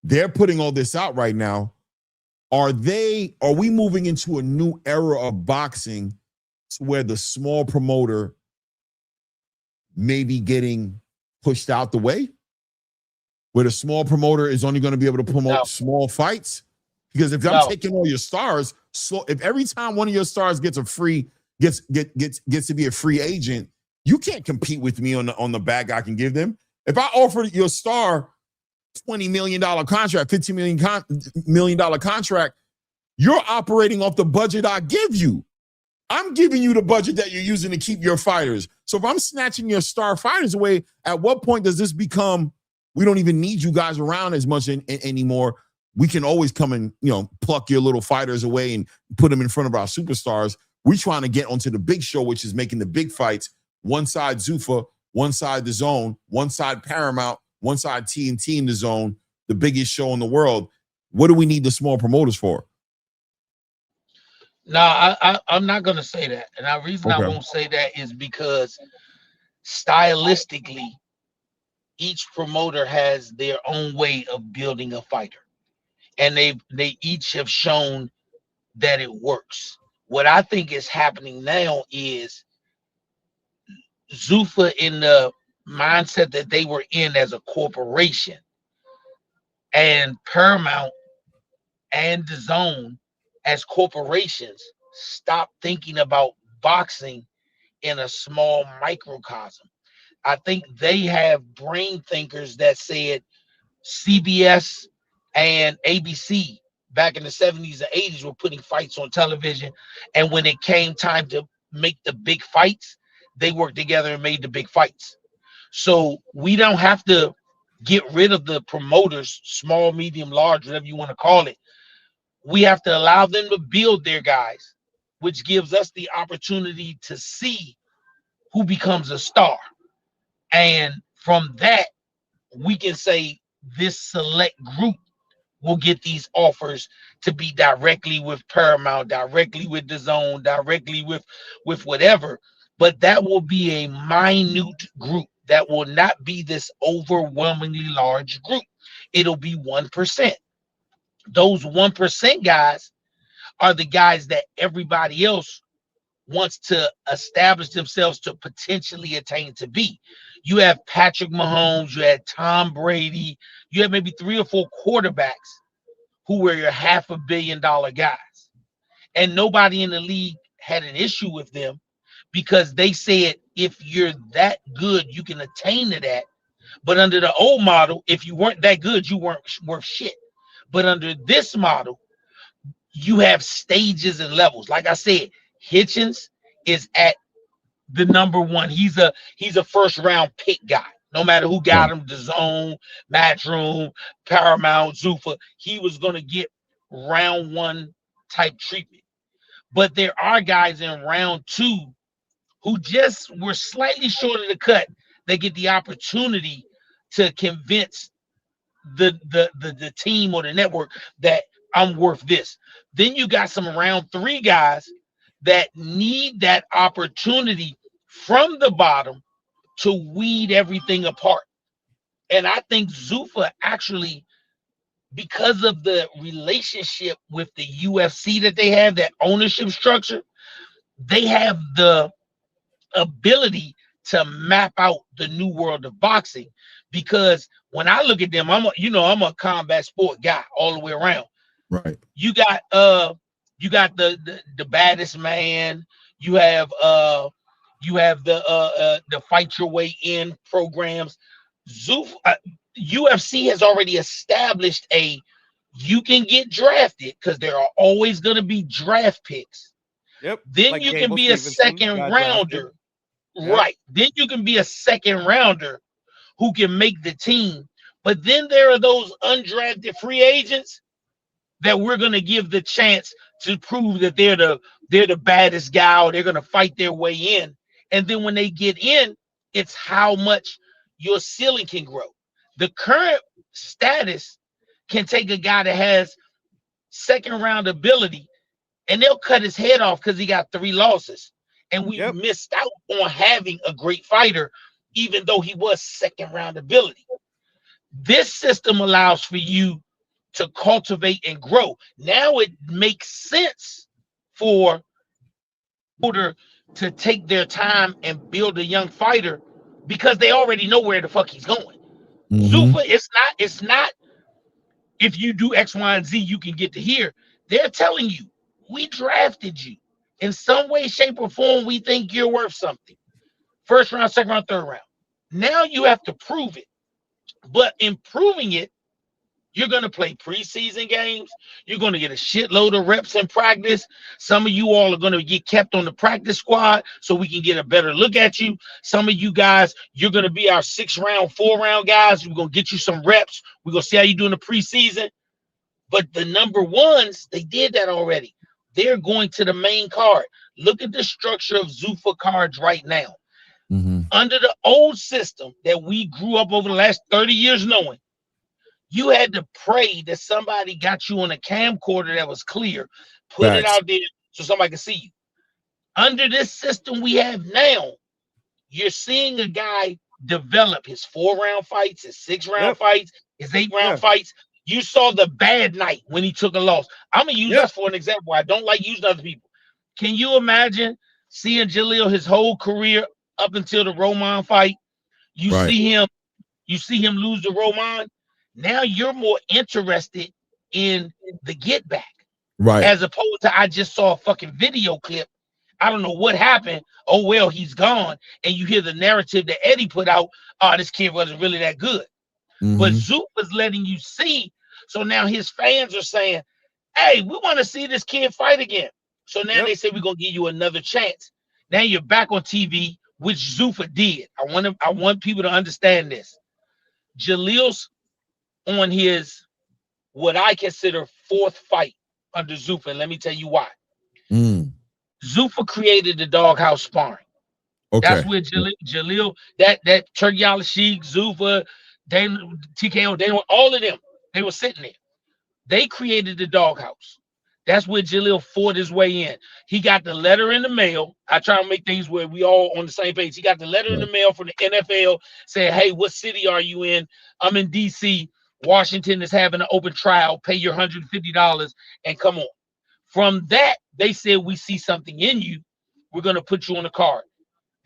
They're putting all this out right now. Are we moving into a new era of boxing where the small promoter may be getting pushed out the way? Where the small promoter is only going to be able to promote small fights? Because if I'm taking all your stars, so if every time one of your stars gets gets to be a free agent, you can't compete with me on the bag I can give them. If I offered your star $20 million contract, $15 million contract, you're operating off the budget I give you. I'm giving you the budget that you're using to keep your fighters. So if I'm snatching your star fighters away, at what point does this become, we don't even need you guys around as much anymore? We can always come and, pluck your little fighters away and put them in front of our superstars. We're trying to get onto the big show, which is making the big fights. One side Zuffa, one side DAZN, one side Paramount, one side TNT in DAZN, the biggest show in the world. What do we need the small promoters for? No, I'm not going to say that. And the reason I won't say that is because stylistically, each promoter has their own way of building a fighter. And they each have shown that it works. What I think is happening now is Zuffa, in the mindset that they were in as a corporation, and Paramount and DAZN as corporations stop thinking about boxing in a small microcosm. I think they have brain thinkers that said CBS and ABC back in the 70s and 80s were putting fights on television, and when it came time to make the big fights, they worked together and made the big fights. So we don't have to get rid of the promoters, small, medium, large, whatever you want to call it. We have to allow them to build their guys, which gives us the opportunity to see who becomes a star. And from that, we can say this select group will get these offers to be directly with Paramount, directly with DAZN, directly with whatever. But that will be a minute group. That will not be this overwhelmingly large group. It'll be 1%. Those 1% guys are the guys that everybody else wants to establish themselves to potentially attain to be. You have Patrick Mahomes, you had Tom Brady, you have maybe 3 or 4 quarterbacks who were your $500 million guys. And nobody in the league had an issue with them because they said if you're that good, you can attain to that. But under the old model, if you weren't that good, you weren't worth shit. But under this model, you have stages and levels. Like I said, Hitchens is at the number 1. He's a first round pick guy. No matter who got him, DAZN, Matchroom, Paramount, Zuffa, he was going to get round 1 type treatment. But there are guys in round 2 who just were slightly short of the cut. They get the opportunity to convince the team or the network that I'm worth this. Then you got some round 3 guys that need that opportunity from the bottom to weed everything apart. And I think Zuffa actually, because of the relationship with the UFC that they have, that ownership structure, they have the ability to map out the new world of boxing. Because when I look at them, I'm a combat sport guy all the way around. Right. You got the baddest man. You have the fight your way in programs. UFC has already established you can get drafted because there are always going to be draft picks. Yep. Then like you Gable can be a Stevenson second got rounder. drafted. Right. Then you can be a second rounder who can make the team. But then there are those undrafted free agents that we're going to give the chance to prove that they're the baddest guy, or they're going to fight their way in. And then when they get in, it's how much your ceiling can grow. The current status can take a guy that has second round ability and they'll cut his head off because he got 3 losses. And we missed out on having a great fighter, even though he was second round ability. This system allows for you to cultivate and grow. Now it makes sense for older to take their time and build a young fighter because they already know where the fuck he's going. Zuffa, it's not if you do X, Y, and Z, you can get to here. They're telling you, we drafted you. In some way, shape, or form, we think you're worth something. First round, second round, third round. Now you have to prove it. But in proving it, you're going to play preseason games. You're going to get a shitload of reps in practice. Some of you all are going to get kept on the practice squad so we can get a better look at you. Some of you guys, you're going to be our 6-round, 4-round guys. We're going to get you some reps. We're going to see how you do in the preseason. But the number 1s, they did that already. They're going to the main card. Look at the structure of Zuffa cards right now. Under the old system that we grew up over the last 30 years knowing, you had to pray that somebody got you on a camcorder that was clear, put it out there so somebody could see you. Under this system we have now, you're seeing a guy develop his 4-round fights, his 6-round fights, his 8-round fights. You saw the bad night when he took a loss. I'm going to use us for an example. I don't like using other people. Can you imagine seeing Jaleel his whole career up until the Roman fight? You see him lose to Roman. Now you're more interested in the get back. Right. As opposed to I just saw a fucking video clip. I don't know what happened. Oh, well, he's gone. And you hear the narrative that Eddie put out. Oh, this kid wasn't really that good. But Zuffa's letting you see. So now his fans are saying, hey, we want to see this kid fight again. So now they say we're going to give you another chance. Now you're back on TV, which Zuffa did. I want people to understand this. Jaleel's on his, what I consider, 4th fight under Zuffa. And let me tell you why. Zuffa created the doghouse sparring. Okay. That's where Jaleel, that Turkey Al-Sheikh, Zuffa, TKO, all of them, they were sitting there. They created the doghouse. That's where Jaleel fought his way in. He got the letter in the mail. I try to make things where we all on the same page. He got the letter in the mail from the NFL saying, hey, what city are you in? I'm in D.C. Washington is having an open trial. Pay your $150 and come on. From that, they said, we see something in you. We're going to put you on the card.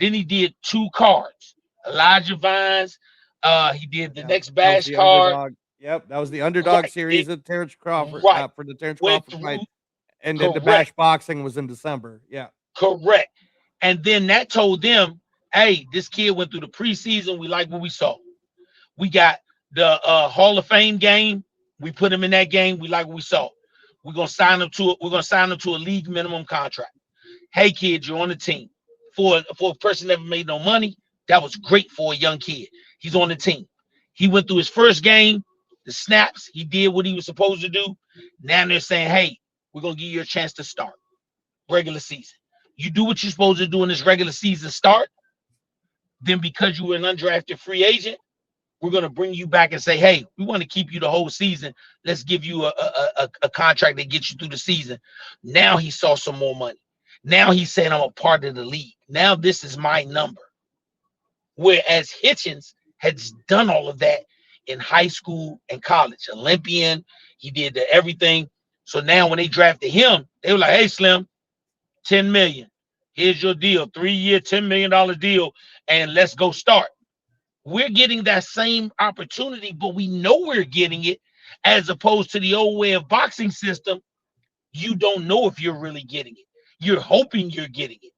Then he did 2 cards. Elijah Vines. He did the next That was bash the card. underdog. Yep, that was the underdog Right. series of Terrence Crawford Right. for the Terrence Went Crawford through. fight. And then the Correct. bash boxing was in December. Yeah. Correct. And then that told them, hey, this kid went through the preseason. We like what we saw. We got the Hall of Fame game. We put him in that game. We like what we saw. We're gonna sign him to a league minimum contract. Hey kid, you're on the team. For a person that never made no money, that was great for a young kid. He's on the team. He went through his first game, the snaps, he did what he was supposed to do. Now they're saying, hey, we're gonna give you a chance to start regular season. You do what you're supposed to do in this regular season start. Then because you were an undrafted free agent, we're going to bring you back and say, hey, we want to keep you the whole season. Let's give you a contract that gets you through the season. Now he saw some more money. Now he's saying I'm a part of the league. Now this is my number. Whereas Hitchens has done all of that in high school and college. Olympian, he did everything. So now when they drafted him, they were like, hey, Slim, 10 million. Here's your deal, 3-year, $10 million deal, and let's go start. We're getting that same opportunity, but we know we're getting it, as opposed to the old way of boxing system. You don't know if you're really getting it. You're hoping you're getting it.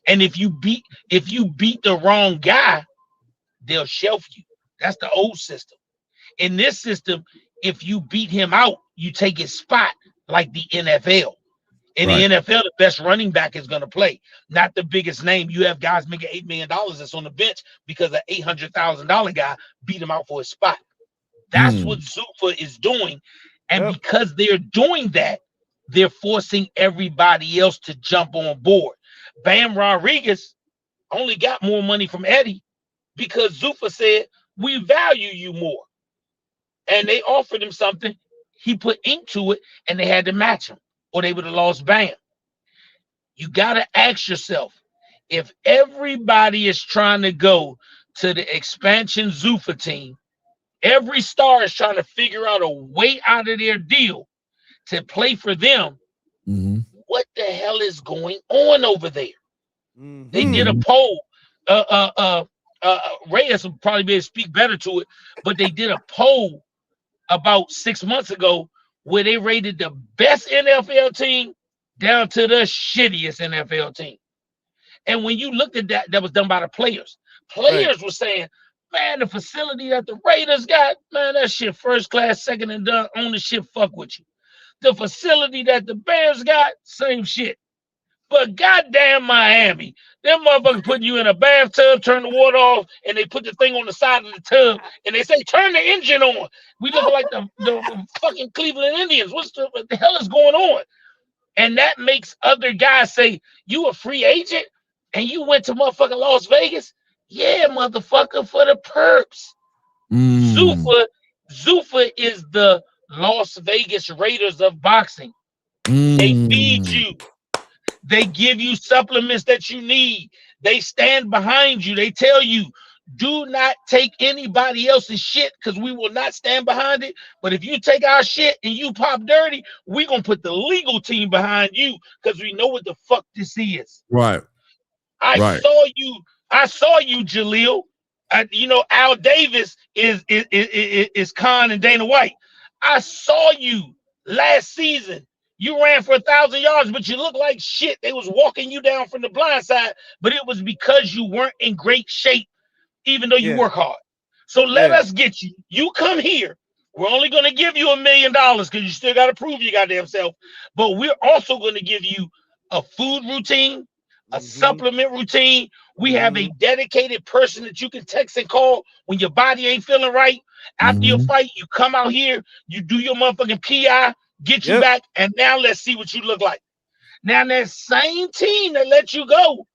And if you beat the wrong guy, they'll shelf you. That's the old system. In this system, if you beat him out, you take his spot, like the NFL. In the NFL, the best running back is going to play, not the biggest name. You have guys making $8 million that's on the bench because an $800,000 guy beat him out for his spot. That's what Zuffa is doing. And because they're doing that, they're forcing everybody else to jump on board. Bam Rodriguez only got more money from Eddie because Zuffa said, we value you more. And they offered him something. He put ink to it, and they had to match him, or they would have lost Bam. You got to ask yourself, if everybody is trying to go to the expansion Zuffa team, every star is trying to figure out a way out of their deal to play for them, what the hell is going on over there? They did a poll. Reyes will probably be able to speak better to it, but they did a poll about 6 months ago where they rated the best NFL team down to the shittiest NFL team. And when you looked at that, that was done by the players. Players were saying, man, the facility that the Raiders got, man, that shit first class, second and done, ownership, fuck with you. The facility that the Bears got, same shit. But goddamn Miami, them motherfuckers putting you in a bathtub, turn the water off, and they put the thing on the side of the tub, and they say, turn the engine on. We look like the fucking Cleveland Indians. What the hell is going on? And that makes other guys say, you a free agent, and you went to motherfucking Las Vegas? Yeah, motherfucker, for the perps. Zuffa is the Las Vegas Raiders of boxing. They feed you. They give you supplements that you need. They stand behind you. They tell you, do not take anybody else's shit because we will not stand behind it. But if you take our shit and you pop dirty, we're going to put the legal team behind you because we know what the fuck this is. Right. I saw you, Jaleel. You know, Al Davis is Khan and Dana White. I saw you last season. You ran for 1,000 yards, but you look like shit. They was walking you down from the blind side, but it was because you weren't in great shape, even though you work hard. So let us get you. You come here. We're only going to give you $1 million because you still got to prove your goddamn self. But we're also going to give you a food routine, a supplement routine. We have a dedicated person that you can text and call when your body ain't feeling right. After your fight, you come out here, you do your motherfucking PI, get you back, and now let's see what you look like. Now that same team that let you go,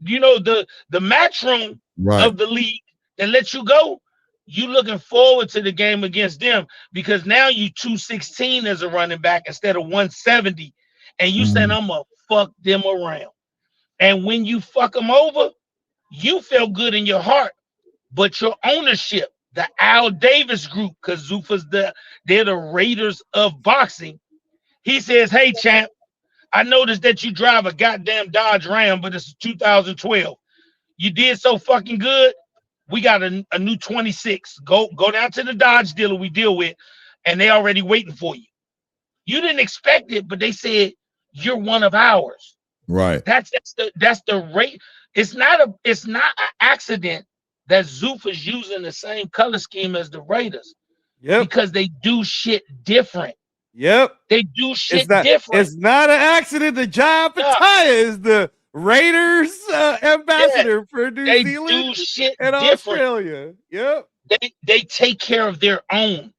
you know, the matchroom of the league that let you go, you looking forward to the game against them because now you 216 as a running back instead of 170, and you saying I'm gonna fuck them around. And when you fuck them over, you feel good in your heart, but your ownership, the Al Davis group, because Zuffa's they're the Raiders of boxing. He says, hey, champ, I noticed that you drive a goddamn Dodge Ram, but it's 2012. You did so fucking good. we got a new 26. Go down to the Dodge dealer we deal with, and they already waiting for you. You didn't expect it, but they said you're one of ours. Right. That's the rate. It's not an accident that Zuffa's using the same color scheme as the Raiders. Yep. Because they do shit different. Yep. They do shit different. It's not an accident that John Pataya is the Raiders ambassador for New Zealand do shit and different. Australia. Yep. They take care of their own.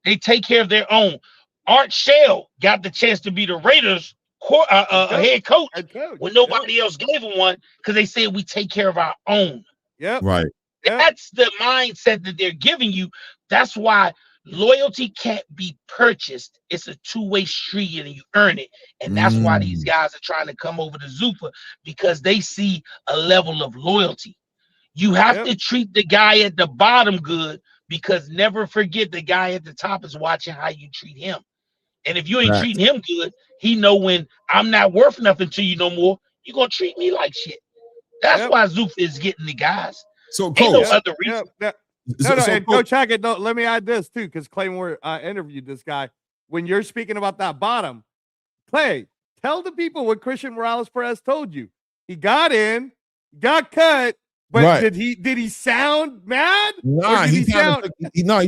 They take care of their own. Art Shell got the chance to be the Raiders head coach when nobody else gave him one because they said we take care of our own. Yep. Right. That's the mindset that they're giving you. That's why loyalty can't be purchased. It's a two-way street and you earn it. And that's why these guys are trying to come over to Zuffa, because they see a level of loyalty. You have to treat the guy at the bottom good, because never forget the guy at the top is watching how you treat him. And if you ain't treating him good, he know when I'm not worth nothing to you no more, you're going to treat me like shit. That's why Zuffa is getting the guys. So, Coach, no other reason. And Coach Hackett, let me add this too, because Claymore interviewed this guy. When you're speaking about that bottom, Clay, tell the people what Christian Morales Perez told you. He got in, got cut, but did he sound mad? Nah, he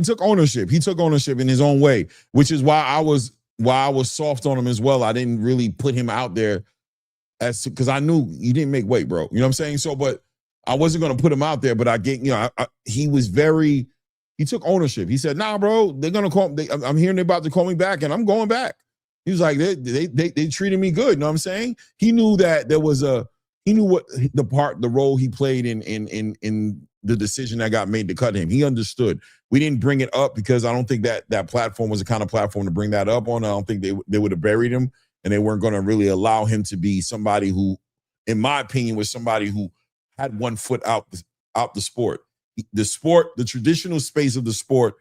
took ownership. He took ownership in his own way, which is why I was soft on him as well. I didn't really put him out there because I knew he didn't make weight, bro. You know what I'm saying? So, but I wasn't going to put him out there, but he took ownership. He said, nah, bro, they're going to call me. I'm hearing they're about to call me back and I'm going back. He was like, they treated me good. You know what I'm saying? He knew that he knew what the role he played in the decision that got made to cut him. He understood. We didn't bring it up because I don't think that platform was the kind of platform to bring that up on. I don't think they would have buried him, and they weren't going to really allow him to be somebody who, in my opinion, was somebody who had one foot out the sport. The traditional space of the sport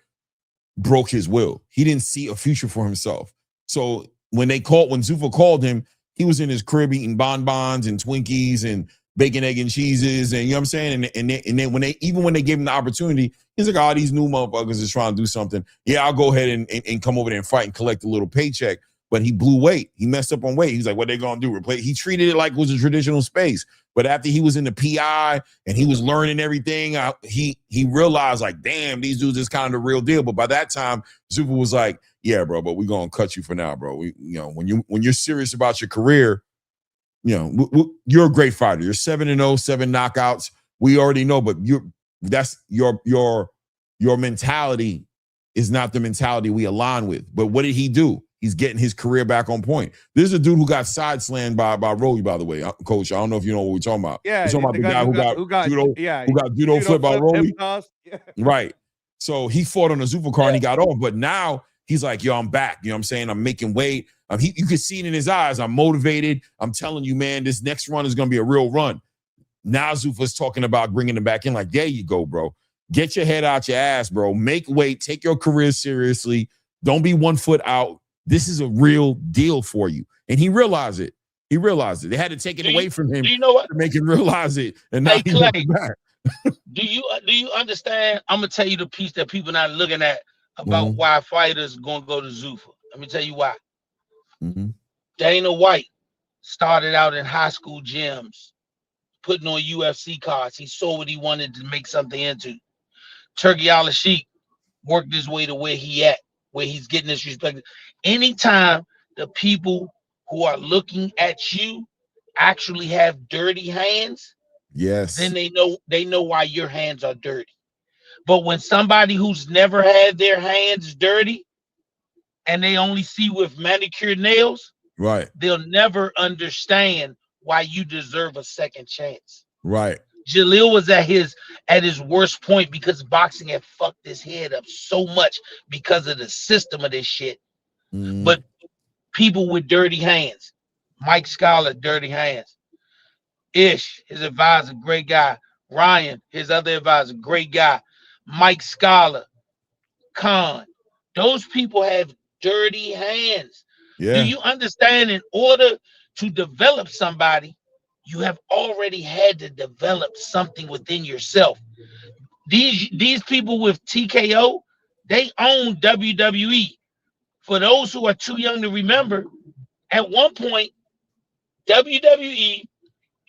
broke his will. He didn't see a future for himself. So when Zuffa called him, he was in his crib eating bonbons and Twinkies and bacon, egg, and cheeses, and you know what I'm saying? And then when they gave him the opportunity, he's like, oh, these new motherfuckers is trying to do something. Yeah, I'll go ahead and come over there and fight and collect a little paycheck. But he blew weight. He messed up on weight. He's like, what they gonna do? Replace? He treated it like it was a traditional space. But after he was in the PI and he was learning everything, he realized, like, damn, these dudes is kind of the real deal. But by that time, Zuffa was like, yeah, bro, but we're gonna cut you for now, bro. When you're serious about your career, you're a great fighter. You're 7-0, 7 knockouts. We already know, but that's your mentality is not the mentality we align with. But what did he do? He's getting his career back on point. This is a dude who got side slammed by Rolly, by the way, Coach. I don't know if you know what we're talking about. Yeah, we're talking about the guy who got judo flipped by Rolly. Yeah. Right. So he fought on a Zuffa car and he got off, but now he's like, yo, I'm back. You know what I'm saying? I'm making weight. You can see it in his eyes. I'm motivated. I'm telling you, man, this next run is going to be a real run. Now Zuffa's talking about bringing him back in. Like, there you go, bro. Get your head out your ass, bro. Make weight. Take your career seriously. Don't be 1 foot out. This is a real deal for you. And he realized it. They had to take it away from him to make him realize it. And now he's back. Do you understand? I'm gonna tell you the piece that people not looking at about why fighters gonna go to Zuffa. Let me tell you why. Dana White started out in high school gyms, putting on UFC cards. He saw what he wanted to make something into. Turkey Al-Sheikh worked his way to where he's getting this respect. Anytime the people who are looking at you actually have dirty hands, yes, then they know why your hands are dirty. But when somebody who's never had their hands dirty and they only see with manicured nails, right, they'll never understand why you deserve a second chance. Right. Jalil was at his worst point because boxing had fucked his head up so much because of the system of this shit. But people with dirty hands, Mike Scholar, dirty hands. Ish, his advisor, great guy. Ryan, his other advisor, great guy. Mike Scholar, Khan. Those people have dirty hands. Yeah. Do you understand? In order to develop somebody, you have already had to develop something within yourself. These people with TKO, they own WWE. For those who are too young to remember, at one point, WWE,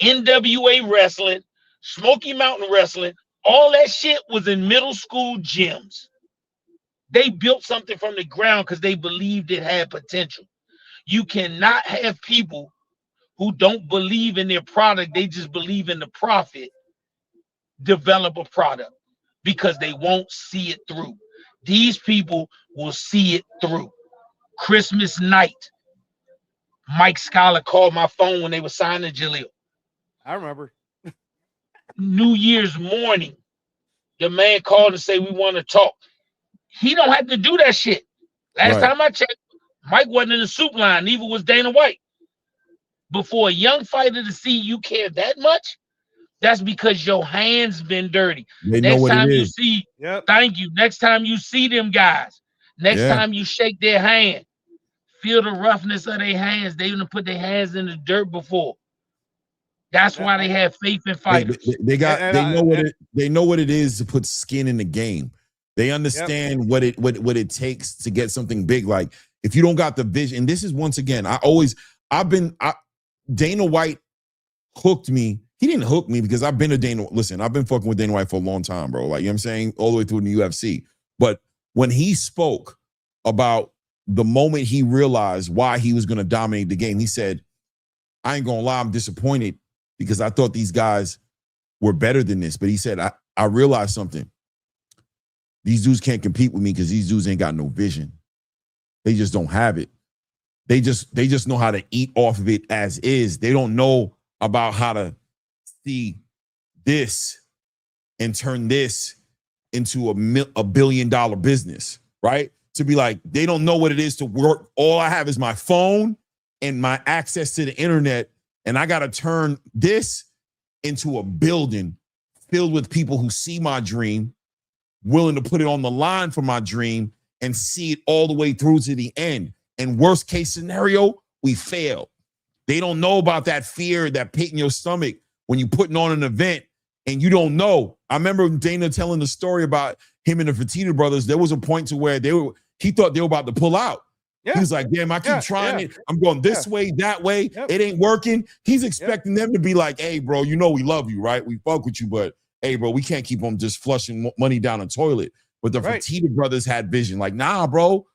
NWA Wrestling, Smoky Mountain Wrestling, all that shit was in middle school gyms. They built something from the ground because they believed it had potential. You cannot have people who don't believe in their product, they just believe in the profit, develop a product because they won't see it through. These people will see it through. Christmas night, Mike Scholar called my phone when they were signing Jaleel. I remember. New Year's morning, the man called and say, we want to talk. He don't have to do that shit. Last time I checked, Mike wasn't in the soup line, neither was Dana White. But for a young fighter to see you care that much, that's because your hands been dirty. They know Next what time it you is. see, thank you. Next time you see them guys, next time you shake their hand, feel the roughness of their hands. They even put their hands in the dirt before. That's why they have faith in fighters. They know what it is to put skin in the game. They understand what it takes to get something big. Like if you don't got the vision, and this is once again, Dana White hooked me. He didn't hook me because I've been I've been fucking with Dana White for a long time, bro. Like, you know what I'm saying? All the way through in the UFC. But when he spoke about the moment he realized why he was going to dominate the game, he said, I ain't going to lie, I'm disappointed because I thought these guys were better than this. But he said, I realized something. These dudes can't compete with me because these dudes ain't got no vision. They just don't have it. They just know how to eat off of it as is. They don't know about how to see this and turn this into a $1 billion business, right? To be like, they don't know what it is to work. All I have is my phone and my access to the internet, and I got to turn this into a building filled with people who see my dream, willing to put it on the line for my dream, and see it all the way through to the end. And worst case scenario, we fail. They don't know about that fear, that pit in your stomach when you're putting on an event and you don't know. I remember Dana telling the story about him and the Fertitta brothers. There was a point to where he thought they were about to pull out. He was like, damn, I keep trying it. I'm going this way, that way. It ain't working. He's expecting them to be like, hey, bro, you know we love you, right? We fuck with you, but hey, bro, we can't keep them just flushing money down the toilet. But the Fertitta brothers had vision. Like, nah, bro,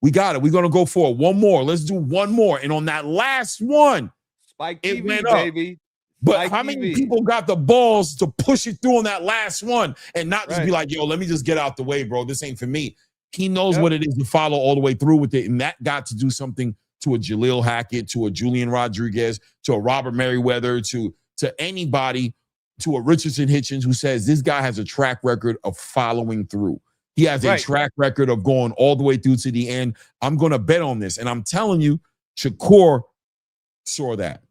we got it. We're going to go for it. One more. Let's do one more. And on that last one, Spike it TV, went up. baby. But Spike how many TV. people got the balls to push it through on that last one and not just be like, yo, let me just get out the way, bro. This ain't for me. He knows what it is to follow all the way through with it. And that got to do something to a Jaleel Hackett, to a Julian Rodriguez, to a Robert Merriweather, to anybody, to a Richardson Hitchens who says this guy has a track record of following through. He has a track record of going all the way through to the end. I'm going to bet on this. And I'm telling you, Shakur saw that.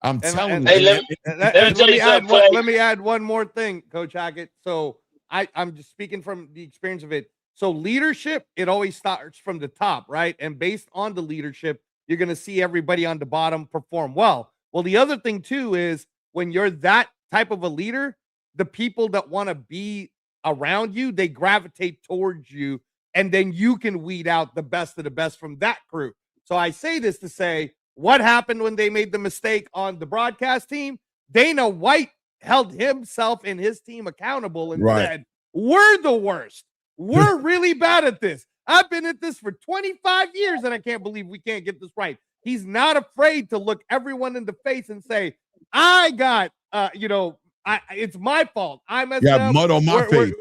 I'm telling you. Let me add one more thing, Coach Hackett. So I'm just speaking from the experience of it. So leadership, it always starts from the top, right? And based on the leadership, you're going to see everybody on the bottom perform well. Well, the other thing too is when you're that type of a leader, the people that want to be around you, they gravitate towards you, and then you can weed out the best of the best from that crew. So I say this to say, what happened when they made the mistake on the broadcast team? Dana White held himself and his team accountable and said, we're the worst. We're really bad at this. I've been at this for 25 years, and I can't believe we can't get this right. He's not afraid to look everyone in the face and say, I got, it's my fault. I messed up. Mud on my face.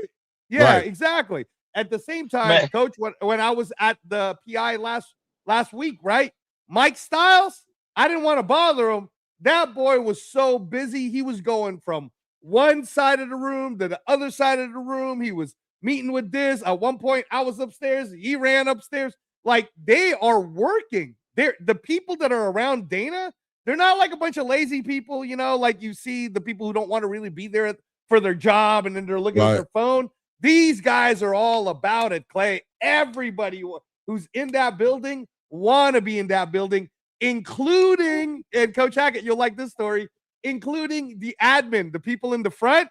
Exactly. At the same time, Coach, when I was at the PI last week, right? Mike Styles, I didn't want to bother him. That boy was so busy. He was going from one side of the room to the other side of the room. He was meeting with this. At one point, I was upstairs. He ran upstairs. Like, they are working. The people that are around Dana, they're not like a bunch of lazy people, like you see the people who don't want to really be there for their job and then they're looking at their phone. These guys are all about it, Clay. Everybody who's in that building want to be in that building, including, and Coach Hackett, you'll like this story, including the admin, the people in the front.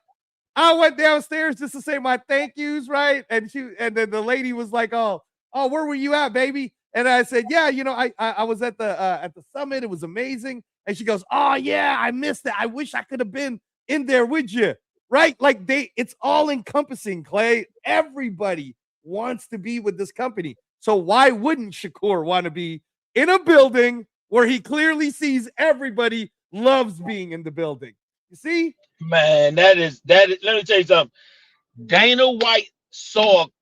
I went downstairs just to say my thank yous, right? And then the lady was like, "Oh, where were you at, baby?" And I said, "Yeah, I was at the summit. It was amazing." And she goes, "Oh yeah, I missed it. I wish I could have been in there with you." Right? Like it's all encompassing, Clay. Everybody wants to be with this company. So why wouldn't Shakur want to be in a building where he clearly sees everybody loves being in the building? You see? Man, that is. Let me tell you something. Dana White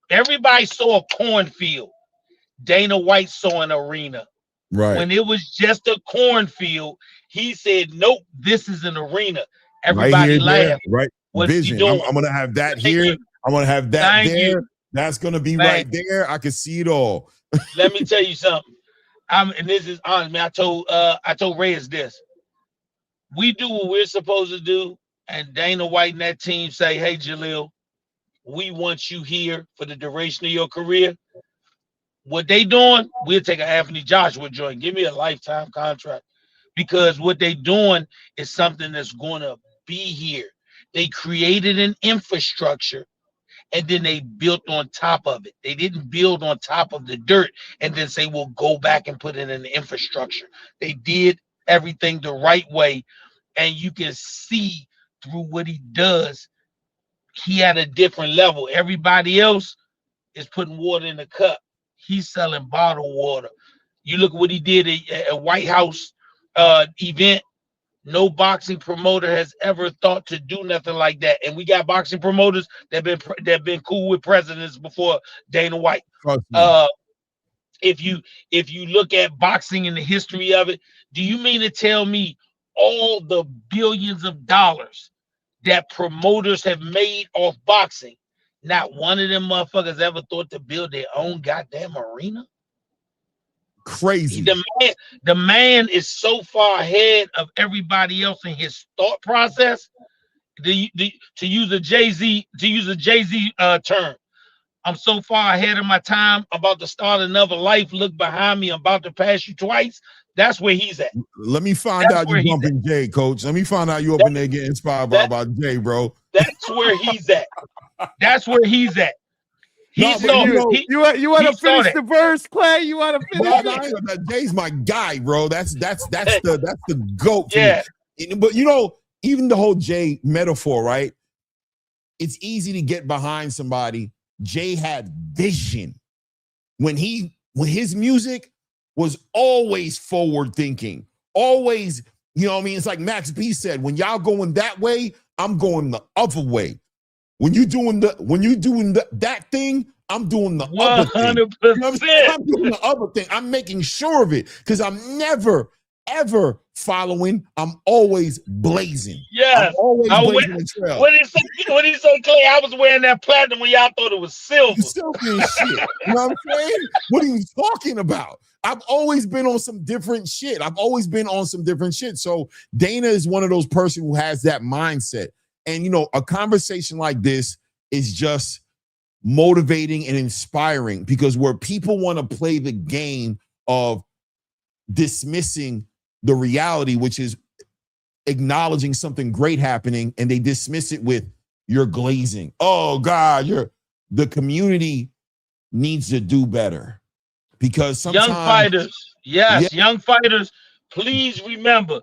everybody saw a cornfield. Dana White saw an arena. Right. When it was just a cornfield, he said, "Nope, this is an arena." Everybody laughed. Right. What's he Vision. doing? I'm gonna have that here. I'm gonna have that Thank there. you. That's gonna be Man. right there. I can see it all. Let me tell you something. And this is honest, man. I told Reyes this. We do what we're supposed to do, and Dana White and that team say, "Hey, Jalil, we want you here for the duration of your career." What they doing? We'll take an Anthony Joshua joint. Give me a lifetime contract, because what they doing is something that's going to be here. They created an infrastructure, and then they built on top of it. They didn't build on top of the dirt and then say, "We'll go back and put it in the infrastructure." They did everything the right way, and you can see through what he does, he had a different level. Everybody else is putting water in the cup. He's selling bottled water. You look at what he did at White House event. No boxing promoter has ever thought to do nothing like that. And we got boxing promoters that been cool with presidents before Dana White. If you look at boxing and the history of it, do you mean to tell me all the billions of dollars that promoters have made off boxing, not one of them motherfuckers ever thought to build their own goddamn arena? Crazy. The man is so far ahead of everybody else in his thought process. To use a Jay-Z term, I'm so far ahead of my time. I'm about to start another life. Look behind me. I'm about to pass you twice. That's where he's at. Let me find out you bumping Jay, coach. Let me find out you up in there getting inspired by Jay, bro. That's where he's at. That's where he's at. You want to finish the verse, Clay? You want to finish it? Jay's my guy, bro. That's the GOAT. Yeah. But even the whole Jay metaphor, right? It's easy to get behind somebody. Jay had vision. When his music was always forward thinking, always, it's like Max B said, when y'all going that way, I'm going the other way. When you doing that thing, I'm doing the other thing. 100%. I'm doing the other thing. I'm making sure of it because I'm never, ever following. I'm always blazing. Yeah. I'm always blazing the trail. What did he say, Clay? I was wearing that platinum when y'all thought it was silver. Silver and shit. You know what I'm saying? What are you talking about? I've always been on some different shit. So Dana is one of those person who has that mindset. And, a conversation like this is just motivating and inspiring because where people want to play the game of dismissing the reality, which is acknowledging something great happening, and they dismiss it with you're glazing. Oh, God, the community needs to do better because sometimes young fighters, young fighters, please remember,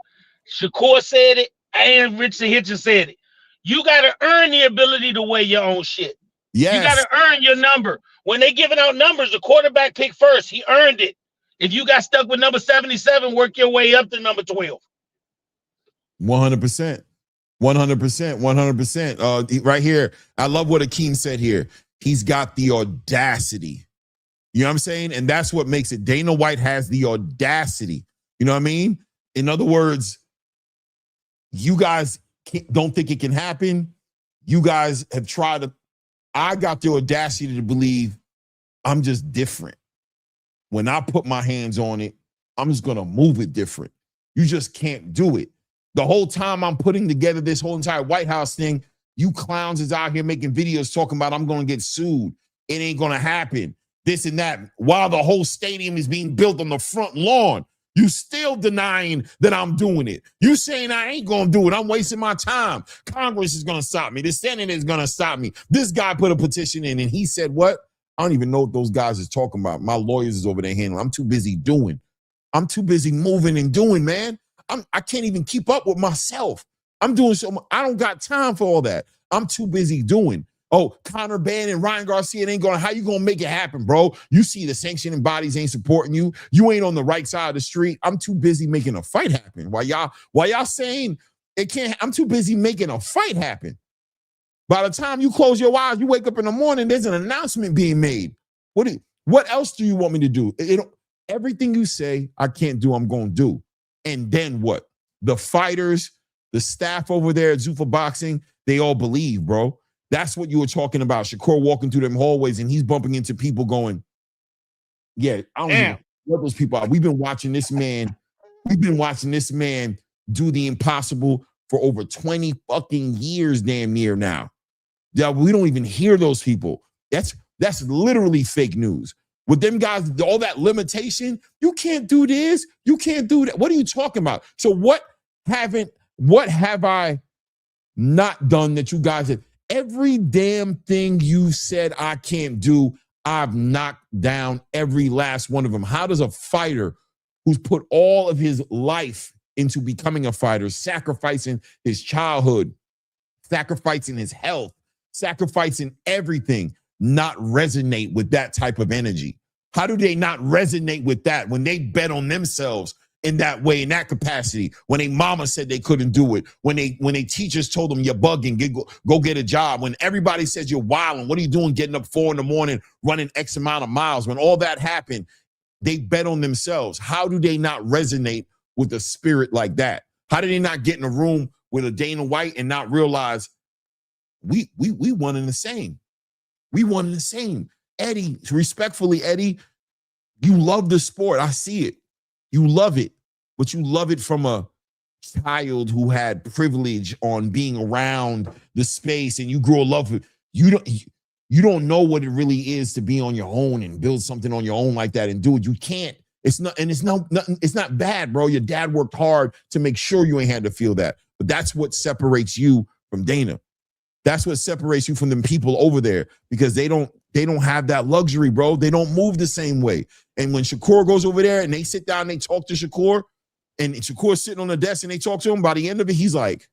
Shakur said it and Richard Hitchens said it. You got to earn the ability to weigh your own shit. Yes. You got to earn your number. When they giving out numbers, the quarterback picked first. He earned it. If you got stuck with number 77, work your way up to number 12. 100%. 100%. Right here. I love what Akeem said here. He's got the audacity. You know what I'm saying? And that's what makes it. Dana White has the audacity. You know what I mean? In other words, you guys don't think it can happen. You guys have tried to. I got the audacity to believe I'm just different. When I put my hands on it, I'm just going to move it different. You just can't do it. The whole time I'm putting together this whole entire White House thing, you clowns is out here making videos talking about I'm going to get sued. It ain't going to happen. This and that. While the whole stadium is being built on the front lawn. You still denying that I'm doing it. You saying I ain't gonna do it. I'm wasting my time. Congress is gonna stop me. The Senate is gonna stop me. This guy put a petition in and he said what? I don't even know what those guys is talking about. My lawyers is over there handling. I'm too busy doing. I'm too busy moving and doing, man. I can't even keep up with myself. I'm doing so much. I don't got time for all that. I'm too busy doing. Oh, Conor, Benn, and Ryan Garcia ain't going. How you gonna make it happen, bro? You see the sanctioning bodies ain't supporting you. You ain't on the right side of the street. I'm too busy making a fight happen. While y'all saying it can't. I'm too busy making a fight happen. By the time you close your eyes, you wake up in the morning. There's an announcement being made. What else do you want me to do? Everything you say I can't do, I'm gonna do. And then what? The fighters, the staff over there at Zuffa Boxing, they all believe, bro. That's what you were talking about. Shakur walking through them hallways and he's bumping into people going, yeah, I don't know what those people are. We've been watching this man do the impossible for over 20 fucking years damn near now. Yeah, we don't even hear those people. That's literally fake news. With them guys, all that limitation, you can't do this, you can't do that. What are you talking about? So what have I not done that you guys have? Every damn thing you said I can't do, I've knocked down every last one of them. How does a fighter who's put all of his life into becoming a fighter, sacrificing his childhood, sacrificing his health, sacrificing everything, not resonate with that type of energy? How do they not resonate with that when they bet on themselves in that way, in that capacity, when a mama said they couldn't do it, when they teachers told them you're bugging, go get a job, when everybody says you're wilding, what are you doing getting up 4 a.m, running X amount of miles? When all that happened, they bet on themselves. How do they not resonate with a spirit like that? How do they not get in a room with a Dana White and not realize we one and the same? We one and the same. Eddie, respectfully, Eddie, you love the sport. I see it. You love it, but you love it from a child who had privilege on being around the space, and you grew a love for it. You don't know what it really is to be on your own and build something on your own like that and do it. You can't. It's not bad, bro. Your dad worked hard to make sure you ain't had to feel that. But that's what separates you from Dana. That's what separates you from them people over there, because they don't have that luxury, bro. They don't move the same way. And when Shakur goes over there and they sit down and they talk to Shakur, and Shakur's sitting on the desk and they talk to him, by the end of it, he's like,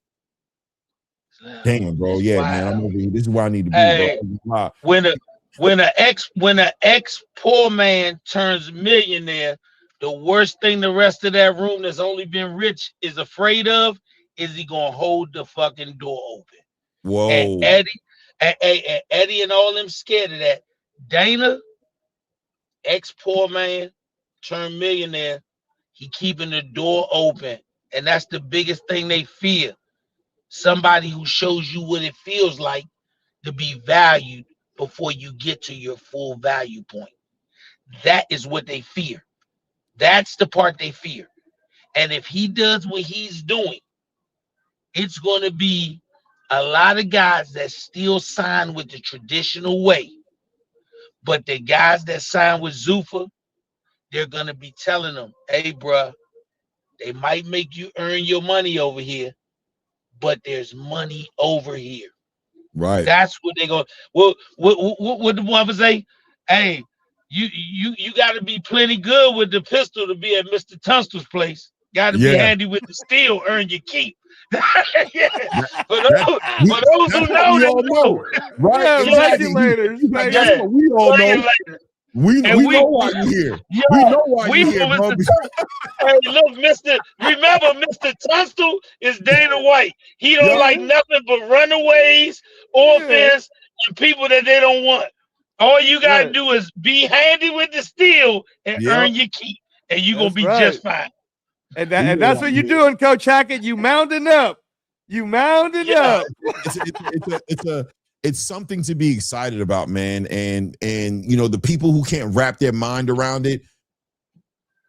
damn, bro, yeah, man, I'm over here. This is where I need to be, bro. When an ex poor man turns millionaire, the worst thing the rest of that room that's only been rich is afraid of is he gonna hold the fucking door open. Whoa. And Eddie and all them scared of that. Dana, ex-poor man, turned millionaire, he keeping the door open. And that's the biggest thing they fear. Somebody who shows you what it feels like to be valued before you get to your full value point. That is what they fear. That's the part they fear. And if he does what he's doing, it's going to be a lot of guys that still sign with the traditional way, but the guys that sign with Zuffa, they're going to be telling them, hey, bruh, they might make you earn your money over here, but there's money over here. Right. That's what they go. Well, what the mother say? Hey, you got to be plenty good with the pistol to be at Mr. Tunstall's place. Got to be handy with the steel, earn your keep. Yeah. For those who know, right? Yeah, Exactly. That's what we all know. We know why you're here. Yeah, we know why you're here, bro. Hey, look, remember, Mr. Tunstall is Dana White. He don't like nothing but runaways, orphans, and people that they don't want. All you gotta do is be handy with the steel and earn your keep, and you're gonna be just fine. And that's what you're doing, Coach Hackett. You mounting up. Up. It's something to be excited about, man. And you know, the people who can't wrap their mind around it,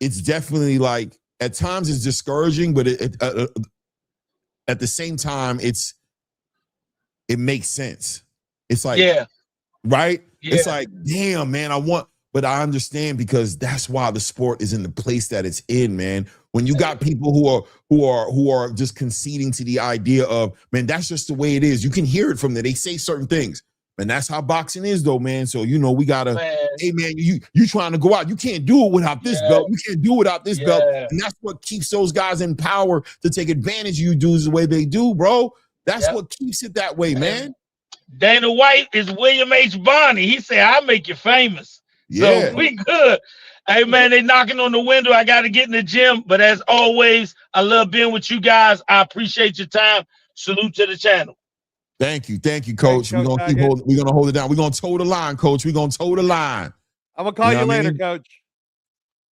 it's definitely like at times it's discouraging, but at the same time, it makes sense. It's like, right? Yeah. It's like, damn, man, I want but I understand because that's why the sport is in the place that it's in, man. When you got people who are just conceding to the idea of, man, that's just the way it is. You can hear it from them. They say certain things. And that's how boxing is, though, man. So, we gotta, hey, man, you trying to go out. You can't do it without this belt. You can't do it without this belt. And that's what keeps those guys in power to take advantage of you dudes the way they do, bro. That's what keeps it that way, man. Dana White is William H. Bonney. He said, I'll make you famous. Yeah. So we good. Hey, man, they knocking on the window. I got to get in the gym. But as always, I love being with you guys. I appreciate your time. Salute to the channel. Thank you, Coach. We're gonna hold it down. We're gonna toe the line, Coach. We're gonna toe the line. I'm gonna call you later, Coach.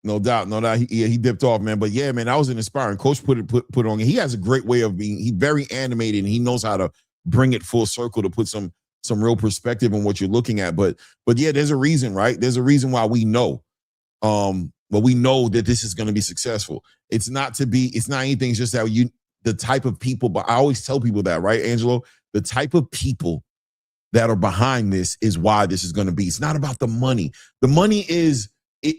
No doubt. He dipped off, man. But yeah, man, that was an inspiring. Coach put it on. He has a great way of being. He's very animated, and he knows how to bring it full circle to put some real perspective on what you're looking at. But yeah, there's a reason, right? There's a reason why we know. But we know that this is going to be successful. It's not anything. It's just that the type of people. But I always tell people that, right, Angelo? The type of people that are behind this is why this is going to be. It's not about the money. The money is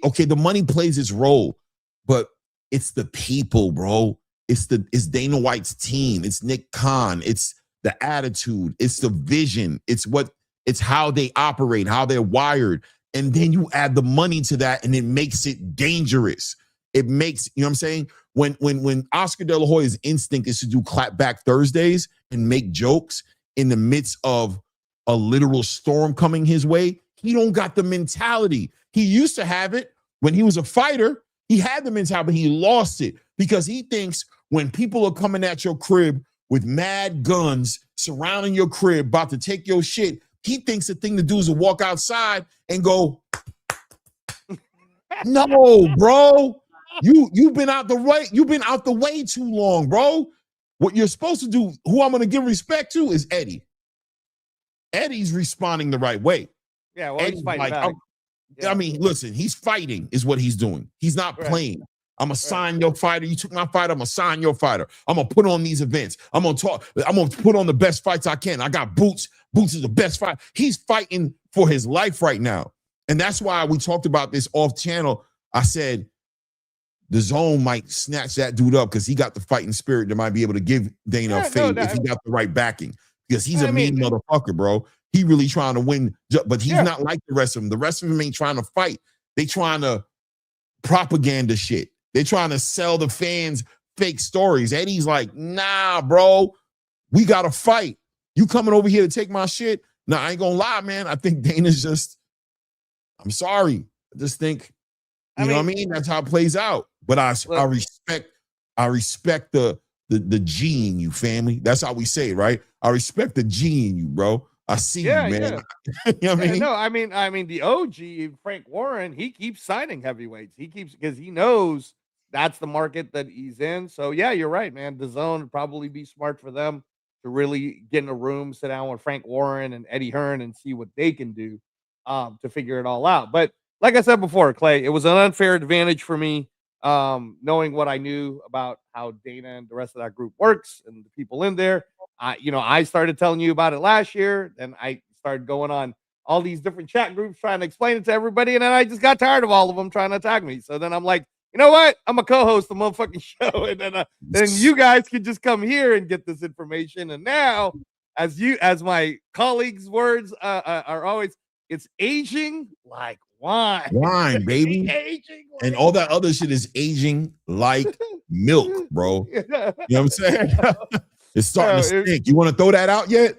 okay. The money plays its role, but it's the people, bro. It's Dana White's team. It's Nick Khan. It's the attitude. It's the vision. It's how they operate, how they're wired. And then you add the money to that, and it makes it dangerous. It makes, you know what I'm saying? When Oscar De La Hoya's instinct is to do clapback Thursdays and make jokes in the midst of a literal storm coming his way, he don't got the mentality. He used to have it when he was a fighter. He had the mentality, but he lost it because he thinks when people are coming at your crib with mad guns surrounding your crib, about to take your shit, he thinks the thing to do is to walk outside and go, no, bro. You've been out the way too long, bro. What you're supposed to do, who I'm going to give respect to, is Eddie. Eddie's responding the right way. Yeah, well, he's fighting back. I mean, listen, he's fighting is what he's doing. He's not playing. I'm going to sign your fighter. You took my fighter. I'm going to sign your fighter. I'm going to put on these events. I'm going to put on the best fights I can. I got Boots. Boots is the best fight. He's fighting for his life right now. And that's why we talked about this off channel. I said, the DAZN might snatch that dude up because he got the fighting spirit that might be able to give Dana a fade if he got the right backing. Because he's a mean motherfucker, bro. He really trying to win, but he's not like the rest of them. The rest of them ain't trying to fight. They trying to propaganda shit. They trying to sell the fans fake stories. Eddie's like, nah, bro, we got to fight. You coming over here to take my shit? Nah, I ain't gonna lie, man. I think Dana's just, I'm sorry. I just think, you know what I mean? That's how it plays out. But I respect the G in you, family. That's how we say it, right? I respect the G in you, bro. I see you, man. Yeah. You know what I mean? No, I mean the OG Frank Warren, he keeps signing heavyweights. He keeps, because he knows that's the market that he's in. So yeah, you're right, man. The DAZN would probably be smart for them to really get in a room, sit down with Frank Warren and Eddie Hearn and see what they can do to figure it all out. But like I said before, Clay, it was an unfair advantage for me, knowing what I knew about how Dana and the rest of that group works and the people in there. I started telling you about it last year, and I started going on all these different chat groups trying to explain it to everybody, and then I just got tired of all of them trying to attack me. So then I'm like, you know what? I'm a co-host the motherfucking show, and then you guys can just come here and get this information. And now, as my colleagues' words are always, it's aging like wine. Wine, baby. And all that other shit is aging like milk, bro. You know what I'm saying? It's starting to stink. You want to throw that out yet?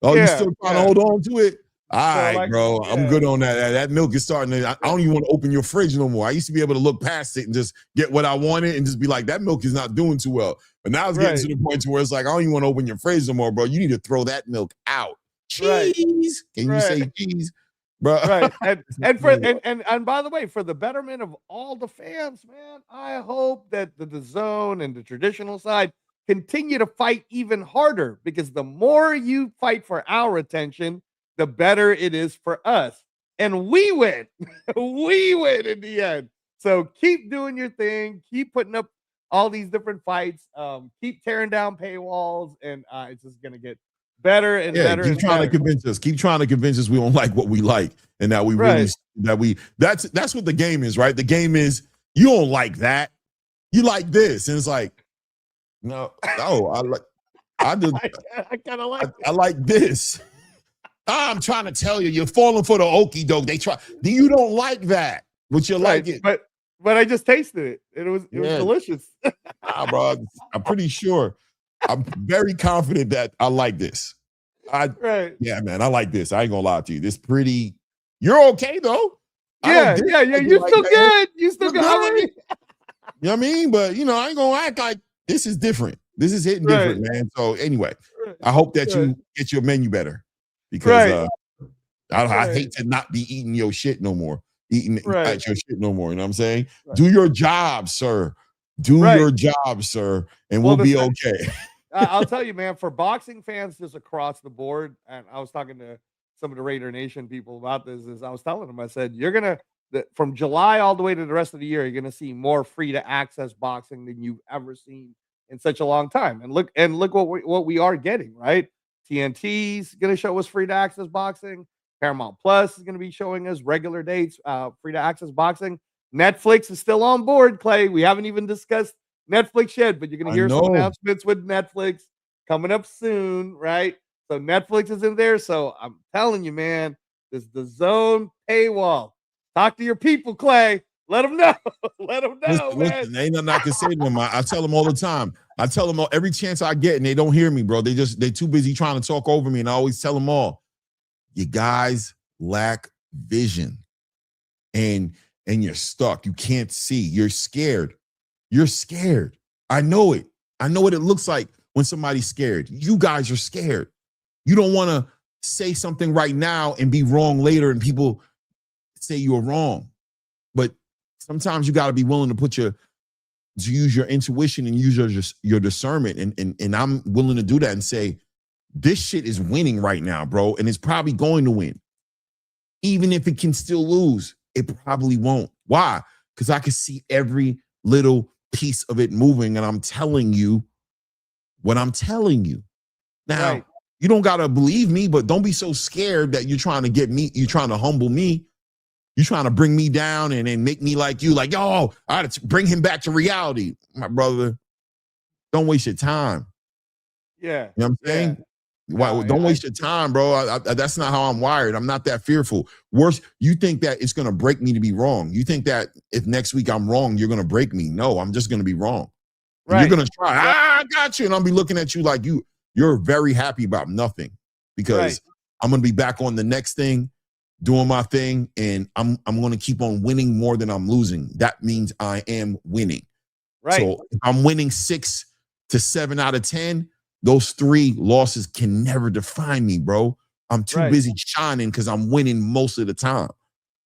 Oh, you still trying to hold on to it? All right, bro. I'm good on that. That milk is starting to, I don't even want to open your fridge no more. I used to be able to look past it and just get what I wanted and just be like, that milk is not doing too well. But now it's getting to the point to where it's like, I don't even want to open your fridge no more, bro. You need to throw that milk out. Cheese. Can you say cheese? Bro. Right. And by the way, for the betterment of all the fans, man, I hope that the DAZN and the traditional side continue to fight even harder, because the more you fight for our attention, the better it is for us. And we win. We win in the end. So keep doing your thing. Keep putting up all these different fights. Keep tearing down paywalls, and it's just going to get better and better. Keep trying to convince us. Keep trying to convince us we don't like what we like, and that we really that's what the game is, right? The game is you don't like that, you like this, and it's like, no, I kind of like I like this. I'm trying to tell you, you're falling for the okie doke. You don't like that, but you like it. But I just tasted it. It was delicious. Bro, I'm pretty sure. I'm very confident that I like this. Yeah, man, I like this. I ain't gonna lie to you. This pretty. You're okay though. Yeah. You're still good. You still good. You know what I mean? But I ain't gonna act like this is different. This is hitting different, man. So anyway, I hope that you get your menu better because I hate to not be eating your shit no more. Eating at your shit no more. You know what I'm saying? Do your job, sir. Do your job, sir, and we'll be okay. I'll tell you, man, for boxing fans just across the board, and I was talking to some of the Raider Nation people about this, is I was telling them, I said, from July all the way to the rest of the year, you're going to see more free to access boxing than you've ever seen in such a long time. And look what we are getting, right? TNT's going to show us free to access boxing. Paramount Plus is going to be showing us regular dates, free to access boxing. Netflix is still on board, Clay. We haven't even discussed Netflix yet, but you're going to hear some announcements with Netflix coming up soon, right? So Netflix is in there. So I'm telling you, man, this is the DAZN paywall. Talk to your people, Clay. Let them know. Let them know, man. Listen, ain't nothing I can say to them. I tell them all the time. I tell them every chance I get, and they don't hear me, bro. They too busy trying to talk over me, and I always tell them all, you guys lack vision, and you're stuck. You can't see. You're scared. You're scared. I know it. I know what it looks like when somebody's scared. You guys are scared. You don't want to say something right now and be wrong later, and people say you're wrong. But sometimes you got to be willing to use your intuition and use your discernment. And I'm willing to do that and say, this shit is winning right now, bro. And it's probably going to win. Even if it can still lose, it probably won't. Why? Because I can see every little piece of it moving. And I'm telling you what I'm telling you. Now, you don't got to believe me, but don't be so scared that you're trying to get me. You're trying to humble me. You're trying to bring me down and then make me like you, like, yo, I got to bring him back to reality. My brother, don't waste your time. Yeah. You know what I'm saying? Don't waste your time, bro. That's not how I'm wired. I'm not that fearful. Worse, you think that it's going to break me to be wrong. You think that if next week I'm wrong, you're going to break me. No, I'm just going to be wrong. You're going to try. I got you. And I'll be looking at you like you're very happy about nothing because I'm going to be back on the next thing, doing my thing, and I'm going to keep on winning more than I'm losing. That means I am winning. Right. So if I'm winning 6 to 7 out of 10, those 3 losses can never define me, bro. I'm too busy shining because I'm winning most of the time.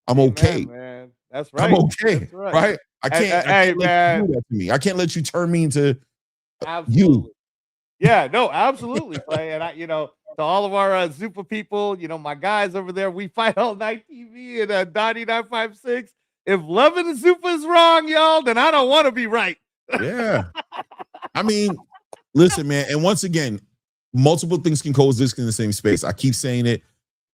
I'm okay. Man. That's right. I'm okay. That's right. I can't let you do that to me. I can't let you turn me into you. Yeah, no, absolutely, Clay. And to all of our Zuffa people, my guys over there, we fight all night TV and 9956. If loving Zuffa is wrong, y'all, then I don't want to be right. Yeah. I mean, listen, man. And once again, multiple things can coexist in the same space. I keep saying it.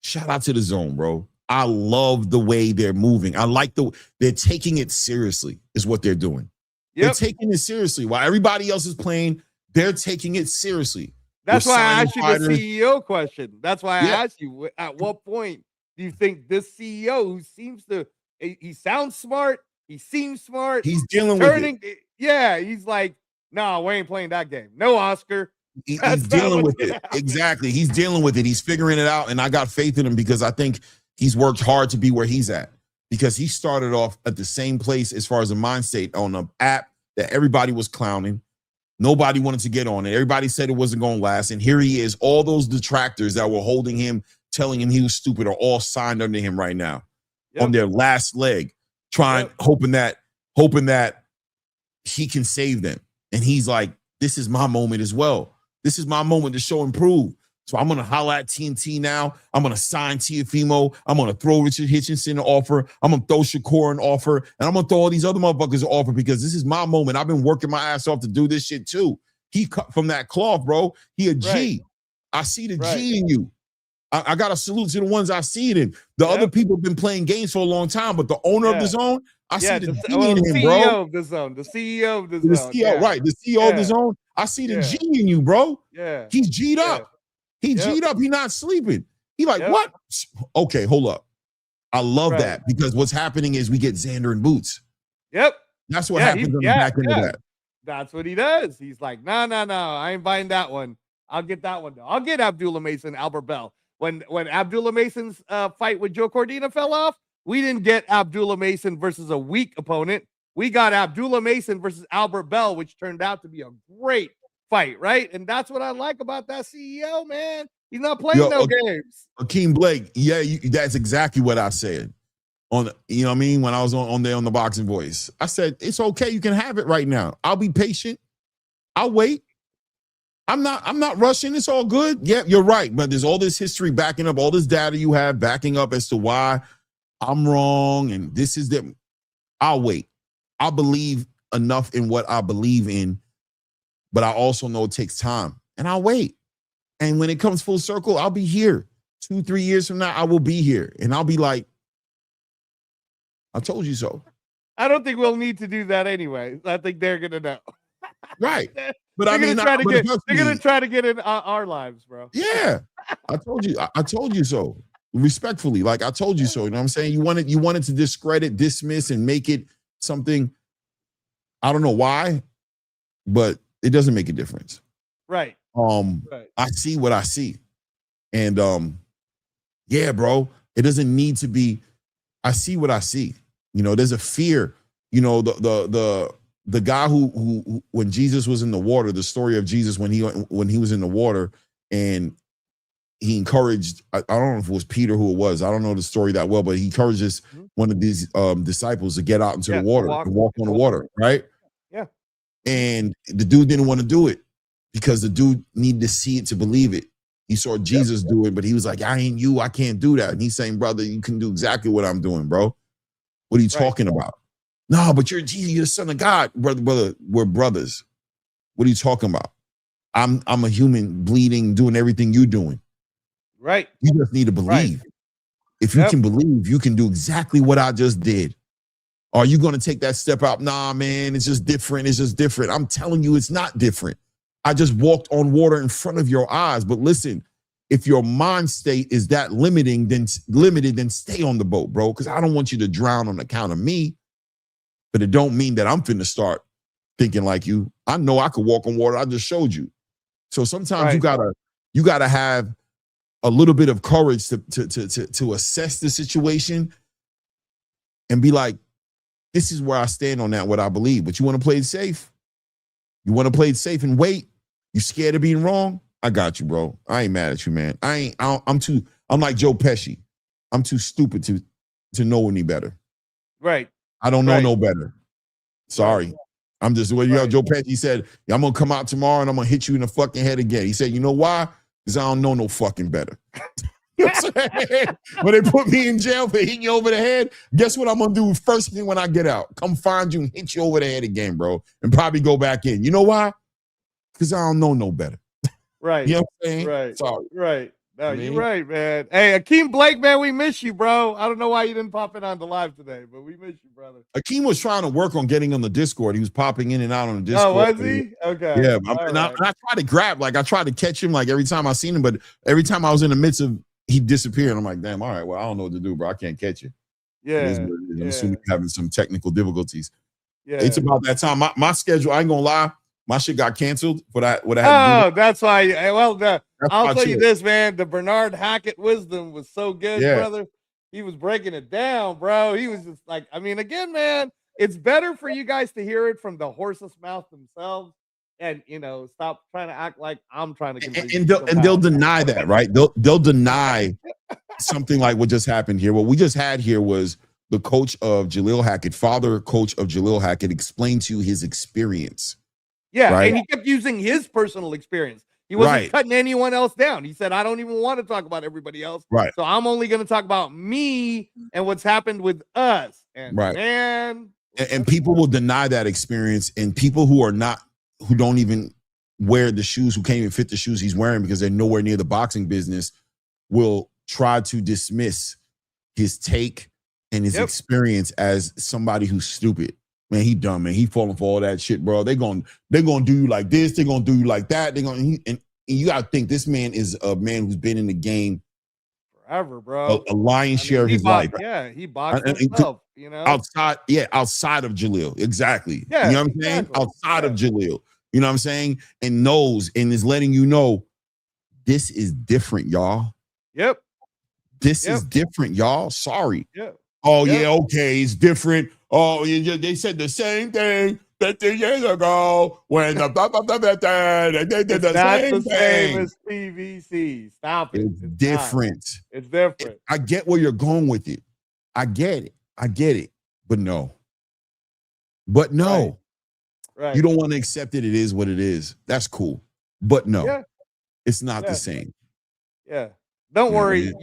Shout out to the DAZN, bro. I love the way they're moving. I like they're taking it seriously is what they're doing. They're taking it seriously. While everybody else is playing, they're taking it seriously. That's why I asked you the CEO question. That's why I asked you, at what point do you think this CEO who he sounds smart, he seems smart, he's dealing with it. Yeah, he's like, no, we ain't playing that game. No, Oscar. He's dealing with it. Exactly. He's dealing with it. He's figuring it out. And I got faith in him because I think he's worked hard to be where he's at. Because he started off at the same place as far as a mind state on an app that everybody was clowning. Nobody wanted to get on it. Everybody said it wasn't going to last. And here he is. All those detractors that were holding him, telling him he was stupid, are all signed under him right now on their last leg, hoping that he can save them. And he's like, this is my moment as well. This is my moment to show and prove. So I'm going to holla at TNT now. I'm going to sign Tiafimo. I'm going to throw Richard Hitchinson an offer. I'm going to throw Shakur an offer. And I'm going to throw all these other motherfuckers an offer because this is my moment. I've been working my ass off to do this shit too. He cut from that cloth, bro. He a G. I see the G in you. I got to salute to the ones I see it in. The other people have been playing games for a long time, but the owner of the zone, I see the G in him, bro. CEO of the zone, the CEO of the zone. CEO, right. The CEO of the zone. I see the G in you, bro. Yeah. He's G'd up. He G'd up. He not sleeping. He like, what? Okay, hold up. I love that because what's happening is we get Xander and Boots. Yep. That's what happens on the back end of that. That's what he does. He's like, no, I ain't buying that one. I'll get that one though. I'll get Abdullah Mason, Albert Bell. When Abdullah Mason's fight with Joe Cordina fell off, we didn't get Abdullah Mason versus a weak opponent. We got Abdullah Mason versus Albert Bell, which turned out to be a great fight, right? And that's what I like about that CEO, man. He's not playing games. Akeem Blake, that's exactly what I said. You know what I mean? When I was on there on the Boxing Voice, I said, it's okay. You can have it right now. I'll be patient. I'll wait. I'm not rushing. It's all good. Yeah, you're right. But there's all this history backing up, all this data you have backing up as to why I'm wrong. And this is them. I'll wait. I believe enough in what I believe in, but I also know it takes time. And I'll wait. And when it comes full circle, I'll be here. 2-3 years from now, I will be here. And I'll be like, I told you so. I don't think we'll need to do that anyway. I think they're going to know. Right. But they're going to try to get in our lives, bro. Yeah. I told you so. Respectfully. Like I told you so. You know what I'm saying? You wanted to discredit, dismiss, and make it something. I don't know why, but it doesn't make a difference. Right. I see what I see. And yeah, bro, it doesn't need to be. I see what I see. You know, there's a fear. You know, the guy who when Jesus was in the water, the story of Jesus when he was in the water and he encouraged, I don't know if it was Peter who it was. I don't know the story that well, but he encourages one of these disciples to get out into the water and walk on the water, right? Yeah. And the dude didn't want to do it because the dude needed to see it to believe it. He saw Jesus do it, but he was like, I ain't you. I can't do that. And he's saying, brother, you can do exactly what I'm doing, bro. What are you talking about? No, but you're Jesus, you're the son of God, brother. We're brothers. What are you talking about? I'm a human bleeding, doing everything you're doing. Right. You just need to believe. Right. If you can believe, you can do exactly what I just did. Are you going to take that step out? Nah, man, it's just different. It's just different. I'm telling you, it's not different. I just walked on water in front of your eyes. But listen, if your mind state is that limited, then stay on the boat, bro. Because I don't want you to drown on account of me. But it don't mean that I'm finna start thinking like you. I know I could walk on water. I just showed you. So sometimes you gotta have a little bit of courage to assess the situation and be like, this is where I stand on that, what I believe. But you want to play it safe? You want to play it safe and wait? You scared of being wrong? I got you, bro. I ain't mad at you, man. I'm like Joe Pesci. I'm too stupid to know any better. Right. I don't know no better. Sorry. I'm just, Joe Pesci said, I'm going to come out tomorrow and I'm going to hit you in the fucking head again. He said, you know why? Because I don't know no fucking better. You know what I'm saying? When they put me in jail for hitting you over the head, guess what I'm going to do first thing when I get out? Come find you and hit you over the head again, bro, and probably go back in. You know why? Because I don't know no better. Right. You know what I'm saying? Right. Sorry. Right. No, you're right, man. Hey, Akeem Blake, man, we miss you, bro. I don't know why you didn't pop in on the live today, but we miss you, brother. Akeem was trying to work on getting on the Discord. He was popping in and out on the Discord. Oh, was he? Okay. Yeah. I tried to grab, I tried to catch him every time I seen him, but every time I was in the midst of, he disappeared. I'm like, damn, all right, well, I don't know what to do, bro. I can't catch you. Yeah. I'm assuming you're having some technical difficulties. Yeah. It's about that time. My schedule, I ain't gonna lie, my shit got canceled for that. That's why. I'll tell you this, man. The Bernard Hackett wisdom was so good, brother. He was breaking it down, bro. He was just like, I mean, again, man, it's better for you guys to hear it from the horse's mouth themselves, and stop trying to act like I'm trying to. And they'll deny that, right? They'll deny something like what just happened here. What we just had here was the coach of Jaleel Hackett, father coach of Jaleel Hackett, explained to you his experience. Yeah, right? And he kept using his personal experience. He wasn't cutting anyone else down. He said, I don't even want to talk about everybody else. Right. So I'm only going to talk about me and what's happened with us. And man. And people will deny that experience. And people who don't even wear the shoes, who can't even fit the shoes he's wearing because they're nowhere near the boxing business, will try to dismiss his take and his experience as somebody who's stupid. Man, he dumb, man. He falling for all that shit, bro. They're gonna do you like this, they're gonna do you like that. And you gotta think this man is a man who's been in the game forever, bro. A lion's share of his life. Yeah, he boxed himself, you know. Outside of Jaleel. Exactly. Yeah, you know what I'm saying? Outside of Jaleel. You know what I'm saying? And knows and is letting you know this is different, y'all. Yep. This is different, y'all. Sorry. Yeah. Oh, yeah, okay, it's different. Oh, they said the same thing 50 years ago when they did the same thing. As PVC. Stop it. It's different. It's different. I get where you're going with it. I get it. But no. Right. You don't want to accept it. It is what it is. That's cool. But no, it's not the same. Yeah. Don't worry.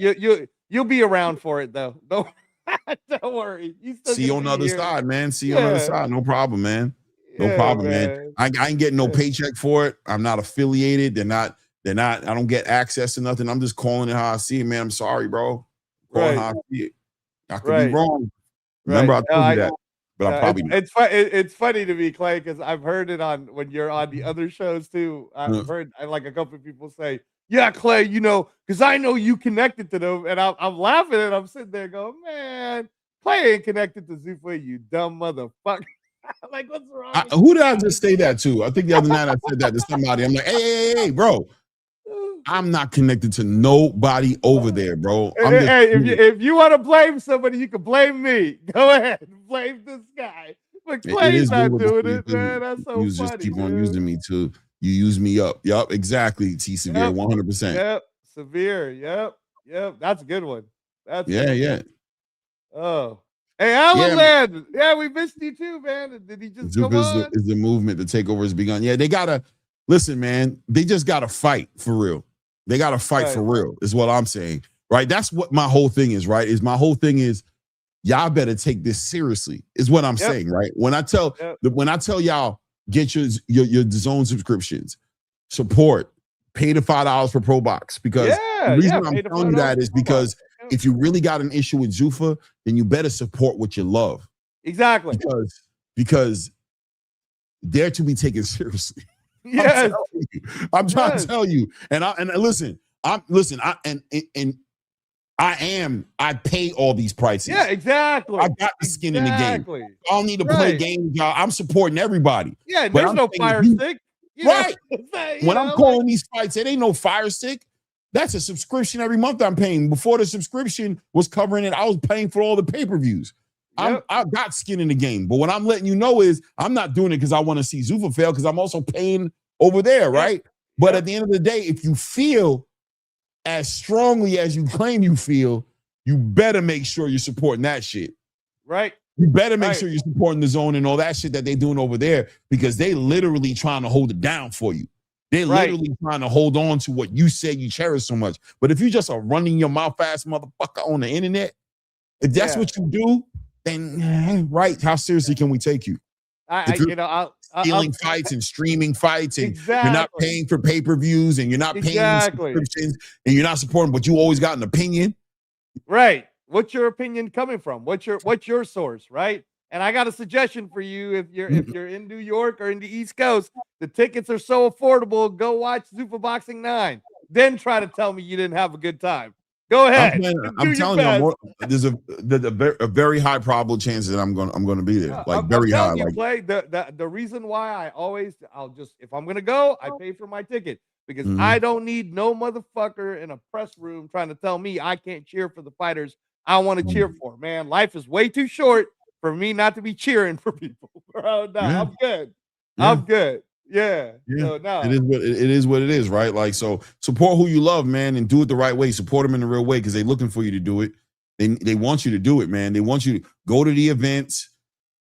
You'll be around for it though. Don't worry. See you on the other side, man. See you on the other side. No problem, man. No problem, man. I ain't getting no paycheck for it. I'm not affiliated. They're not. I don't get access to nothing. I'm just calling it how I see it, man. I'm sorry, bro. Calling how I see it. I could be wrong. Remember, I told you that. But I'm probably not. It's funny to me, Clay, because I've heard it on when you're on the other shows too. I've heard like a couple of people say, "Yeah, Clay, you know, because I know you connected to them," and I'm laughing and I'm sitting there going, "Man, Clay ain't connected to Zuffa, you dumb motherfucker." Like, what's wrong? Who did I just say that to? I think the other night I said that to somebody. I'm like, hey, bro. I'm not connected to nobody over there, bro. If you want to blame somebody, you can blame me. Go ahead, blame this guy. But Clay's not doing it, man. That's so funny. You just keep on using me too. You use me up. Yup, exactly. T Severe, 100%. Yep, Severe. Yep. That's a good one. That's yeah. Oh, hey, Alan. Yeah, we missed you too, man. Did he just come on? Is the movement, the takeover has begun. Yeah, they gotta listen, man. They just gotta fight for real. They got to fight for real, is what I'm saying, right? That's what my whole thing is, right? My whole thing is, y'all better take this seriously, is what I'm saying, right? When I tell y'all, get your DAZN subscriptions, support, pay the $5 for Pro Box, because the reason I'm telling you that is because if you really got an issue with Zuffa, then you better support what you love. Exactly. Because they're to be taken seriously. Yes. I'm trying to tell you. And listen, I pay all these prices. Yeah, exactly. I got the skin in the game. I don't need to play games, y'all. I'm supporting everybody. Yeah, there's no fire stick. Right. When I'm calling these fights, it ain't no fire stick. That's a subscription every month I'm paying. Before the subscription was covering it, I was paying for all the pay-per-views. I got skin in the game, but what I'm letting you know is I'm not doing it because I want to see Zuffa fail, because I'm also paying over there, right? But at the end of the day, if you feel as strongly as you claim you feel, you better make sure you're supporting that shit. Right. You better make sure you're supporting the zone and all that shit that they're doing over there, because they literally trying to hold it down for you. They're literally trying to hold on to what you say you cherish so much. But if you just are running your mouth ass motherfucker on the internet, if that's what you do, then how seriously can we take you? Stealing fights and streaming fights, and you're not paying for pay-per-views, and you're not paying subscriptions, and you're not supporting, but you always got an opinion. Right. What's your opinion coming from? What's your source, right? And I got a suggestion for you. If you're in New York or in the East Coast, the tickets are so affordable. Go watch Zuffa Boxing 9. Then try to tell me you didn't have a good time. Go ahead. I'm telling you, there's a very high probable chance that I'm going to be there. Like very high. You, Clay, the reason why I'll just, if I'm going to go, I pay for my ticket, because I don't need no motherfucker in a press room trying to tell me I can't cheer for the fighters I want to cheer for. Man, life is way too short for me not to be cheering for people. Bro, no, I'm good. I'm good. Yeah. So, no. It is what it is, right? Like, so support who you love, man, and do it the right way. Support them in the real way, because they're looking for you to do it. They want you to do it, man. They want you to go to the events,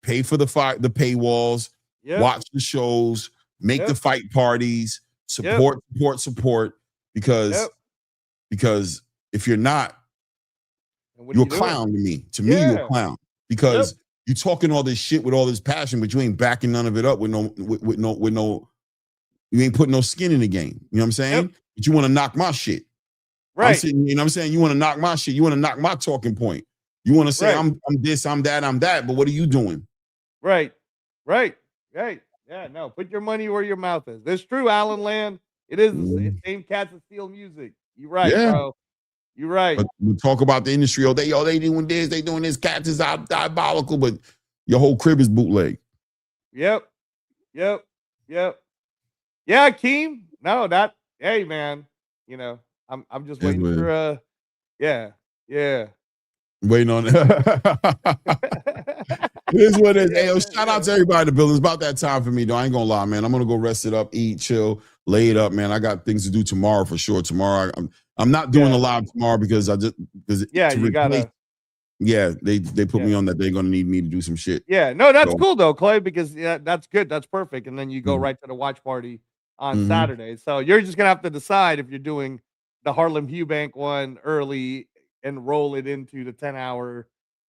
pay for the paywalls, watch the shows, make the fight parties, support, because if you're not, you're a clown to me. To me, you're a clown, because you talking all this shit with all this passion, but you ain't backing none of it up with no You ain't putting no skin in the game. You know what I'm saying? Yep. But you want to knock my shit. Right. I'm sitting, you know what I'm saying? You want to knock my shit. You want to knock my talking point. You want to say, Right. I'm this, I'm that, but what are you doing? Right. Yeah, no, put your money where your mouth is. That's true, Alan Land. It is the same cats that steal music. You're right, bro. You're right. But we talk about the industry. They doing this, they doing this. Cats is diabolical, but your whole crib is bootleg. Yep. Yeah, Keem. No, hey man, you know, I'm just waiting for yeah. Waiting on it. It is what it is. Hey, shout out to everybody in the building. It's about that time for me, though. I ain't gonna lie, man. I'm gonna go rest it up, eat, chill, lay it up, man. I got things to do tomorrow for sure. Tomorrow, I'm not doing a live tomorrow because you gotta. Yeah, they put me on that they're gonna need me to do some shit. Yeah, no, that's cool though, Clay, because that's good. That's perfect. And then you go right to the watch party on Saturday. So you're just gonna have to decide if you're doing the Harlem Hubank one early and roll it into the 10-hour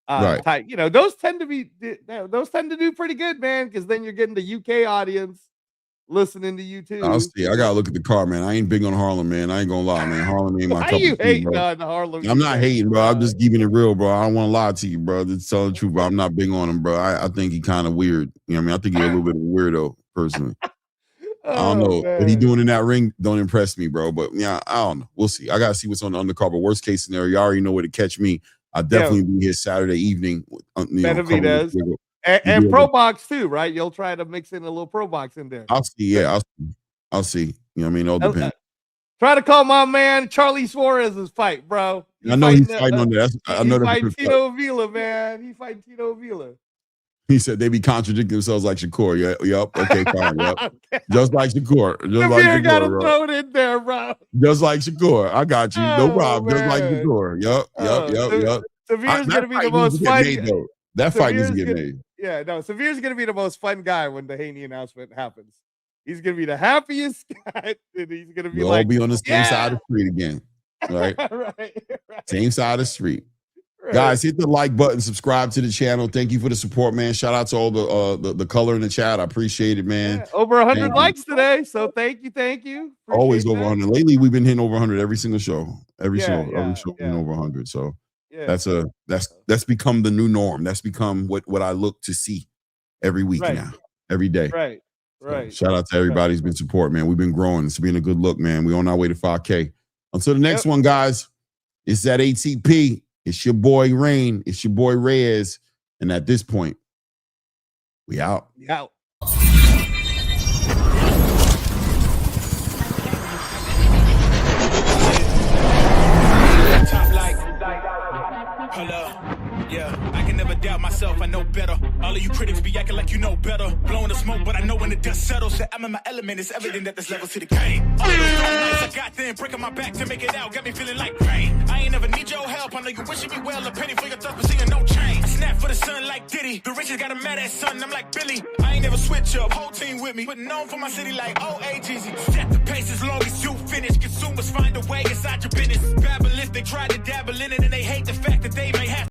type. You know, those tend to do pretty good, man, because then you're getting the UK audience listening to you too. I'll see. I gotta look at the car, man. I ain't big on Harlem, man. I ain't gonna lie, man. Harlem ain't my cup of tea, hating bro. on the Harlem? I'm not hating, bro. I'm just keeping it real, bro. I don't want to lie to you, bro. Just tell the truth, bro. I'm not big on him, bro. I think he kind of weird. You know what I mean? I think he's a little bit of a weirdo, personally. I don't know. What he doing in that ring don't impress me, bro. But yeah, I don't know. We'll see. I gotta see what's on the undercover. Worst case scenario, you already know where to catch me. I'll definitely be here Saturday evening. Benavidez. And Pro Box too, right? You'll try to mix in a little Pro Box in there. I'll see. Yeah, I'll see. You know what I mean? It'll depend. Try to call my man Charlie Suarez's fight, bro. I know he's fighting on that. I know he's fighting Tito Avila, man. He's fighting Tito Avila. He said they be contradicting themselves like Shakur. Yep. Okay, fine. Yep. Just like Shakur. Samir gotta throw it in there, bro. Just like Shakur. I got you. No problem. Man. Just like Shakur. Yep. Samir's gonna be the most fun. That fight needs to get made. Yeah, no. Samir's gonna be the most fun guy when the Haney announcement happens. He's gonna be the happiest guy. And he's gonna be we'll all be on the same side of the street again. Right? right. Same side of the street. Right. Guys, hit the like button, subscribe to the channel. Thank you for the support, man. Shout out to all the color in the chat. I appreciate it, man. Yeah, over 100 likes today, so thank you. Appreciate always over 100. Lately, we've been hitting over 100 every single show. Every show been over 100. So that's become the new norm. That's become what I look to see every week now, every day. Right. So, shout out to everybody who's been supporting, man. We've been growing. It's been a good look, man. We're on our way to 5K. Until the next one, guys. It's that ATP. It's your boy Rain. It's your boy Reyes. And at this point, we out. We out. Yeah, I can never doubt myself, I know better. All of you critics be acting like you know better. Blowing the smoke, but I know when the dust settles that I'm in my element. It's evident that there's levels to the game. All those nights I got then, breaking my back to make it out. Got me feeling like rain. I ain't never need your help. I know you wishing me well. A penny for your thoughts, but seeing no change. I snap for the sun like Diddy. The riches got a mad ass son. I'm like Billy. I ain't never switch up. Whole team with me. But known for my city like OAGZ. Set the pace as long as you finish. Consumers find a way inside your business. Babble if they try to dabble in it and they hate the fact that they may have